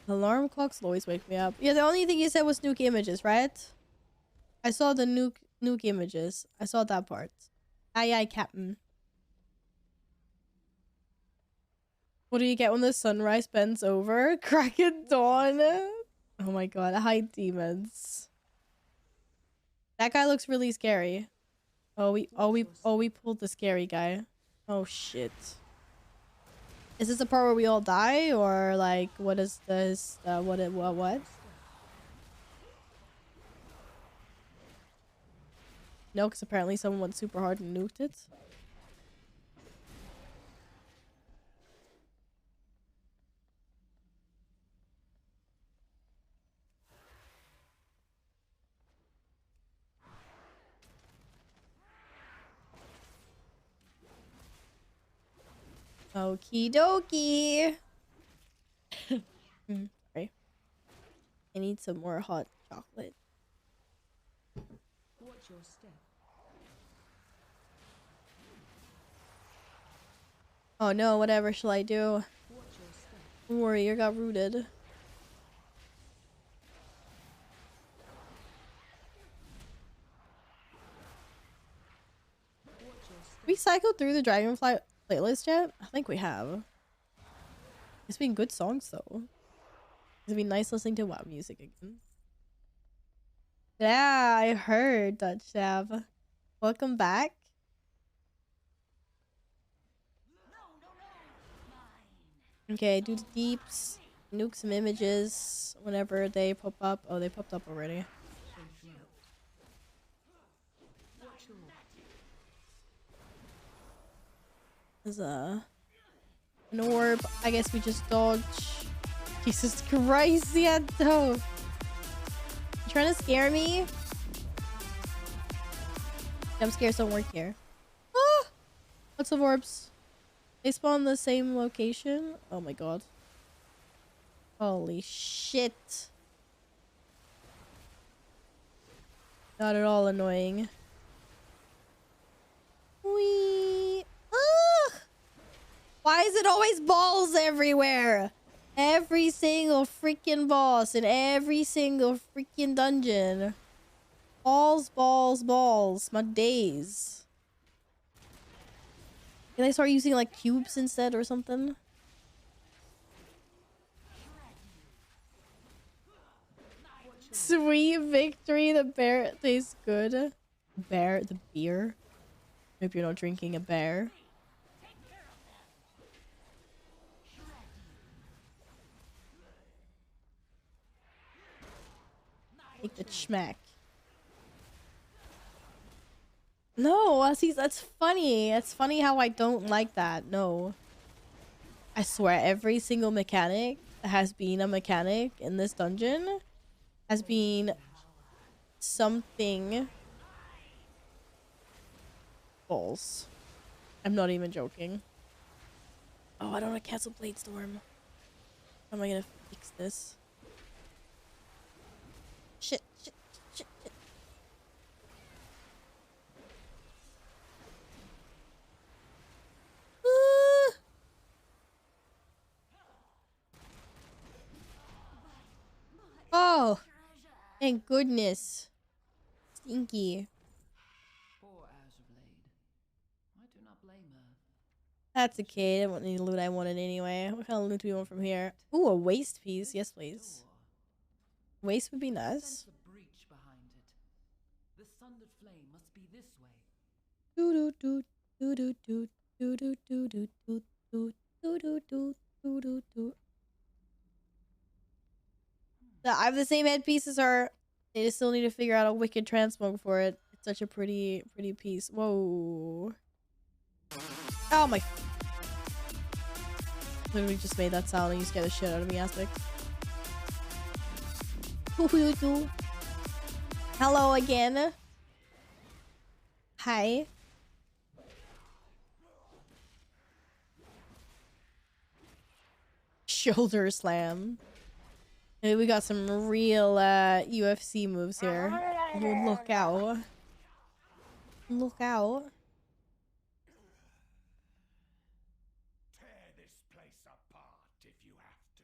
S1: alarm clocks will always wake me up. Yeah, the only thing you said was nuke images, right? I saw the nuke images. I saw that part. Aye, aye, Captain. What do you get when the sunrise bends over? Crack at dawn. Oh my god, hi demons. That guy looks really scary. We pulled the scary guy. Oh shit. Is this the part where we all die, or like what is this? What? No, because apparently someone went super hard and nuked it. Okie dokie. Sorry. I need some more hot chocolate.
S7: Watch your step.
S1: Oh no, whatever shall I do?
S7: Watch your step.
S1: Warrior got rooted. We cycled through the Dragonfly playlist yet? I think we have. It's been good songs though. It's been nice listening to WoW music again. Yeah, I heard Dutch Sav. Welcome back. Okay, do the deeps. Nuke some images whenever they pop up. Oh, they popped up already. There's an orb. I guess we just dodge. Jesus Christ, yeah, though. You trying to scare me? Jump scares don't work here. Ah! Lots of orbs. They spawn the same location. Oh my god. Holy shit. Not at all annoying. Wee. Ah! Why is it always balls everywhere? Every single freaking boss in every single freaking dungeon. Balls, balls, balls. My days. Can I start using like cubes instead or something? Sweet victory. The bear tastes good. The beer. Hope you're not drinking a bear. Take the schmack. No, see, that's funny. It's funny how I don't like that. No. I swear, every single mechanic that has been a mechanic in this dungeon has been something false. I'm not even joking. Oh, I don't want to cancel Blade Storm. How am I gonna fix this? Shit. Oh, thank goodness. Stinky.
S7: Poor Azure Blade. I do not blame her.
S1: That's okay. I didn't want any loot I wanted anyway. What kind of loot do we want from here? Ooh, a waste piece. Yes, please. Waste would be nice.
S7: Sense a breach behind it. The sundered flame must be this way.
S1: Do do do do do do do do do do do do do do do do do. I have the same headpiece as her. They just still need to figure out a wicked transmog for it. It's such a pretty piece. Whoa. Oh my. Literally just made that sound and you scared the shit out of me, Aspect. Hello again. Hi. Shoulder slam. Hey, we got some real UFC moves here. Oh, look out. Look out.
S6: Tear this place apart if you have to.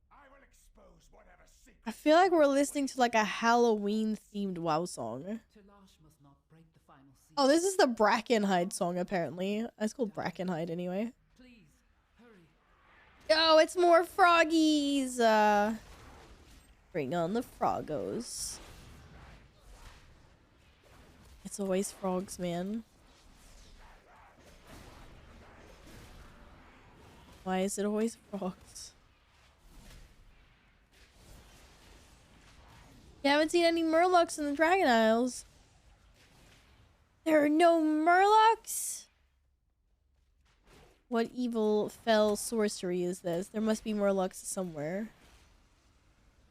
S6: I will expose whatever secret.
S1: I feel like we're listening to like a Halloween themed WoW song.
S7: Talash must not break the final seal.
S1: Oh, this is the Brackenhide song apparently. It's called Brackenhide anyway.
S7: Please, hurry.
S1: Oh, it's more froggies. Bring on the froggos. It's always frogs, man. Why is it always frogs? You haven't seen any murlocs in the Dragon Isles? There are no murlocs? What evil, fell sorcery is this? There must be murlocs somewhere.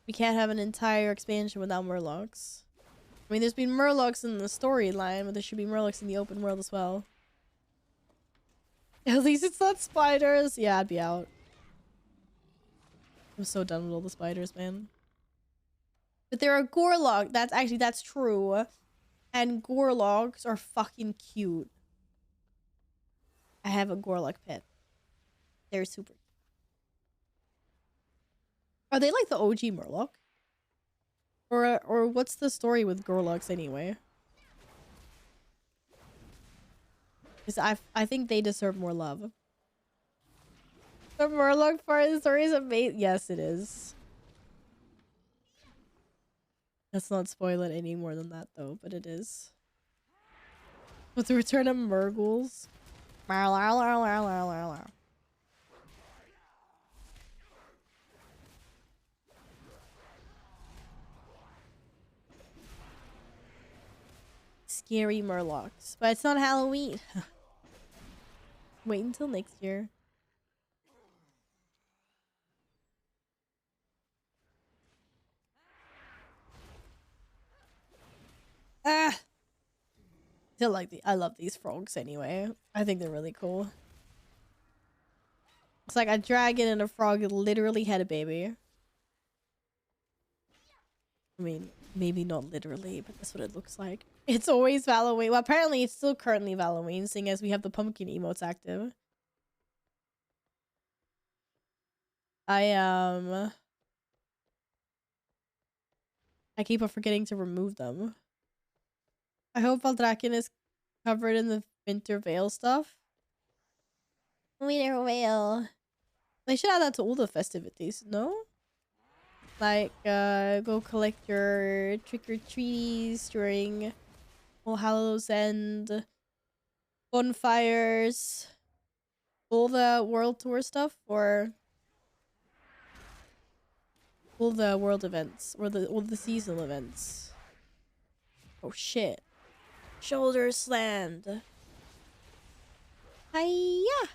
S1: We can't have an entire expansion without murlocs. I mean, there's been murlocs in the storyline, but there should be murlocs in the open world as well. At least it's not spiders. Yeah, I'd be out. I'm so done with all the spiders, man. But there are gorlogs. That's true. And gorlogs are fucking cute. I have a gorlog pet. They're super cute. Are they like the OG murloc? Or what's the story with gorlogs anyway? Because I think they deserve more love. The murloc part of the story is amazing. Yes, it is. Let's not spoil it any more than that, though, but it is. With the return of Murgles. Scary murlocs. But it's not Halloween. Wait until next year. Ah! I love these frogs anyway. I think they're really cool. It's like a dragon and a frog literally had a baby. I mean, maybe not literally, but that's what it looks like. It's always Halloween. Well, apparently it's still currently Halloween, seeing as we have the pumpkin emotes active. I keep on forgetting to remove them. I hope Valdraken is covered in the Winter Veil stuff. Winter Veil. They should add that to all the festivities, no? Like, go collect your trick-or-treaties during All Hallows End, bonfires, all the world tour stuff, or all the world events, or all the seasonal events. Oh shit. Shoulder slammed. Hiya!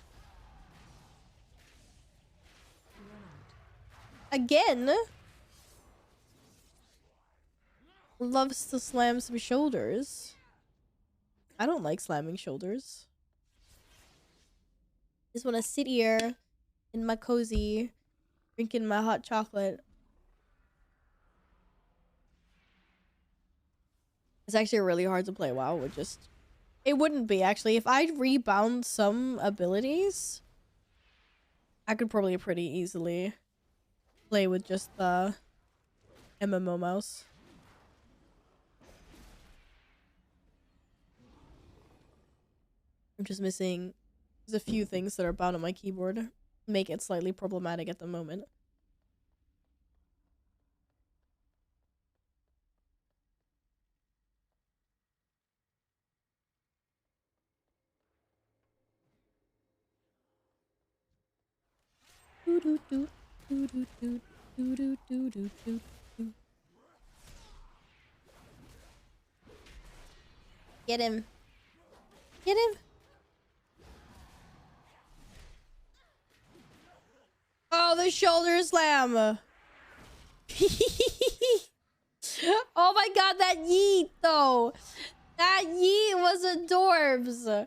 S1: Again? Loves to slam some shoulders. I don't like slamming shoulders. Just want to sit here in my cozy, drinking my hot chocolate. It's actually really hard to play WoW with just... It wouldn't be, actually. If I rebound some abilities, I could probably pretty easily play with just the MMO mouse. I'm just missing... There's a few things that are bound on my keyboard. Make it slightly problematic at the moment. Get him. Get him. Oh, the shoulder slam. Oh my god, that yeet though. That yeet was adorbs.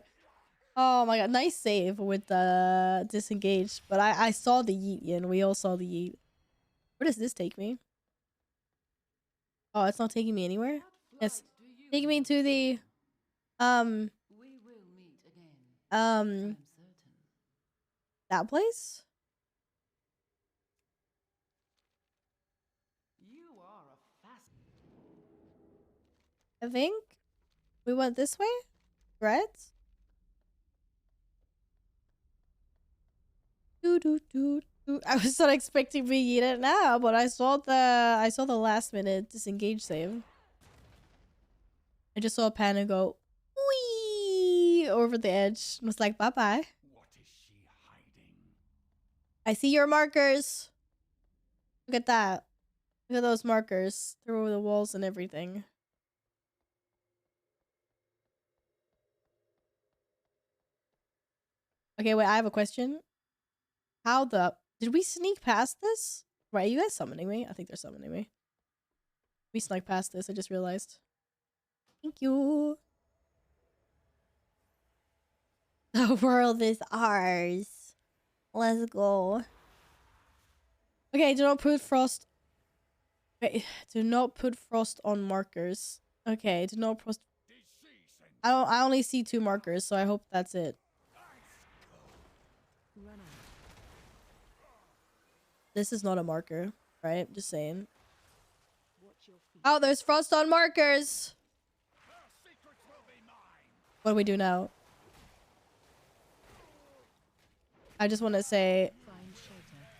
S1: Oh my god, nice save with the disengaged. But I saw the yeet, and we all saw the yeet. Where does this take me? Oh, it's not taking me anywhere? It's taking me to the
S7: We will meet again. I'm certain.
S1: that place?
S7: You are a
S1: I think we went this way, right? I was not expecting to be it now, but I saw the last minute disengage save. I just saw Panda go wee over the edge and was like, bye bye.
S6: What is she hiding?
S1: I see your markers. Look at that. Look at those markers through the walls and everything. Okay, wait, I have a question. How the... Did we sneak past this? Right, you guys summoning me? I think they're summoning me. We snuck past this, I just realized. Thank you. The world is ours. Let's go. Okay, do not put frost... Wait, do not put frost on markers. Okay, do not frost... I only see 2 markers, so I hope that's it. This is not a marker, right? Just saying. Oh, there's frost on markers! What do we do now? I just want to say...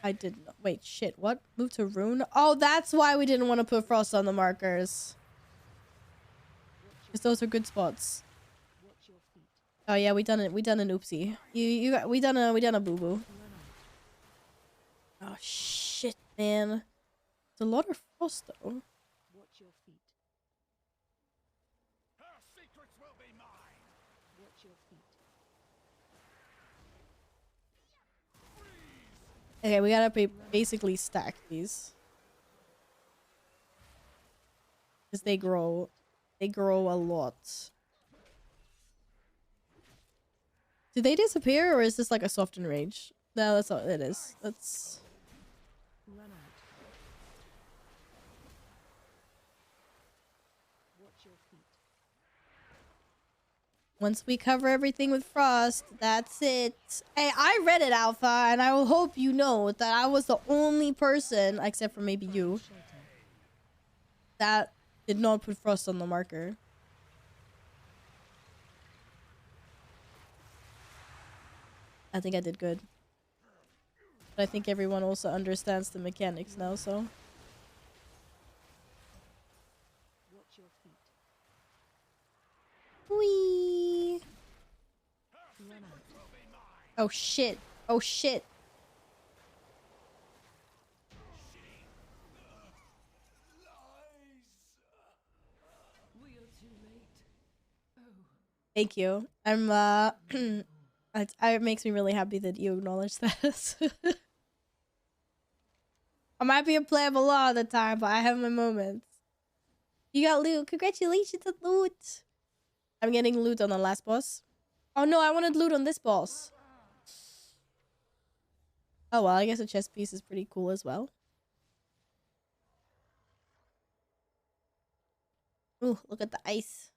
S1: I did not... Wait, shit, what? Move to rune? Oh, that's why we didn't want to put frost on the markers. Because those are good spots. Oh yeah, we done it. We done an oopsie. We done a boo boo. Oh shit, man. It's a lot of frost though.
S5: Watch your feet.
S6: Her secrets will be mine.
S5: Watch your feet.
S1: Okay, we gotta basically stack these. Because they grow. They grow a lot. Do they disappear or is this like a soft enrage? No, that's all it is. That's...
S5: Run out. Watch your feet.
S1: Once we cover everything with frost, that's it. Hey, I read it, Alpha, and I will hope you know that I was the only person, except for maybe you, that did not put frost on the marker. I think I did good. But I think everyone also understands the mechanics now, so...
S8: your feet.
S1: Whee!
S8: Run out.
S1: Oh shit. Oh shit.
S7: We are too late. Oh,
S1: Thank you. I'm it makes me really happy that you acknowledge that. I might be a playable a lot of the time, but I have my moments. You got loot. Congratulations on loot. I'm getting loot on the last boss. Oh no, I wanted loot on this boss. Oh well, I guess a chest piece is pretty cool as well. Ooh, look at the ice.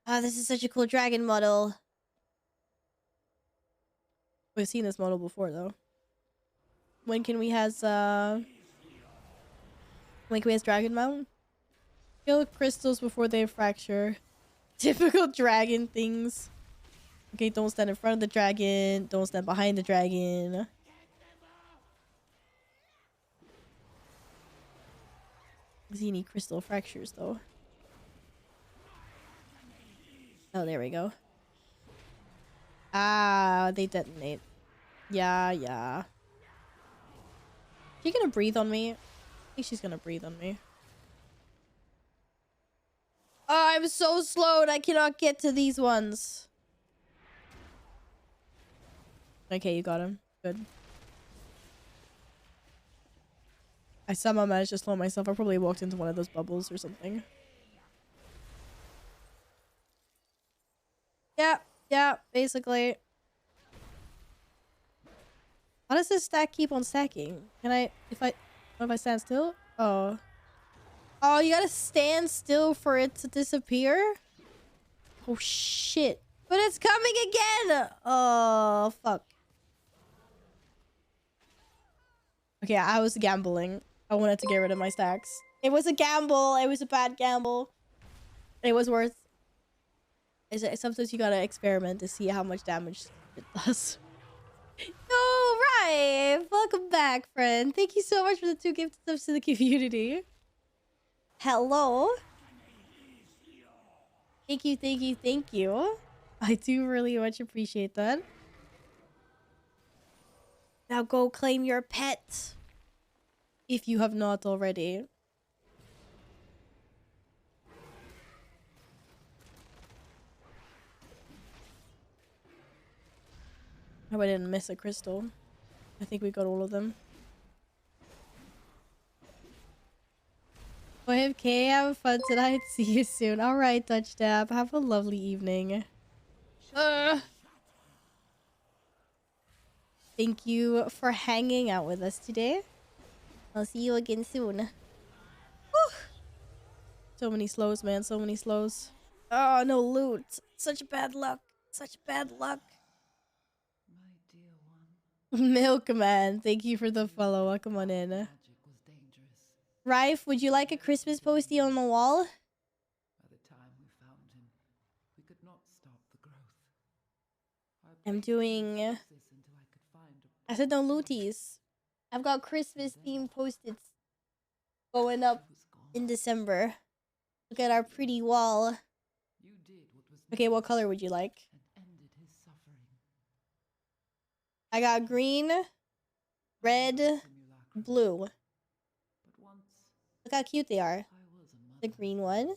S1: Ah, this is such a cool dragon model. We've seen this model before though. When can we has Dragon Mount? Kill crystals before they fracture. Typical dragon things. Okay, don't stand in front of the dragon. Don't stand behind the dragon. Does he need crystal fractures though? Oh, there we go. Ah, they detonate. Yeah, yeah. She gonna breathe on me? I think she's gonna breathe on me. Oh, I'm so slowed. I cannot get to these ones. Okay, you got him. Good. I somehow managed to slow myself. I probably walked into one of those bubbles or something. Yeah, basically. How does this stack keep on stacking? Can I, if I stand still? Oh. Oh, you gotta stand still for it to disappear? Oh, shit. But it's coming again! Oh, fuck. Okay, I was gambling. I wanted to get rid of my stacks. It was a gamble. It was a bad gamble. It was worth... Sometimes you gotta experiment to see how much damage it does. All right, welcome back, friend. Thank you so much for the 2 gifted subs to the community. Hello. Thank you. I do really much appreciate that. Now go claim your pet. If you have not already. I hope I didn't miss a crystal. I think we got all of them. OFK, have fun tonight. See you soon. Alright, Dutch Dab. Have a lovely evening. Thank you for hanging out with us today. I'll see you again soon. Whew. So many slows, man. So many slows. Oh, no loot. Such bad luck. Such bad luck.
S7: my dear one.
S1: Milkman, thank you for the follow. Welcome on in.
S7: Magic was dangerous.
S1: Rife, would you like a Christmas postie on the wall?
S7: By the time we found him, we could not stop the growth.
S1: I'm doing... I said no looties. I've got Christmas themed post-its going up in December. Look at our pretty wall. Okay, what color would you like? I got green, red, blue. Look how cute they are. The green one.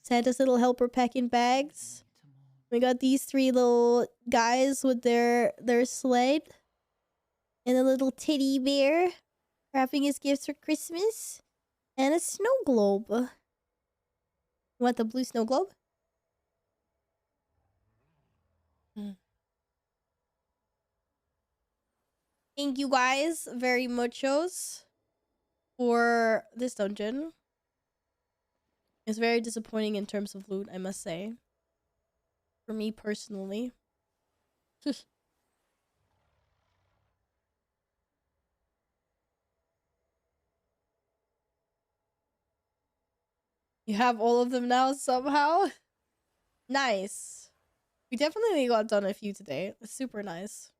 S1: Santa's little helper packing bags. We got these 3 little guys with their sled. And a little teddy bear wrapping his gifts for Christmas. And a snow globe. You want the blue snow globe? Thank you guys very muchos for this dungeon. It's very disappointing in terms of loot, I must say. For me personally. You have all of them now somehow? Nice. We definitely got done a few today. It's super nice.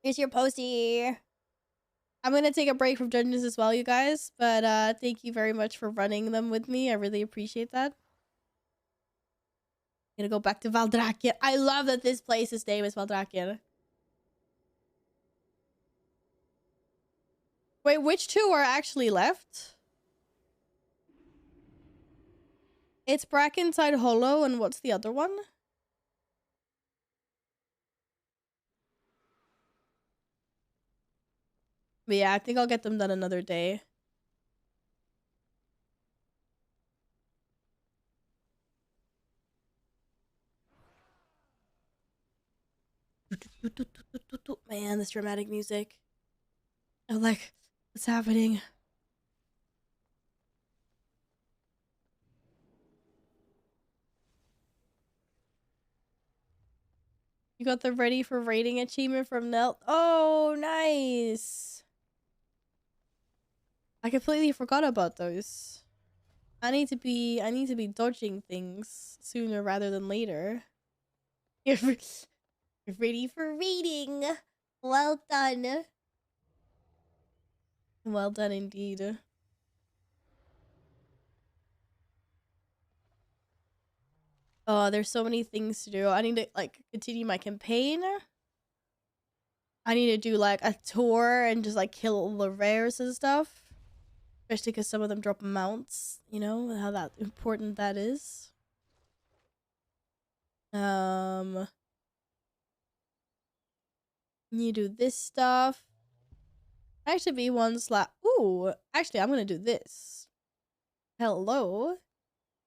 S1: Here's your postie. I'm gonna take a break from dungeons as well, you guys. But thank you very much for running them with me. I really appreciate that. Gonna go back to Valdrakken. I love that this place's name is Valdrakken. Wait, which two are actually left? It's Brackenside Hollow, and what's the other one? But yeah, I think I'll get them done another day. Man, this dramatic music. I'm like, what's happening? You got the ready for rating achievement from Nelt. Oh, nice. I completely forgot about those. I need to be dodging things sooner rather than later. You're ready for reading. Well done. Well done indeed. Oh, there's so many things to do. I need to like continue my campaign. I need to do like a tour and just like kill all the rares and stuff. Especially because some of them drop mounts, you know, how that important that is. You do this stuff. Actually be one slap. Ooh, actually I'm gonna do this. Hello.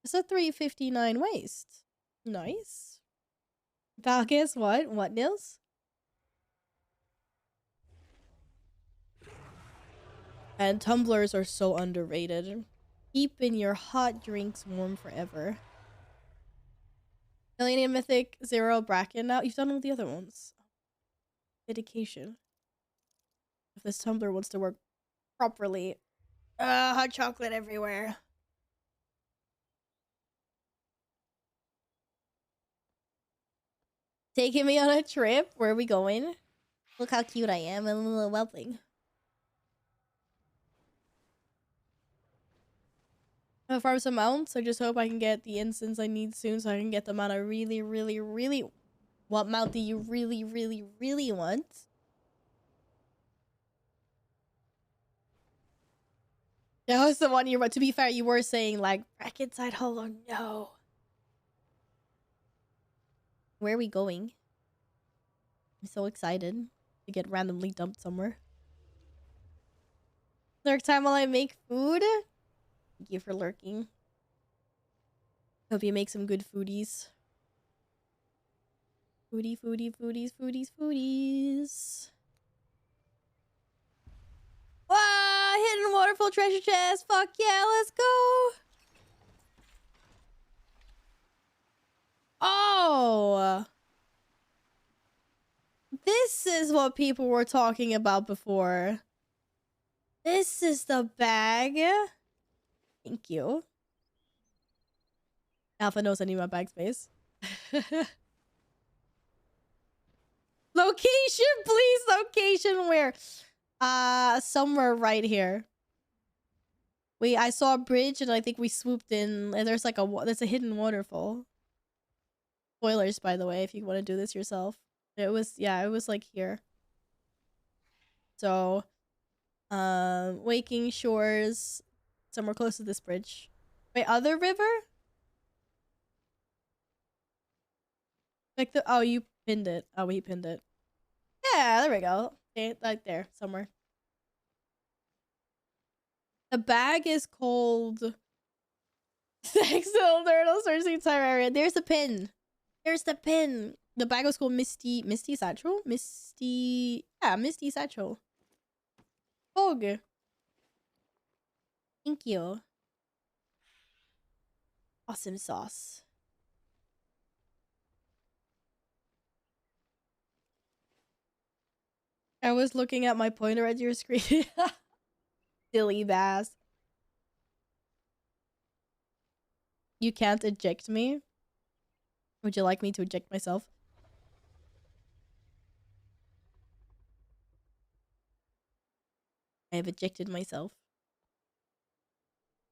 S1: It's a 359 waste. Nice. Val, guess what? What, Nils? And tumblers are so underrated. Keeping your hot drinks warm forever. Millennium Mythic, 0, Bracken. Now you've done all the other ones. Dedication. If this tumbler wants to work properly. Hot chocolate everywhere. Taking me on a trip? Where are we going? Look how cute I am. I'm a little whelping. I'll farm some mounts. I just hope I can get the instants I need soon so I can get the mount I really, really, really... What mount do you really, really, really want? That was the one you were... To be fair, you were saying, like, Brackenside Hollow, no. Where are we going? I'm so excited to get randomly dumped somewhere. Lurk time while I make food? Thank you for lurking. Hope you make some good foodies. Foodies. Wow, hidden waterfall treasure chest. Fuck yeah, let's go. Oh. This is what people were talking about before. This is the bag. Thank you. Alpha knows I need my bag space. Location, please. Location where? Somewhere right here. I saw a bridge and I think we swooped in. And there's like there's a hidden waterfall. Spoilers, by the way, if you want to do this yourself. It was like here. So, Waking Shores, somewhere close to this bridge. Wait, other river? Like oh, you pinned it. Oh, he pinned it. Yeah, there we go. Okay, like there, somewhere. The bag is called Sexil Turtle Cersei Terraria. There's the pin. There's the pin. The bag was called Misty Satchel? Misty Satchel. Hog. Thank you. Awesome sauce. I was looking at my pointer at your screen. Silly bass. You can't eject me? Would you like me to eject myself? I have ejected myself.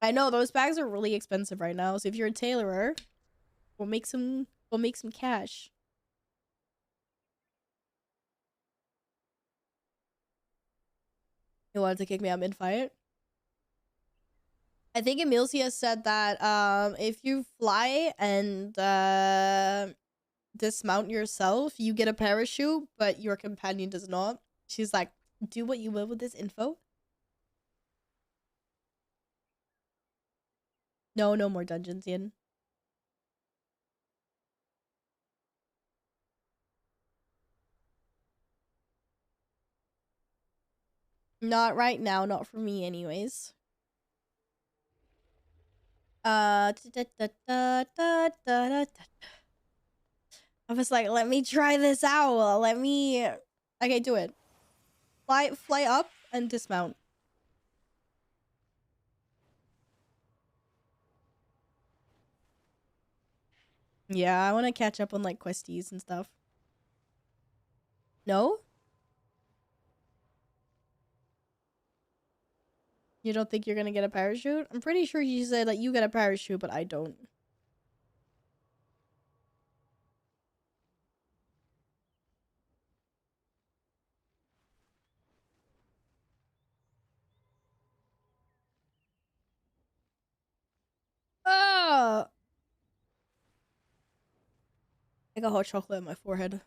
S1: I know those bags are really expensive right now, so if you're a tailorer, we'll make some cash. You wanted to kick me out mid-fight? I think Emilcia said that if you fly and dismount yourself, you get a parachute, but your companion does not. She's like, do what you will with this info. No, no more dungeons, Ian. Not right now, not for me anyways. I was like, let me try this out. Let me... Okay, do it. Fly up and dismount. Yeah, I want to catch up on like questies and stuff. No? You don't think you're gonna get a parachute? I'm pretty sure you said that you get a parachute, but I don't. Oh! I got hot chocolate in my forehead.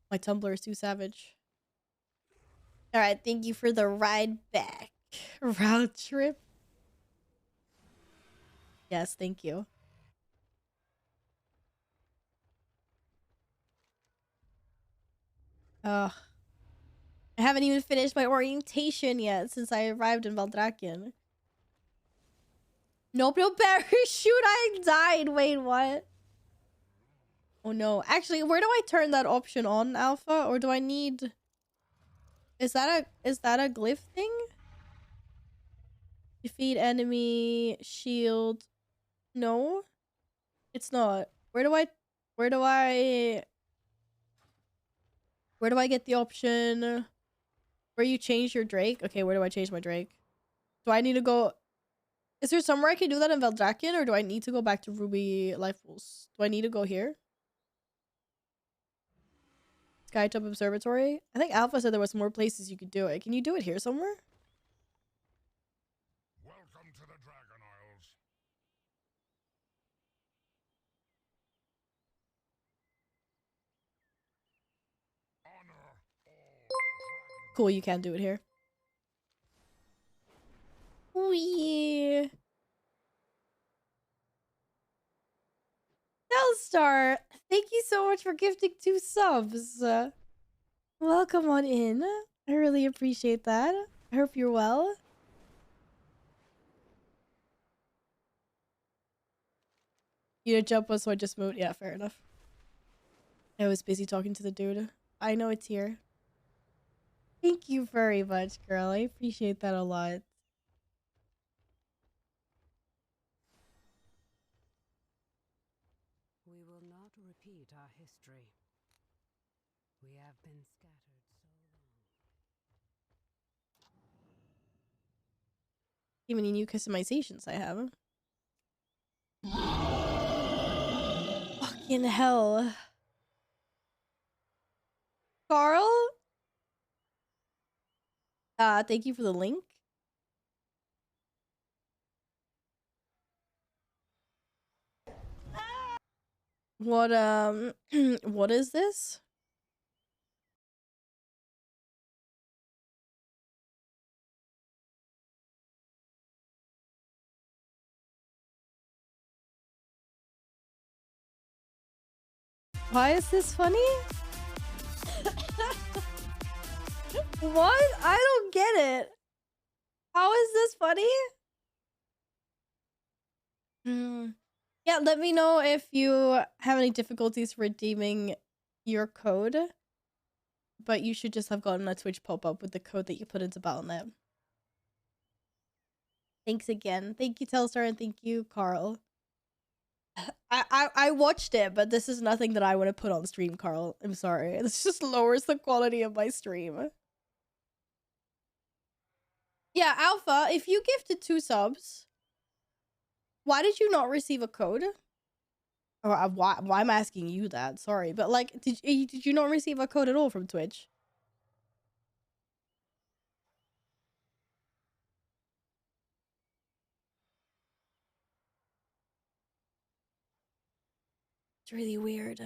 S1: My tumbler is too savage. Alright, thank you for the ride back. Round trip. Yes, thank you. Ugh. I haven't even finished my orientation yet since I arrived in Valdrakian. Nope, no parachute, I died. Wait, what? Oh no. Actually, where do I turn that option on, Alpha? Or do I need... Is that a glyph thing? Defeat enemy, shield. No? It's not. Where do I get the option where you change your Drake? Okay, where do I change my Drake? Do I need to go... Is there somewhere I can do that in Valdrakian, or do I need to go back to Ruby Life Pools? Do I need to go here? Skytop Observatory? I think Alpha said there was more places you could do it. Can you do it here somewhere?
S6: Welcome to the Dragon Isles. Honor all
S1: Cool, you can do it here. Wee. Telstar, thank you so much for gifting 2 subs. Welcome on in. I really appreciate that. I hope you're well. You didn't jump us, so I just moved. Yeah, fair enough. I was busy talking to the dude. I know it's here. Thank you very much, girl. I appreciate that a lot.
S8: We will not repeat our history. We have been scattered so long.
S1: See many new customizations I have. Fucking hell. Carl? Thank you for the link. What, what is this? Why is this funny? What? I don't get it. How is this funny? Yeah, let me know if you have any difficulties redeeming your code. But you should just have gotten a Twitch pop-up with the code that you put into Battle.net. Thanks again. Thank you, Telstar, and thank you, Carl. I watched it, but this is nothing that I want to put on stream, Carl. I'm sorry. This just lowers the quality of my stream. Yeah, Alpha, if you gifted 2 subs, why did you not receive a code? Or why I'm asking you that? Sorry, but like, did you not receive a code at all from Twitch? It's really weird.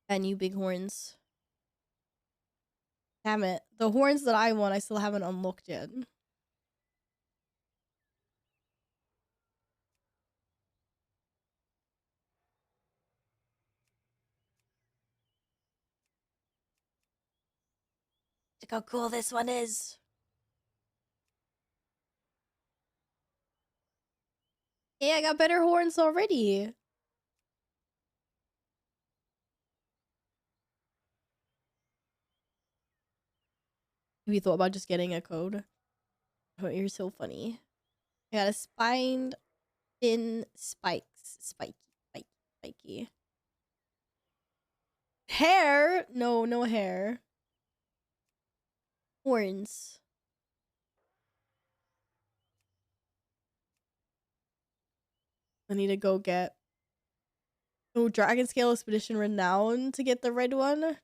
S1: And you big horns. Damn it. The horns that I want, I still haven't unlocked yet. Look how cool this one is. Yeah, I got better horns already. Have you thought about just getting a code? Oh, you're so funny. I got a spined fin spikes. Spiky. Hair? No, no hair. Horns. I need to go get... Oh, Dragon Scale Expedition Renown to get the red one.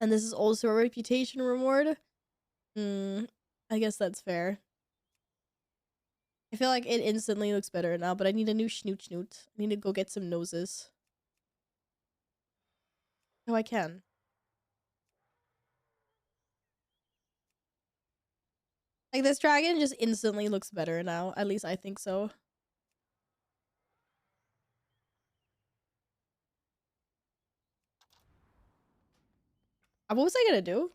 S1: And this is also a reputation reward. I guess that's fair. I feel like it instantly looks better now, but I need a new snoot. I need to go get some noses. Oh, I can. Like, this dragon just instantly looks better now. At least I think so. What was I gonna do?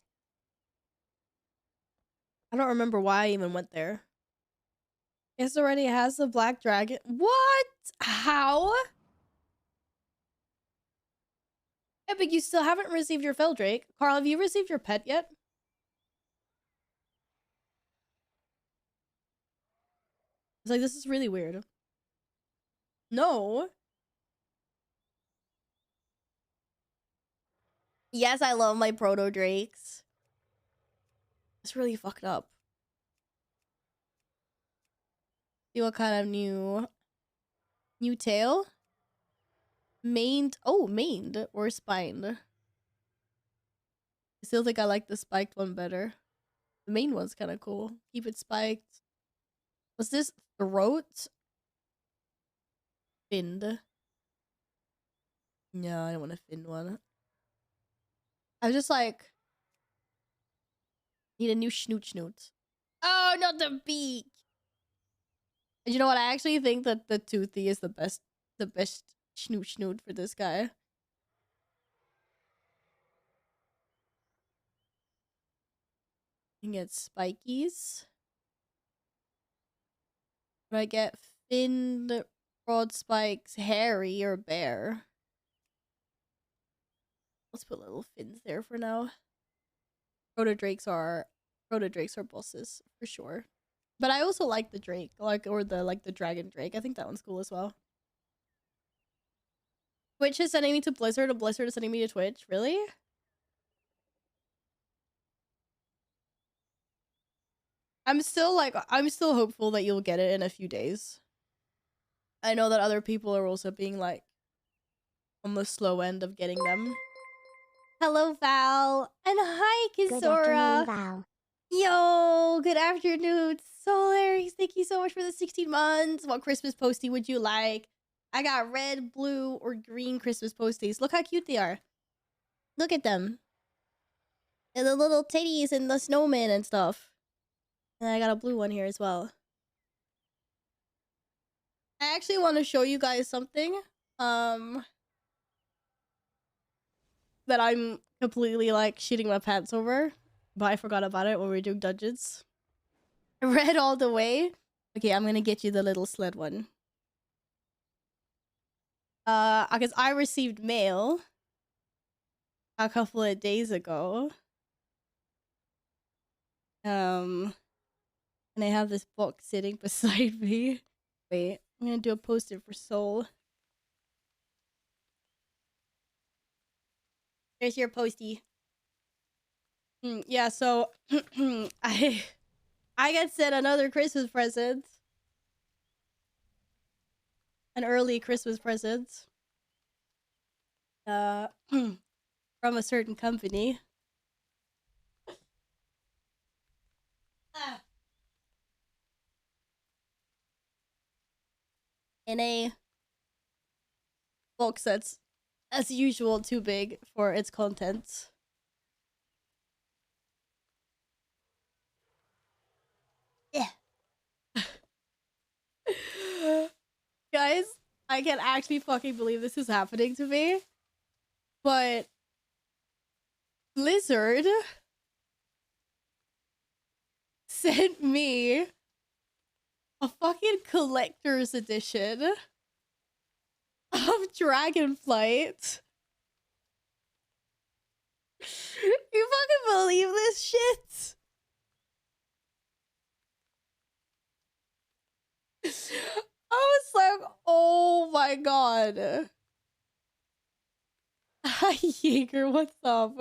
S1: I don't remember why I even went there. It already has the black dragon. What? How? Epic, you still haven't received your Feldrake. Carl, have you received your pet yet? It's like, this is really weird. No. Yes, I love my proto drakes. It's really fucked up. See what kind of new tail? Maned. Oh, maned or spined. I still think I like the spiked one better. The main one's kind of cool. Keep it spiked. What's this? Throat? Finned. No, I don't want a finned one. I was just like, need a new snoot. Oh, not the beak. And you know what? I actually think that the toothy is the best snoot for this guy. You can get spikies. Do I get finned, broad spikes, hairy, or bear? Let's put little fins there for now. Proto drakes are bosses for sure. But I also like the drake, the dragon drake. I think that one's cool as well. Twitch is sending me to Blizzard, and Blizzard is sending me to Twitch. Really? I'm still hopeful that you'll get it in a few days. I know that other people are also being like on the slow end of getting them. Hello, Val. And hi, Kisora.
S2: Good afternoon, Val.
S1: Yo, good afternoon. Solaris, thank you so much for the 16 months. What Christmas postie would you like? I got red, blue, or green Christmas posties. Look how cute they are. Look at them. And the little titties and the snowman and stuff. And I got a blue one here as well. I actually want to show you guys something. That I'm completely like shitting my pants over, but I forgot about it when we were doing dungeons. Red all the way. Okay, I'm gonna get you the little sled one. Because I received mail a couple of days ago. And I have this book sitting beside me. Wait, I'm gonna do a poster for Soul. There's your postie. Yeah, so I got sent another Christmas present. An early Christmas present. From a certain company. In a box that's, as usual, too big for its contents. Yeah. Guys, I can actually fucking believe this is happening to me. But Blizzard sent me a fucking collector's edition of Dragonflight. You fucking believe this shit? I was like, oh my god. Hi, Jaeger, what's up?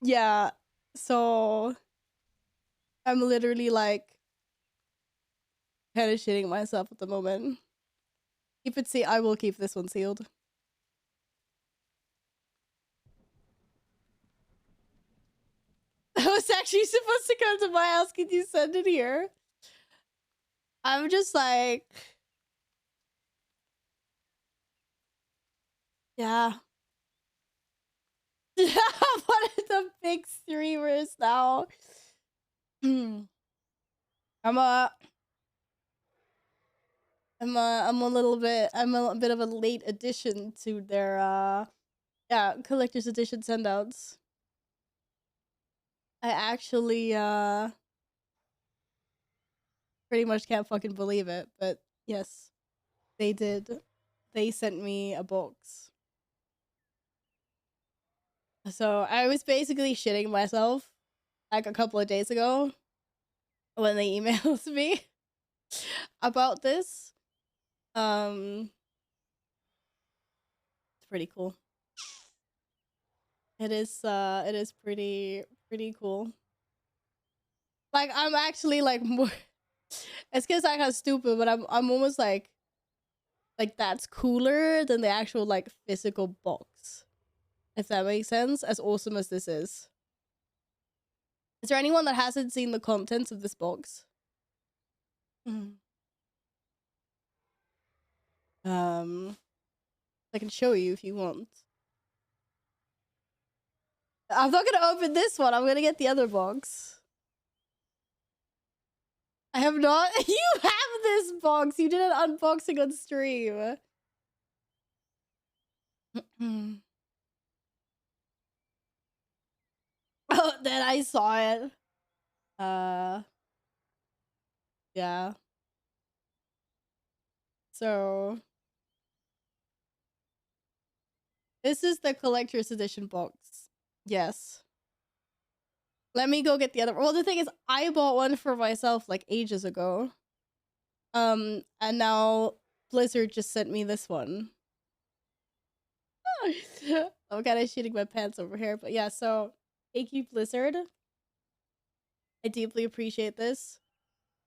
S1: Yeah, so I'm literally like kind of shitting myself at the moment. Keep it sealed. I will keep this one sealed. I was actually supposed to come to my house. Can you send it here? I'm just like, yeah. One of the big streamers now. I'm a bit of a late addition to their collector's edition sendouts. I actually pretty much can't fucking believe it, but yes, they did. They sent me a box. So I was basically shitting myself like a couple of days ago when they emailed me about this. It's pretty cool. It is pretty cool. Like I'm actually like more it's cause I got stupid, but I'm almost like that's cooler than the actual like physical box. If that makes sense, as awesome as this is. Is there anyone that hasn't seen the contents of this box? I can show you if you want. I'm not gonna open this one. I'm gonna get the other box. I have not. You have this box. You did an unboxing on stream. Oh, then I saw it. Yeah. So this is the collector's edition box. Yes. Let me go get the other. Well, the thing is, I bought one for myself like ages ago. And now Blizzard just sent me this one. I'm kind of shitting my pants over here, but yeah. So thank you, Blizzard. I deeply appreciate this.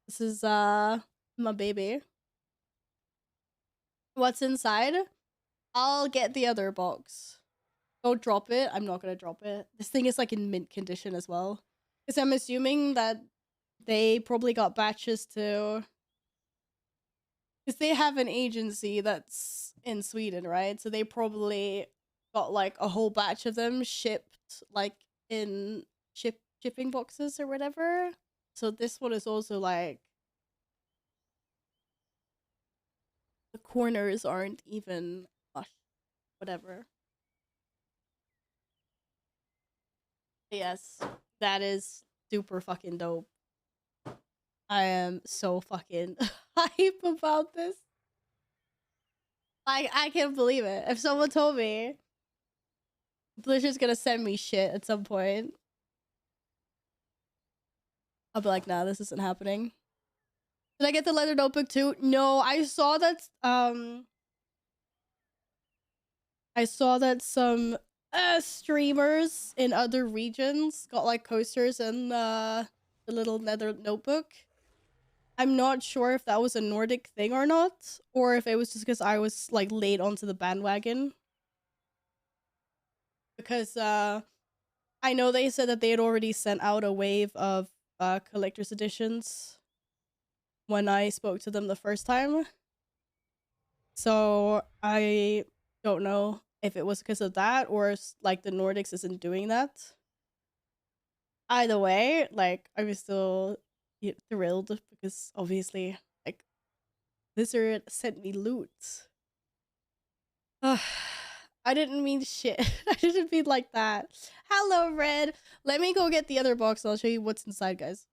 S1: This is my baby. What's inside? I'll get the other box. Don't drop it. I'm not gonna drop it. This thing is like in mint condition as well. Because I'm assuming that they probably got batches to... Because they have an agency that's in Sweden, right? So they probably got like a whole batch of them shipped like in shipping boxes or whatever. So this one is also like... The corners aren't even flush. Whatever. Yes, that is super fucking dope. I am so fucking hype about this. Like, I can't believe it. If someone told me Blizzard's gonna send me shit at some point, I'll be like, nah, this isn't happening. Did I get the leather notebook too? No, I saw that I saw that some streamers in other regions got like coasters and the little nether notebook. I'm not sure if that was a Nordic thing or not, or if it was just because I was like late onto the bandwagon. Because I know they said that they had already sent out a wave of collector's editions when I spoke to them the first time. So I don't know if it was because of that or like the Nordics isn't doing that. Either way, like I was still thrilled because obviously like Blizzard sent me loot. I didn't mean shit. I didn't mean like that. Hello, Red. Let me go get the other box and I'll show you what's inside, guys.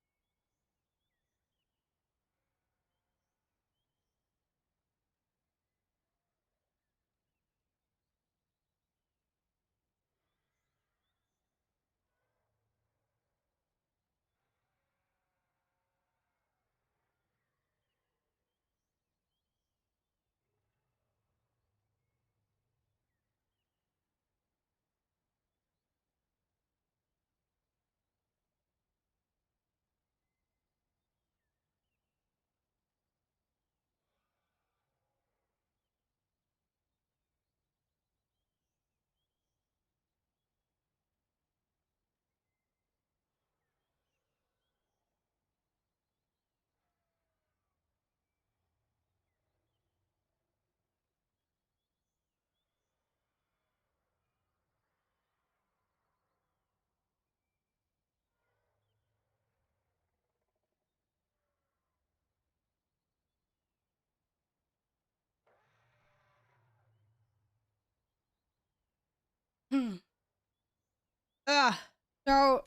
S1: So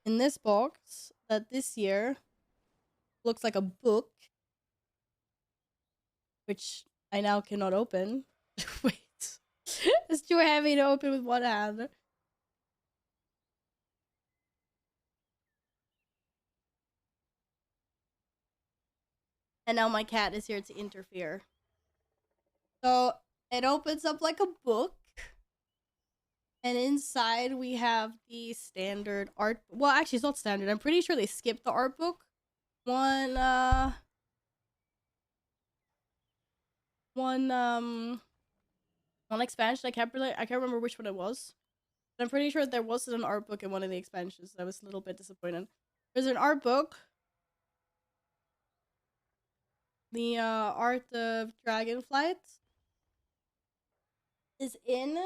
S1: in this box that this year looks like a book, which I now cannot open. Wait. It's too heavy to open with one hand. And now my cat is here to interfere. So it opens up like a book. And inside we have the standard art. Well, actually, it's not standard. I'm pretty sure they skipped the art book. One expansion. I can't remember which one it was. But I'm pretty sure there wasn't an art book in one of the expansions. I was a little bit disappointed. There's an art book. The art of Dragonflight is in,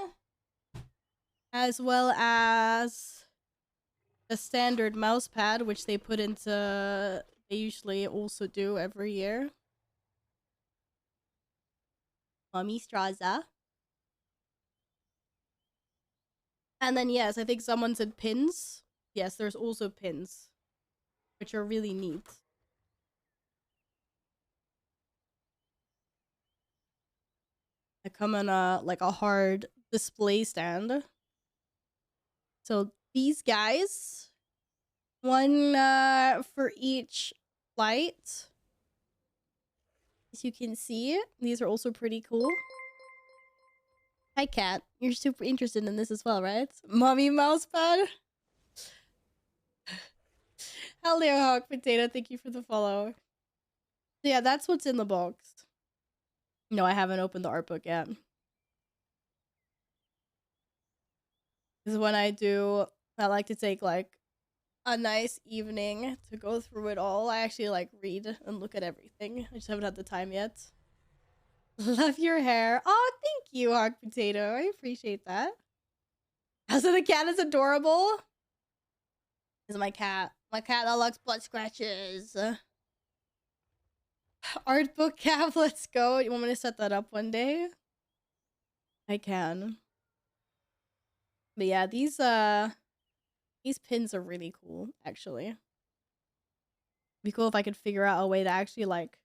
S1: as well as the standard mouse pad, which they put into. They usually also do every year. Mommy Straza. And then yes, I think someone said pins. Yes, there's also pins, which are really neat. They come in like a hard display stand. So these guys, one for each flight. As you can see, these are also pretty cool. Hi, cat. You're super interested in this as well, right? Mommy mousepad. Hello, Hawk Potato. Thank you for the follow. So yeah, that's what's in the box. No, I haven't opened the art book yet. Because when I do, I like to take like a nice evening to go through it all. I actually like read and look at everything. I just haven't had the time yet. Love your hair. Oh, thank you, Hawk Potato. I appreciate that. Also, the cat is adorable. This is my cat. My cat that likes blood scratches. Art book cap, let's go. You want me to set that up one day? I can. But yeah, these pins are really cool, actually. It'd be cool if I could figure out a way to actually like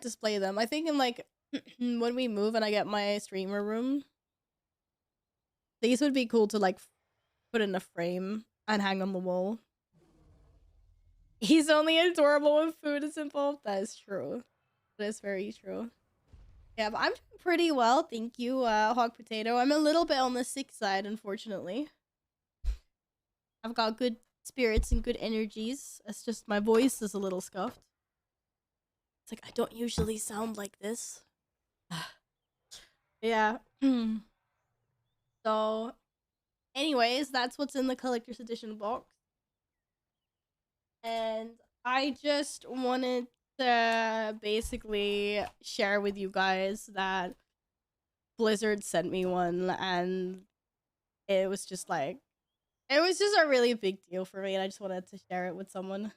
S1: display them. I think in like when we move and I get my streamer room, these would be cool to like put in a frame and hang on the wall. He's only adorable when food is involved. That is true. That's very true. Yeah, but I'm doing pretty well, thank you, Hog Potato. I'm a little bit on the sick side, unfortunately. I've got good spirits and good energies. It's just my voice is a little scuffed. It's like I don't usually sound like this. Yeah. So, anyways, that's what's in the collector's edition box. And I just wanted to basically share with you guys that Blizzard sent me one, and it was just like, it was just a really big deal for me, and I just wanted to share it with someone.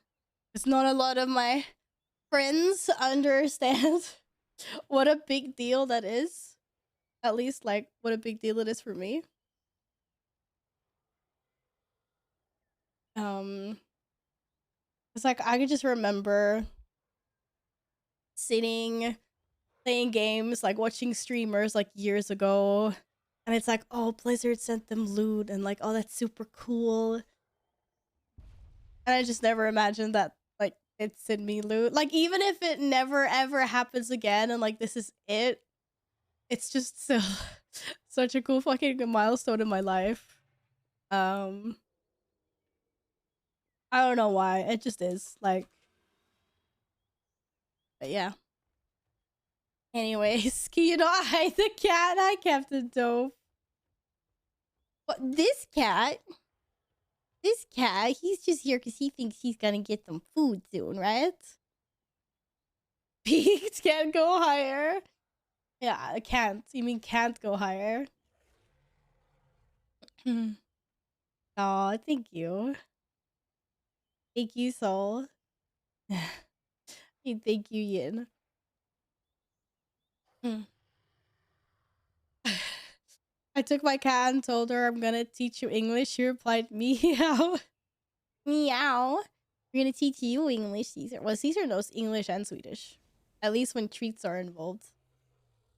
S1: Because not a lot of my friends understand what a big deal that is. At least, like, what a big deal it is for me. It's like, I could just remember sitting, playing games, like, watching streamers, like, years ago. And it's like, oh, Blizzard sent them loot, and like, oh, that's super cool. And I just never imagined that, like, it sent me loot. Like, even if it never, ever happens again, and like, this is it, it's just so such a cool fucking milestone in my life. I don't know why. It just is. Like, but yeah. Anyways, can you not hide the cat? I kept it dope. But this cat, he's just here because he thinks he's gonna get some food soon, right? Peaks can't go higher. Yeah, I can't. You mean can't go higher? Oh, thank you. Thank you, Soul. Thank you, Yin. I took my cat and told her I'm gonna teach you English. She replied, meow. Meow. We're gonna teach you English, Caesar. Well, Caesar knows English and Swedish. At least when treats are involved.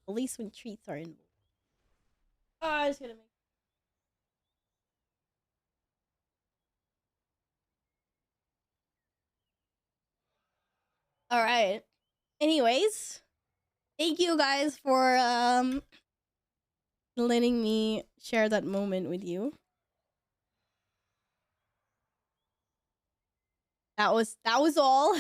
S1: At least when treats are involved. Oh, I was gonna make. Alright. Anyways. Thank you guys for letting me share that moment with you. That was all.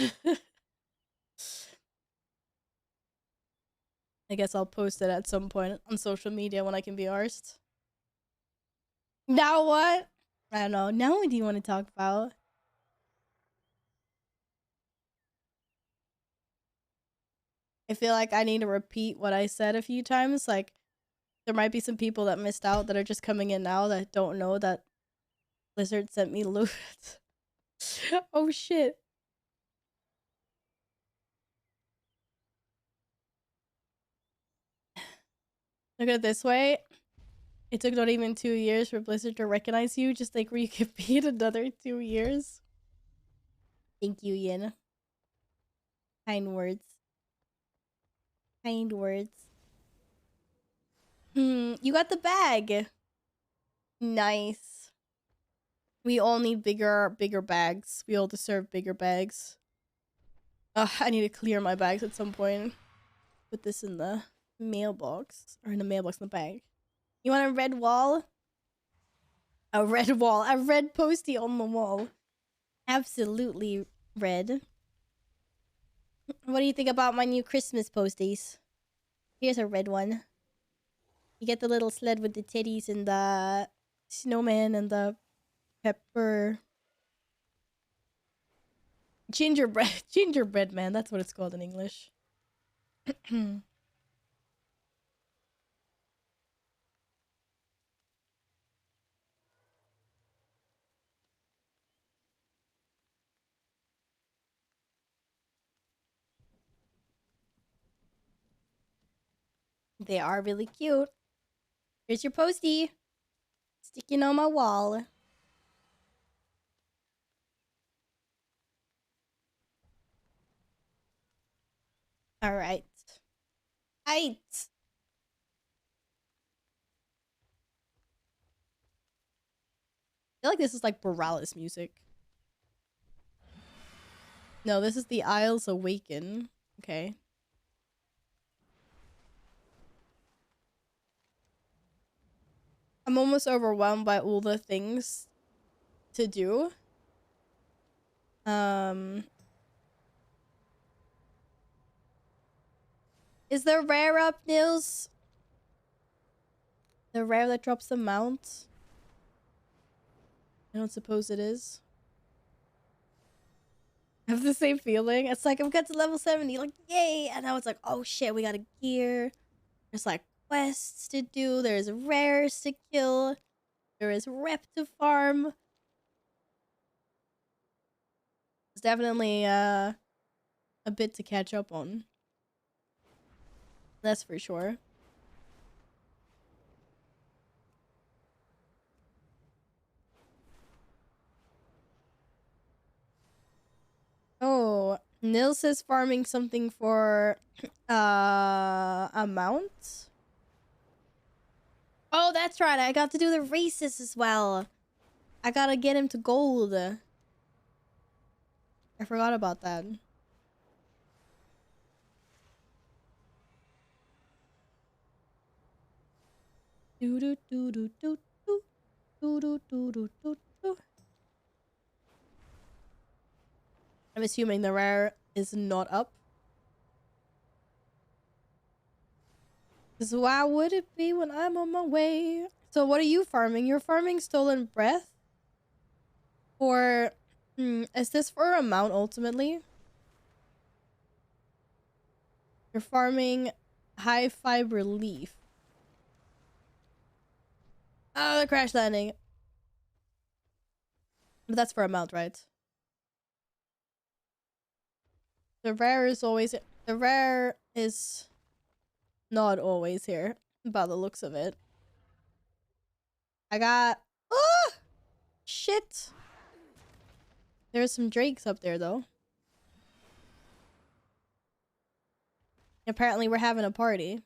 S1: I guess I'll post it at some point on social media when I can be arsed. Now what? I don't know. Now what do you want to talk about? I feel like I need to repeat what I said a few times. Like, there might be some people that missed out that are just coming in now that don't know that Blizzard sent me loot. Oh shit. Look at it this way. It took not even 2 years for Blizzard to recognize you. Just like where you could be in another 2 years. Thank you, Yin. Kind words. Kind words. You got the bag. Nice. We all need bigger bags. We all deserve bigger bags. I need to clear my bags at some point. Put this in the mailbox. Or in the mailbox in the bag. You want a red wall? A red wall. A red postie on the wall. Absolutely red. What do you think about my new Christmas posties? Here's a red one. You get the little sled with the titties and the snowman and the pepper. Gingerbread. Gingerbread man. That's what it's called in English. They are really cute. Here's your postie. Sticking on my wall. Alright. I feel like this is like Borealis music. No, this is the Isles Awaken. Okay. I'm almost overwhelmed by all the things to do. Is there rare up, Nils? The rare that drops the mount? I don't suppose it is. I have the same feeling. It's like I've got to level 70, like, yay! And now it's like, oh shit, we got a gear. There's like quests to do. There's rares to kill. There is rep to farm. It's definitely a bit to catch up on. That's for sure. Oh, Nils is farming something for a mount. Oh, that's right. I got to do the races as well. I gotta get him to gold. I forgot about that. Do do do do do do do do do do do do. I'm assuming the rare is not up. Because why would it be when I'm on my way? So what are you farming? You're farming Stolen Breath? Or is this for a mount ultimately? You're farming High Fiber Leaf. Oh, the crash landing. But that's for a mount, right? The rare is always... The rare is not always here, by the looks of it. I got... Oh! Shit! There's some drakes up there, though. Apparently, we're having a party.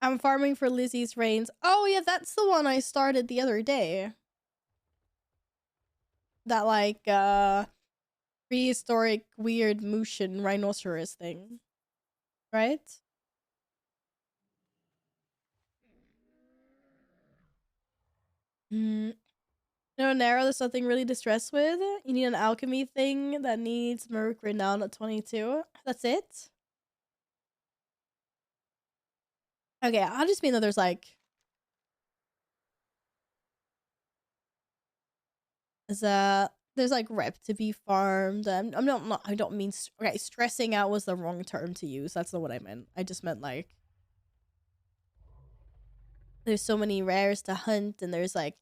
S1: I'm farming for Lizzie's Reigns. Oh, yeah, that's the one I started the other day. That, like, prehistoric, weird Mushin rhinoceros thing. Right? No, Narrow, there's nothing really to stress with. You need an alchemy thing that needs Merc Renown at 22. That's it? Okay, I just mean that there's like... There's like rep to be farmed. I'm not I don't mean... Okay, stressing out was the wrong term to use. That's not what I meant. I just meant like... There's so many rares to hunt and there's like...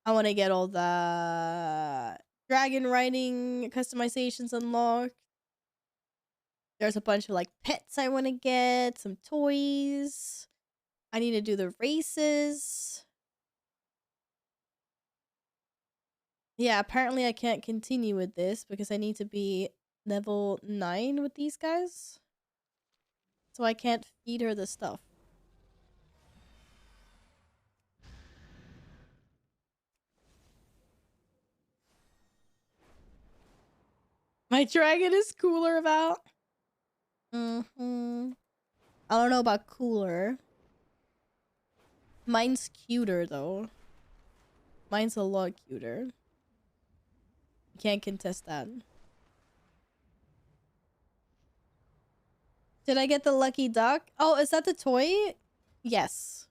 S1: I want to get all the... dragon riding customizations unlocked. There's a bunch of like pets I want to get, some toys. I need to do the races. Yeah, apparently I can't continue with this because I need to be level 9 with these guys. So I can't feed her the stuff. My dragon is cooler about. I don't know about cooler. Mine's cuter though. Mine's a lot cuter. Can't contest that. Did I get the lucky duck? Oh, is that the toy? Yes.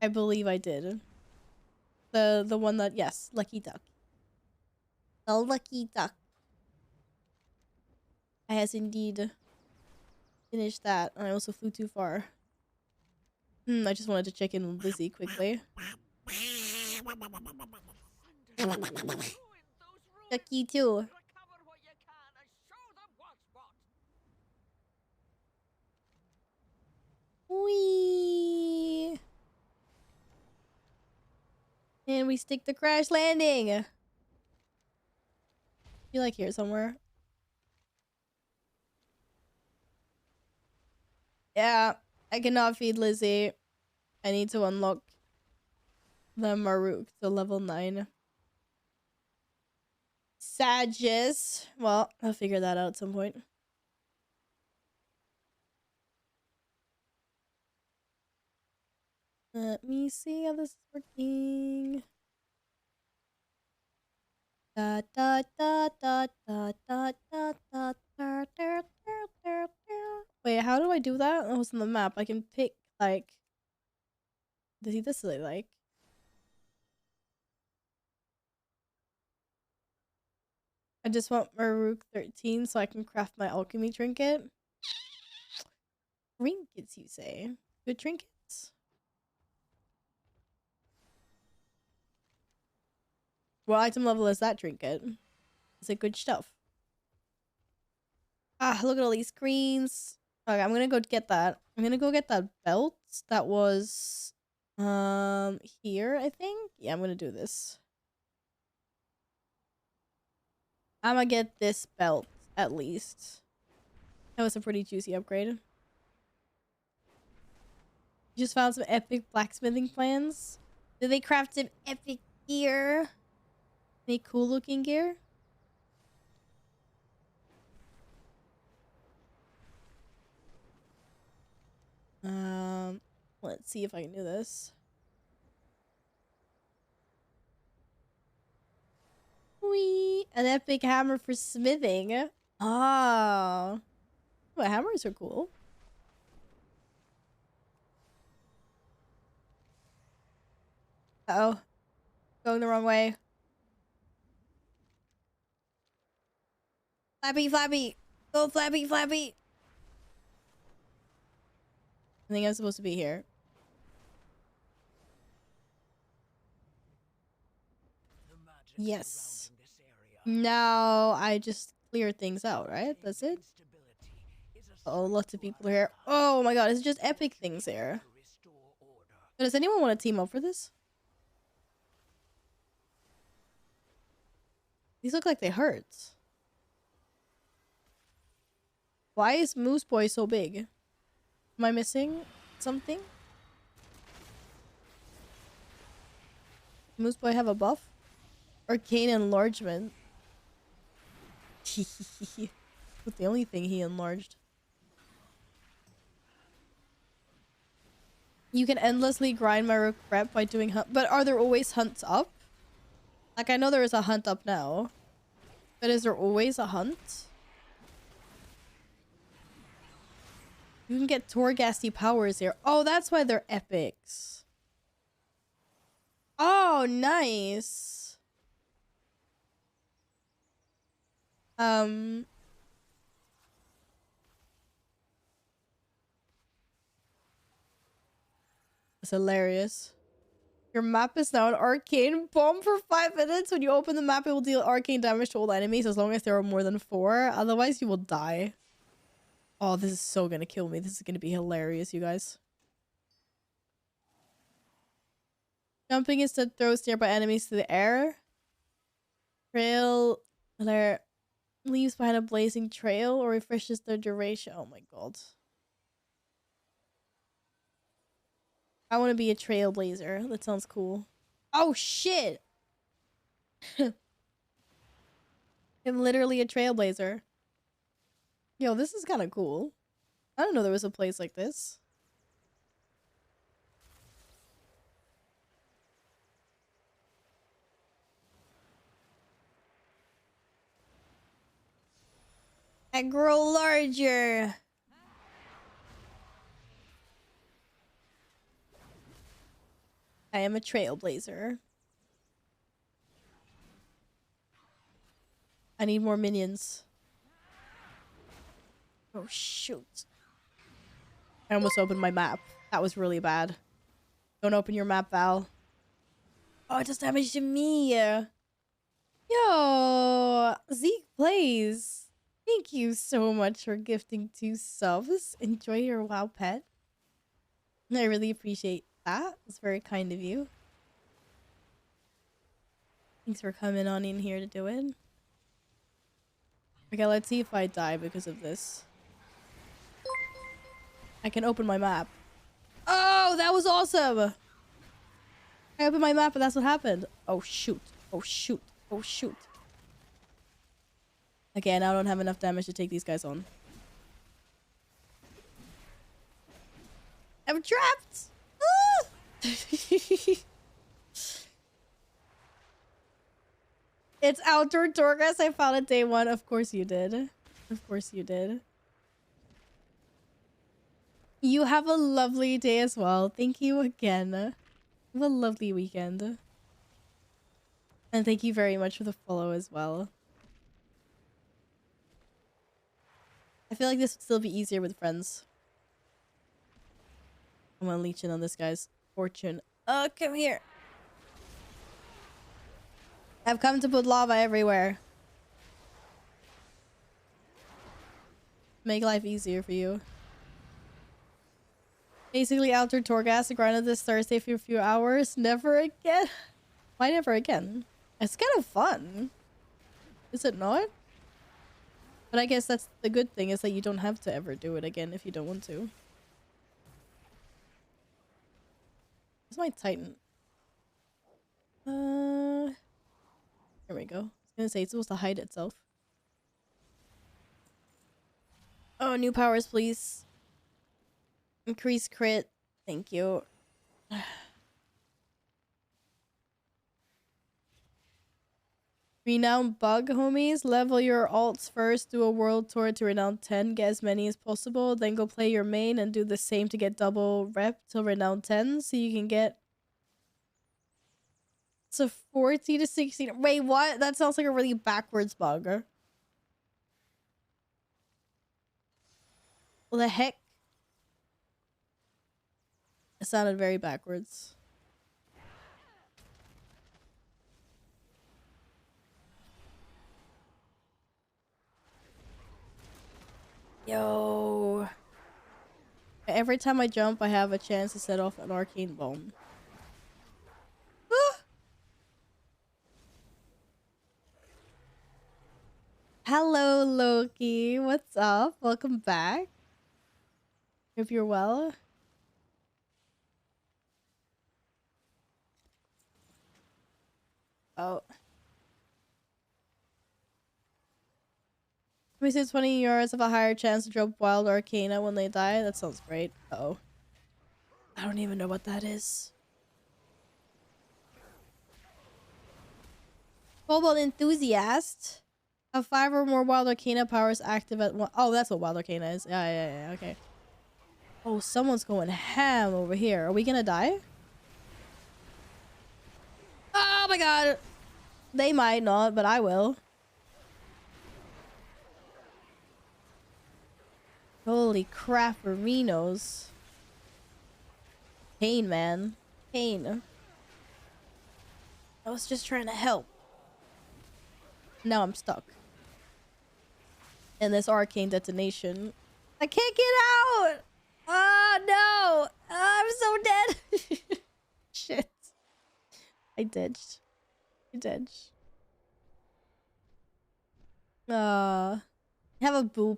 S1: I believe I did. The one that, yes, lucky duck. The lucky duck. I has indeed finished that. And I also flew too far. I just wanted to check in with Lizzie quickly. Ducky too. Whee! And we stick the crash landing. You like here somewhere? Yeah, I cannot feed Lizzie. I need to unlock the Maruk to level 9. Sages. Well, I'll figure that out at some point. Let me see how this is working. Da da da da da da da da da da da. Wait, how do I do that? Oh, it's on the map. I can pick like. See, this is like. I just want Maruk 13 so I can craft my alchemy trinket. Trinkets, you say? Good trinkets? What item level is that trinket? Is it good stuff? Ah, look at all these screens. Okay, I'm gonna go get that. I'm gonna go get that belt that was here, I think. Yeah, I'm gonna do this. I'm gonna get this belt at least. That was a pretty juicy upgrade. Just found some epic blacksmithing plans. Did they craft some epic gear? Any cool looking gear? Let's see if I can do this. Whee! An epic hammer for smithing. Oh. Well, hammers are cool. Uh oh. Going the wrong way. Flappy, flappy. Go flappy, flappy. I think I'm supposed to be here. Yes. Now I just clear things out, right? That's it? Oh, lots of people here. Oh my god, it's just epic things here. Does anyone want to team up for this? These look like they hurt. Why is Moose Boy so big? Am I missing something? Moose Boy have a buff? Arcane enlargement. That's the only thing he enlarged. You can endlessly grind my rep by doing hunt. But are there always hunts up? Like, I know there is a hunt up now. But is there always a hunt? You can get Torghasty powers here. Oh, that's why they're epics. Oh, nice. It's hilarious. Your map is now an arcane bomb for 5 minutes. When you open the map, it will deal arcane damage to all enemies as long as there are more than 4. Otherwise, you will die. Oh, this is so gonna kill me. This is gonna be hilarious, you guys. Jumping instead throws nearby enemies to the air. Trail there leaves behind a blazing trail or refreshes their duration. Oh my god. I want to be a trailblazer. That sounds cool. Oh shit! I'm literally a trailblazer. Yo, this is kind of cool. I don't know there was a place like this. I grow larger. I am a trailblazer. I need more minions. Oh, shoot. I almost opened my map. That was really bad. Don't open your map, Val. Oh, it does damage to me. Yo, Zeke plays. Thank you so much for gifting 2 subs. Enjoy your WoW pet. I really appreciate that. It's very kind of you. Thanks for coming on in here to do it. Okay, let's see if I die because of this. I can open my map. Oh, that was awesome! I opened my map and that's what happened. Oh, shoot. Oh, shoot. Oh, shoot. Okay, now I don't have enough damage to take these guys on. I'm trapped! Ah! It's outdoor Torgas. I found it day one. Of course you did. Of course you did. You have a lovely day as well. Thank you again. Have a lovely weekend. And thank you very much for the follow as well. I feel like this would still be easier with friends. I'm gonna leech in on this guy's fortune. Oh, come here. I've come to put lava everywhere. Make life easier for you. Basically, outdoor Torgas. I grinded this Thursday for a few hours. Never again. Why never again? It's kind of fun. Is it not? But I guess that's the good thing, is that you don't have to ever do it again if you don't want to. Where's my Titan? There we go. I was gonna say it's supposed to hide itself. Oh, new powers, please. Increase crit. Thank you. Renown bug, homies. Level your alts first. Do a world tour to renown 10. Get as many as possible. Then go play your main and do the same to get double rep till renown 10. So you can get... It's a 40 to 16. Wait, what? That sounds like a really backwards bug. What the heck? It sounded very backwards. Yo. Every time I jump, I have a chance to set off an arcane bomb. Ah! Hello, Loki. What's up? Welcome back. Hope you're well. Oh. We say 20 yards have a higher chance to drop wild arcana when they die. That sounds great. Uh-oh. I don't even know what that is. Cobalt Enthusiast. Have 5 or more wild arcana powers active at one. Oh, that's what wild arcana is. Yeah, okay. Oh, someone's going ham over here. Are we gonna die? Oh my god. They might not, but I will. Holy crap, Marinos. Pain, man. Pain. I was just trying to help. Now I'm stuck. In this arcane detonation. I can't get out! Oh no! I'm so dead! Shit. I ditched. I ditched. Have a boop.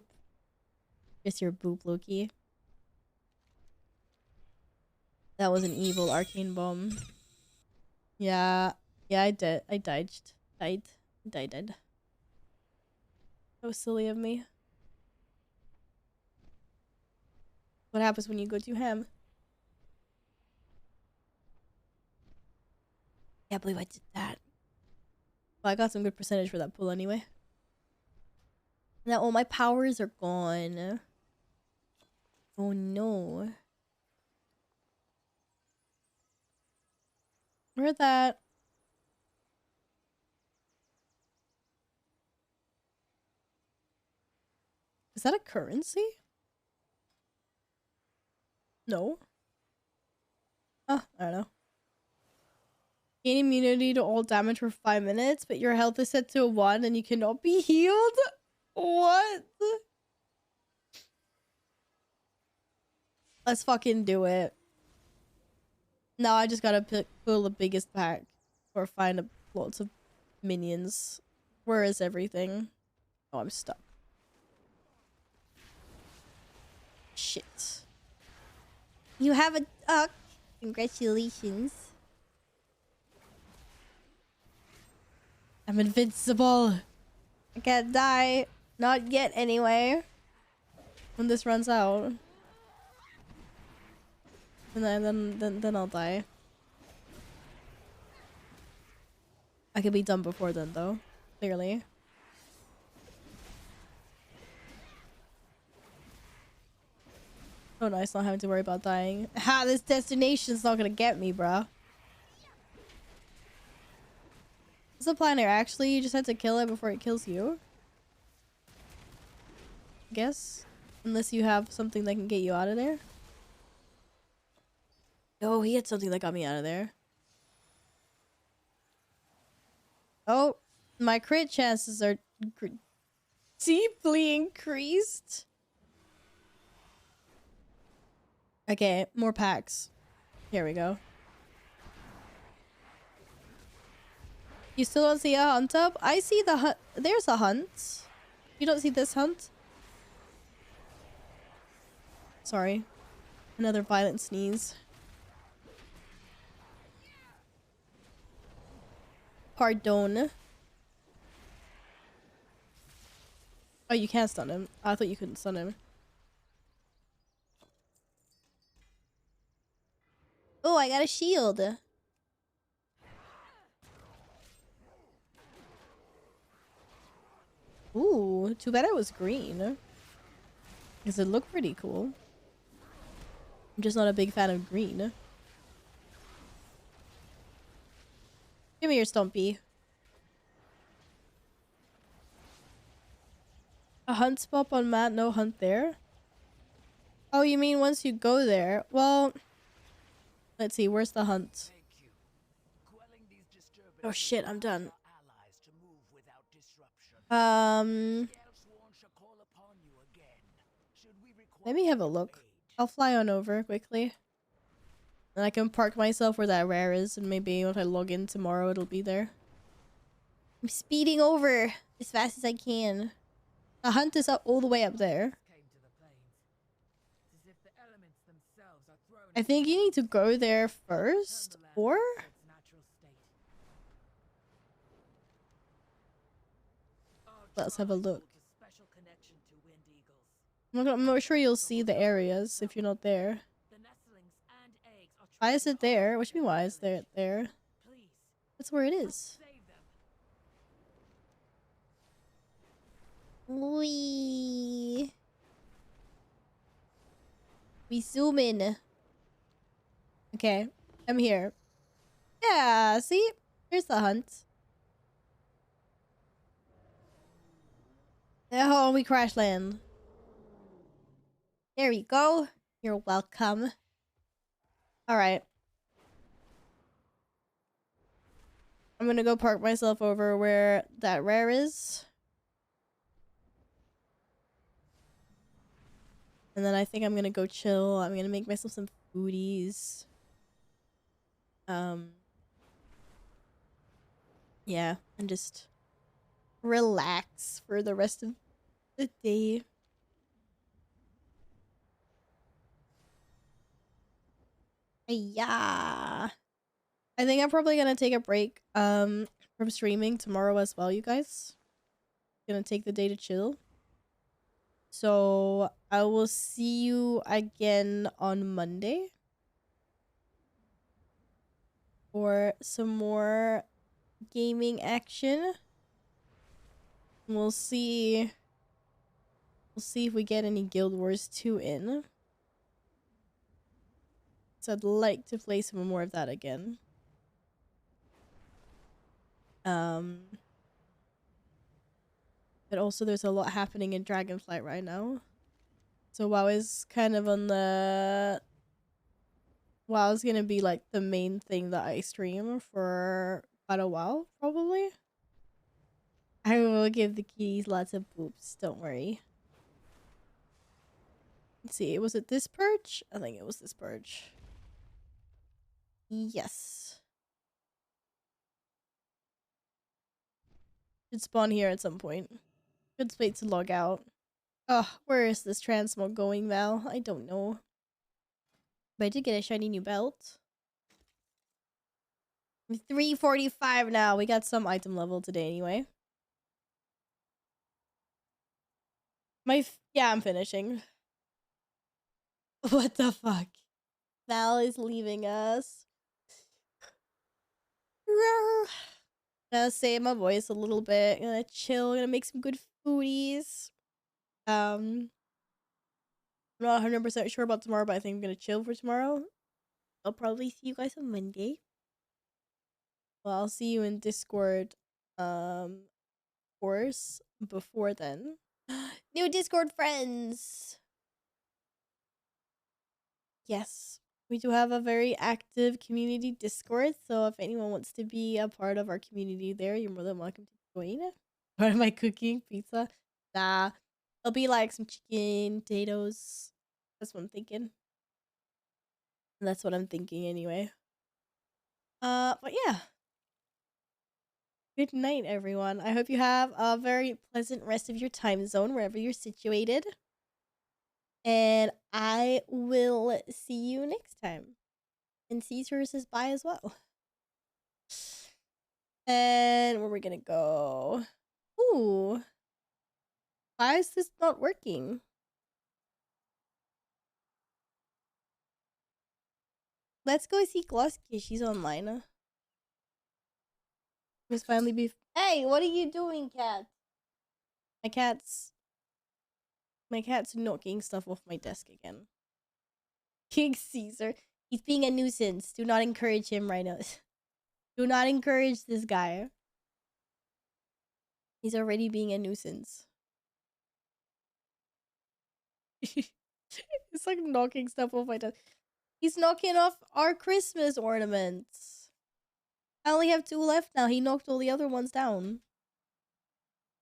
S1: Guess you're boop, Loki. That was an evil arcane bomb. Yeah. Yeah, I did. I dodged. Died. That was silly of me. What happens when you go to ham? Can't believe I did that. Well, I got some good percentage for that pull anyway. Now all my powers are gone. Oh no. Where'd that? Is that a currency? No. Oh, I don't know. Gain immunity to all damage for 5 minutes, but your health is set to a 1 and you cannot be healed? What? Let's fucking do it. Now I just gotta pull the biggest pack. Or find lots of minions. Where is everything? Oh, I'm stuck. Shit. You have a duck. Congratulations. I'm invincible. I can't die. Not yet, anyway. When this runs out. And then I'll die. I could be done before then, though. Clearly. So nice not having to worry about dying. Ha! This destination's not gonna get me, bruh. What's the plan here? Actually, you just had to kill it before it kills you? I guess. Unless you have something that can get you out of there. Oh, he had something that got me out of there. Oh, my crit chances are deeply increased. Okay, more packs. Here we go. You still don't see a hunt up? I see the hunt. There's a hunt. You don't see this hunt? Sorry. Another violent sneeze. Pardon. Oh, you can't stun him. I thought you couldn't stun him. Oh, I got a shield. Ooh, too bad it was green. Because it looked pretty cool. I'm just not a big fan of green. Give me your Stumpy. A hunt spot on Matt, no hunt there? Oh, you mean once you go there? Well, let's see, where's the hunt? Oh shit, I'm done. Let me have a look. I'll fly on over quickly. And I can park myself where that rare is, and maybe if I log in tomorrow, it'll be there. I'm speeding over as fast as I can. The hunt is up all the way up there. I think you need to go there first, or? Let's have a look. I'm not sure you'll see the areas if you're not there. Why is it there? What do you mean why is it there? That's where it is. We zoom in. Okay, I'm here. Yeah, see? Here's the hunt. Oh, we crash land. There we go. You're welcome. Alright. I'm gonna go park myself over where that rare is. And then I think I'm gonna go chill. I'm gonna make myself some foodies. Yeah, and just relax for the rest of the day. Yeah. I think I'm probably gonna take a break from streaming tomorrow as well, you guys. Gonna take the day to chill. So I will see you again on Monday for some more gaming action. We'll see if we get any Guild Wars 2 in. So I'd like to play some more of that again. But also there's a lot happening in Dragonflight right now. So WoW is kind of on the... WoW is gonna be like the main thing that I stream for quite a while, probably. I will give the keys lots of boops, don't worry. Let's see, was it this purge? I think it was this purge. Yes. Should spawn here at some point. Good wait to log out. Oh, where is this transmog going, Val? I don't know. But I did get a shiny new belt. I'm 345 now. We got some item level today anyway. Yeah, I'm finishing. What the fuck? Val is leaving us. Gonna save my voice a little bit. Gonna chill. Gonna make some good foodies. I'm not 100% sure about tomorrow, but I think I'm gonna chill for tomorrow. I'll probably see you guys on Monday. Well, I'll see you in Discord. Course before then. New Discord friends. Yes, we do have a very active community Discord. So if anyone wants to be a part of our community there, you're more than welcome to join. What am I cooking? Pizza? Nah, it'll be like some chicken, potatoes. That's what I'm thinking. That's what I'm thinking anyway. But yeah. Good night, everyone. I hope you have a very pleasant rest of your time zone wherever you're situated. And I will see you next time. And Caesar says bye as well. And where are we gonna go? Ooh. Why is this not working? Let's go see Glosky. She's online. Must finally be. Hey, what are you doing, cat? My cat's knocking stuff off my desk again. King Caesar. He's being a nuisance. Do not encourage him right now. Do not encourage this guy. He's already being a nuisance. He's like knocking stuff off my desk. He's knocking off our Christmas ornaments. I only have 2 left now. He knocked all the other ones down.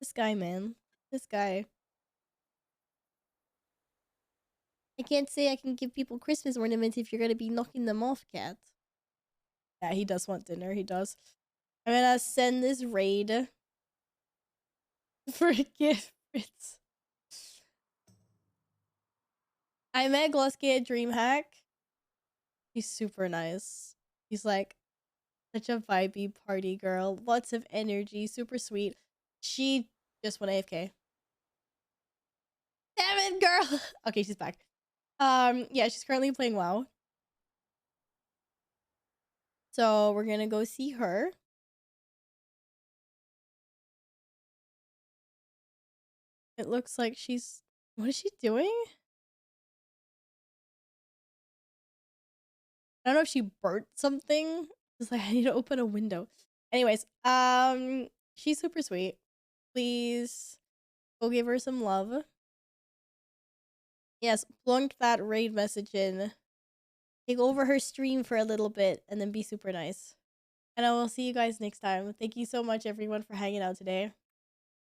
S1: This guy, man. This guy. I can't say I can give people Christmas ornaments if you're gonna be knocking them off, cat. Yeah, he does want dinner. He does. I'm gonna send this raid for a gift. I met Glosky at DreamHack. He's super nice. He's like such a vibey party girl. Lots of energy. Super sweet. She just went AFK. Damn it, girl! Okay, she's back. Yeah, she's currently playing WoW. So we're gonna go see her. It looks like she's... What is she doing? I don't know if she burnt something. It's like, I need to open a window. Anyways, she's super sweet. Please go give her some love. Yes, plunk that raid message in. Take over her stream for a little bit and then be super nice. And I will see you guys next time. Thank you so much, everyone, for hanging out today.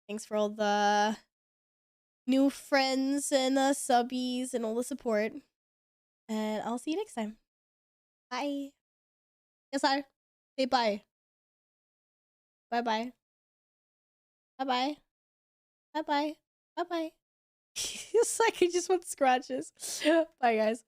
S1: Thanks for all the new friends and subbies and all the support. And I'll see you next time. Bye. Yes, I say bye. Bye-bye. Bye-bye. Bye-bye. Bye-bye. It's like I just want scratches. Bye, guys.